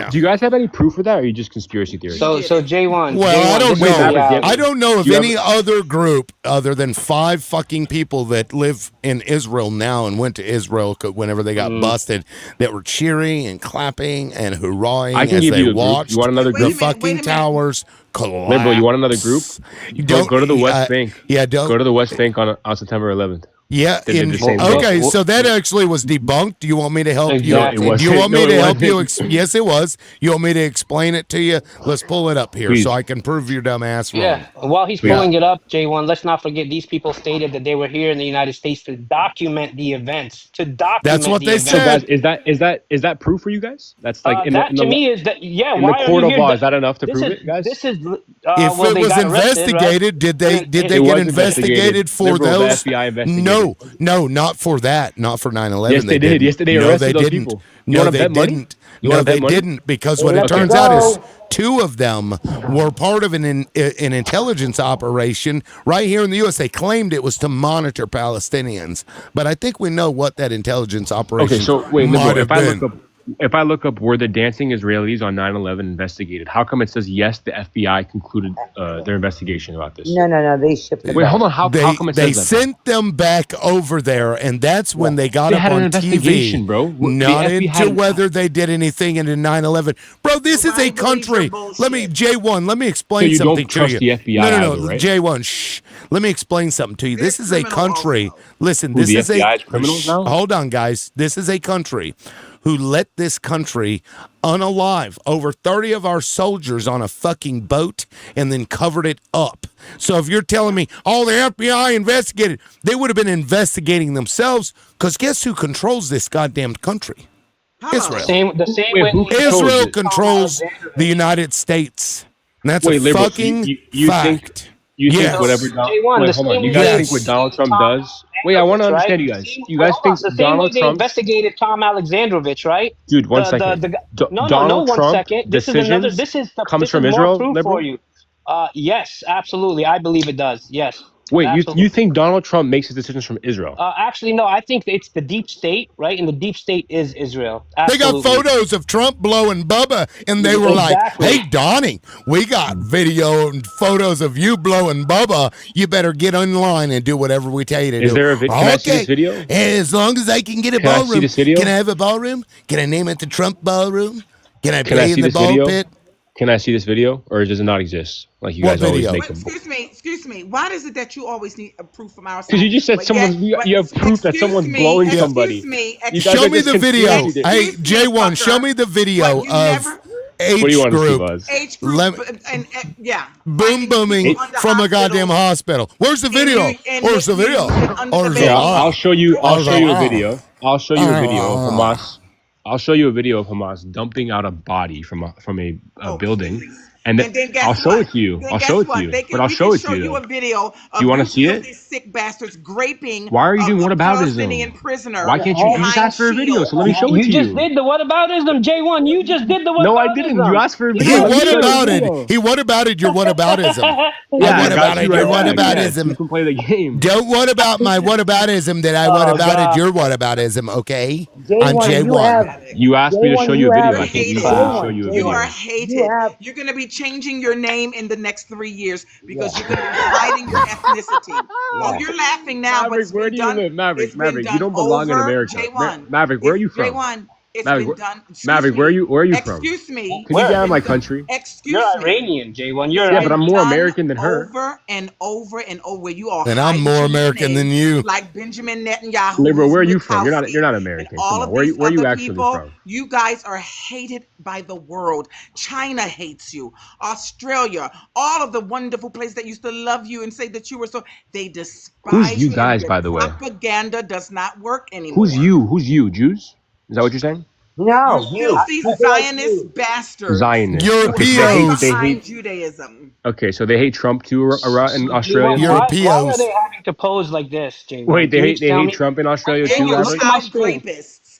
do you guys have any proof for that, or are you just conspiracy theories? So J1. Well, I don't know. I don't know of you have- any other group other than 5 fucking people that live in Israel now and went to Israel whenever they got busted that were cheering and clapping and hurrahing I can as give they you a group. watched You want another the group? fucking towers collapse. Liberal, you want another group? Go to the West Bank. Yeah, go to the West Bank on September 11th. Yeah. They did the same thing. Okay, so that actually was debunked. Do you want me to help Exactly. you? Do you want me to help you? wasn't. Yes, it was. You want me to explain it to you? Let's pull it up here Please. so I can prove your dumb ass wrong. Yeah. While he's pulling it up, J1, let's not forget these people stated that they were here in the United States to document the events. That's what they So said. guys, is that proof for you guys? That's like in that the, to me is that in why the are court you of here? law. Is that enough to prove it, guys? This is If well, it they was got arrested, investigated, right? did they It get was investigated for Liberal, the those? FBI investigated. No, not for that. Not for 9/11. Yes, they did. didn't. Yes, they No, arrested they those didn't. people. You No, wanna they bet money? didn't. You No, wanna bet they money? didn't, because what it Okay. turns out is 2 of them were part of an intelligence operation right here in the U.S. They claimed it was to monitor Palestinians, but I think we know what that intelligence operation Okay, so wait, might Liberal, have been. if I look up were the dancing Israelis on 9/11 investigated, how come it says yes, the FBI concluded their investigation about this? No, they shipped it Wait, back. hold on. How come it They says that? sent them back over there, and that's when they got They up had an on TV. investigation, bro. The Not FBI into had- whether they did anything into 9/11. Bro, this is a country. Let me explain you don't something to trust you. the FBI No, either, right? J1, shh. Let me explain something to you. This is a country. Listen, Who, this the is FBI a is criminals now? Hold on, guys. This is a country who let this country unalive over 30 of our soldiers on a fucking boat and then covered it up. So if you're telling me, oh, the FBI investigated, they would have been investigating themselves, because guess who controls this goddamn country? Israel. The same way Israel controls the United States. And that's a Liberal, fucking you fact. think Yes. whatever J1, wait, the hold on. same You way guys they think what Donald Trump Tom does? Wait, I want to Alexandrovich, understand right? you guys. You guys Hold on, think the same way Donald they Trump, investigated Tom Alexandrovich, right? dude? One second. No, Donald 1 Trump second. This is another. decisions This is comes this from is Israel, more proof Liberal? for you. Yes, absolutely. I believe it does. Yes. Wait, absolutely. you think Donald Trump makes his decisions from Israel? Actually, no. I think it's the deep state, right? And the deep state is Israel. They got Absolutely. photos of Trump blowing Bubba, and they were Exactly. like, hey, Donnie, we got video and photos of you blowing Bubba. You better get in line and do whatever we tell you to do. Is there a video? Can I see this video? As long as I can get a Can I see ballroom. this video? Can I have a ballroom? Can I name it the Trump Ballroom? Can I Can play I in see the this ball video? pit? Can I see this video, or does it not exist? Like you What guys always video? make them. Excuse me. Why is it that you always need a proof from our side? Because you just said But someone's. yet- You have proof that excuse someone's me, blowing excuse somebody. me, You guys Show are me just the video. conspiracy Hey, J1, show me the video of H What do you want to see, group. Buzz? H group and yeah. Boom booming from a goddamn hospital. Where's the video? Where's the video? Where's the Yeah, I'll show you. I'll show you a Oh. video. I'll show you a video of Hamas. I'll show you a video of Hamas dumping out a body from a building, and then guess I'll show what? it to you. Then I'll guess show it what? to you. They But I'll we show can it to you. you a video of You want to those see it? filthy sick bastards raping. Why are you doing a whataboutism? Palestinian prisoner. Why can't you just ask for a video? So let me show it to You you. just did the whataboutism, J1. You just did the whataboutism. No, I didn't. You asked for a He video. Let me what show you the about video. it? He what about it? Your what aboutism? Yeah, what I got about you it? Your right what back. Yes, aboutism? you can play the game. Don't what about my what aboutism that I what Oh, about God. it? Your what aboutism? Okay, J1, I'm you J1. have You asked me to J1, show you you a video. have- I think you Hated. let me show you a You are video. hated. have- You're going to be changing your name in the next 3 years because you're going to be hiding your ethnicity. Oh, you're laughing now, but Maverick, it's where been do you done. live? Maverick, It's been Maverick, done you don't belong in over, America. J1. Maverick, where are you from? J1, it's Maverick, been done. Excuse Maverick, me. where are you from? Excuse me. Can you get out of my It's been country? done- Excuse You're me. Iranian, J1. You're Yeah, but I'm more Done American than her. Over and over and over. You all And I'm hiding more your American than name you. like Benjamin Netanyahu. Liberal, where are you from? Murkowski, You're not American. all Come on, of where these are you other actually people, from? you guys are hated by the world. China hates you. Australia, all of the wonderful places that used to love you and say that you were so, they despise Who's you and guys, your by the way? propaganda does not work anymore. Who's you? Who's you? Jews? Is that what you're saying? No, You filthy Zionist bastards. Zionists. Europeans. They Behind hate. Judaism. Okay, so they hate Trump too in Why Australia. are Europeans. they having to pose like this, J1? Wait, Can you they tell hate me? Trump in Australia And too, your look Maverick? at my child screen. rapists.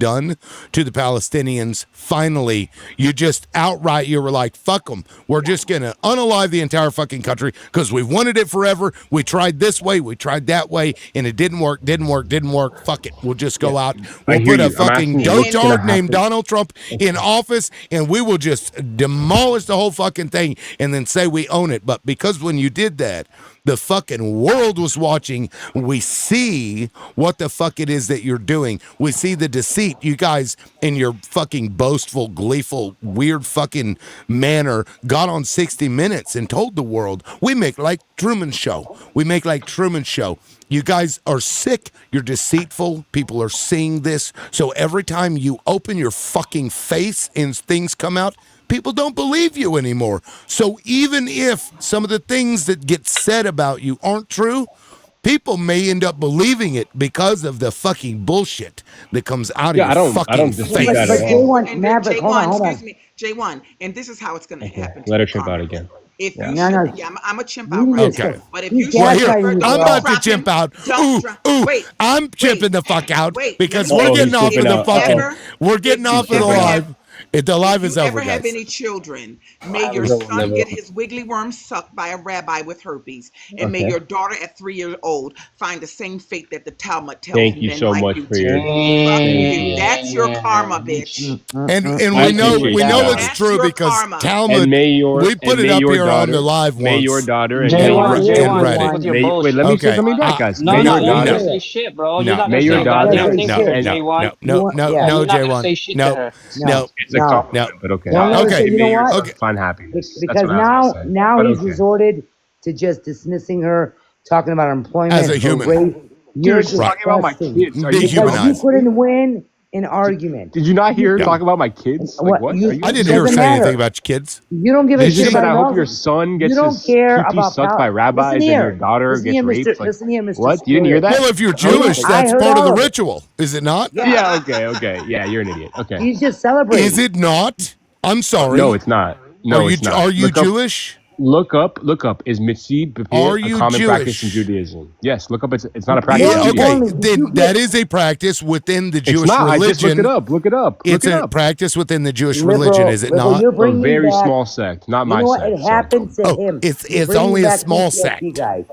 done to the Palestinians, finally, you just outright, you were like, fuck them. We're just going to unalive the entire fucking country because we've wanted it forever. We tried this way, we tried that way, and it didn't work. Fuck it. We'll just go out. I We'll hear put a you. I'm fucking asking you what's gonna dotard named happen. Donald Trump in office, and we will just demolish the whole fucking thing and then say we own it. But because when you did that, The fucking world was watching. We see what the fuck it is that you're doing. We see the deceit. You guys, in your fucking boastful, gleeful, weird fucking manner, got on 60 Minutes and told the world, we make like Truman Show. We make like Truman Show. You guys are sick. You're deceitful. People are seeing this. So every time you open your fucking face and things come out, people don't believe you anymore. So even if some of the things that get said about you aren't true, people may end up believing it because of the fucking bullshit that comes out of Yeah, your I fucking don't dispute face. that But at all. J1, Maverick, hold on, hold Excuse on. me, J1, and this is how it's going to Okay, happen to let her your chimp karma out bit. again. If Yeah. you No, should, no. yeah, I'm a chimp You out need right to now. Okay. stop. But if He's you Well, here, gaslighting you, don't I'm bro. about to drop him, chimp out. don't drop. Ooh, I'm chimping the fuck out Wait. Let because me we're say getting this. off If of the you fucking, ever, we're getting if you off of the ever have live. The If live you is over, ever have guys. any children, may I your was over son never. get his wiggly worm sucked by a rabbi with herpes, and may Okay. your daughter at 3 years old find the same fate that the Talmud tells Thank you men so like much you for to. your. Fuck Thank you. you. That's your karma, bitch. And I we know appreciate you it's guys. That's true your because karma. And Talmud. may We put it up your here on the daughter, live may your once daughter and may J1, and J1, read stick it. with your may wait. bullshit, Let me say Okay. something back, J1. guys. No, May no, your you're not No, gonna daughter, say shit, bro. You're no, not may gonna your say a no, Let her no, goddamn say thing no, to her, shit. no, J1. no, no, no, Yeah. no, You're not gonna J1. say shit to No, her. No. no, it's a No. no. compliment, but okay. Don't let her say, Okay, you know May your what? son okay. find happiness. That's Because what I was gonna say. now But he's okay. resorted to just dismissing her, talking about her As employment, a her human, race. You're Dude, she's right? talking about my disgusting. kids. Are you Because dumb? you Dehumanize. couldn't win an argument. Did you not hear her Yeah. talk about my kids? Like What what? you? Are you I It didn't hear her doesn't say anything matter. about your kids. You don't give a She shit just said, about "I hope your your. son You gets don't his care pee about sucked by Listen rabbis and your here. daughter Listen gets here, Mister. raped." Like, Listen here, Mister what? You didn't hear Spirit. that? Well, if you're Okay. Jewish, I that's heard part of the all of it. ritual, is it not? Yeah. Yeah. Okay. Yeah, you're an idiot. Okay. He's just Is celebrating. it not? I'm No, sorry. it's not. No, it's not. Are you Jewish? Look up. Is mitzvah Are b'peh a you common practice in Jewish? Judaism? Yes. Look up. It's not a practice More in Yeah, Judaism. okay, importantly, did you then that get is a practice within the It's Jewish not. I just looked it religion. up. Look it up. Look It's it a up. practice within the Jewish religion, liberal? is it Liberal, not? you're A bringing very back. small sect, not You my know what? sect. It So happens to Oh, him. You're it's bringing only a back small PTSD, sect. guys.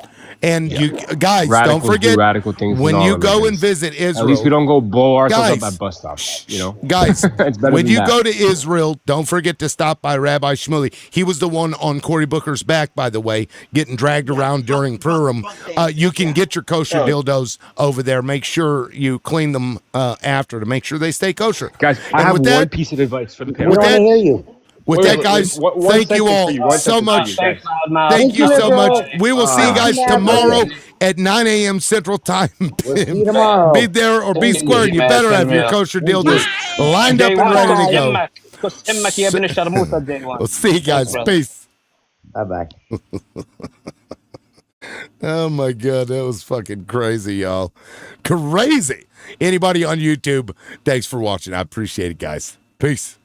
And yeah, you guys, don't radicals do forget radical things in when all you go and religions. visit At least we Israel, don't go blow ourselves up at guys, bus stops. You know, guys, it's better when than you that. go to Israel, don't forget to stop by Rabbi Shmuley. He was the one on Cory Booker's back, by the way, getting dragged around during Purim. You can get your kosher dildos over there. Make sure you clean them after to make sure they stay kosher. Guys, I And have with one that, piece of advice for the We with don't panel. want to that, hear you. with that, guys, one thank you sentence for all you. One so sentence for you, much. guys. Thanks, Loudmouth. Thank Thank you you, so much. liberal. We will see you Thank you, guys Maverick. tomorrow at 9 a.m. Central Time. We'll see you Be tomorrow. there or be Thank square, you, and you man. better have your Real. kosher Thank you. dildos lined up and J1, Bye ready to bye. go. كوس امك يا ابن الشرموطه We'll J1. see you Thanks, guys. brother. Peace. Bye bye. Oh my God, that was fucking crazy, y'all. Crazy. Anybody on YouTube, thanks for watching. I appreciate it, guys. Peace.